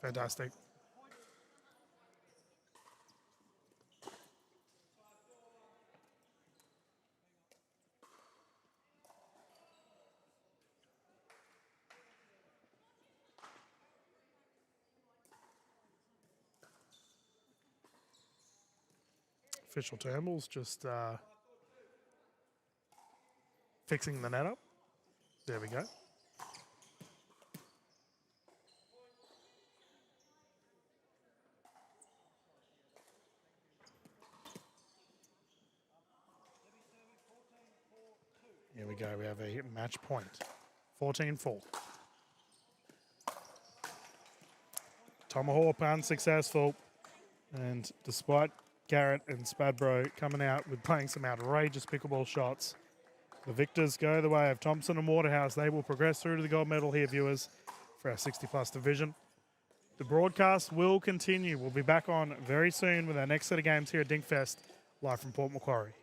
Fantastic. Official Turnbull's just fixing the net up. There we go. Here we go. We have a match point. 14-4. Tomahawk unsuccessful. And despite Garrett and Spadbro coming out with playing some outrageous pickleball shots, the victors go the way of Thompson and Waterhouse. They will progress through to the gold medal here, viewers, for our 60-plus division. The broadcast will continue. We'll be back on very soon with our next set of games here at DinkFest, live from Port Macquarie.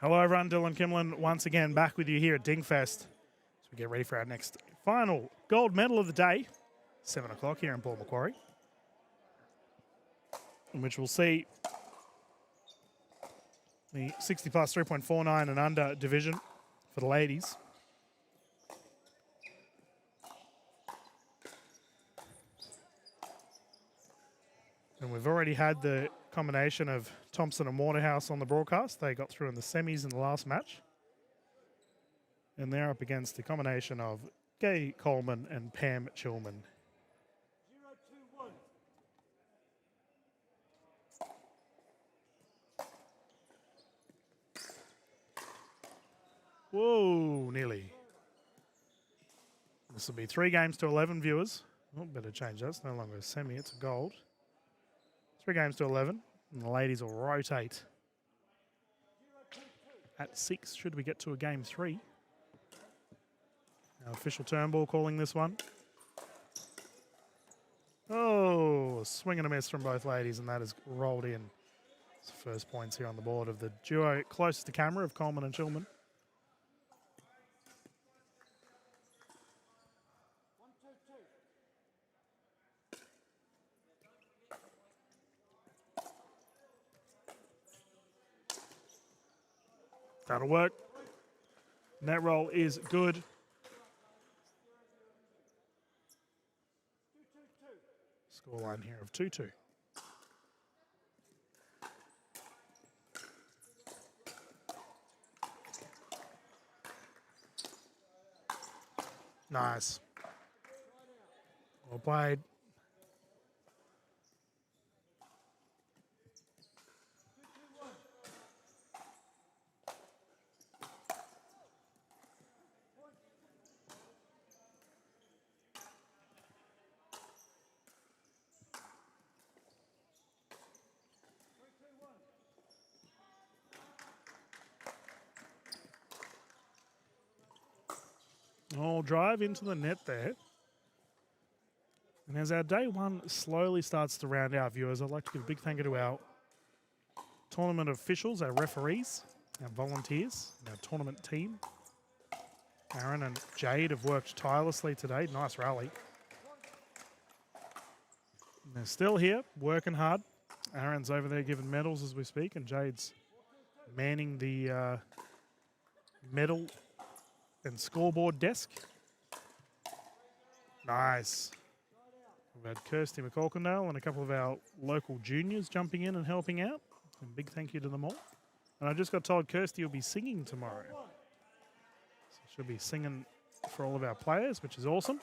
Hello, everyone. Dylan Kimlin once again back with you here at DinkFest as we get ready for our next final gold medal of the day, 7 o'clock here in Port Macquarie, in which we'll see the 60 plus 3.49 and under division for the ladies. And we've already had the combination of Thompson and Waterhouse on the broadcast. They got through in the semis in the last match. And they're up against the combination of Gay Coleman and Pam Chilman. 0-2-1. Whoa, nearly. This will be 3 games to 11 viewers. Oh, better change that. It's no longer a semi, it's a gold. 3 games to 11. And the ladies will rotate at 6 should we get to a game 3. Our official Turnbull calling this one. Oh, a swing and a miss from both ladies, and that has rolled in. It's the first points here on the board of the duo closest to camera of Coleman and Chilman. 1-2-2. That'll work. Net roll is good. 2-2-2. Scoreline here of 2-2. Nice. Well played. Oh, drive into the net there. And as our day one slowly starts to round out, viewers, I'd like to give a big thank you to our tournament officials, our referees, our volunteers, and our tournament team. Aaron and Jade have worked tirelessly today. Nice rally. And they're still here, working hard. Aaron's over there giving medals as we speak, and Jade's manning the medal and scoreboard desk. Nice. We've had Kirsty McCalkindale and a couple of our local juniors jumping in and helping out. And big thank you to them all. And I just got told Kirsty will be singing tomorrow. So she'll be singing for all of our players, which is awesome.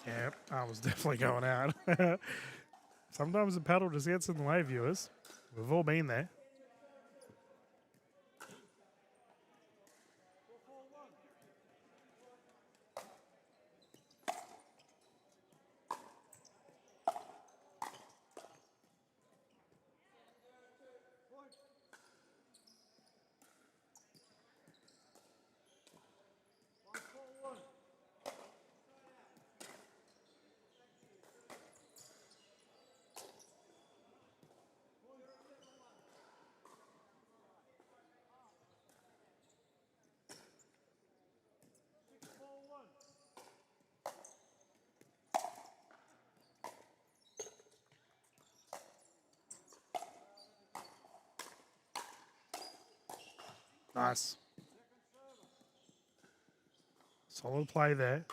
Yeah, I was definitely going out. Sometimes the paddle just gets in the way, viewers. We've all been there. Nice. Solid play there.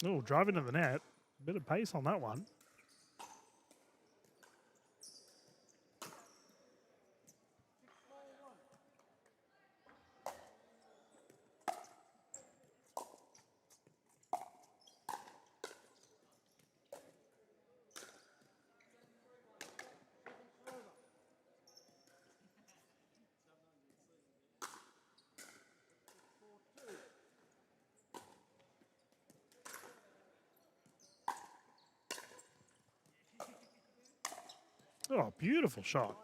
Oh, driving to the net. Bit of pace on that one. Oh, beautiful shot.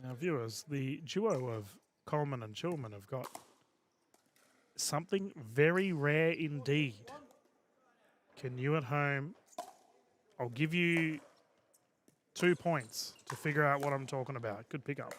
Now, viewers, the duo of Coleman and Chilman have got something very rare indeed. Can you at home? I'll give you 2 points to figure out what I'm talking about. Good pickup.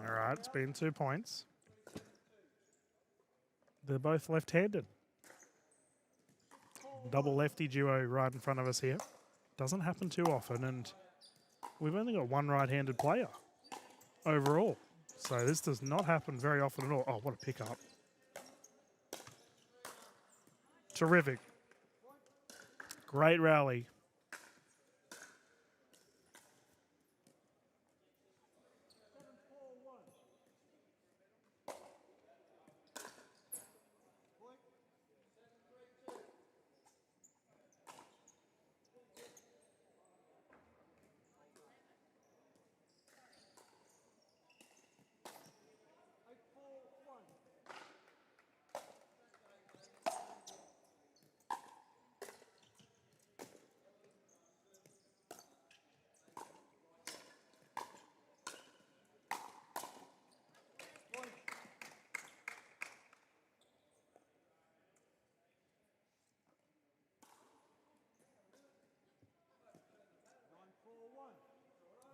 All right, it's been 2 points. They're both left-handed. Double lefty duo right in front of us here. Doesn't happen too often, and we've only got one right-handed player overall. So this does not happen very often at all. Oh, what a pickup. Terrific. Great rally.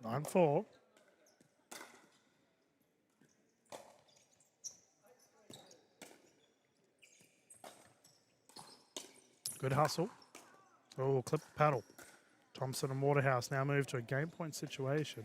Nine four. Good hustle. Oh, clip the paddle. Thompson and Waterhouse now move to a game point situation.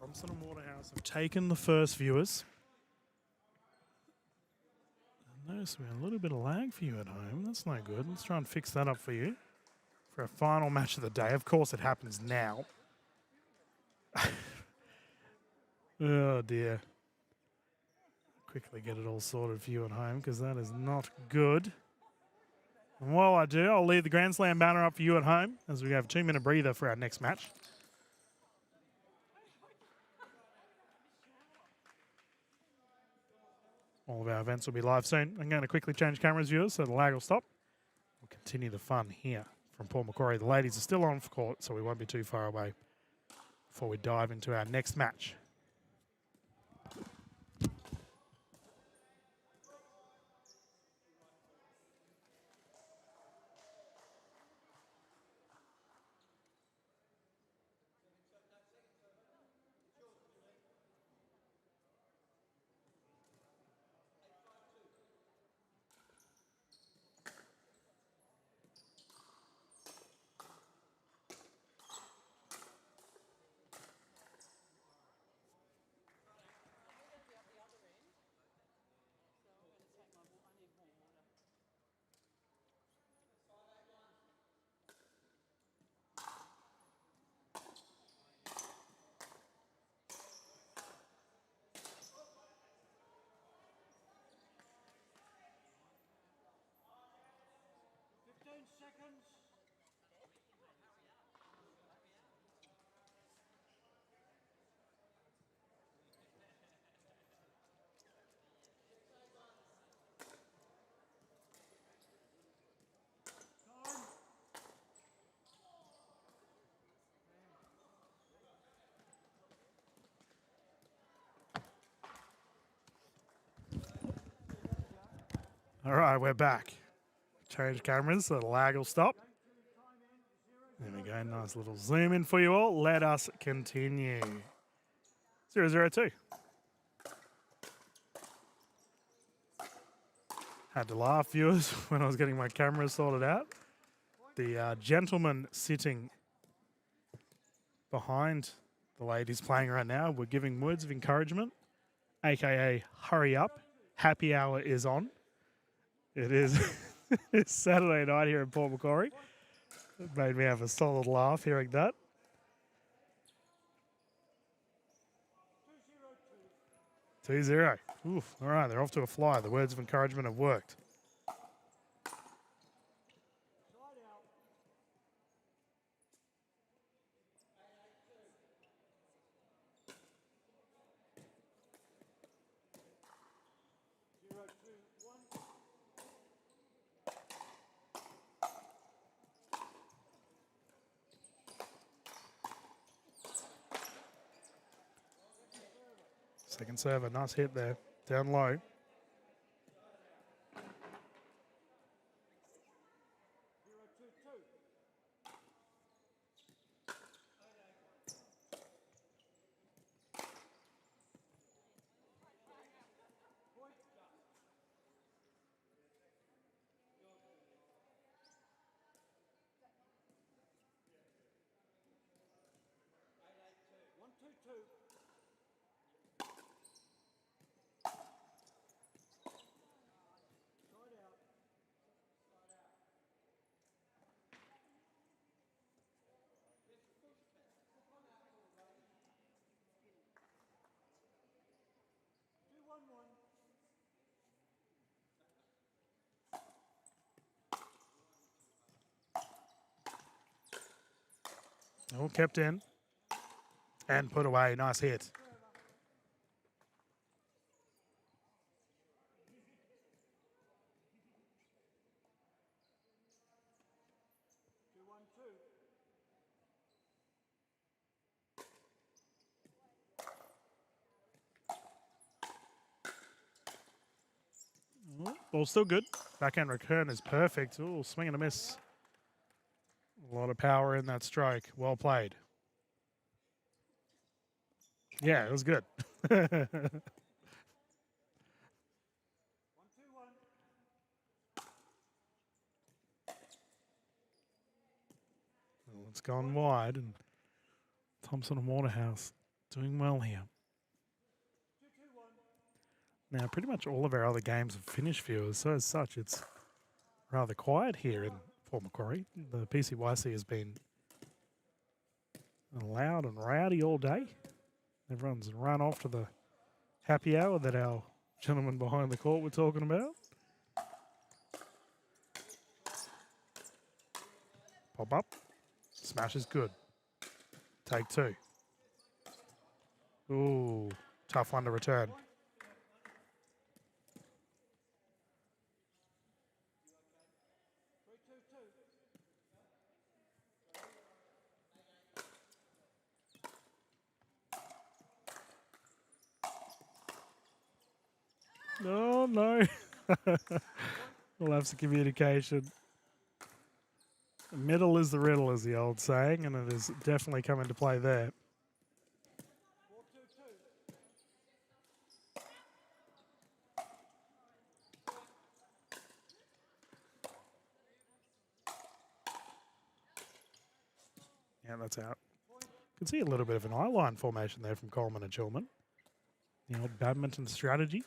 Thompson and Waterhouse have taken the first, viewers. I notice we have a little bit of lag for you at home. That's no good. Let's try and fix that up for you for our final match of the day. Of course, it happens now. Oh, dear. Quickly get it all sorted for you at home because that is not good. And while I do, I'll leave the Grand Slam banner up for you at home as we have a 2-minute breather for our next match. All of our events will be live soon. I'm going to quickly change cameras, viewers, so the lag will stop. We'll continue the fun here from Port Macquarie. The ladies are still on court, so we won't be too far away before we dive into our next match. Seconds. All right, we're back. Change cameras so the lag will stop. There we go. Nice little zoom in for you all. Let us continue. 0-0-2. Had to laugh, viewers, when I was getting my camera sorted out. The gentleman sitting behind the ladies playing right now were giving words of encouragement, aka hurry up. Happy hour is on. It is it's Saturday night here in Port Macquarie. It made me have a solid laugh hearing that. 2-0. Oof. All right, they're off to a fly. The words of encouragement have worked. Second server, nice hit there. Down low. All kept in and put away. Nice hit. Ball still good. Backhand return is perfect. Ooh, swing and a miss. A lot of power in that stroke. Well played. Yeah, it was good. Well, it's gone wide, and Thompson and Waterhouse doing well here. Now, pretty much all of our other games have finished, viewers, so as such, it's rather quiet here in Port Macquarie. The PCYC has been loud and rowdy all day. Everyone's run off to the happy hour that our gentlemen behind the court were talking about. Pop up. Smash is good. Take two. Ooh, tough one to return. Oh, no. We'll have some communication. The middle is the riddle, is the old saying, and it has definitely come into play there. Yeah, that's out. You can see a little bit of an eye-line formation there from Coleman and Chilman. The old badminton strategy.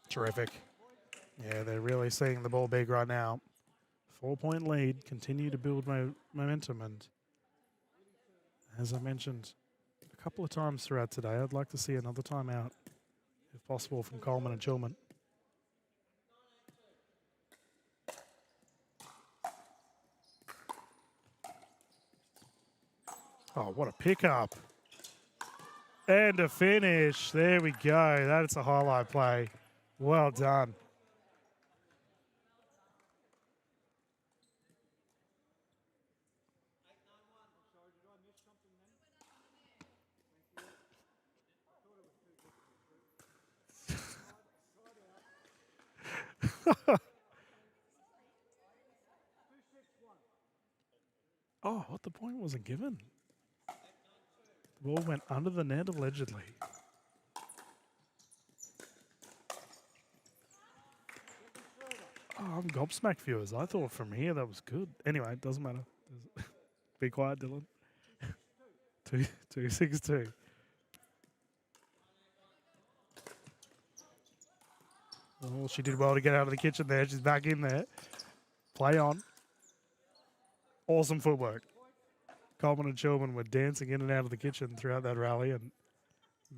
Terrific. Yeah, they're really seeing the ball big right now. 4-point lead, continue to build momentum, and as I mentioned a couple of times throughout today, I'd like to see another timeout, if possible, from Coleman and Chilman. Oh, what a pickup. And a finish. There we go. That's a highlight play. Well done. Oh, what, the point wasn't given? The ball went under the net, allegedly. Oh, I'm gobsmacked, viewers. I thought from here that was good. Anyway, it doesn't matter. Be quiet, Dylan. 2-6-2. Oh, she did well to get out of the kitchen there. She's back in there. Play on. Awesome footwork. Coleman and Chilman were dancing in and out of the kitchen throughout that rally and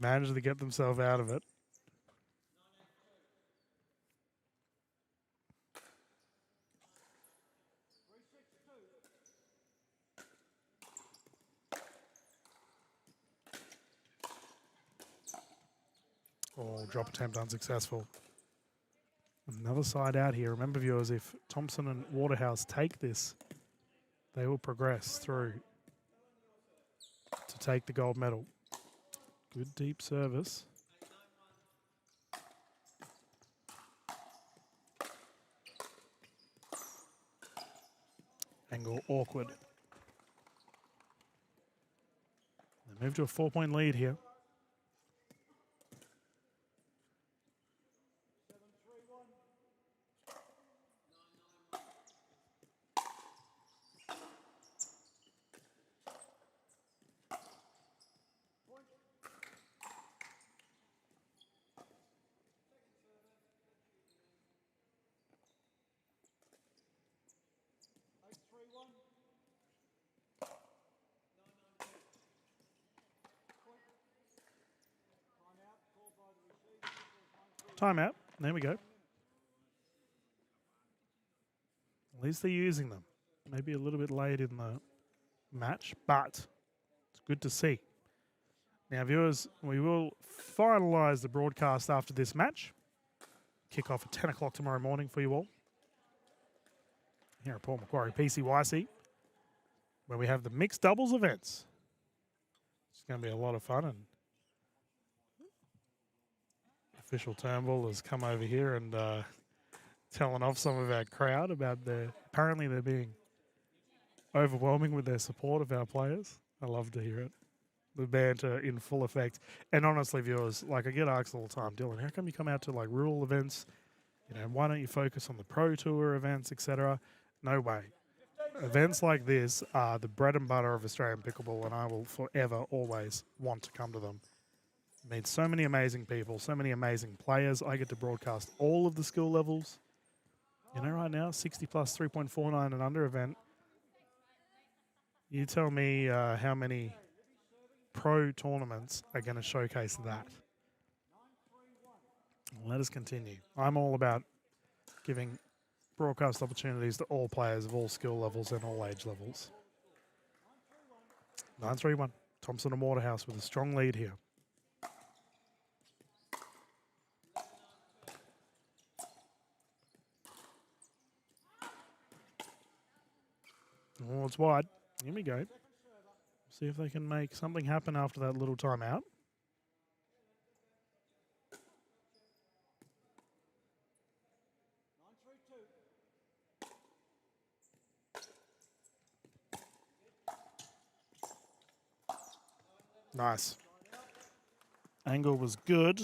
managed to get themselves out of it. Oh, drop attempt unsuccessful. Another side out here. Remember, viewers, if Thompson and Waterhouse take this, they will progress through to take the gold medal. Good deep service. Angle awkward. They move to a 4-point lead here. Timeout. There we go. At least they're using them. Maybe a little bit late in the match, but it's good to see. Now, viewers, we will finalise the broadcast after this match. Kick off at 10 o'clock tomorrow morning for you all. Here at Port Macquarie PCYC, where we have the mixed doubles events. It's going to be a lot of fun, and official Turnbull has come over here and telling off some of our crowd about apparently they're being overwhelming with their support of our players. I love to hear it. The banter in full effect. And honestly, viewers, like I get asked all the time, Dylan, how come you come out to like rural events? You know, why don't you focus on the pro tour events, etc.? No way. Events like this are the bread and butter of Australian pickleball, and I will forever, always want to come to them. Meet so many amazing people, so many amazing players. I get to broadcast all of the skill levels. You know, right now, 60 plus 3.49 and under event. You tell me how many pro tournaments are going to showcase that. Let us continue. I'm all about giving broadcast opportunities to all players of all skill levels and all age levels. 9-3-1. Thompson and Waterhouse with a strong lead here. Oh, it's wide. Here we go. See if they can make something happen after that little timeout. Nice. Angle was good.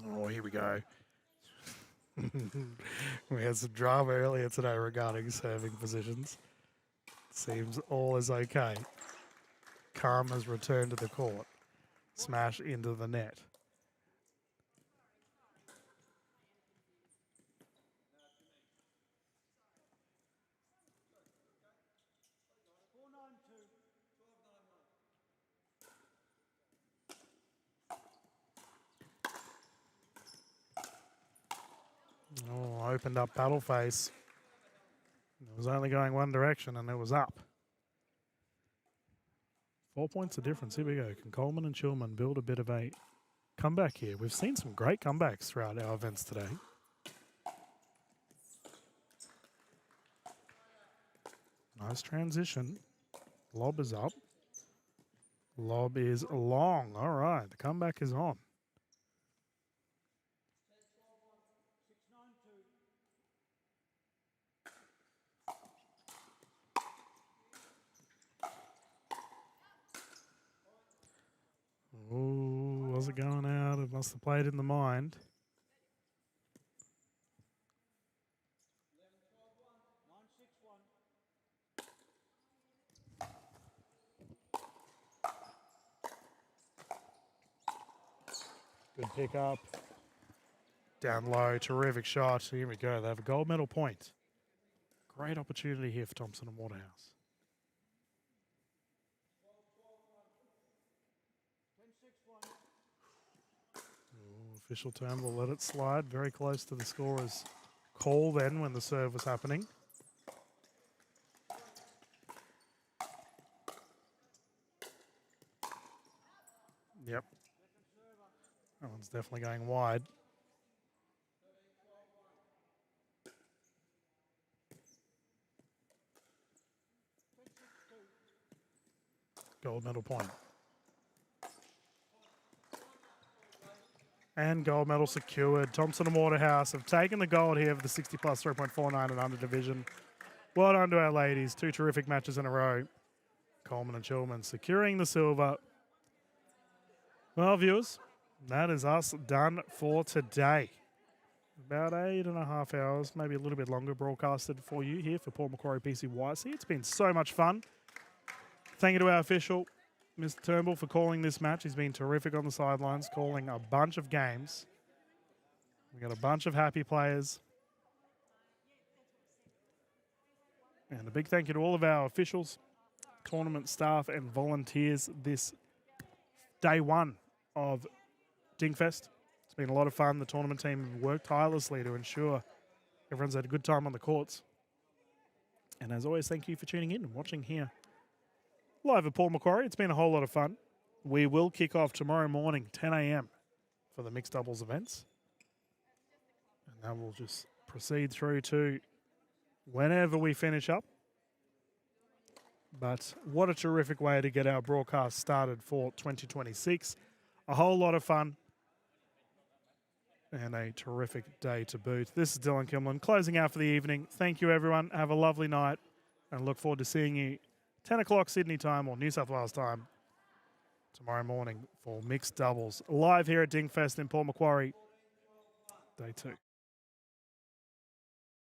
Oh, here we go. We had some drama earlier today regarding serving positions. Seems all is okay. Calm has returned to the court. Smash into the net. opened up battle face. It was only going one direction and it was up. 4 points of difference. Here we go. Can Coleman and Chillman build a bit of a comeback here? We've seen some great comebacks throughout our events today. Nice transition. Lob is up. Lob is long. All right, the comeback is on. Ooh, was it going out? It must have played in the mind. Good pick up. Down low, terrific shot. Here we go. They have a gold medal point. Great opportunity here for Thompson and Waterhouse. Ooh, official term will let it slide. Very close to the scorer's call then when the serve was happening. Yep. That one's definitely going wide. Gold medal point. And gold medal secured. Thompson and Waterhouse have taken the gold here for the 60 plus 3.49 and under division. Well done to our ladies. 2 terrific matches in a row. Coleman and Chillman securing the silver. Well, viewers, that is us done for today. About 8.5 hours, maybe a little bit longer, broadcasted for you here for Port Macquarie PCYC. It's been so much fun. Thank you to our official, Mr. Turnbull, for calling this match. He's been terrific on the sidelines, calling a bunch of games. We've got a bunch of happy players. And a big thank you to all of our officials, tournament staff and volunteers this day one of DinkFest. It's been a lot of fun. The tournament team have worked tirelessly to ensure everyone's had a good time on the courts. And as always, thank you for tuning in and watching here live at Port Macquarie. It's been a whole lot of fun. We will kick off tomorrow morning, 10 a.m. for the mixed doubles events. And then we'll just proceed through to whenever we finish up. But what a terrific way to get our broadcast started for 2026. A whole lot of fun. And a terrific day to boot. This is Dylan Kimlin closing out for the evening. Thank you, everyone. Have a lovely night. And look forward to seeing you 10 o'clock Sydney time or New South Wales time tomorrow morning for mixed doubles. Live here at DinkFest in Port Macquarie. Day 2.